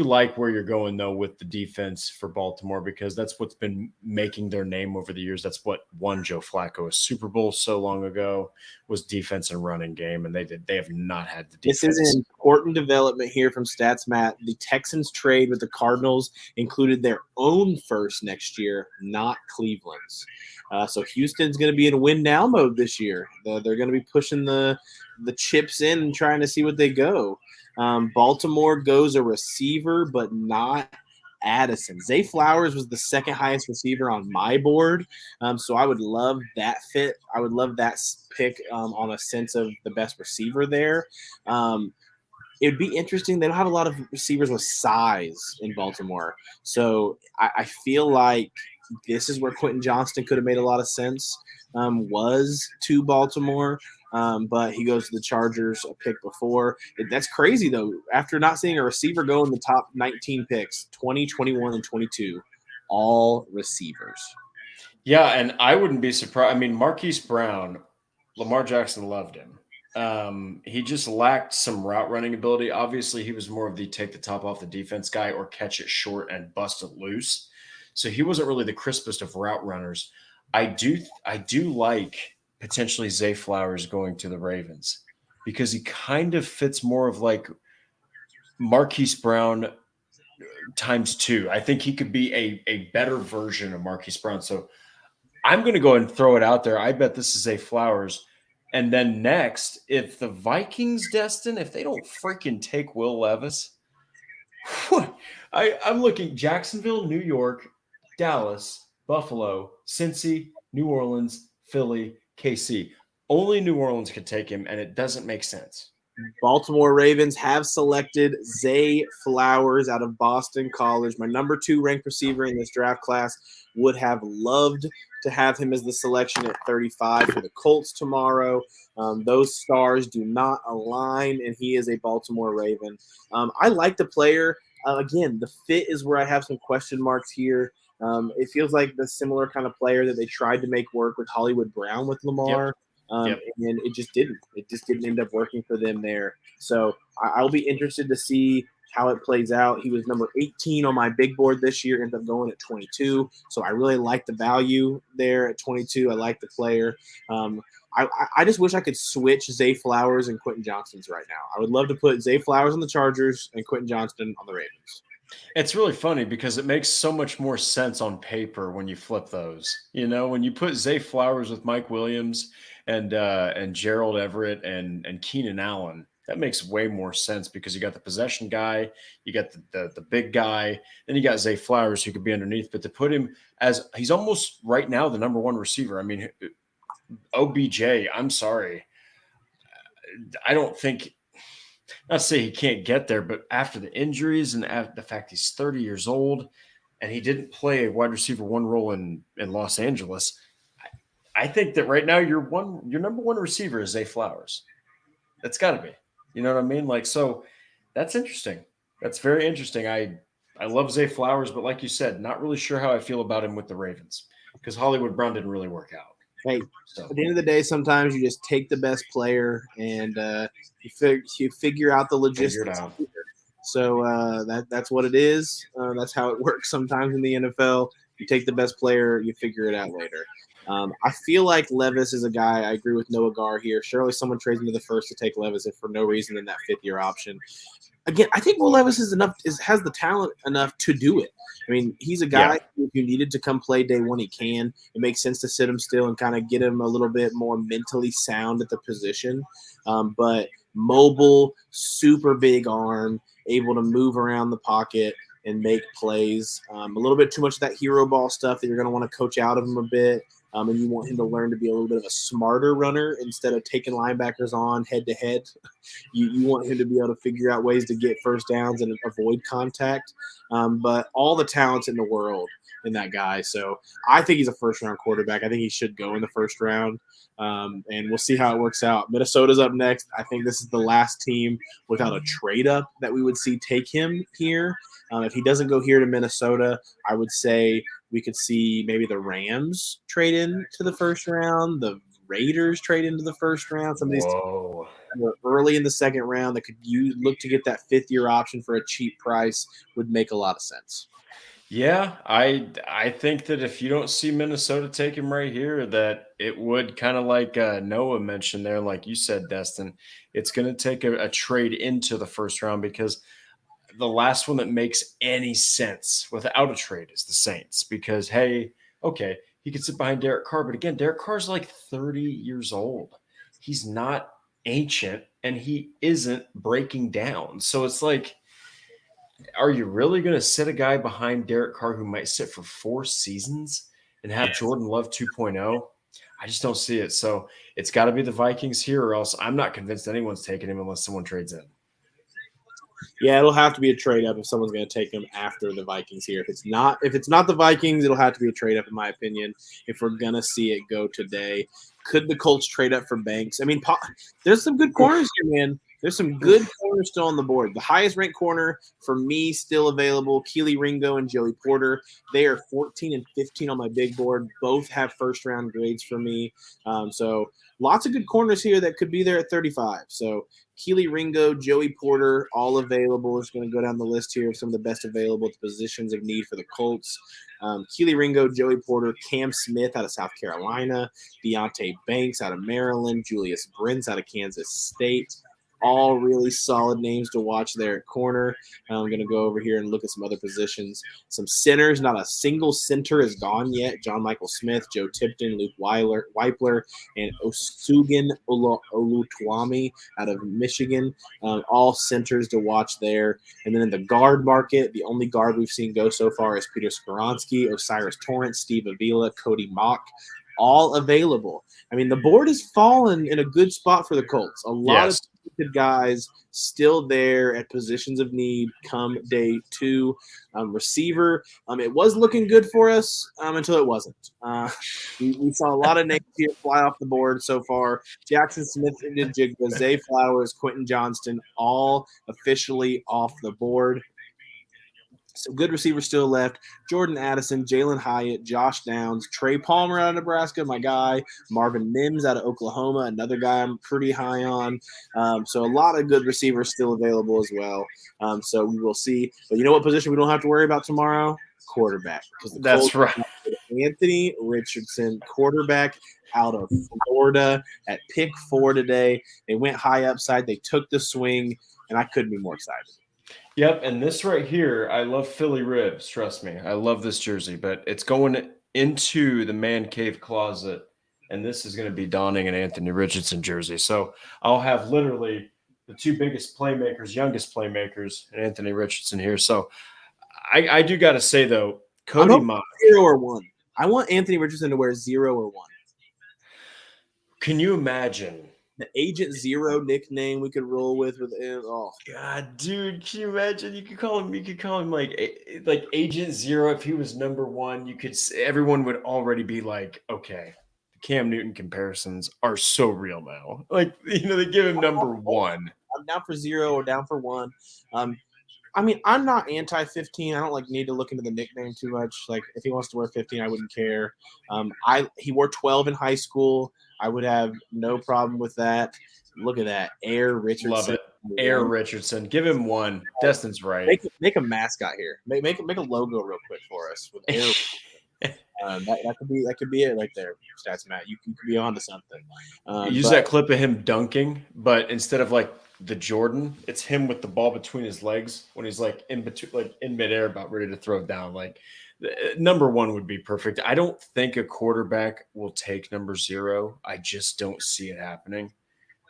like where you're going though with the defense for Baltimore, because that's what's been making their name over the years. That's what won Joe Flacco a Super Bowl so long ago, was defense and running game, and they have not had the defense. This is an important development here from Stats Matt. The Texans trade with the Cardinals included their own first next year, not Cleveland's. So Houston's going to be in win now mode this year. They're going to be pushing the chips in and trying to see what they go. Baltimore goes a receiver, but not Addison. Zay Flowers was the second highest receiver on my board. So I would love that fit. I would love that pick on a sense of the best receiver there. It would be interesting. They don't have a lot of receivers with size in Baltimore. So I feel like this is where Quentin Johnston could have made a lot of sense, was to Baltimore. But he goes to the Chargers a pick before. That's crazy, though. After not seeing a receiver go in the top 19 picks, 20, 21, and 22, all receivers. Yeah, and I wouldn't be surprised. I mean, Marquise Brown, Lamar Jackson loved him. He just lacked some route running ability. Obviously, he was more of the take the top off the defense guy or catch it short and bust it loose. So he wasn't really the crispest of route runners. I do like potentially Zay Flowers going to the Ravens, because he kind of fits more of like Marquise Brown times two. I think he could be a better version of Marquise Brown. So I'm going to go ahead and throw it out there. I bet this is Zay Flowers. And then next, if the Vikings, Destin, if they don't freaking take Will Levis, I'm looking Jacksonville, New York, Dallas, Buffalo, Cincy, New Orleans, Philly, KC. Only New Orleans could take him, and it doesn't make sense. Baltimore Ravens have selected Zay Flowers out of Boston College. My number 2 ranked receiver in this draft class. Would have loved to have him as the selection at 35 for the Colts tomorrow. Those stars do not align, and he is a Baltimore Raven. I like the player. Again, the fit is where I have some question marks here. It feels like the similar kind of player that they tried to make work with Hollywood Brown with Lamar. And it just didn't. It just didn't end up working for them there. So I'll be interested to see how it plays out. He was number 18 on my big board this year, ended up going at 22. So I really like the value there at 22. I like the player. I just wish I could switch Zay Flowers and Quentin Johnston's right now. I would love to put Zay Flowers on the Chargers and Quentin Johnston on the Ravens. It's really funny because it makes so much more sense on paper when you flip those. You know, when you put Zay Flowers with Mike Williams and Gerald Everett and Keenan Allen, that makes way more sense because you got the possession guy, you got the big guy, then you got Zay Flowers who could be underneath. But to put him as he's almost right now the number 1 receiver. I mean, OBJ, I'm sorry. I don't think – not to say he can't get there, but after the injuries and the fact he's 30 years old and he didn't play a wide receiver 1 role in Los Angeles, I think that right now your number 1 receiver is Zay Flowers. That's got to be. You know what I mean? Like, so that's interesting. That's very interesting. I love Zay Flowers, but like you said, not really sure how I feel about him with the Ravens because Hollywood Brown didn't really work out. Hey, at the end of the day, sometimes you just take the best player and you figure out the logistics. So that's what it is. That's how it works sometimes in the NFL. You take the best player, you figure it out later. I feel like Levis is a guy. I agree with Noah Gar here. Surely someone trades me the first to take Levis if for no reason in that 5th-year option. again, I think Will Levis has the talent enough to do it. I mean, he's a guy who, if you needed to come play day one, he can. It makes sense to sit him still and kind of get him a little bit more mentally sound at the position. But mobile, super big arm, able to move around the pocket and make plays. A little bit too much of that hero ball stuff that you're going to want to coach out of him a bit. And you want him to learn to be a little bit of a smarter runner instead of taking linebackers on head to head. You want him to be able to figure out ways to get first downs and avoid contact. But all the talents in the world in that guy. So I think he's a first-round quarterback. I think he should go in the first round. And we'll see how it works out. Minnesota's up next. I think this is the last team without a trade-up that we would see take him here. If he doesn't go here to Minnesota, I would say we could see maybe the Rams trade in to the first round, the Raiders trade into the first round. Some of these Whoa. were early in the second round that could look to get that fifth-year option for a cheap price would make a lot of sense. Yeah, I think that if you don't see Minnesota take him right here, that it would kind of like Noah mentioned there, like you said, Destin, it's going to take a trade into the first round because the last one that makes any sense without a trade is the Saints because, hey, okay, he could sit behind Derek Carr, but again, Derek Carr's like 30 years old. He's not ancient and he isn't breaking down. So it's like, are you really going to sit a guy behind Derek Carr who might sit for 4 seasons and have Jordan Love 2.0? I just don't see it. So it's got to be the Vikings here, or else I'm not convinced anyone's taking him unless someone trades in. Yeah, it'll have to be a trade up if someone's going to take him after the Vikings here. If it's not the Vikings, it'll have to be a trade up in my opinion. If we're going to see it go today, could the Colts trade up for Banks? I mean, there's some good corners here, man. There's some good corners still on the board. The highest ranked corner for me still available, Keely Ringo and Joey Porter. They are 14 and 15 on my big board. Both have first round grades for me. So lots of good corners here that could be there at 35. So Keely Ringo, Joey Porter, all available. Just going to go down the list here of some of the best available at the positions of need for the Colts. Keely Ringo, Joey Porter, Cam Smith out of South Carolina, Deontay Banks out of Maryland, Julius Brents out of Kansas State. All really solid names to watch there at corner. I'm going to go over here and look at some other positions. Some centers, not a single center is gone yet. John Michael Smith, Joe Tipton, Luke Weipler, and Osugun Olutuami out of Michigan. All centers to watch there. And then in the guard market, the only guard we've seen go so far is Peter Skoronski, Osiris Torrance, Steve Avila, Cody Mock. All available. I mean, the board has fallen in a good spot for the Colts. A lot of good guys still there at positions of need come day 2. Receiver, it was looking good for us until it wasn't. We saw a lot of names here fly off the board so far. Jackson Smith, Jigba, Zay Flowers, Quentin Johnston, all officially off the board. Some good receivers still left. Jordan Addison, Jalen Hyatt, Josh Downs, Trey Palmer out of Nebraska, my guy. Marvin Mims out of Oklahoma, another guy I'm pretty high on. So a lot of good receivers still available as well. So we will see. But you know what position we don't have to worry about tomorrow? Quarterback. That's right. Anthony Richardson, quarterback out of Florida at pick 4 today. They went high upside. They took the swing, and I couldn't be more excited. Yep, and this right here, I love Philly ribs. Trust me, I love this jersey, but it's going into the man cave closet, and this is going to be donning an Anthony Richardson jersey. So I'll have literally the 2 biggest playmakers, youngest playmakers, and Anthony Richardson here. So I do got to say though, Cody Mock, 0 or 1. I want Anthony Richardson to wear 0 or 1. Can you imagine? The Agent Zero nickname we could roll with him. Oh God, dude, can you imagine? You could call him like Agent Zero. If he was number 1, everyone would already be like, okay, the Cam Newton comparisons are so real now. Like, they give him number 1. I'm down for 0 or down for 1. I mean, I'm not anti-15. I don't need to look into the nickname too much. Like, if he wants to wear 15, I wouldn't care. He wore 12 in high school. I would have no problem with that. Look at that, Air Richardson. Love it, Air Richardson. Give him 1. Destin's right. Make a mascot here. Make a logo real quick for us with Air. That could be it right there, Stats Matt. You could be onto something. Use that clip of him dunking, but instead of like the Jordan, it's him with the ball between his legs when he's like in between, like in midair, about ready to throw it down. Like number 1 would be perfect. I don't think a quarterback will take number 0. I just don't see it happening.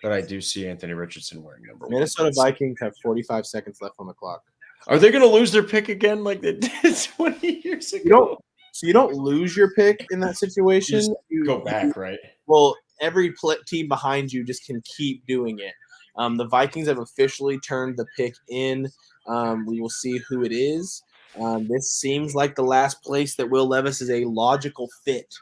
But I do see Anthony Richardson wearing number 1. Minnesota Vikings have 45 seconds left on the clock. Are they going to lose their pick again like they did 20 years ago? You don't lose your pick in that situation. You go back, right? Well, every team behind you just can keep doing it. The Vikings have officially turned the pick in. We will see who it is. This seems like the last place that Will Levis is a logical fit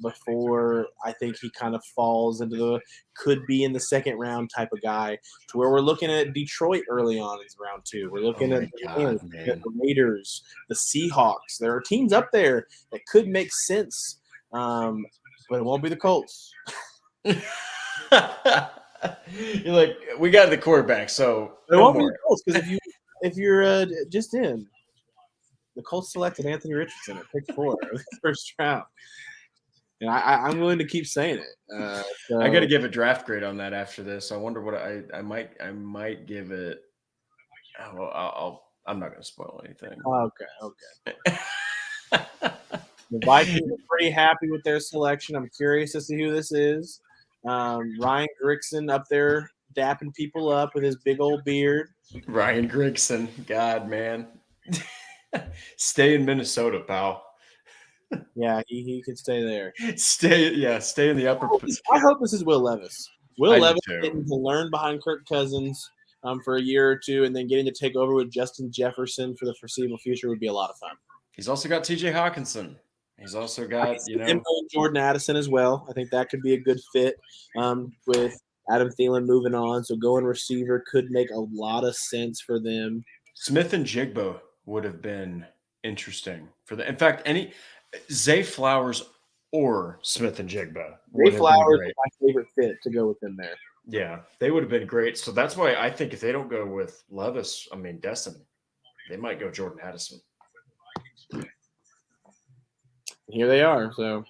before I think he kind of falls into the could be in the second round type of guy, to where we're looking at Detroit early on in round 2. We're looking at the Raiders, the Seahawks. There are teams up there that could make sense, but it won't be the Colts. You're like, we got the quarterback, so it won't be the Colts, because if you're just in, the Colts selected Anthony Richardson at pick 4 of the first round. And I'm willing to keep saying it. So, I got to give a draft grade on that after this. I wonder what I might give it. I'm not going to spoil anything. Okay. The Vikings are pretty happy with their selection. I'm curious to see who this is. Ryan Grigson up there dapping people up with his big old beard. Ryan Grigson, God, man. Stay in Minnesota, pal. Yeah, he can stay there. Stay in the upper. I hope this is Will Levis. Will Levis getting to learn behind Kirk Cousins for a year or two, and then getting to take over with Justin Jefferson for the foreseeable future would be a lot of fun. He's also got T.J. Hawkinson. He's also got Jordan Addison as well. I think that could be a good fit with Adam Thielen moving on. So going receiver could make a lot of sense for them. Smith and Jigbo would have been interesting for the. In fact, Zay Flowers or Smith and Jigba. Zay Flowers is my favorite fit to go with them there. Yeah, they would have been great. So that's why I think if they don't go with Destin, they might go Jordan Addison. Here they are. So,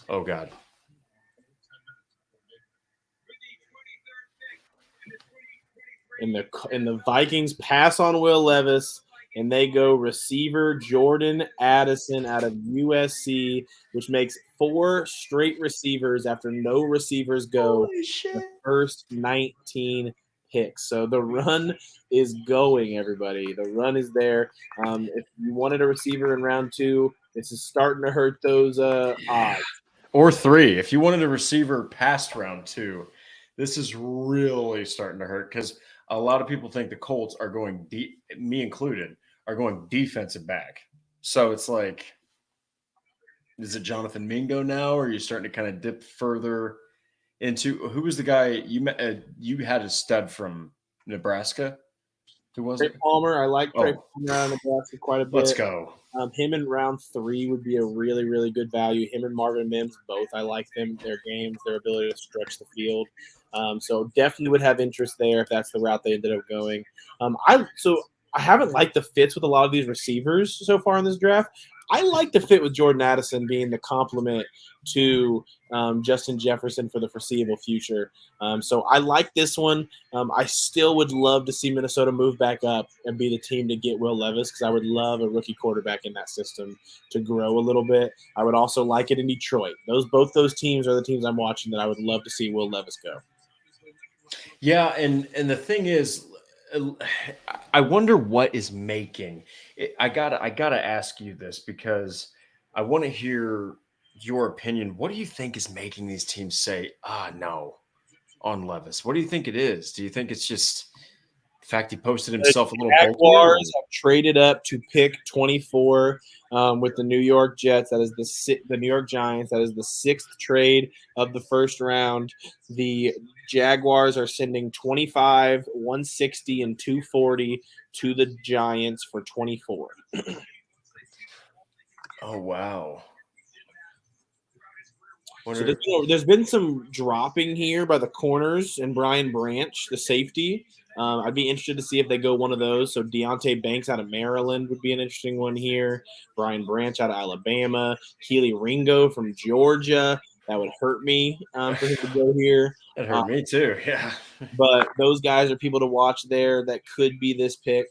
oh God. And the Vikings pass on Will Levis, and they go receiver Jordan Addison out of USC, which makes 4 straight receivers after no receivers go the first 19 picks. So the run is going, everybody. The run is there. If you wanted a receiver in round 2, this is starting to hurt those odds. Or 3. If you wanted a receiver past round 2, this is really starting to hurt, because a lot of people think the Colts are going deep, me included, are going defensive back. So it's like, is it Jonathan Mingo now, or are you starting to kind of dip further into who was the guy you had a stud from Nebraska? Who was it? Palmer. I like Trey Palmer out of Nebraska quite a bit. Let's go. Him in round 3 would be a really, really good value. Him and Marvin Mims, both. I like them, their games, their ability to stretch the field. So definitely would have interest there if that's the route they ended up going. I haven't liked the fits with a lot of these receivers so far in this draft. I like the fit with Jordan Addison being the complement to Justin Jefferson for the foreseeable future. So I like this one. I still would love to see Minnesota move back up and be the team to get Will Levis, because I would love a rookie quarterback in that system to grow a little bit. I would also like it in Detroit. Both those teams are the teams I'm watching that I would love to see Will Levis go. Yeah, and the thing is, I wonder what is making it. I gotta ask you this, because I want to hear your opinion. What do you think is making these teams say, no, on Levis? What do you think it is? Do you think it's just the fact he posted himself a little Jaguars have traded up to pick 24 with the New York Jets. That is the New York Giants. That is the 6th trade of the first round. The Jaguars are sending 25, 160, and 240 to the Giants for 24. Oh, wow. So there's been some dropping here by the corners and Brian Branch, the safety. I'd be interested to see if they go one of those. So Deontay Banks out of Maryland would be an interesting one here. Brian Branch out of Alabama. Keely Ringo from Georgia. That would hurt me for him to go here. It hurt me too. Yeah. But those guys are people to watch there that could be this pick.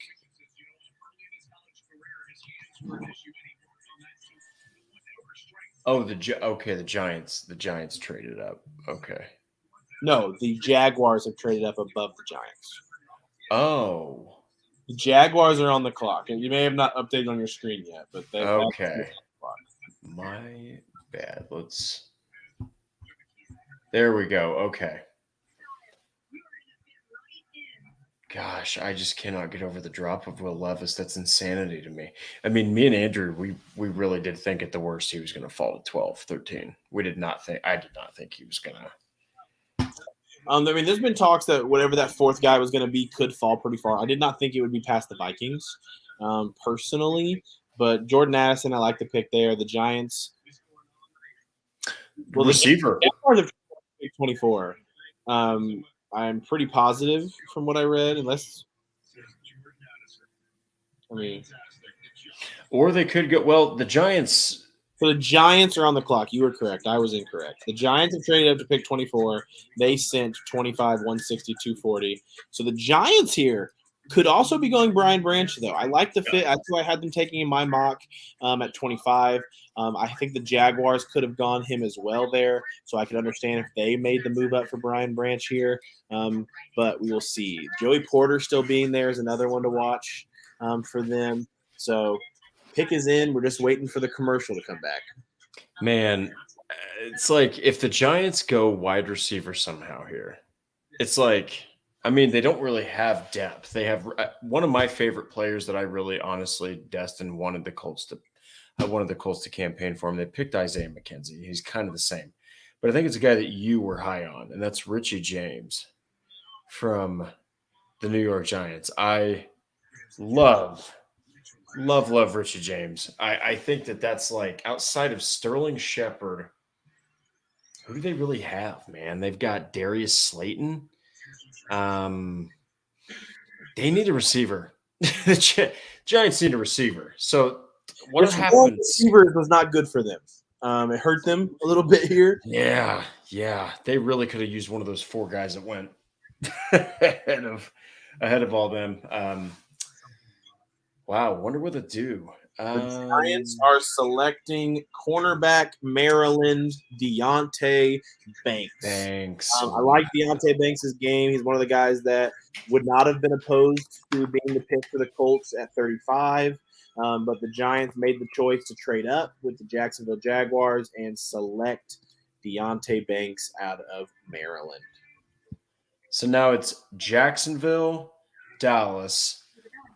Oh, the Giants. The Giants traded up. Okay. No, the Jaguars have traded up above the Giants. Oh. The Jaguars are on the clock, and you may have not updated on your screen yet, but okay. My bad. There we go. Okay. Gosh, I just cannot get over the drop of Will Levis. That's insanity to me. I mean, me and Andrew, we really did think at the worst he was going to fall to 12, 13. I did not think he was going to. I mean, there's been talks that whatever that fourth guy was going to be could fall pretty far. I did not think it would be past the Vikings, personally. But Jordan Addison, I like the pick there. The Giants. Well, receiver. The Jaguars have 24. I'm pretty positive from what I read, or they could go. Well, the Giants. So the Giants are on the clock. You were correct. I was incorrect. The Giants have traded up to pick 24. They sent 25, 160, 240. So the Giants here could also be going Brian Branch, though. I like the fit. That's who I had them taking in my mock at 25. I think the Jaguars could have gone him as well there, so I could understand if they made the move up for Brian Branch here. But we will see. Joey Porter still being there is another one to watch for them. So pick is in. We're just waiting for the commercial to come back. Man, it's like if the Giants go wide receiver somehow here, it's like – I mean, they don't really have depth. They have one of my favorite players that I really honestly, Destin, wanted the Colts to campaign for him. They picked Isaiah McKenzie. He's kind of the same. But I think it's a guy that you were high on, and that's Richie James from the New York Giants. I love Richie James. I think that's like outside of Sterling Shepard, who do they really have, man? They've got Darius Slayton. They need a receiver. The Giants need a receiver. So what happens? Receivers was not good for them. It hurt them a little bit here. Yeah. They really could have used one of those four guys that went ahead of all them. Wow, wonder what they do. The Giants are selecting cornerback Maryland Deontay Banks. I like Deontay Banks' game. He's one of the guys that would not have been opposed to being the pick for the Colts at 35. But the Giants made the choice to trade up with the Jacksonville Jaguars and select Deontay Banks out of Maryland. So now it's Jacksonville, Dallas,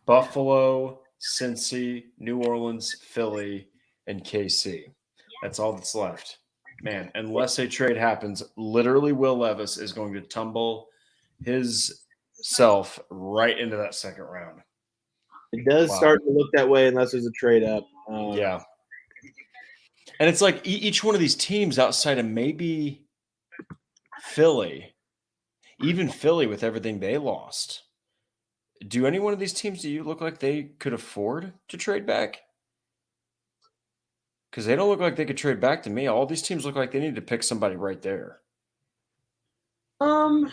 Buffalo, Cincy, New Orleans, Philly, and KC. That's all that's left. Man, unless a trade happens, literally Will Levis is going to tumble his self right into that second round. It does start to look that way unless there's a trade up. Yeah. And it's like each one of these teams outside of maybe Philly, even Philly with everything they lost, do any one of these teams do you look like they could afford to trade back? Because they don't look like they could trade back to me. All these teams look like they need to pick somebody right there. I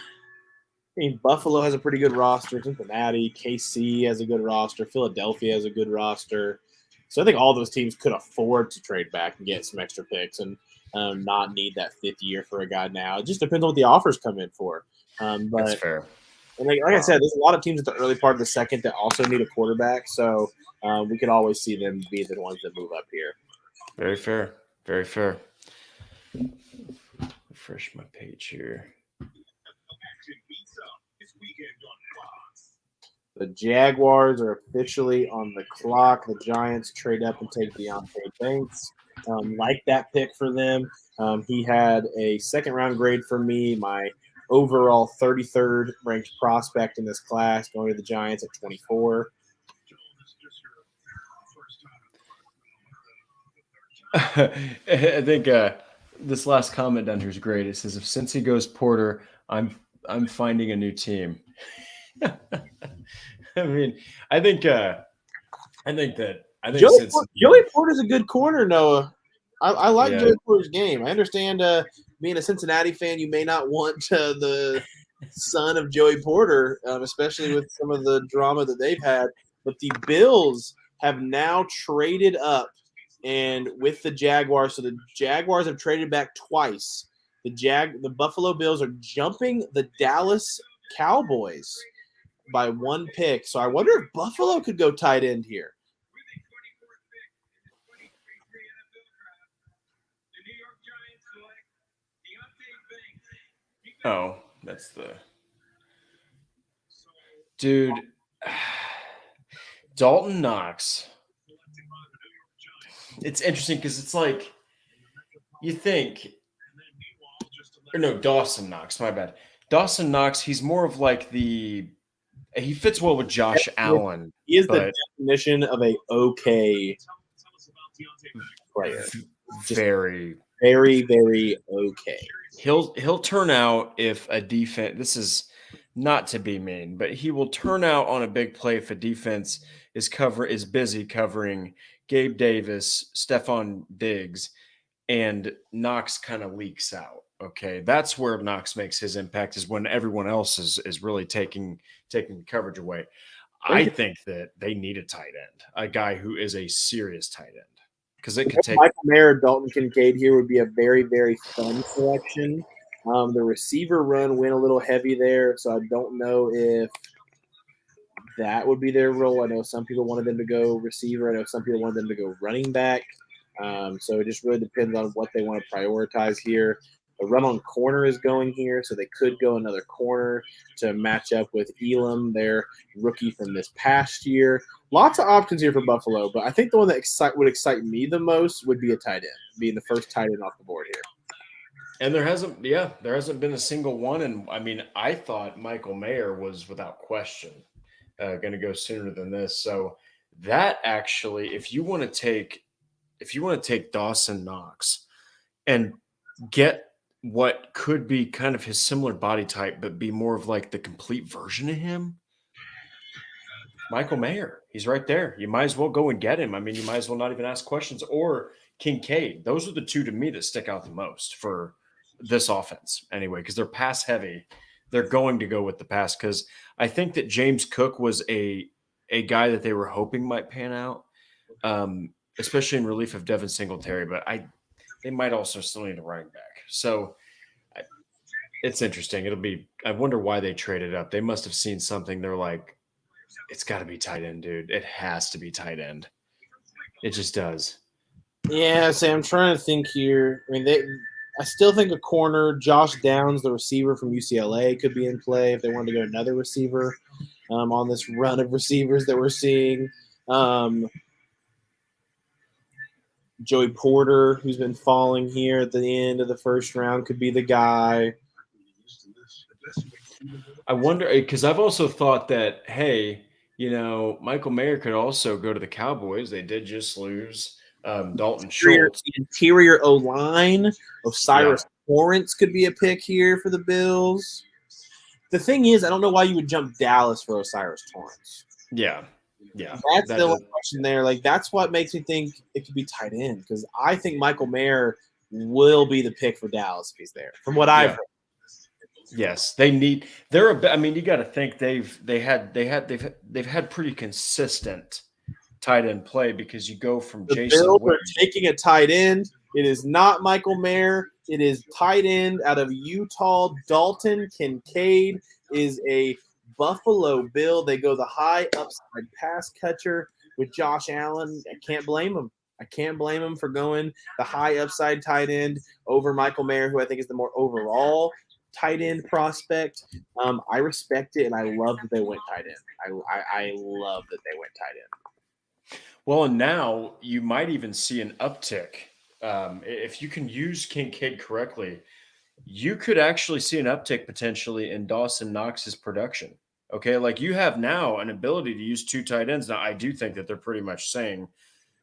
mean, Buffalo has a pretty good roster. Cincinnati, KC has a good roster. Philadelphia has a good roster. So I think all those teams could afford to trade back and get some extra picks and not need that fifth year for a guy now. It just depends on what the offers come in for. But that's fair. And like I said, there's a lot of teams at the early part of the second that also need a quarterback. So we could always see them be the ones that move up here. Very fair. Very fair. Refresh my page here. The Jaguars are officially on the clock. The Giants trade up and take Deontay Banks. Like that pick for them. He had a second-round grade for me. My overall 33rd ranked prospect in this class, going to the Giants at 24. I think this last comment down here is great. It says, "If since he goes Porter, I'm finding a new team." I mean, I think Joey, Cincinnati. Joey Porter's a good corner, Noah. I like Yeah. Joey Porter's game. I understand being a Cincinnati fan, you may not want the son of Joey Porter, especially with some of the drama that they've had. But the Bills have now traded up and with the Jaguars. So the Jaguars have traded back twice. The Buffalo Bills are jumping the Dallas Cowboys by one pick. So I wonder if Buffalo could go tight end here. With the 24th pick in the 2023 NFL Draft, the New York Giants select Deontay Banks. Oh, that's the dude. Dalton Knox. It's interesting because it's like you think, or no, Dawson Knox. My bad. Dawson Knox. He's more of like he fits well with Josh Allen. He is the but definition of a okay player. very, Very, very okay. he'll turn out if a defense. This is not to be mean, but he will turn out on a big play if a defense is busy covering Gabe Davis, Stephon Diggs, and Knox kind of leaks out. Okay, that's where Knox makes his impact, is when everyone else is really taking coverage away. I think that they need a tight end, a guy who is a serious tight end, because it could take. Michael Mayer, Dalton Kincaid here would be a very, very fun selection. The receiver run went a little heavy there, so I don't know if that would be their role. I know some people wanted them to go receiver. I know some people wanted them to go running back. So it just really depends on what they want to prioritize here. The run on corner is going here, so they could go another corner to match up with Elam, their rookie from this past year. Lots of options here for Buffalo, but I think the one that would excite me the most would be a tight end, being the first tight end off the board here. And there hasn't been a single one. And I mean, I thought Michael Mayer was without question going to go sooner than this. So that actually, if you want to take Dawson Knox and get what could be kind of his similar body type, but be more of like the complete version of him, Michael Mayer, he's right there. You might as well go and get him. I mean, you might as well not even ask questions. Or Kincaid. Those are the two to me that stick out the most for this offense anyway, because they're pass heavy. They're going to go with the pass, because I think that James Cook was a guy that they were hoping might pan out, especially in relief of Devin Singletary. But they might also still need a running back. So it's interesting. I wonder why they traded up. They must have seen something. They're like, it's got to be tight end, dude. It has to be tight end. It just does. Yeah, I'm trying to think here. I mean, I still think a corner, Josh Downs, the receiver from UCLA, could be in play if they wanted to go another receiver on this run of receivers that we're seeing. Joey Porter, who's been falling here at the end of the first round, could be the guy. I wonder, because I've also thought that, hey, Michael Mayer could also go to the Cowboys. They did just lose Dalton Schultz. The interior O-line, Osiris Torrance could be a pick here for the Bills. The thing is, I don't know why you would jump Dallas for Osiris Torrance. Yeah. That's the only question there. Like, that's what makes me think it could be tight end, because I think Michael Mayer will be the pick for Dallas if he's there, from what I've heard. Yes, they need. I mean, you got to think they've had pretty consistent tight end play, because you go from The Jason. Bills are taking a tight end. It is not Michael Mayer. It is tight end out of Utah. Dalton Kincaid is a Buffalo Bill. They go the high upside pass catcher with Josh Allen. I can't blame him for going the high upside tight end over Michael Mayer, who I think is the more overall tight end prospect. I respect it, and I love that they went tight end. I love that they went tight end. Well, and now you might even see an uptick. If you can use Kincaid correctly, you could actually see an uptick potentially in Dawson Knox's production. Okay, like you have now an ability to use two tight ends. Now, I do think that they're pretty much saying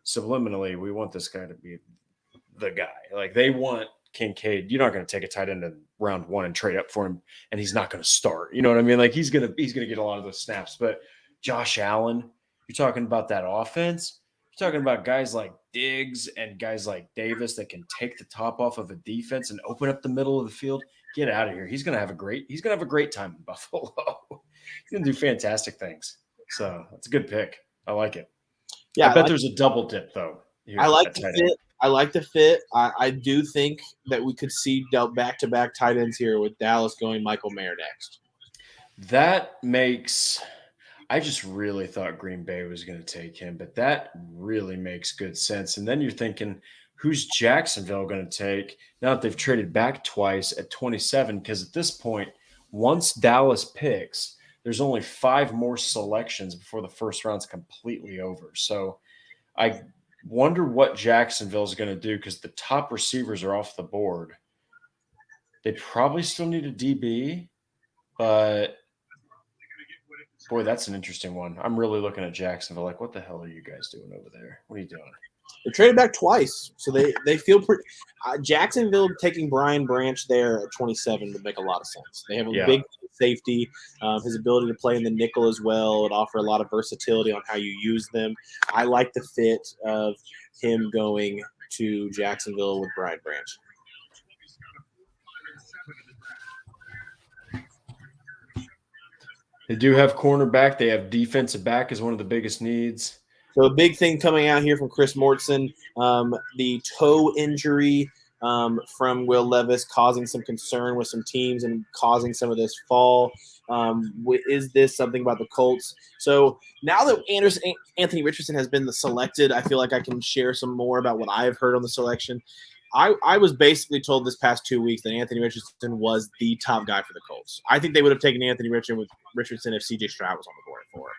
subliminally, we want this guy to be the guy. Like they want Kincaid. You're not going to take a tight end and round one and trade up for him, and he's not going to start. You know what I mean? Like he's gonna get a lot of those snaps. But Josh Allen, you're talking about that offense. You're talking about guys like Diggs and guys like Davis that can take the top off of a defense and open up the middle of the field. Get out of here. He's gonna have a great time in Buffalo. He's gonna do fantastic things. So that's a good pick. I like it. Yeah, I bet there's a double dip though. I like the fit. I like the fit. I do think that we could see back-to-back tight ends here with Dallas going Michael Mayer next. That makes – I just really thought Green Bay was going to take him, but that really makes good sense. And then you're thinking, who's Jacksonville going to take now that they've traded back twice at 27? Because at this point, once Dallas picks, there's only 5 more selections before the first round's completely over. So I wonder what Jacksonville is going to do because the top receivers are off the board. They probably still need a DB, but boy, that's an interesting one. I'm really looking at Jacksonville like, what the hell are you guys doing over there? What are you doing? They traded back twice, so they feel pretty. Jacksonville taking Brian Branch there at 27 would make a lot of sense. They have a big safety, his ability to play in the nickel as well would offer a lot of versatility on how you use them. I like the fit of him going to Jacksonville with Brian Branch. They do have cornerback. They have defensive back as one of the biggest needs. So a big thing coming out here from Chris Mortensen, the toe injury from Will Levis causing some concern with some teams and causing some of this fall. Is this something about the Colts? So now that Anthony Richardson has been selected, I feel like I can share some more about what I've heard on the selection. I was basically told this past 2 weeks that Anthony Richardson was the top guy for the Colts. I think they would have taken Anthony Richardson if C.J. Stroud was on the board for.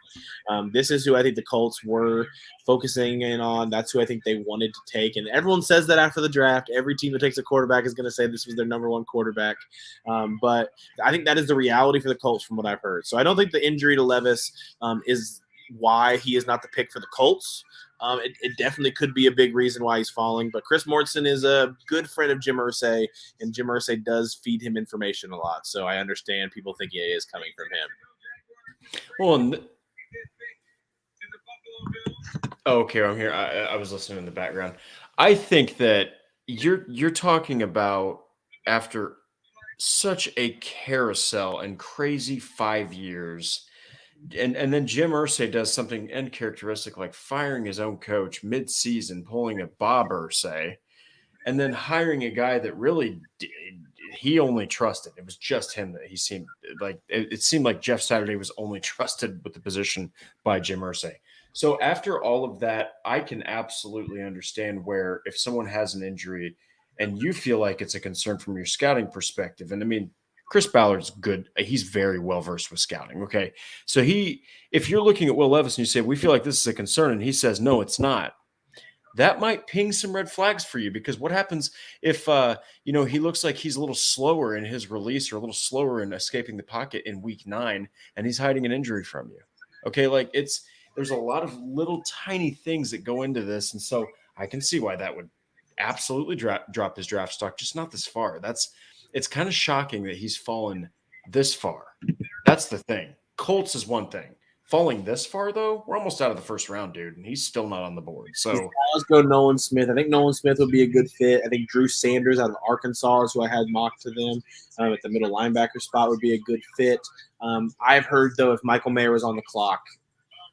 This is who I think the Colts were focusing in on. That's who I think they wanted to take. And everyone says that after the draft. Every team that takes a quarterback is going to say this was their number one quarterback. But I think that is the reality for the Colts from what I've heard. So I don't think the injury to Levis is why he is not the pick for the Colts. It definitely could be a big reason why he's falling. But Chris Mortensen is a good friend of Jim Irsay, and Jim Irsay does feed him information a lot. So I understand people think he is coming from him. Well, okay, I'm here. I was listening in the background. I think that you're talking about after such a carousel and crazy 5 years. And then Jim Irsay does something uncharacteristic like firing his own coach mid-season, pulling a Bob Irsay, and then hiring a guy that really he only trusted. It was just him that he seemed like it seemed like Jeff Saturday was only trusted with the position by Jim Irsay. So after all of that, I can absolutely understand where if someone has an injury and you feel like it's a concern from your scouting perspective, and I mean, Chris Ballard's good. He's very well-versed with scouting, okay? So if you're looking at Will Levis and you say, we feel like this is a concern, and he says, no, it's not, that might ping some red flags for you because what happens if, he looks like he's a little slower in his release or a little slower in escaping the pocket in week 9 and he's hiding an injury from you, okay? Like there's a lot of little tiny things that go into this, and so I can see why that would absolutely drop his draft stock, just not this far. It's kind of shocking that he's fallen this far. That's the thing. Colts is one thing. Falling this far, though, we're almost out of the first round, dude, and he's still not on the board. So let's go Nolan Smith. I think Nolan Smith would be a good fit. I think Drew Sanders out of Arkansas is who I had mocked to them at the middle linebacker spot would be a good fit. I've heard, though, if Michael Mayer was on the clock,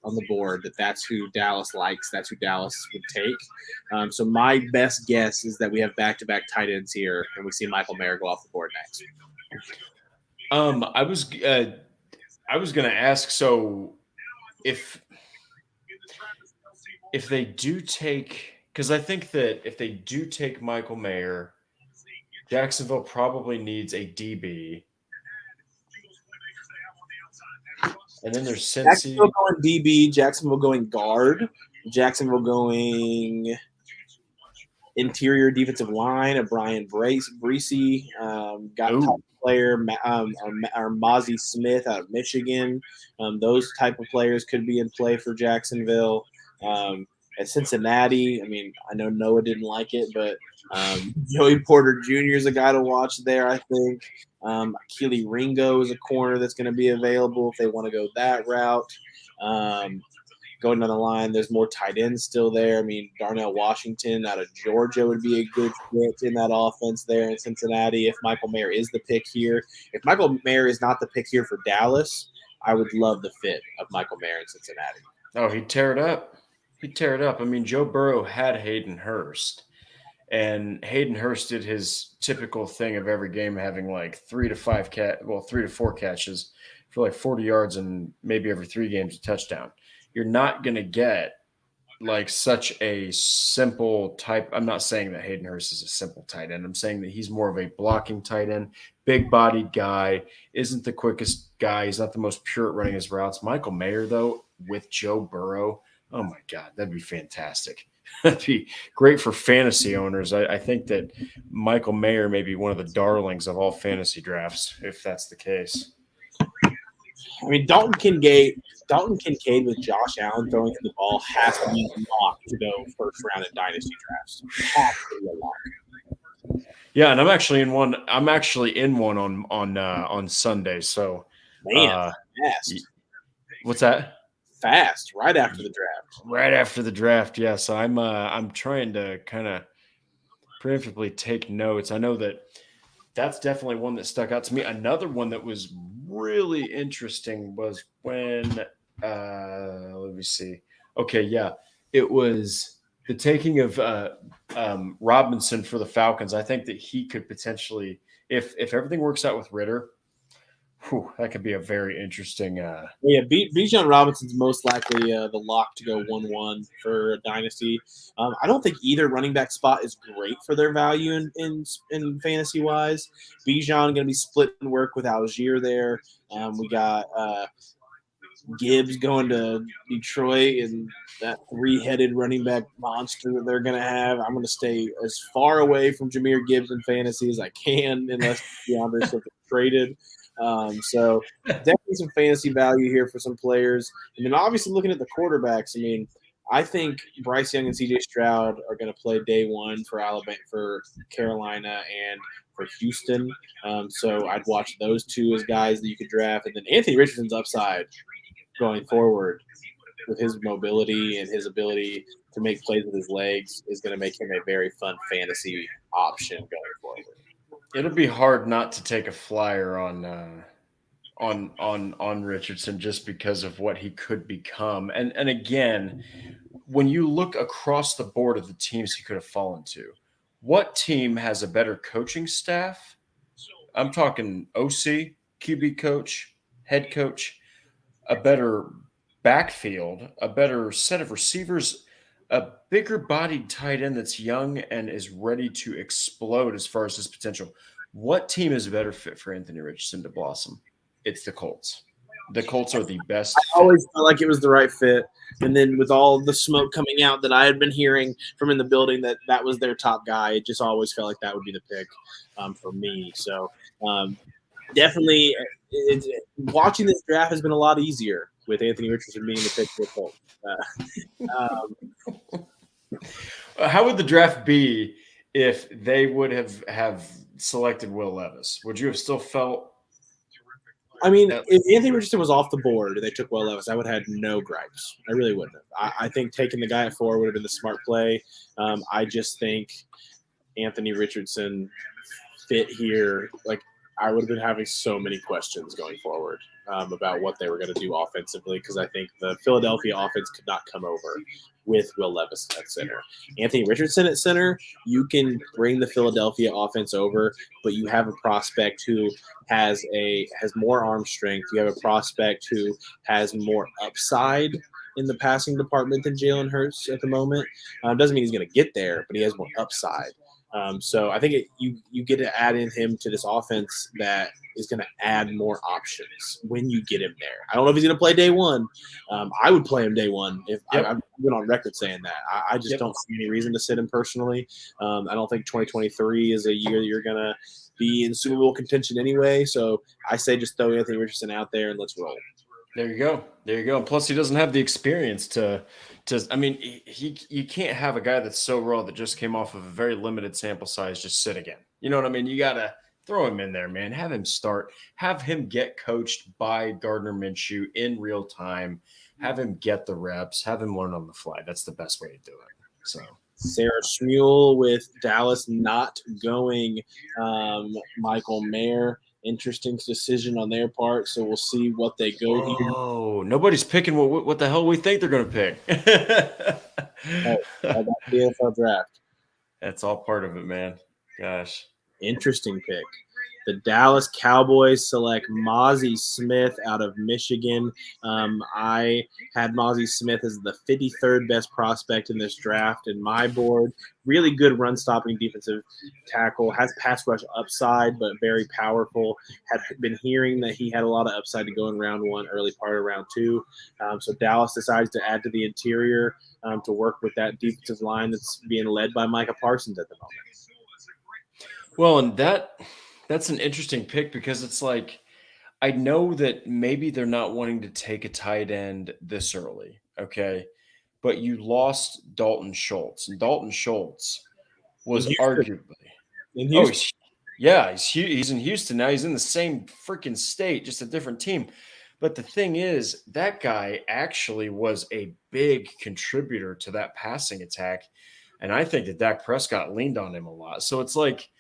on the board, that's who Dallas likes. That's who Dallas would take. So my best guess is that we have back-to-back tight ends here, and we see Michael Mayer go off the board next. I was going to ask. So if they do take, because I think that if they do take Michael Mayer, Jacksonville probably needs a DB. And then there's Cincy. Jacksonville going DB, Jacksonville going guard, Jacksonville interior defensive line, a Brian Breesy, got a top player, or Mozzie Smith out of Michigan. Those type of players could be in play for Jacksonville. At Cincinnati, I mean, I know Noah didn't like it, but Joey Porter Jr. is a guy to watch there, I think. Keely Ringo is a corner that's going to be available if they want to go that route. Going down the line, there's more tight ends still there. I mean, Darnell Washington out of Georgia would be a good fit in that offense there in Cincinnati if Michael Mayer is the pick here. If Michael Mayer is not the pick here for Dallas, I would love the fit of Michael Mayer in Cincinnati. Oh, he'd tear it up. He'd tear it up. I mean, Joe Burrow had Hayden Hurst, and Hayden Hurst did his typical thing of every game having like 3 to 4 catches for like 40 yards and maybe every 3 games a touchdown. You're not going to get like such a simple type. I'm not saying that Hayden Hurst is a simple tight end. I'm saying that he's more of a blocking tight end, big-bodied guy, isn't the quickest guy. He's not the most pure at running his routes. Michael Mayer, though, with Joe Burrow, oh, my God, that'd be fantastic. That'd be great for fantasy owners. I think that Michael Mayer may be one of the darlings of all fantasy drafts, if that's the case. I mean, Dalton Kincaid with Josh Allen throwing him the ball has to be locked to go first round in dynasty drafts. Has to be a lock. Yeah, and I'm actually in one. On Sunday. So, Man, fast. What's that? Fast, right after the draft. Right after the draft, yeah. So I'm trying to kind of preemptively take notes. I know that's definitely one that stuck out to me. Another one that was really interesting was when let me see. Okay, yeah. It was the taking of Robinson for the Falcons. I think that he could potentially, if everything works out with Ritter, that could be a very interesting Yeah, Bijan Robinson's most likely the lock to go 1-1 for a dynasty. I don't think either running back spot is great for their value in fantasy wise. Bijan going to be splitting work with Algier there. We got Gibbs going to Detroit and that 3-headed running back monster that they're going to have. I'm going to stay as far away from Jahmyr Gibbs in fantasy as I can unless DeAndre Swift is traded. So definitely some fantasy value here for some players. And then obviously looking at the quarterbacks, I mean, I think Bryce Young and CJ Stroud are going to play day one for Alabama, for Carolina, and for Houston. So I'd watch those two as guys that you could draft. And then Anthony Richardson's upside going forward with his mobility and his ability to make plays with his legs is going to make him a very fun fantasy option going forward. It'll be hard not to take a flyer on Richardson just because of what he could become. And again, when you look across the board of the teams he could have fallen to, what team has a better coaching staff? I'm talking OC, QB coach, head coach, a better backfield, a better set of receivers, a bigger bodied tight end that's young and is ready to explode as far as his potential. What team is a better fit for Anthony Richardson to blossom? It's the Colts. The Colts are the best. I always felt like it was the right fit. And then with all the smoke coming out that I had been hearing from in the building that was their top guy, it just always felt like that would be the pick for me. So definitely watching this draft has been a lot easier with Anthony Richardson being the pick for the Colts. How would the draft be if they would have selected Will Levis? Would you have still felt? I mean, if Anthony Richardson was off the board and they took Will Levis, I would have had no gripes. I really wouldn't have. I think taking the guy at 4 would have been the smart play. I just think Anthony Richardson fit here. Like, I would have been having so many questions going forward about what they were going to do offensively because I think the Philadelphia offense could not come over with Will Levis at center. Anthony Richardson at center, you can bring the Philadelphia offense over, but you have a prospect who has more arm strength. You have a prospect who has more upside in the passing department than Jalen Hurts at the moment. Doesn't mean he's going to get there, but he has more upside. So I think you get to add in him to this offense that is going to add more options when you get him there. I don't know if he's going to play day one. I would play him day one. I've been on record saying that. I just don't see any reason to sit him personally. I don't think 2023 is a year that you're going to be in Super Bowl contention anyway. So I say just throw Anthony Richardson out there and let's roll. There you go. There you go. And plus, he doesn't have the experience to. I mean, you can't have a guy that's so raw that just came off of a very limited sample size just sit again. You know what I mean? You got to throw him in there, man. Have him start. Have him get coached by Gardner Minshew in real time. Have him get the reps. Have him learn on the fly. That's the best way to do it. So. Sarah Schmuel with Dallas not going Michael Mayer. Interesting decision on their part. So we'll see what they go here. Oh, nobody's picking what the hell we think they're going to pick. Oh, how about the NFL draft? That's all part of it, man. Gosh. Interesting pick. The Dallas Cowboys select Mozzie Smith out of Michigan. I had Mozzie Smith as the 53rd best prospect in this draft in my board. Really good run-stopping defensive tackle. Has pass rush upside, but very powerful. Had been hearing that he had a lot of upside to go in round one, early part of round two. So Dallas decides to add to the interior to work with that defensive line that's being led by Micah Parsons at the moment. Well, and that's an interesting pick because it's like I know that maybe they're not wanting to take a tight end this early, okay? But you lost Dalton Schultz, and Dalton Schultz was arguably In Houston. he's in Houston now. He's in the same freaking state, just a different team. But the thing is, that guy actually was a big contributor to that passing attack, and I think that Dak Prescott leaned on him a lot. So it's like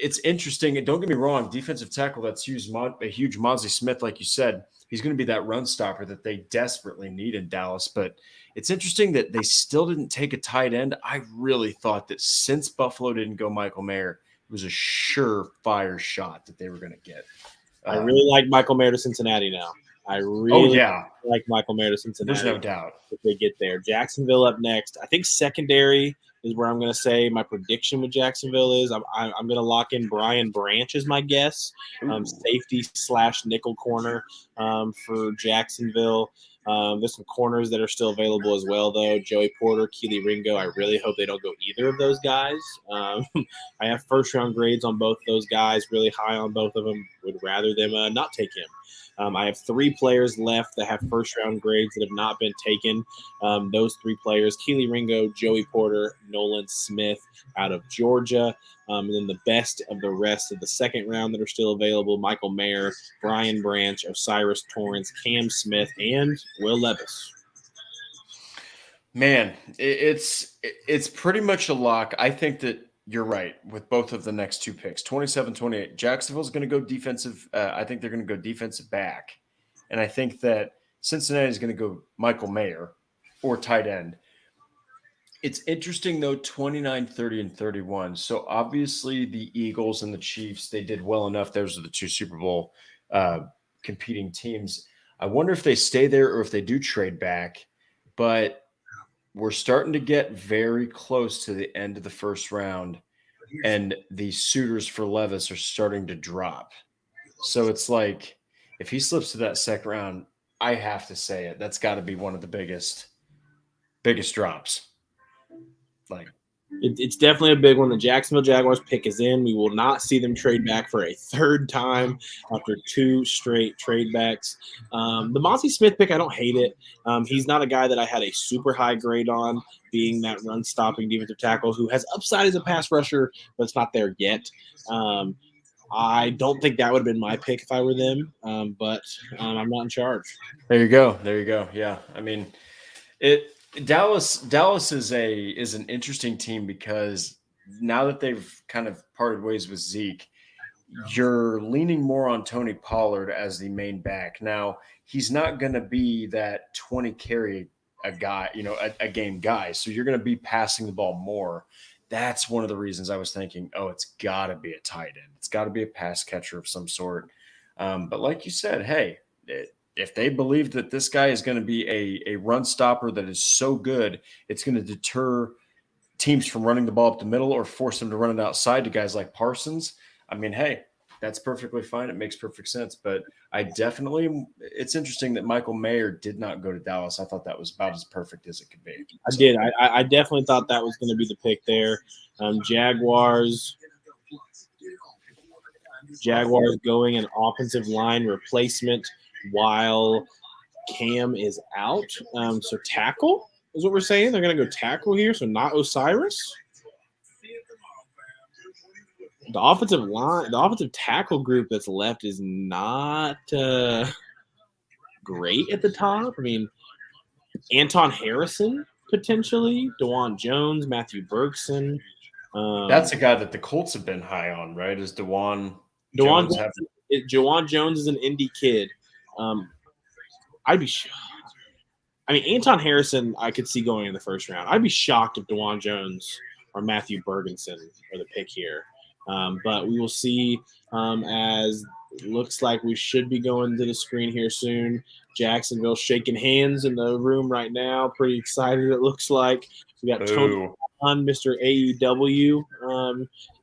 it's interesting. And don't get me wrong, defensive tackle that's a huge Mozzie Smith, like you said, he's going to be that run stopper that they desperately need in Dallas. But it's interesting that they still didn't take a tight end. I really thought that since Buffalo didn't go Michael Mayer, it was a surefire shot that they were going to get. I really like Michael Mayer to Cincinnati now. I really like Michael Mayer to Cincinnati. There's no doubt. If they get there. Jacksonville up next. I think secondary is where I'm going to say my prediction with Jacksonville is. I'm going to lock in Brian Branch as my guess. Safety / nickel corner for Jacksonville. There's some corners that are still available as well, though. Joey Porter, Keely Ringo. I really hope they don't go either of those guys. I have first-round grades on both those guys, really high on both of them. Would rather them not take him. I have 3 players left that have first-round grades that have not been taken. Those 3 players, Keely Ringo, Joey Porter, Nolan Smith out of Georgia. And then the best of the rest of the second round that are still available, Michael Mayer, Brian Branch, Osiris Torrance, Cam Smith, and Will Levis. Man, it's pretty much a lock. I think that you're right with both of the next 2 picks, 27, 28. Jacksonville's going to go defensive. I think they're going to go defensive back. And I think that Cincinnati is going to go Michael Mayer or tight end. It's interesting, though, 29, 30, and 31. So obviously the Eagles and the Chiefs, they did well enough. Those are the 2 Super Bowl competing teams. I wonder if they stay there or if they do trade back. But we're starting to get very close to the end of the first round, and the suitors for Levis are starting to drop. So it's like if he slips to that second round, I have to say it. That's got to be one of the biggest drops. Like It's definitely a big one. The Jacksonville Jaguars pick is in. We will not see them trade back for a third time after 2 straight trade backs. The Mozzie Smith pick, I don't hate it. He's not a guy that I had a super high grade on, being that run-stopping defensive tackle who has upside as a pass rusher, but it's not there yet. I don't think that would have been my pick if I were them, but I'm not in charge. There you go. Yeah, I mean, Dallas is an interesting team because now that they've kind of parted ways with Zeke, you're leaning more on Tony Pollard as the main back. Now, he's not going to be that 20 carry a game guy. So you're going to be passing the ball more. That's one of the reasons I was thinking, it's got to be a tight end. It's got to be a pass catcher of some sort. But like you said, hey, if they believe that this guy is going to be a run stopper that is so good, it's going to deter teams from running the ball up the middle or force them to run it outside to guys like Parsons. I mean, hey, that's perfectly fine. It makes perfect sense. But it's interesting that Michael Mayer did not go to Dallas. I thought that was about as perfect as it could be. I did. I definitely thought that was going to be the pick there. Jaguars going an offensive line replacement while Cam is out. So tackle is what we're saying. They're going to go tackle here, so not Osiris. The offensive tackle group that's left is not great at the top. I mean, Anton Harrison potentially, DeJuan Jones, Matthew Bergson. That's a guy that the Colts have been high on, right? Is DeJuan DeJuan Jones? DeJuan Jones is an indie kid. I'd be. I mean, Anton Harrison, I could see going in the first round. I'd be shocked if DeJuan Jones or Matthew Bergenson are the pick here. But we will see as it looks like we should be going to the screen here soon. Jacksonville shaking hands in the room right now. Pretty excited, it looks like. We got Tony on Mr. AEW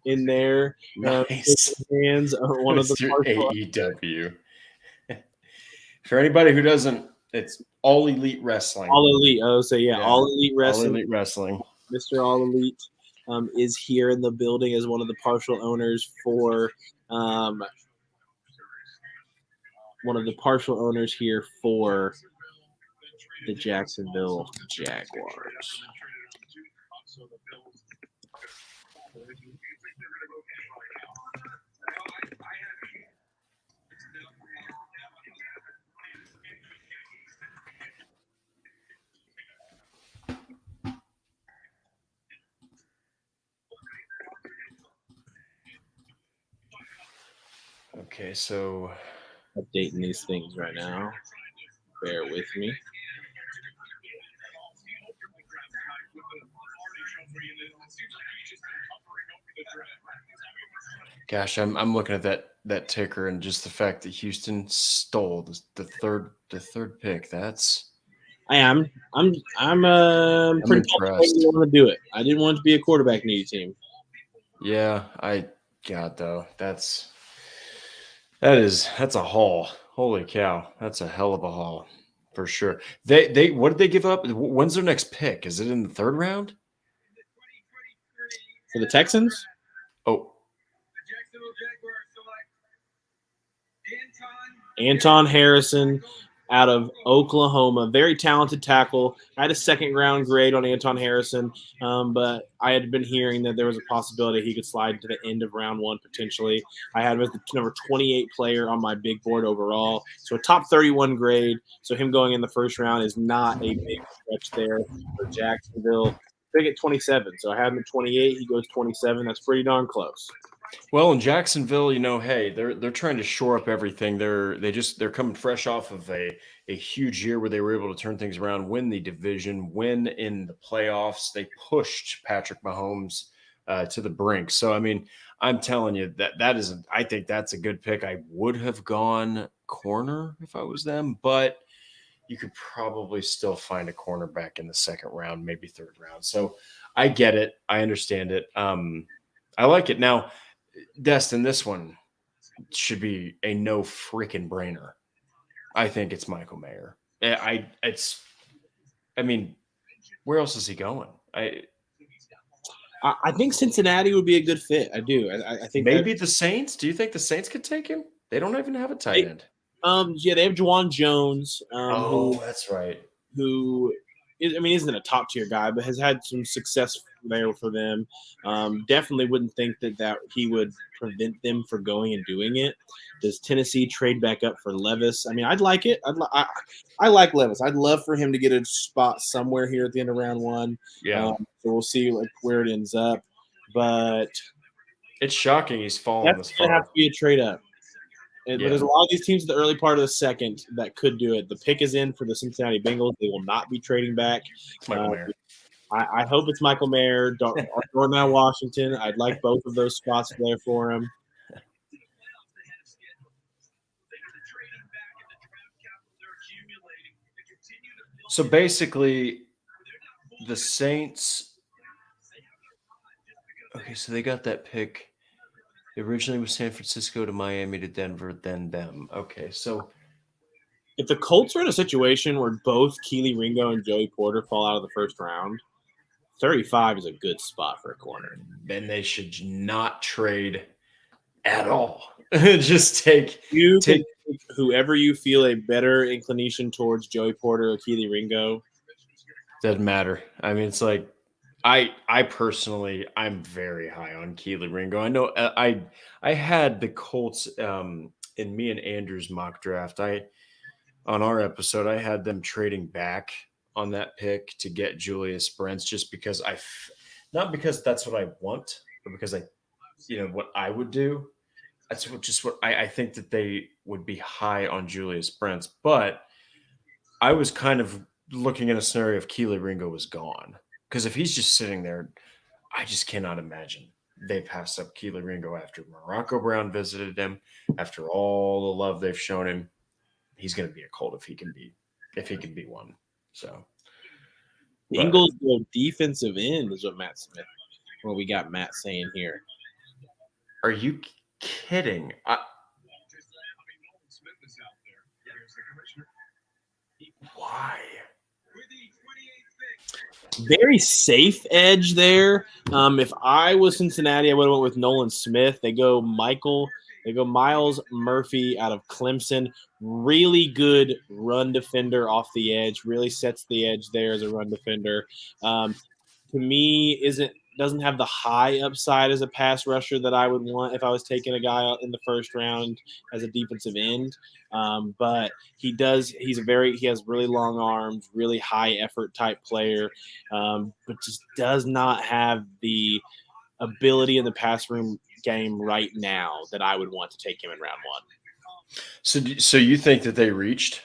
in there. Nice. Hands one of the AEW. For anybody who doesn't, it's All Elite Wrestling. All Elite. Oh, so yeah, All Elite Wrestling. All Elite Wrestling. Mr. All Elite is here in the building as one of the partial owners for here for the Jacksonville Jaguars. Okay, so updating these things right now. Bear with me. Gosh, I'm looking at that ticker and just the fact that Houston stole the third pick. That's I'm pretty impressed. I want to do it. I didn't want it to be a quarterback needy team. Yeah, that's a haul. Holy cow, that's a hell of a haul for sure. They what did they give up? When's their next pick? Is it in the third round? For the Texans? Oh. Anton Harrison out of Oklahoma. Very talented tackle. I had a second round grade on Anton Harrison, but I had been hearing that there was a possibility he could slide to the end of round one potentially. I had him as the number 28 player on my big board overall. So a top 31 grade. So him going in the first round is not a big stretch there for Jacksonville. Big at 27. So I had him at 28. He goes 27. That's pretty darn close. Well, in Jacksonville, hey, they're trying to shore up everything. They're coming fresh off of a huge year where they were able to turn things around, win the division, win in the playoffs. They pushed Patrick Mahomes to the brink. So, I mean, I'm telling you I think that's a good pick. I would have gone corner if I was them, but you could probably still find a cornerback in the second round, maybe third round. So I get it. I understand it. I like it. Now, Destin, this one should be a no freaking brainer. I think it's Michael Mayer. I mean, where else is he going? I think Cincinnati would be a good fit. I do. I think maybe the Saints. Do you think the Saints could take him? They don't even have a tight end. Yeah, they have DeJuan Jones. That's right. Who isn't a top tier guy, but has had some success there for them. Definitely wouldn't think that he would prevent them from going and doing it. Does Tennessee trade back up for Levis? I mean, I'd like it. I like Levis. I'd love for him to get a spot somewhere here at the end of round one. Yeah. So we'll see where it ends up. But it's shocking he's fallen this far. That's going to have to be a trade up. But there's a lot of these teams in the early part of the second that could do it. The pick is in for the Cincinnati Bengals. They will not be trading back. Michael Mayer. I hope it's Michael Mayer or now Washington. I'd like both of those spots there for him. So basically, the Saints. Okay, so they got that pick. Originally was San Francisco to Miami to Denver, then them. Okay, so if the Colts are in a situation where both Keely Ringo and Joey Porter fall out of the first round, 35 is a good spot for a corner. Then they should not trade at all. Just take You take. can take whoever you feel a better inclination towards, Joey Porter or Keely Ringo. Doesn't matter. I mean, it's like I personally I'm very high on Keely Ringo. I know I had the Colts in me and Andrew's mock draft. I on our episode I had them trading back on that pick to get Julius Brents just because not because that's what I want, but because what I would do. That's just what I think that they would be high on Julius Brents, but I was kind of looking at a scenario if Keely Ringo was gone. Because if he's just sitting there, I just cannot imagine they pass up Keely Ringo after Morocco Brown visited him, after all the love they've shown him. He's going to be a Colt if he can be one. So, The but Eagles go defensive end is what we got Matt saying here. are you kidding? Why? Very safe edge there. If I was Cincinnati, I would have went with Nolan Smith. They go Miles Murphy out of Clemson. Really good run defender off the edge. Really sets the edge there as a run defender. To me, doesn't have the high upside as a pass rusher that I would want if I was taking a guy in the first round as a defensive end. But he does. He has really long arms, really high effort type player, but just does not have the ability in the pass room game right now that I would want to take him in round one. So you think that they reached?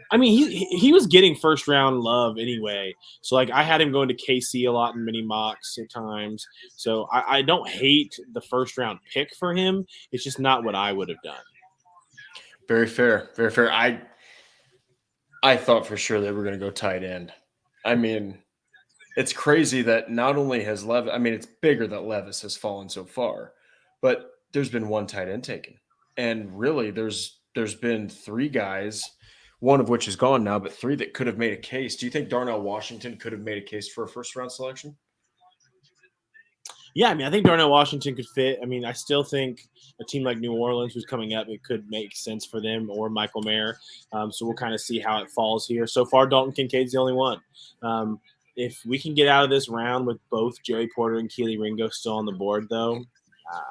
I mean, he was getting first round love anyway. So like I had him going to KC a lot in mini mocks at times. So I don't hate the first round pick for him. It's just not what I would have done. Very fair. Very fair. I thought for sure they were going to go tight end. I mean, it's crazy that not only has Levis, I mean, it's bigger that Levis has fallen so far, but there's been one tight end taken. And really, there's been three guys, one of which is gone now, but three that could have made a case. Do you think Darnell Washington could have made a case for a first-round selection? Yeah, I mean, I think Darnell Washington could fit. I mean, I still think a team like New Orleans, who's coming up, it could make sense for them, or Michael Mayer. So we'll kind of see how it falls here. So far, Dalton Kincaid's the only one. If we can get out of this round with both Joey Porter and Keely Ringo still on the board, though,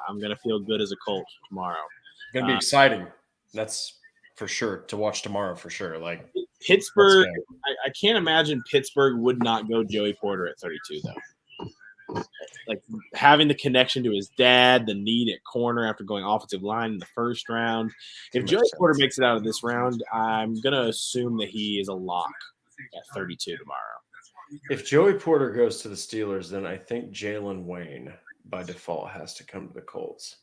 I'm going to feel good as a Colt tomorrow. It's going to be exciting. That's for sure to watch tomorrow for sure. Like Pittsburgh, I can't imagine Pittsburgh would not go Joey Porter at 32, though. Like having the connection to his dad, the need at corner after going offensive line in the first round. If Joey Porter makes it out of this round, I'm going to assume that he is a lock at 32 tomorrow. If Joey Porter goes to the Steelers, then I think Jalen Wayne by default has to come to the Colts.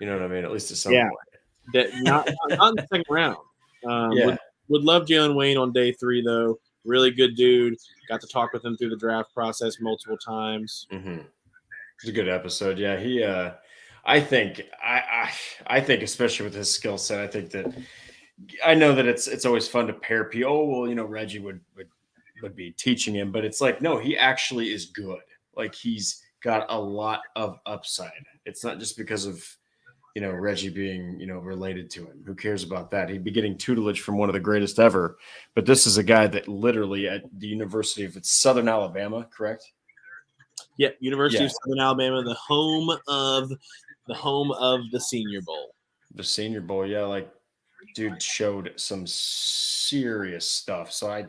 You know what I mean? At least at some point. That not in the second round. Would love Jalen Wayne on day 3 though. Really good dude. Got to talk with him through the draft process multiple times. Mm-hmm. It's a good episode. Yeah, he. I think especially with his skill set, I think that I know that it's always fun to pair people. Oh well, Reggie would be teaching him, but it's like no, he actually is good. Like he's got a lot of upside. It's not just because of Reggie being, related to him. Who cares about that? He'd be getting tutelage from one of the greatest ever. But this is a guy that literally at the University of Southern Alabama, correct? Yeah, University of Southern Alabama, the home of the Senior Bowl. The Senior Bowl, yeah. Like, dude showed some serious stuff. So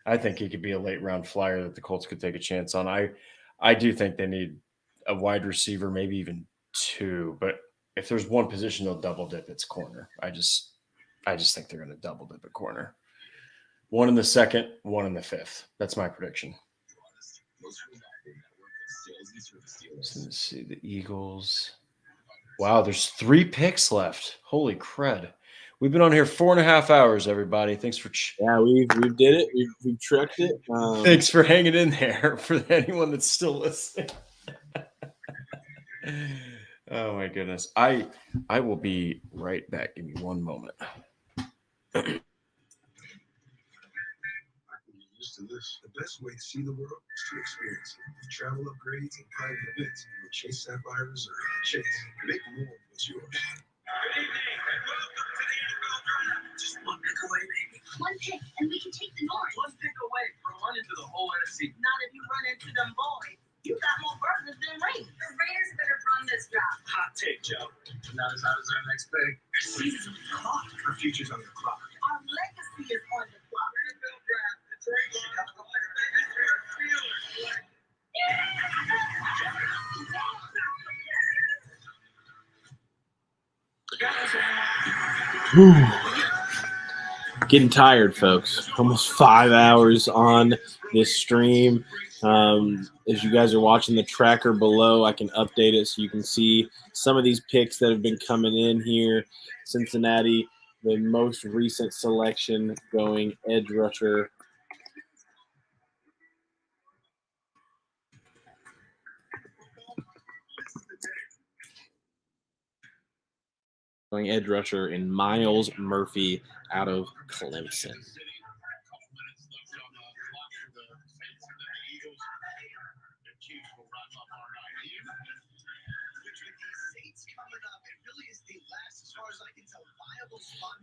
I think he could be a late round flyer that the Colts could take a chance on. I do think they need a wide receiver, maybe even 2, but if there's one position they'll double dip, it's corner. I just think they're going to double dip at corner. 1 in the 2nd, 1 in the 5th. That's my prediction. Let's see the Eagles. Wow, there's 3 picks left. Holy crud! We've been on here 4.5 hours. Everybody, thanks for we did it. We've trucked it. Thanks for hanging in there. For anyone that's still listening. Oh my goodness. I will be right back. Give me one moment. to live. The best way to see the world is to experience it. With travel upgrades and private events with Chase Sapphire Reserve. Chase, make more of what's yours. Good evening and welcome to the NFL Draft. Just one pick away, baby. One pick, and we can take the North. One pick away from running to the whole NFC. Not if you run into them boys. You got more burgers than rings. The Raiders better run this draft. Hot take, Joe. Not as hot as our next pick. Our season's on the clock. Our future's on the clock. Our legacy is on the clock. NFL Draft. Detroit Chicago Las Vegas Steelers. Getting tired, folks. Almost 5 hours on this stream. As you guys are watching the tracker below, I can update it so you can see some of these picks that have been coming in here. Cincinnati, the most recent selection going edge rusher. Going edge rusher in Miles Murphy out of Clemson.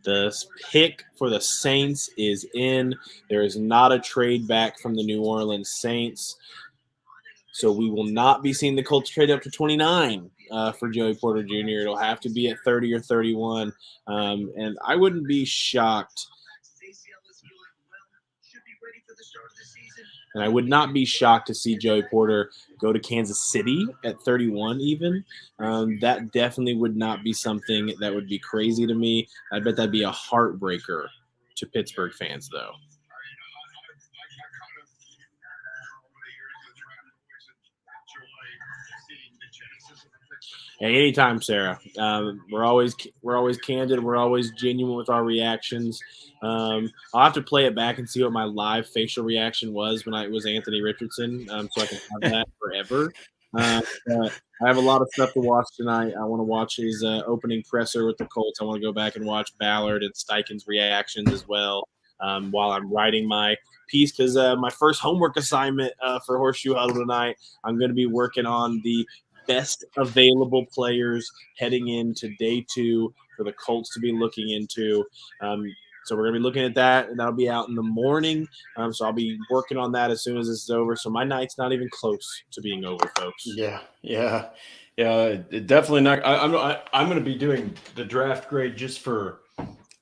The pick for the Saints is in. There is not a trade back from the New Orleans Saints. So we will not be seeing the Colts trade up to 29 for Joey Porter Jr. It'll have to be at 30 or 31. And I wouldn't be shocked. And I would not be shocked to see Joey Porter go to Kansas City at 31 even. That definitely would not be something that would be crazy to me. I bet that'd be a heartbreaker to Pittsburgh fans, though. Hey, anytime, Sarah. We're always candid. We're always genuine with our reactions. I'll have to play it back and see what my live facial reaction was when it was Anthony Richardson, so I can have that forever. But I have a lot of stuff to watch tonight. I want to watch his opening presser with the Colts. I want to go back and watch Ballard and Steichen's reactions as well while I'm writing my piece, because my first homework assignment for Horseshoe Huddle tonight, I'm going to be working on the best available players heading into day 2 for the Colts to be looking into. So we're going to be looking at that, and that'll be out in the morning. So I'll be working on that as soon as this is over. So my night's not even close to being over, folks. Yeah. Definitely not. I'm going to be doing the draft grade just for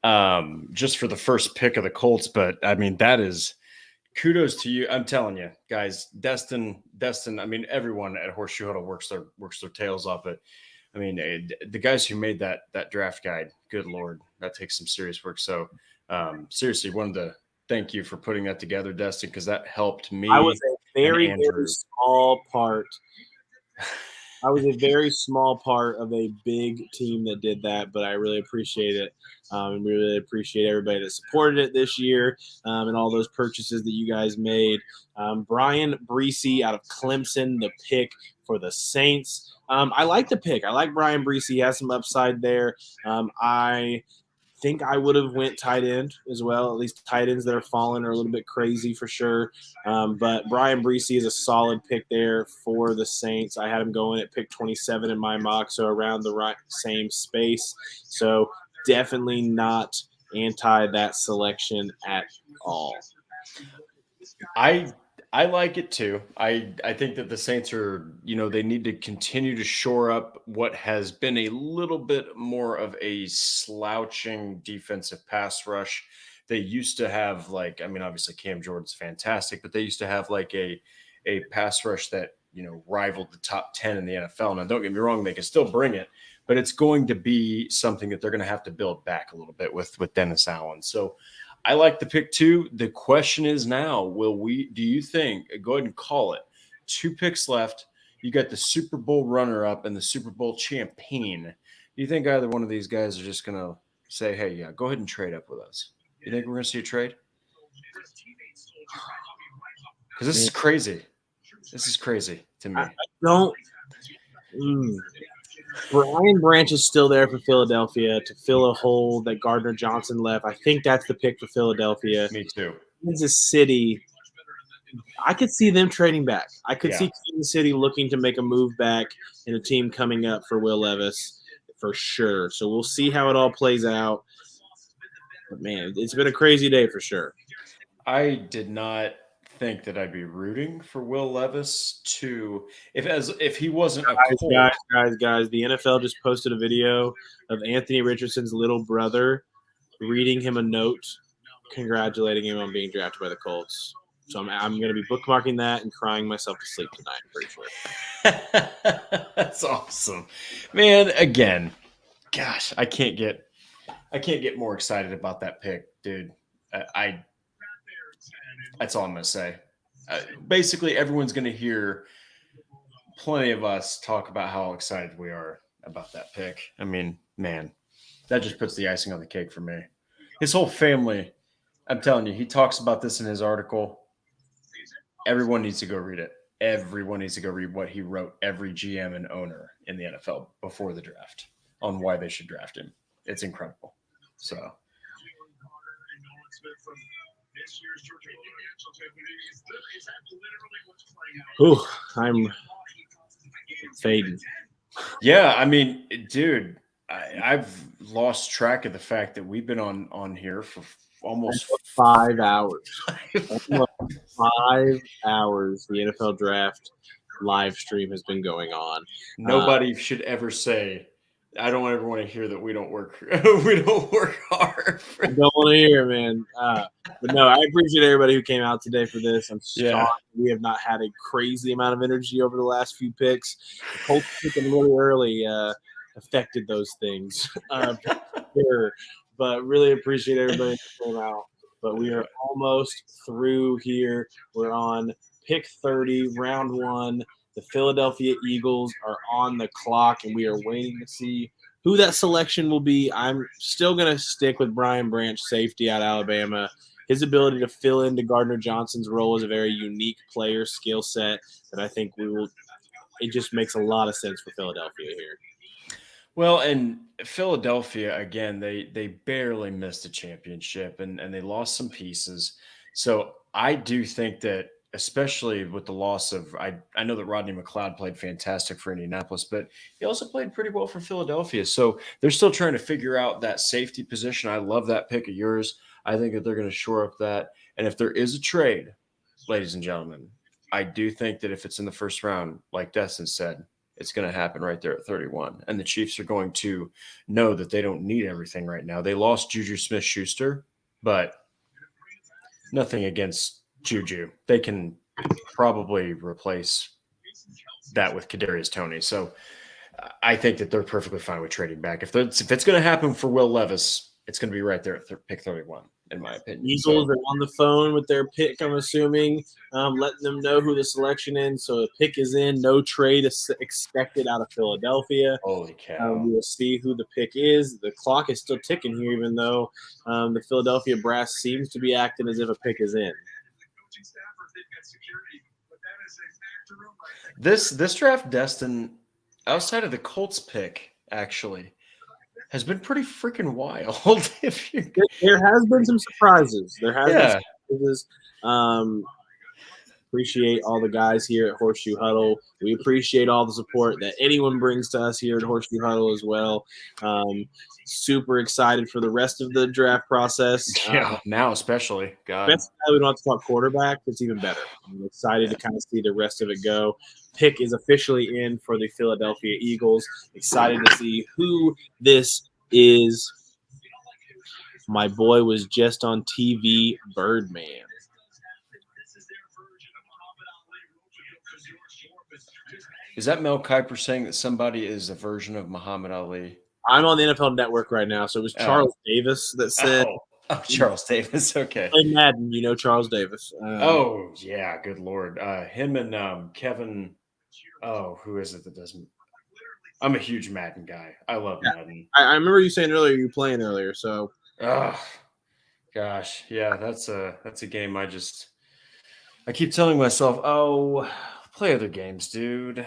the first pick of the Colts. But I mean, that is kudos to you. I'm telling you, guys. Destin. I mean, everyone at Horseshoe Huddle works their tails off it. I mean, the guys who made that draft guide, good Lord, that takes some serious work. So seriously, wanted to thank you for putting that together, Destin, because that helped me. I was a very small part. I was a very small part of a big team that did that, but I really appreciate it. And we really appreciate everybody that supported it this year and all those purchases that you guys made. Brian Breesy out of Clemson, the pick for the Saints. I like the pick. I like Brian Breesy. He has some upside there. I think I would have went tight end as well. At least tight ends that are falling are a little bit crazy for sure. But Brian Breesy is a solid pick there for the Saints. I had him going at pick 27 in my mock, so around the right same space. So definitely not anti that selection at all. I like it too. I think that the Saints are, they need to continue to shore up what has been a little bit more of a slouching defensive pass rush. They used to have obviously Cam Jordan's fantastic, but they used to have a pass rush that, rivaled the top 10 in the NFL. Now, don't get me wrong, they can still bring it, but it's going to be something that they're going to have to build back a little bit with Dennis Allen. So I like the pick too. The question is now, do you think, go ahead and call it, 2 picks left. You got the Super Bowl runner-up and the Super Bowl champion. Do you think either one of these guys are just going to say, hey, yeah, go ahead and trade up with us? You think we're going to see a trade? Because this is crazy. This is crazy to me. I don't. Brian Branch is still there for Philadelphia to fill a hole that Gardner Johnson left. I think that's the pick for Philadelphia. Me too. Kansas City, I could see them trading back. I could Yeah. see Kansas City looking to make a move back in a team coming up for Will Levis for sure. So we'll see how it all plays out. But man, it's been a crazy day for sure. I did not think that I'd be rooting for Will Levis to if he wasn't a Colt. Guys, the NFL just posted a video of Anthony Richardson's little brother reading him a note congratulating him on being drafted by the Colts. So I'm going to be bookmarking that and crying myself to sleep tonight, I'm pretty sure. That's awesome. Man, again, gosh, I can't get more excited about that pick, dude. That's all I'm going to say. Basically, everyone's going to hear plenty of us talk about how excited we are about that pick. I mean, man, that just puts the icing on the cake for me. His whole family, I'm telling you, he talks about this in his article. Everyone needs to go read it. Everyone needs to go read what he wrote, every GM and owner in the NFL before the draft on why they should draft him. It's incredible. So. Ooh, I'm fading. Yeah, I mean, dude, I've lost track of the fact that we've been on here for almost 5 hours. 5 hours. The NFL draft live stream has been going on. Nobody should ever say, I don't ever want to hear that we don't work hard. I don't want to hear, man. But no, I appreciate everybody who came out today for this. I'm sorry we have not had a crazy amount of energy over the last few picks. The Colts picking really early affected those things. Sure. But really appreciate everybody who came out. But we are almost through here. We're on pick 30, round 1. The Philadelphia Eagles are on the clock, and we are waiting to see who that selection will be. I'm still going to stick with Brian Branch, safety out of Alabama. His ability to fill into Gardner Johnson's role is a very unique player skill set that I think it just makes a lot of sense for Philadelphia here. Well, and Philadelphia, again, they barely missed a championship and they lost some pieces. So I do think that, especially with the loss of, I know that Rodney McLeod played fantastic for Indianapolis, but he also played pretty well for Philadelphia. So they're still trying to figure out that safety position. I love that pick of yours. I think that they're going to shore up that. And if there is a trade, ladies and gentlemen, I do think that if it's in the first round, like Destin said, it's going to happen right there at 31. And the Chiefs are going to know that they don't need everything right now. They lost Juju Smith-Schuster, but nothing against Juju. They can probably replace that with Kadarius Toney. So I think that they're perfectly fine with trading back. If it's going to happen for Will Levis, it's going to be right there at pick 31, in my opinion. Eagles are on the phone with their pick, I'm assuming, letting them know who the selection is. So the pick is in. No trade is expected out of Philadelphia. Holy cow. We will see who the pick is. The clock is still ticking here, even though the Philadelphia brass seems to be acting as if a pick is in. This draft, Destin, outside of the Colts pick, actually, has been pretty freaking wild. There has been some surprises. Appreciate all the guys here at Horseshoe Huddle. We appreciate all the support that anyone brings to us here at Horseshoe Huddle as well. Super excited for the rest of the draft process. Yeah, now especially. God. We don't have to talk quarterback. It's even better. I'm excited to kind of see the rest of it go. Pick is officially in for the Philadelphia Eagles. Excited to see who this is. My boy was just on TV, Birdman. Is that Mel Kiper saying that somebody is a version of Muhammad Ali? I'm on the NFL Network right now, so it was Charles Davis that said. Oh, Charles Davis. Okay. Play Madden, Charles Davis. Yeah, good Lord. Him and Kevin. Oh, who is it that doesn't? I'm a huge Madden guy. I love Madden. I remember you saying earlier you were playing earlier, so. Oh, gosh. Yeah, that's a game I keep telling myself, play other games, dude.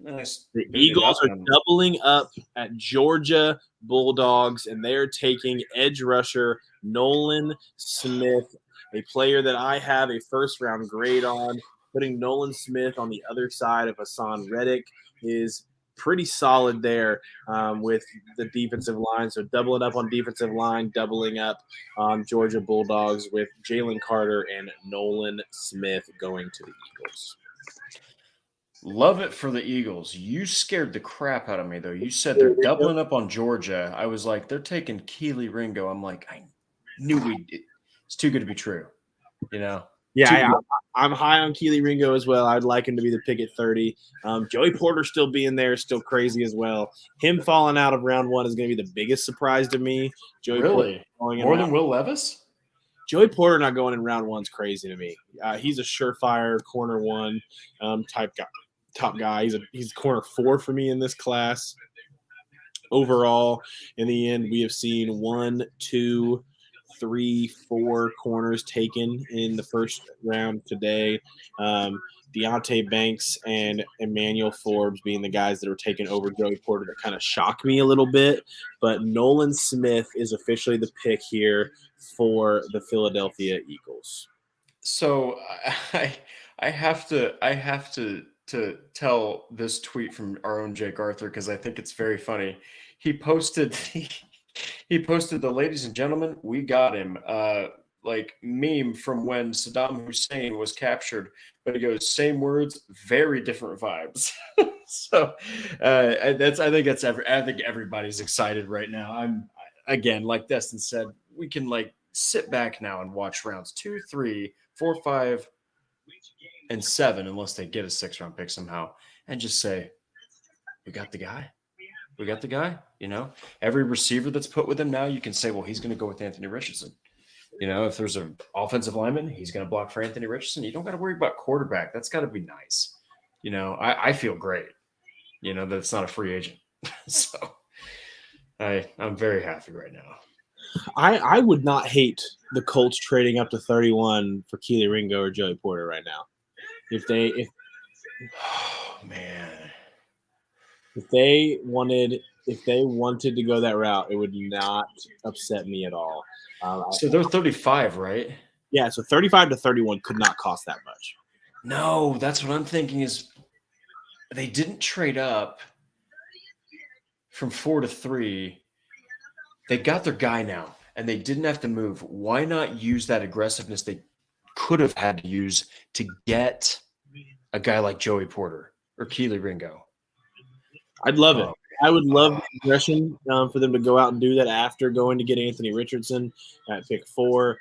The Eagles are doubling up at Georgia Bulldogs, and they're taking edge rusher Nolan Smith a player that I have a first-round grade on. Putting Nolan Smith on the other side of Hassan Reddick is pretty solid there with the defensive line. So doubling up on defensive line, doubling up on Georgia Bulldogs with Jalen Carter and Nolan Smith going to the Eagles. Love it for the Eagles. You scared the crap out of me, though. You said they're doubling up on Georgia. I was like, they're taking Keely Ringo. I'm like, I knew it's too good to be true. You know? Yeah, I'm high on Keely Ringo as well. I'd like him to be the pick at 30. Joey Porter still being there is still crazy as well. Him falling out of round 1 is going to be the biggest surprise to me. Really? More than Will Levis? Joey Porter not going in round 1 is crazy to me. He's a surefire corner 1 type guy. Top guy. He's corner 4 for me in this class. Overall, in the end, we have seen 1, 2, 3, 4 corners taken in the first round today. Deontay Banks and Emmanuel Forbes being the guys that were taken over Joey Porter that kind of shocked me a little bit. But Nolan Smith is officially the pick here for the Philadelphia Eagles. So I have to tell this tweet from our own Jake Arthur because I think it's very funny. He posted the ladies and gentlemen, we got him like meme from when Saddam Hussein was captured, but he goes same words, very different vibes. So I think everybody's excited right now. I'm again, like Destin said, we can like sit back now and watch rounds 2, 3, 4, 5, and 7, unless they get a 6th-round pick somehow, and just say, we got the guy. We got the guy. You know, every receiver that's put with him now, you can say, well, he's going to go with Anthony Richardson. You know, if there's an offensive lineman, he's going to block for Anthony Richardson. You don't got to worry about quarterback. That's got to be nice. You know, I feel great, you know, that it's not a free agent. So I'm very happy right now. I would not hate the Colts trading up to 31 for Keely Ringo or Joey Porter right now. If they wanted to go that route, it would not upset me at all. So they're 35, right? Yeah, so 35 to 31 could not cost that much. No, that's what I'm thinking is they didn't trade up from 4 to 3. They got their guy now, and they didn't have to move. Why not use that aggressiveness they could have had to use to get a guy like Joey Porter or Keely Ringo? I'd love it. I would love the aggression for them to go out and do that after going to get Anthony Richardson at pick 4.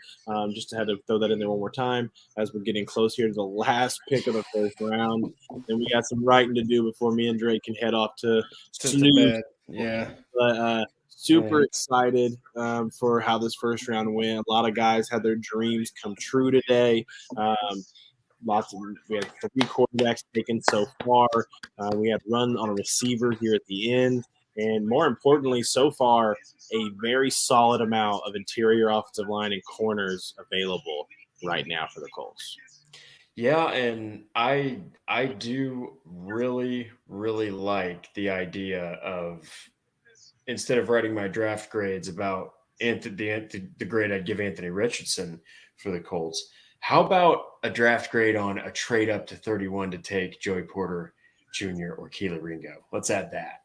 Just to have to throw that in there one more time as we're getting close here to the last pick of the first round. And we got some writing to do before me and Drake can head off to snooze. Yeah. But super excited for how this first round went. A lot of guys had their dreams come true today. We had 3 quarterbacks taken so far. We had run on a receiver here at the end. And more importantly, so far, a very solid amount of interior offensive line and corners available right now for the Colts. Yeah, and I do really, really like the idea of instead of writing my draft grades about the grade I'd give Anthony Richardson for the Colts, how about a draft grade on a trade up to 31 to take Joey Porter Jr. or Keely Ringo? Let's add that.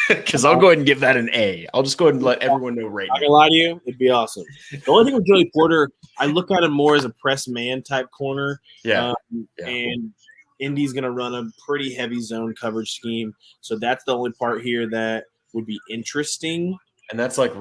Because I'll go ahead and give that an A. I'll just go ahead and let everyone know right now. I'm not going to lie to you. It'd be awesome. The only thing with Joey Porter, I look at him more as a press man type corner. Yeah. And Indy's going to run a pretty heavy zone coverage scheme. So that's the only part here that would be interesting. And that's like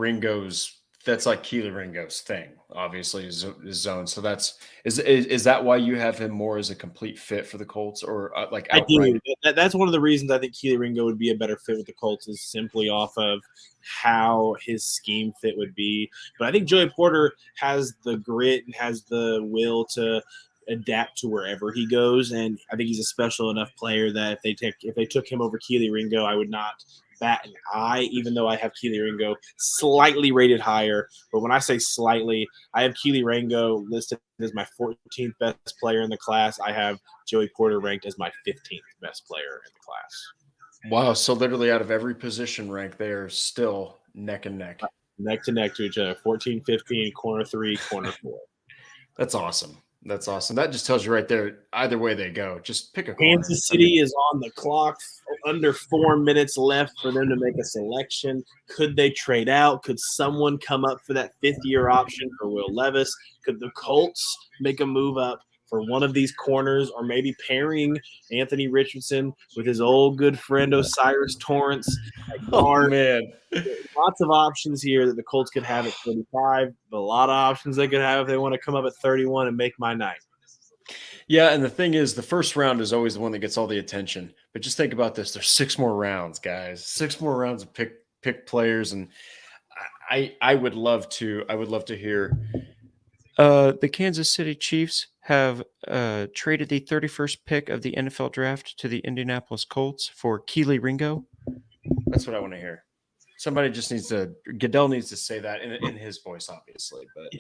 Keely Ringo's thing, obviously, is zone. So is that why you have him more as a complete fit for the Colts, or like outright? I do. That's one of the reasons I think Keely Ringo would be a better fit with the Colts is simply off of how his scheme fit would be. But I think Joey Porter has the grit and has the will to adapt to wherever he goes, and I think he's a special enough player that if they took him over Keely Ringo, I would not bat an eye, even though I have Keely Ringo slightly rated higher. But when I say slightly, I have Keely Ringo listed as my 14th best player in the class. I have Joey Porter ranked as my 15th best player in the class. Wow. So literally out of every position rank, they are still neck and neck. Neck to neck to each other. 14, 15, corner 3, corner 4. That's awesome. That's awesome. That just tells you right there. Either way they go, just pick a corner. Kansas City is on the clock. Under 4 minutes left for them to make a selection. Could they trade out? Could someone come up for that fifth-year option for Will Levis? Could the Colts make a move up for one of these corners, or maybe pairing Anthony Richardson with his old good friend Osiris Torrance at Oh guard? man. Lots of options here that the Colts could have at 35, but a lot of options they could have if they want to come up at 31 and make my night. Yeah, and the thing is, the first round is always the one that gets all the attention. But just think about this: there's 6 more rounds, guys. 6 more rounds of pick players, and I would love to hear. The Kansas City Chiefs have traded the 31st pick of the NFL draft to the Indianapolis Colts for Keely Ringo. That's what I want to hear. Somebody just needs to. Goodell needs to say that in his voice, obviously. But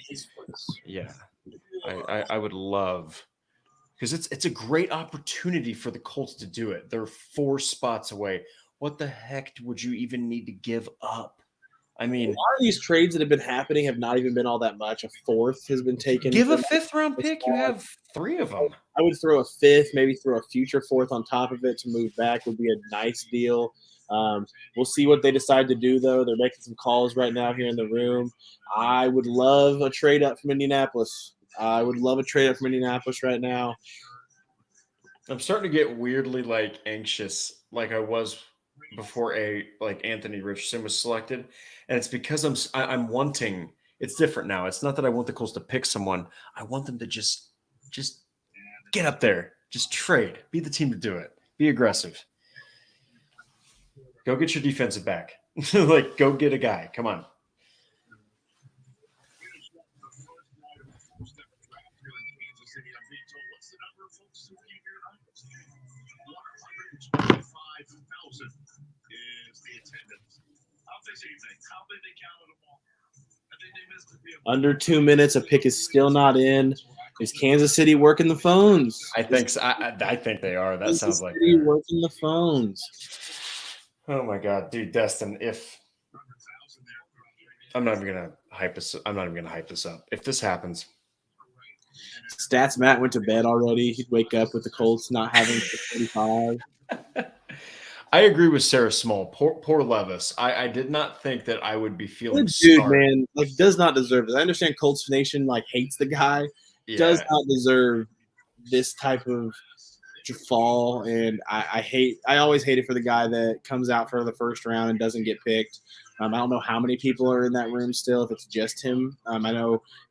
yeah, I would love. Because it's a great opportunity for the Colts to do it. They're 4 spots away. What the heck would you even need to give up? I A mean, lot of these trades that have been happening have not even been all that much. A fourth has been taken. give a 5th round pick. You have 3 of them. I would throw a fifth, maybe throw a future fourth on top of it to move back would be a nice deal. We'll see what they decide to do, though. They're making some calls right now here in the room. I would love a trade up from Indianapolis. I would love a trade up from Indianapolis right now. I'm starting to get weirdly anxious, like I was before Anthony Richardson was selected, and it's because I'm wanting. It's different now. It's not that I want the Colts to pick someone. I want them to just get up there, just trade, be the team to do it, be aggressive. Go get your defensive back. Go get a guy. Come on. Under 2 minutes, a pick is still not in. Is Kansas City working the phones? I think so. I think they are. That Kansas sounds like City they're. working the phones. Oh my god, dude, Destin, if I'm not even gonna hype this up. If this happens, Stats Matt went to bed already. He'd wake up with the Colts not having 45. I agree with Sarah Small. Poor Levis. I did not think that I would be feeling Good dude, sorry. man. Does not deserve this. I understand Colts Nation hates the guy. Yeah. Does not deserve this type of fall, and I always hate it for the guy that comes out for the first round and doesn't get picked. I don't know how many people are in that room still, if it's just him. I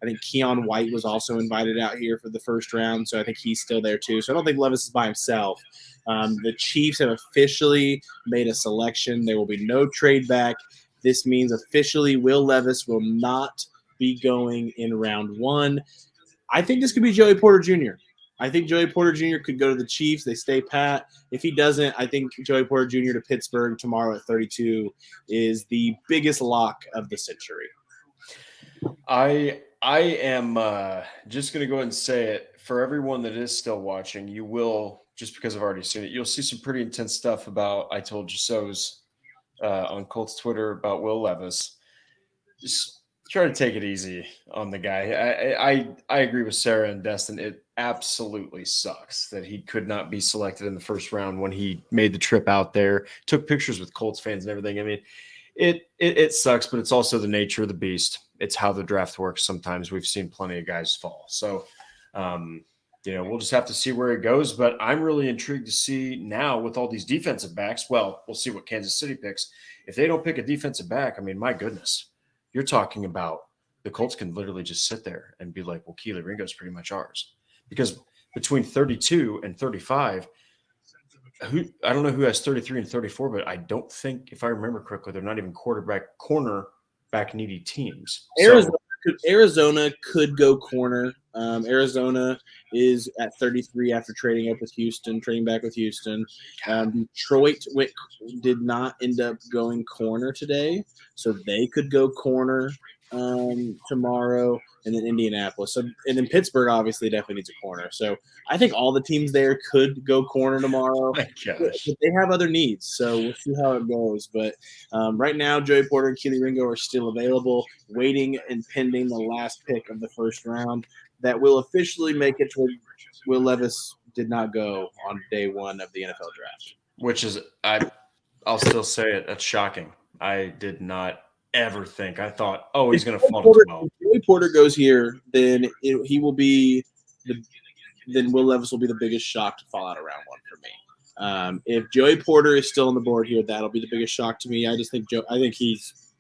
think Keon White was also invited out here for the first round, so I think he's still there too. So I don't think Levis is by himself. The Chiefs have officially made a selection. There will be no trade back. This means officially Will Levis will not be going in round 1. I think this could be Joey Porter Jr. I think Joey Porter Jr. could go to the Chiefs. They stay pat. If he doesn't, I think Joey Porter Jr. to Pittsburgh tomorrow at 32 is the biggest lock of the century. I am just going to go ahead and say it. For everyone that is still watching, you will, just because I've already seen it, you'll see some pretty intense stuff about I Told You So's on Colts Twitter about Will Levis. Just try to take it easy on the guy. I agree with Sarah and Destin. It absolutely sucks that he could not be selected in the first round when he made the trip out there, took pictures with Colts fans and everything. I mean, it sucks, but it's also the nature of the beast. It's how the draft works. Sometimes we've seen plenty of guys fall. So, we'll just have to see where it goes. But I'm really intrigued to see now with all these defensive backs. Well, we'll see what Kansas City picks. If they don't pick a defensive back, I mean, my goodness. You're talking about the Colts can literally just sit there and be like, well, Keely Ringo's pretty much ours. Because between 32 and 35, I don't know who has 33 and 34, but I don't think, if I remember correctly, they're not even cornerback needy teams. Arizona could go corner. Arizona is at 33 after trading back with Houston. Detroit did not end up going corner today, so they could go corner tomorrow, and then Indianapolis. And then Pittsburgh obviously definitely needs a corner. So I think all the teams there could go corner tomorrow. My gosh. But they have other needs, so we'll see how it goes. But right now, Joey Porter and Keely Ringo are still available, waiting and pending the last pick of the first round. that will officially make it to Will Levis did not go on day one of the NFL draft. Which is, I'll still say it. That's shocking. I did not ever think. I thought, oh, he's going to fall to 12. If Joey Porter goes here, then he will be then Will Levis will be the biggest shock to fall out of round one for me. If Joey Porter is still on the board here, that'll be the biggest shock to me. I just think I think he's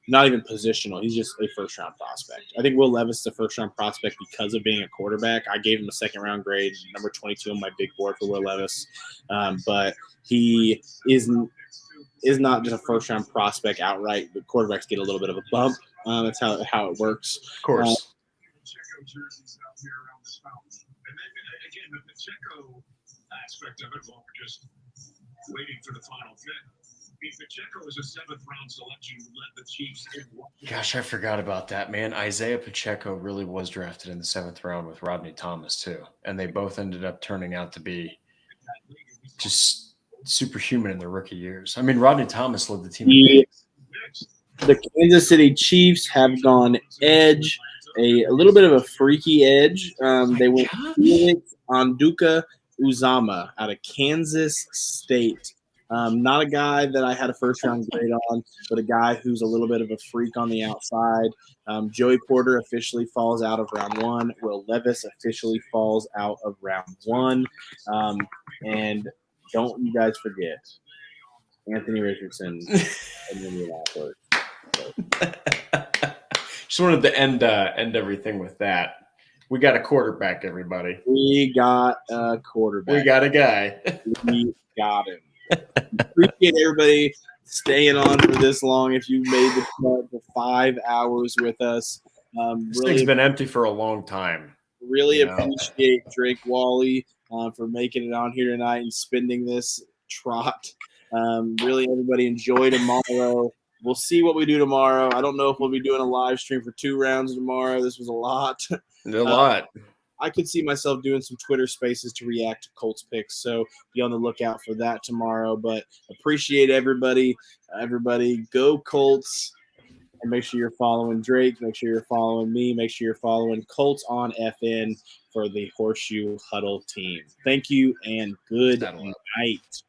not even positional. He's just a first-round prospect. I think Will Levis is a first-round prospect because of being a quarterback. I gave him a second-round grade, number 22 on my big board for Will Levis. But he is not just a first-round prospect outright. The quarterbacks get a little bit of a bump. That's how it works. Of course. Pacheco jerseys out here around this mountain. And then again, the Pacheco aspect of it, while we're just waiting for the final pick. Pacheco is a 7th round selection who led the Chiefs in Gosh, I forgot about that, man. Isaiah Pacheco really was drafted in the 7th round with Rodney Thomas, too. And they both ended up turning out to be just superhuman in their rookie years. I mean, Rodney Thomas led the team. The Kansas City Chiefs have gone edge, a little bit of a freaky edge. They went Felix Anduka Uzama out of Kansas State. Not a guy that I had a first-round grade on, but a guy who's a little bit of a freak on the outside. Joey Porter officially falls out of round one. Will Levis officially falls out of round one. And don't you guys forget Anthony Richardson and Indianapolis. Just wanted to end everything with that. We got a quarterback, everybody. We got a quarterback. We got a guy. We got him. Appreciate everybody staying on for this long. If you made the trek for 5 hours with us, This thing's been empty for a long time. Really appreciate Drake Wally for making it on here tonight and spending this trot. Really, everybody enjoy tomorrow. We'll see what we do tomorrow. I don't know if we'll be doing a live stream for 2 rounds tomorrow. This was a lot. A lot. I could see myself doing some Twitter spaces to react to Colts picks, so be on the lookout for that tomorrow. But appreciate everybody. Everybody, go Colts. And make sure you're following Drake. Make sure you're following me. Make sure you're following Colts on FN for the Horseshoe Huddle team. Thank you and good night.